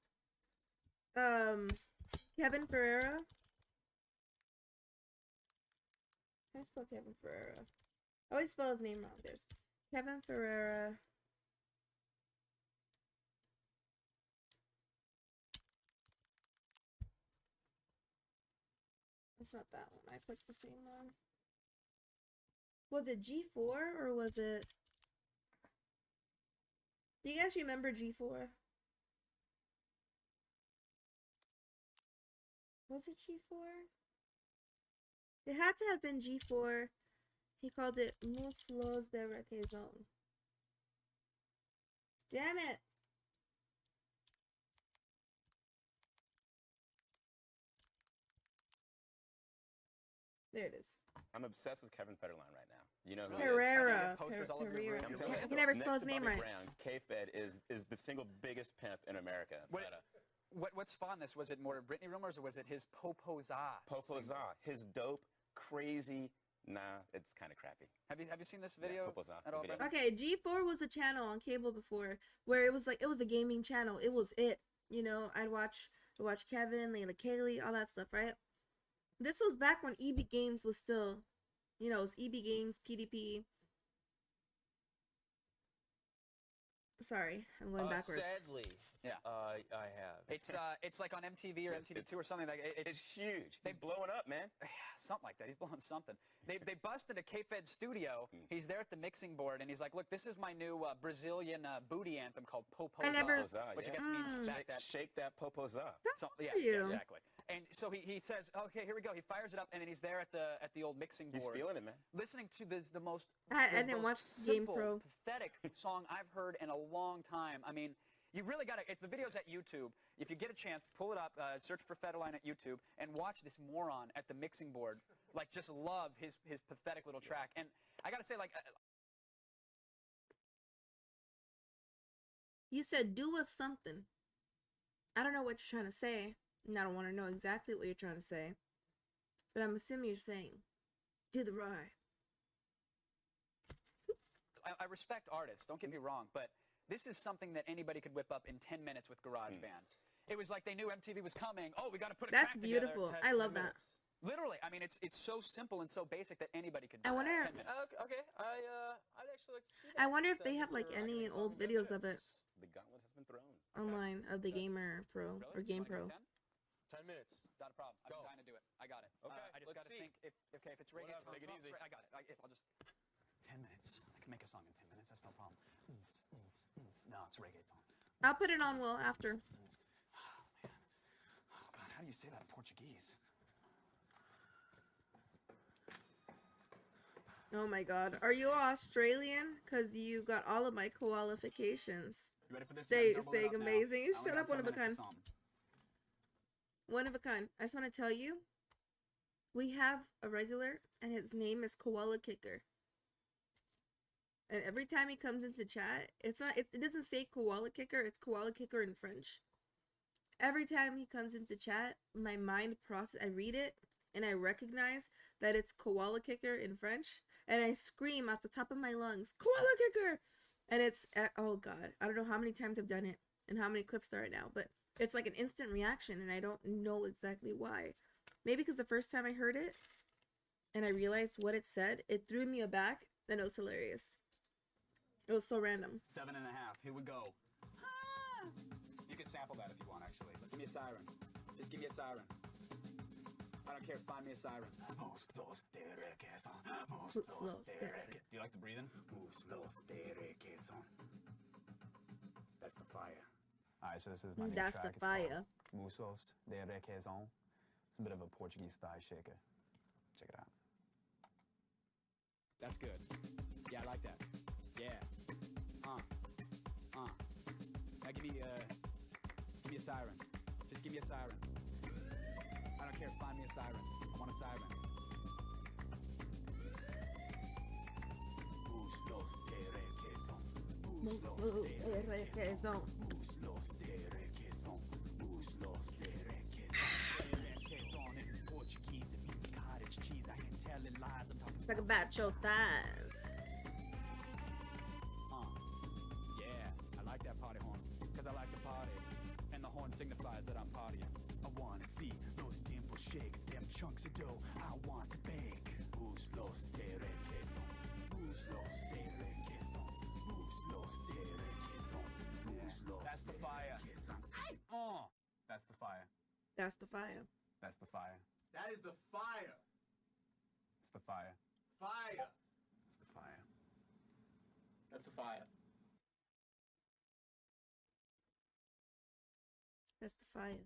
Kevin Ferreira? I spell Kevin Ferreira. I always spell his name wrong. There's Kevin Ferreira. It's not that one. I clicked the same one. Was it G4 or was it... Do you guys remember G4? Was it G4? It had to have been G4. He called it Muslos de Requesón. Damn it! There it is. I'm obsessed with Kevin Federline right now. You know who Herrera. he is? Posters all over your room. I can never spell his name right. Brown, K-Fed is the single biggest pimp in America. What spawned this? Was it more Britney rumors or was it his Popoza? Popoza. His dope, crazy. Nah, it's kind of crappy. Have you seen this video at all? Okay, G4 was a channel on cable before where it was like, it was a gaming channel. It was it. You know, I'd watch Kevin, Layla Kaylee, all that stuff, right? This was back when EB Games was still, you know, it was EB Games, PDP. Sorry, I'm going backwards. Sadly, yeah, I have. It's like on MTV or MTV2 or something like. It's huge. He's blowing up, man. Something like that. He's blowing something. They busted a K-Fed studio. He's there at the mixing board, and he's like, "Look, this is my new Brazilian booty anthem called Popoza," which I guess means shake that Popoza. you. Exactly. And so he says, "Okay, here we go." He fires it up, and then he's there at the old mixing board. He's feeling it, man. Listening to the most. I didn't watch Game Pro. Pathetic song I've heard in a long time. I mean, you really got to. If the video's at YouTube, if you get a chance, pull it up, search for Federline at YouTube, and watch this moron at the mixing board. Like, just love his pathetic little track. And I gotta say, like. You said do us something. I don't know what you're trying to say, and I don't want to know exactly what you're trying to say. But I'm assuming you're saying, do the rye. I respect artists, don't get me wrong, but this is something that anybody could whip up in 10 minutes with GarageBand. It was like they knew MTV was coming. Oh, we got to put a That's track beautiful. together. I love that. Literally, I mean, it's so simple and so basic that anybody could do I wonder. 10 minutes. Okay, I'd actually like to see that. I wonder if they have like any old videos of it The gauntlet has been thrown. online of the Gamer Pro or Game Pro. 10 minutes. Not a problem. I'm dying to do it. I got it. Okay, I just got to think if it's reggaeton. Take it easy. I got it. I'll just 10 minutes. I can make a song in 10 minutes. That's no problem. No, it's reggaeton. I'll put it on Will after. Oh man. Oh God, how do you say that in Portuguese? Oh my god. Are you Australian? Because you got all of my qualifications. You ready for this? Stay, You gotta double it staying up now. amazing. I only Shut got up, one 10 of a minutes to kind. sum. One of a kind. I just want to tell you, we have a regular, and his name is Koala Kicker. And every time he comes into chat, it doesn't say Koala Kicker, it's Koala Kicker in French. Every time he comes into chat, my mind I read it, and I recognize that it's Koala Kicker in French, and I scream at the top of my lungs, Koala Kicker! And it's, oh god, I don't know how many times I've done it, and how many clips there are now, but it's like an instant reaction, and I don't know exactly why. Maybe because the first time I heard it, and I realized what it said, it threw me aback, and it was hilarious. It was so random. 7.5. Here we go. You can sample that if you want, actually. Give me a siren. Just give me a siren. I don't care. Find me a siren. Do you like the breathing? That's the fire. Alright, so this is my new That's track. the fire. Musos de requesón. It's a bit of a Portuguese style shaker. Check it out. That's good. Yeah, I like that. Yeah. Now give me a siren. Just give me a siren. I don't care. Find me a siren. I want a siren. Talk about your thighs. Yeah, I like that party horn, because I like to party, and the horn signifies that I'm partying. I want to see those dimples shake, them chunks of dough I want to bake. Muslos de requesón, muslos de requesón, muslos de requesón, muslos. That's the fire. That's the fire. That's the fire. That's the fire. That is the fire. It's the fire. Fire. It's the fire. That's the fire. That's the fire.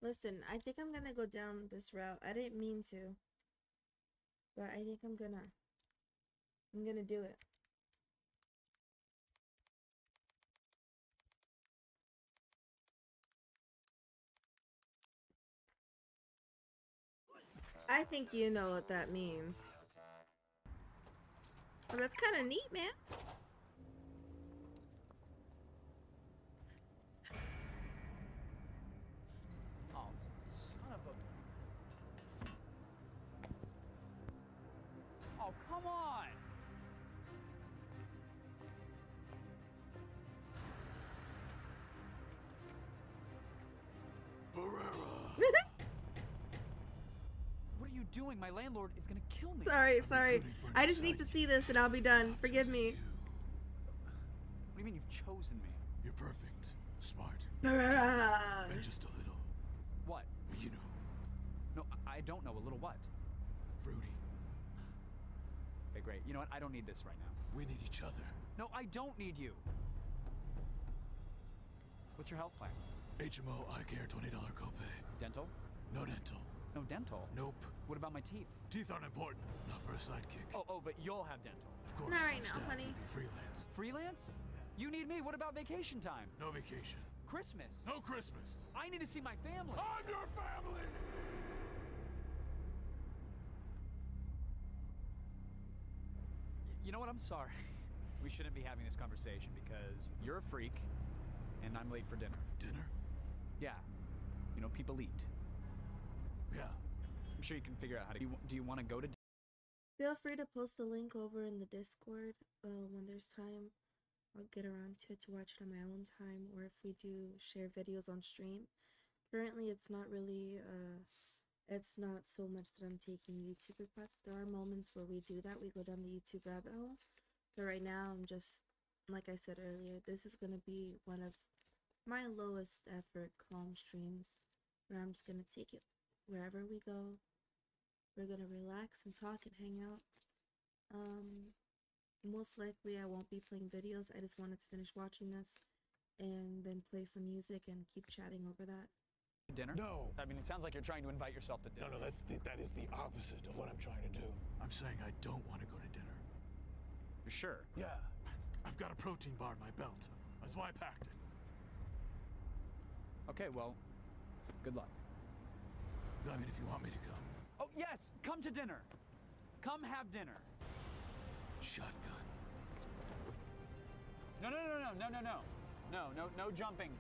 Listen, I think I'm gonna go down this route. I didn't mean to, but I think I'm gonna do it. I think you know what that means. Well, that's kind of neat, man. Oh, son of a... Oh, come on! What are you doing? My landlord is gonna kill me. Sorry. I just need to see this and I'll be done. Forgive me. What do you mean you've chosen me? You're perfect, smart, Barrera. and just a little, What? you know, No, I don't know. A little what? fruity. Okay, great. You know what? I don't need this right now. We need each other. No, I don't need you. What's your health plan? HMO eye care, $20 copay. Dental? No dental. No dental? Nope. What about my teeth? Teeth aren't important. Not for a sidekick. Oh, but you'll have dental. Of course. Not right I'm now, staff, honey. we do freelance. Freelance? You need me. What about vacation time? No vacation. Christmas? No Christmas. I need to see my family. I'm your family! You know what? I'm sorry. We shouldn't be having this conversation because you're a freak and I'm late for dinner. Dinner? Yeah. You know, people eat. Yeah. I'm sure you can figure out how to... Do you want to go to... Feel free to post the link over in the Discord when there's time. I'll get around to it to watch it on my own time, or if we do share videos on stream. Currently, it's not really, it's not so much that I'm taking YouTube requests. There are moments where we do that. We go down the YouTube rabbit hole. But right now, I'm just, like I said earlier, this is going to be one of my lowest effort calm streams, where I'm just going to take it wherever we go. We're going to relax and talk and hang out. Most likely I won't be playing videos. I just wanted to finish watching this and then play some music and keep chatting over that. Dinner? No. I mean, it sounds like you're trying to invite yourself to dinner. No, that is the opposite of what I'm trying to do. I'm saying I don't want to go to dinner. You're sure? Yeah. I've got a protein bar in my belt. That's why I packed it. Okay, well, good luck. I mean, if you want me to come. Oh, yes, come to dinner. Come have dinner. Shotgun. No. No jumping.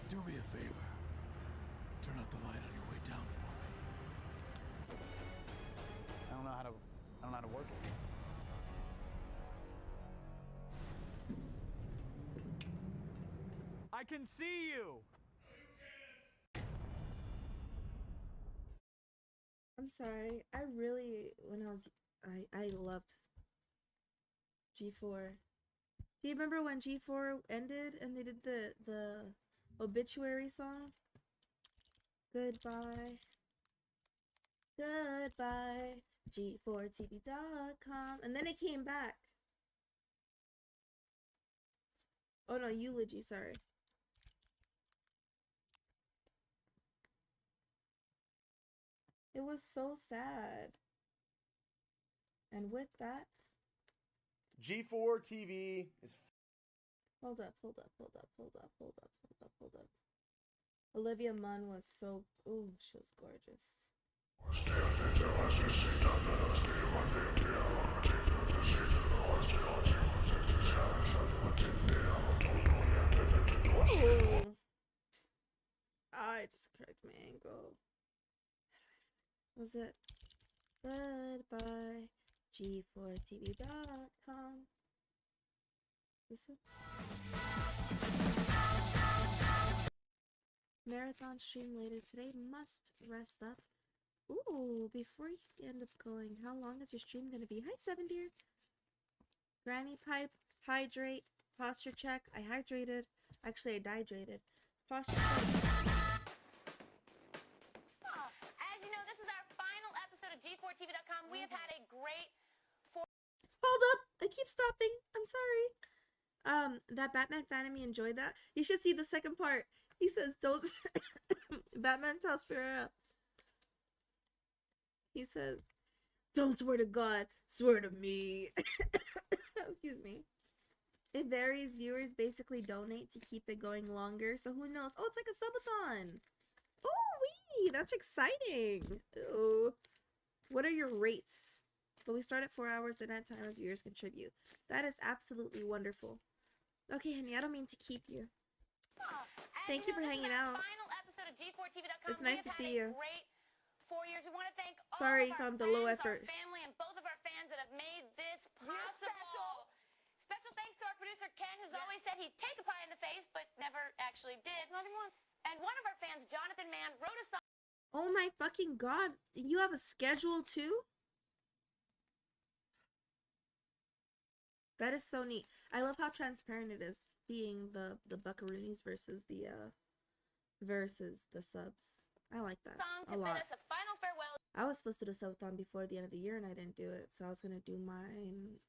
Do me a favor. Turn out the light on your way down for me. I don't know how to work it. I can see you. I'm sorry. I loved G4. Do you remember when G4 ended and they did the obituary song? Goodbye. Goodbye. G4TV.com. And then it came back. Oh no, eulogy, sorry. It was so sad. And with that, G4 TV is. Hold up. Olivia Munn was so. Ooh, she was gorgeous. Ooh. I just cracked my ankle. What was it? Goodbye. G4TV.com. Listen. Marathon stream later today. Must rest up. Ooh, before you end up going, how long is your stream gonna be? Hi, 7 dear. Granny pipe, hydrate, posture check. I hydrated. Actually, I dehydrated. Posture check. As you know, this is our final episode of G4TV.com. We have had a great Hold up! I keep stopping. I'm sorry. That Batman fan of me enjoyed that. You should see the second part. He says, "Don't." Batman tells Farrah. He says, "Don't swear to God, swear to me." Excuse me. It varies. Viewers basically donate to keep it going longer. So who knows? Oh, it's like a subathon. Oh, wee! That's exciting. Ooh. What are your rates? But we start at 4 hours the net time as viewers contribute. That is absolutely wonderful. Okay, honey, I don't mean to keep you. Thank you for hanging out. final episode of G4TV.com. It's nice to see you. Great 4 years. We want to thank all Sorry of from our the low friends, effort. our family, and both of our fans that have made this possible. Special thanks to our producer Ken, who's always said he'd take a pie in the face, but never actually did. Not even once. And one of our fans, Jonathan Mann, wrote a song. Oh my fucking god. You have a schedule too? That is so neat. I love how transparent it is, being the buckaroonies versus the subs. I like that a lot. Bid us a final farewell. I was supposed to do a subathon before the end of the year and I didn't do it, so I was gonna do mine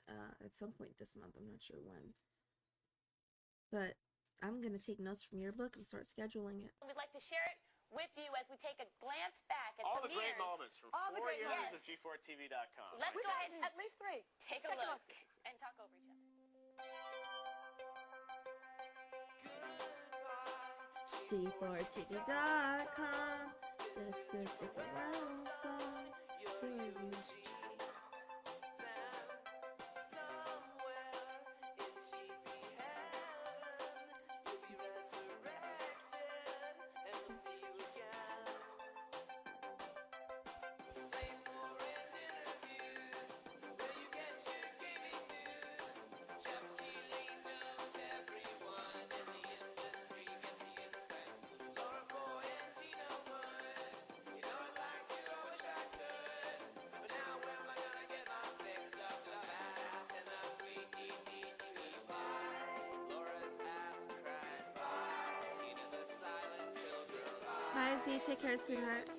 at some point this month. I'm not sure when, but I'm gonna take notes from your book and start scheduling it. We'd like to share it with you as we take a glance back at all some the great years. moments from All the 4 great years moments. of G4TV.com. Let's go ahead and at least 3. Take a look and talk over each other. G4TV.com. This is the farewell song. Here are you. Bye, V. Take care, sweetheart.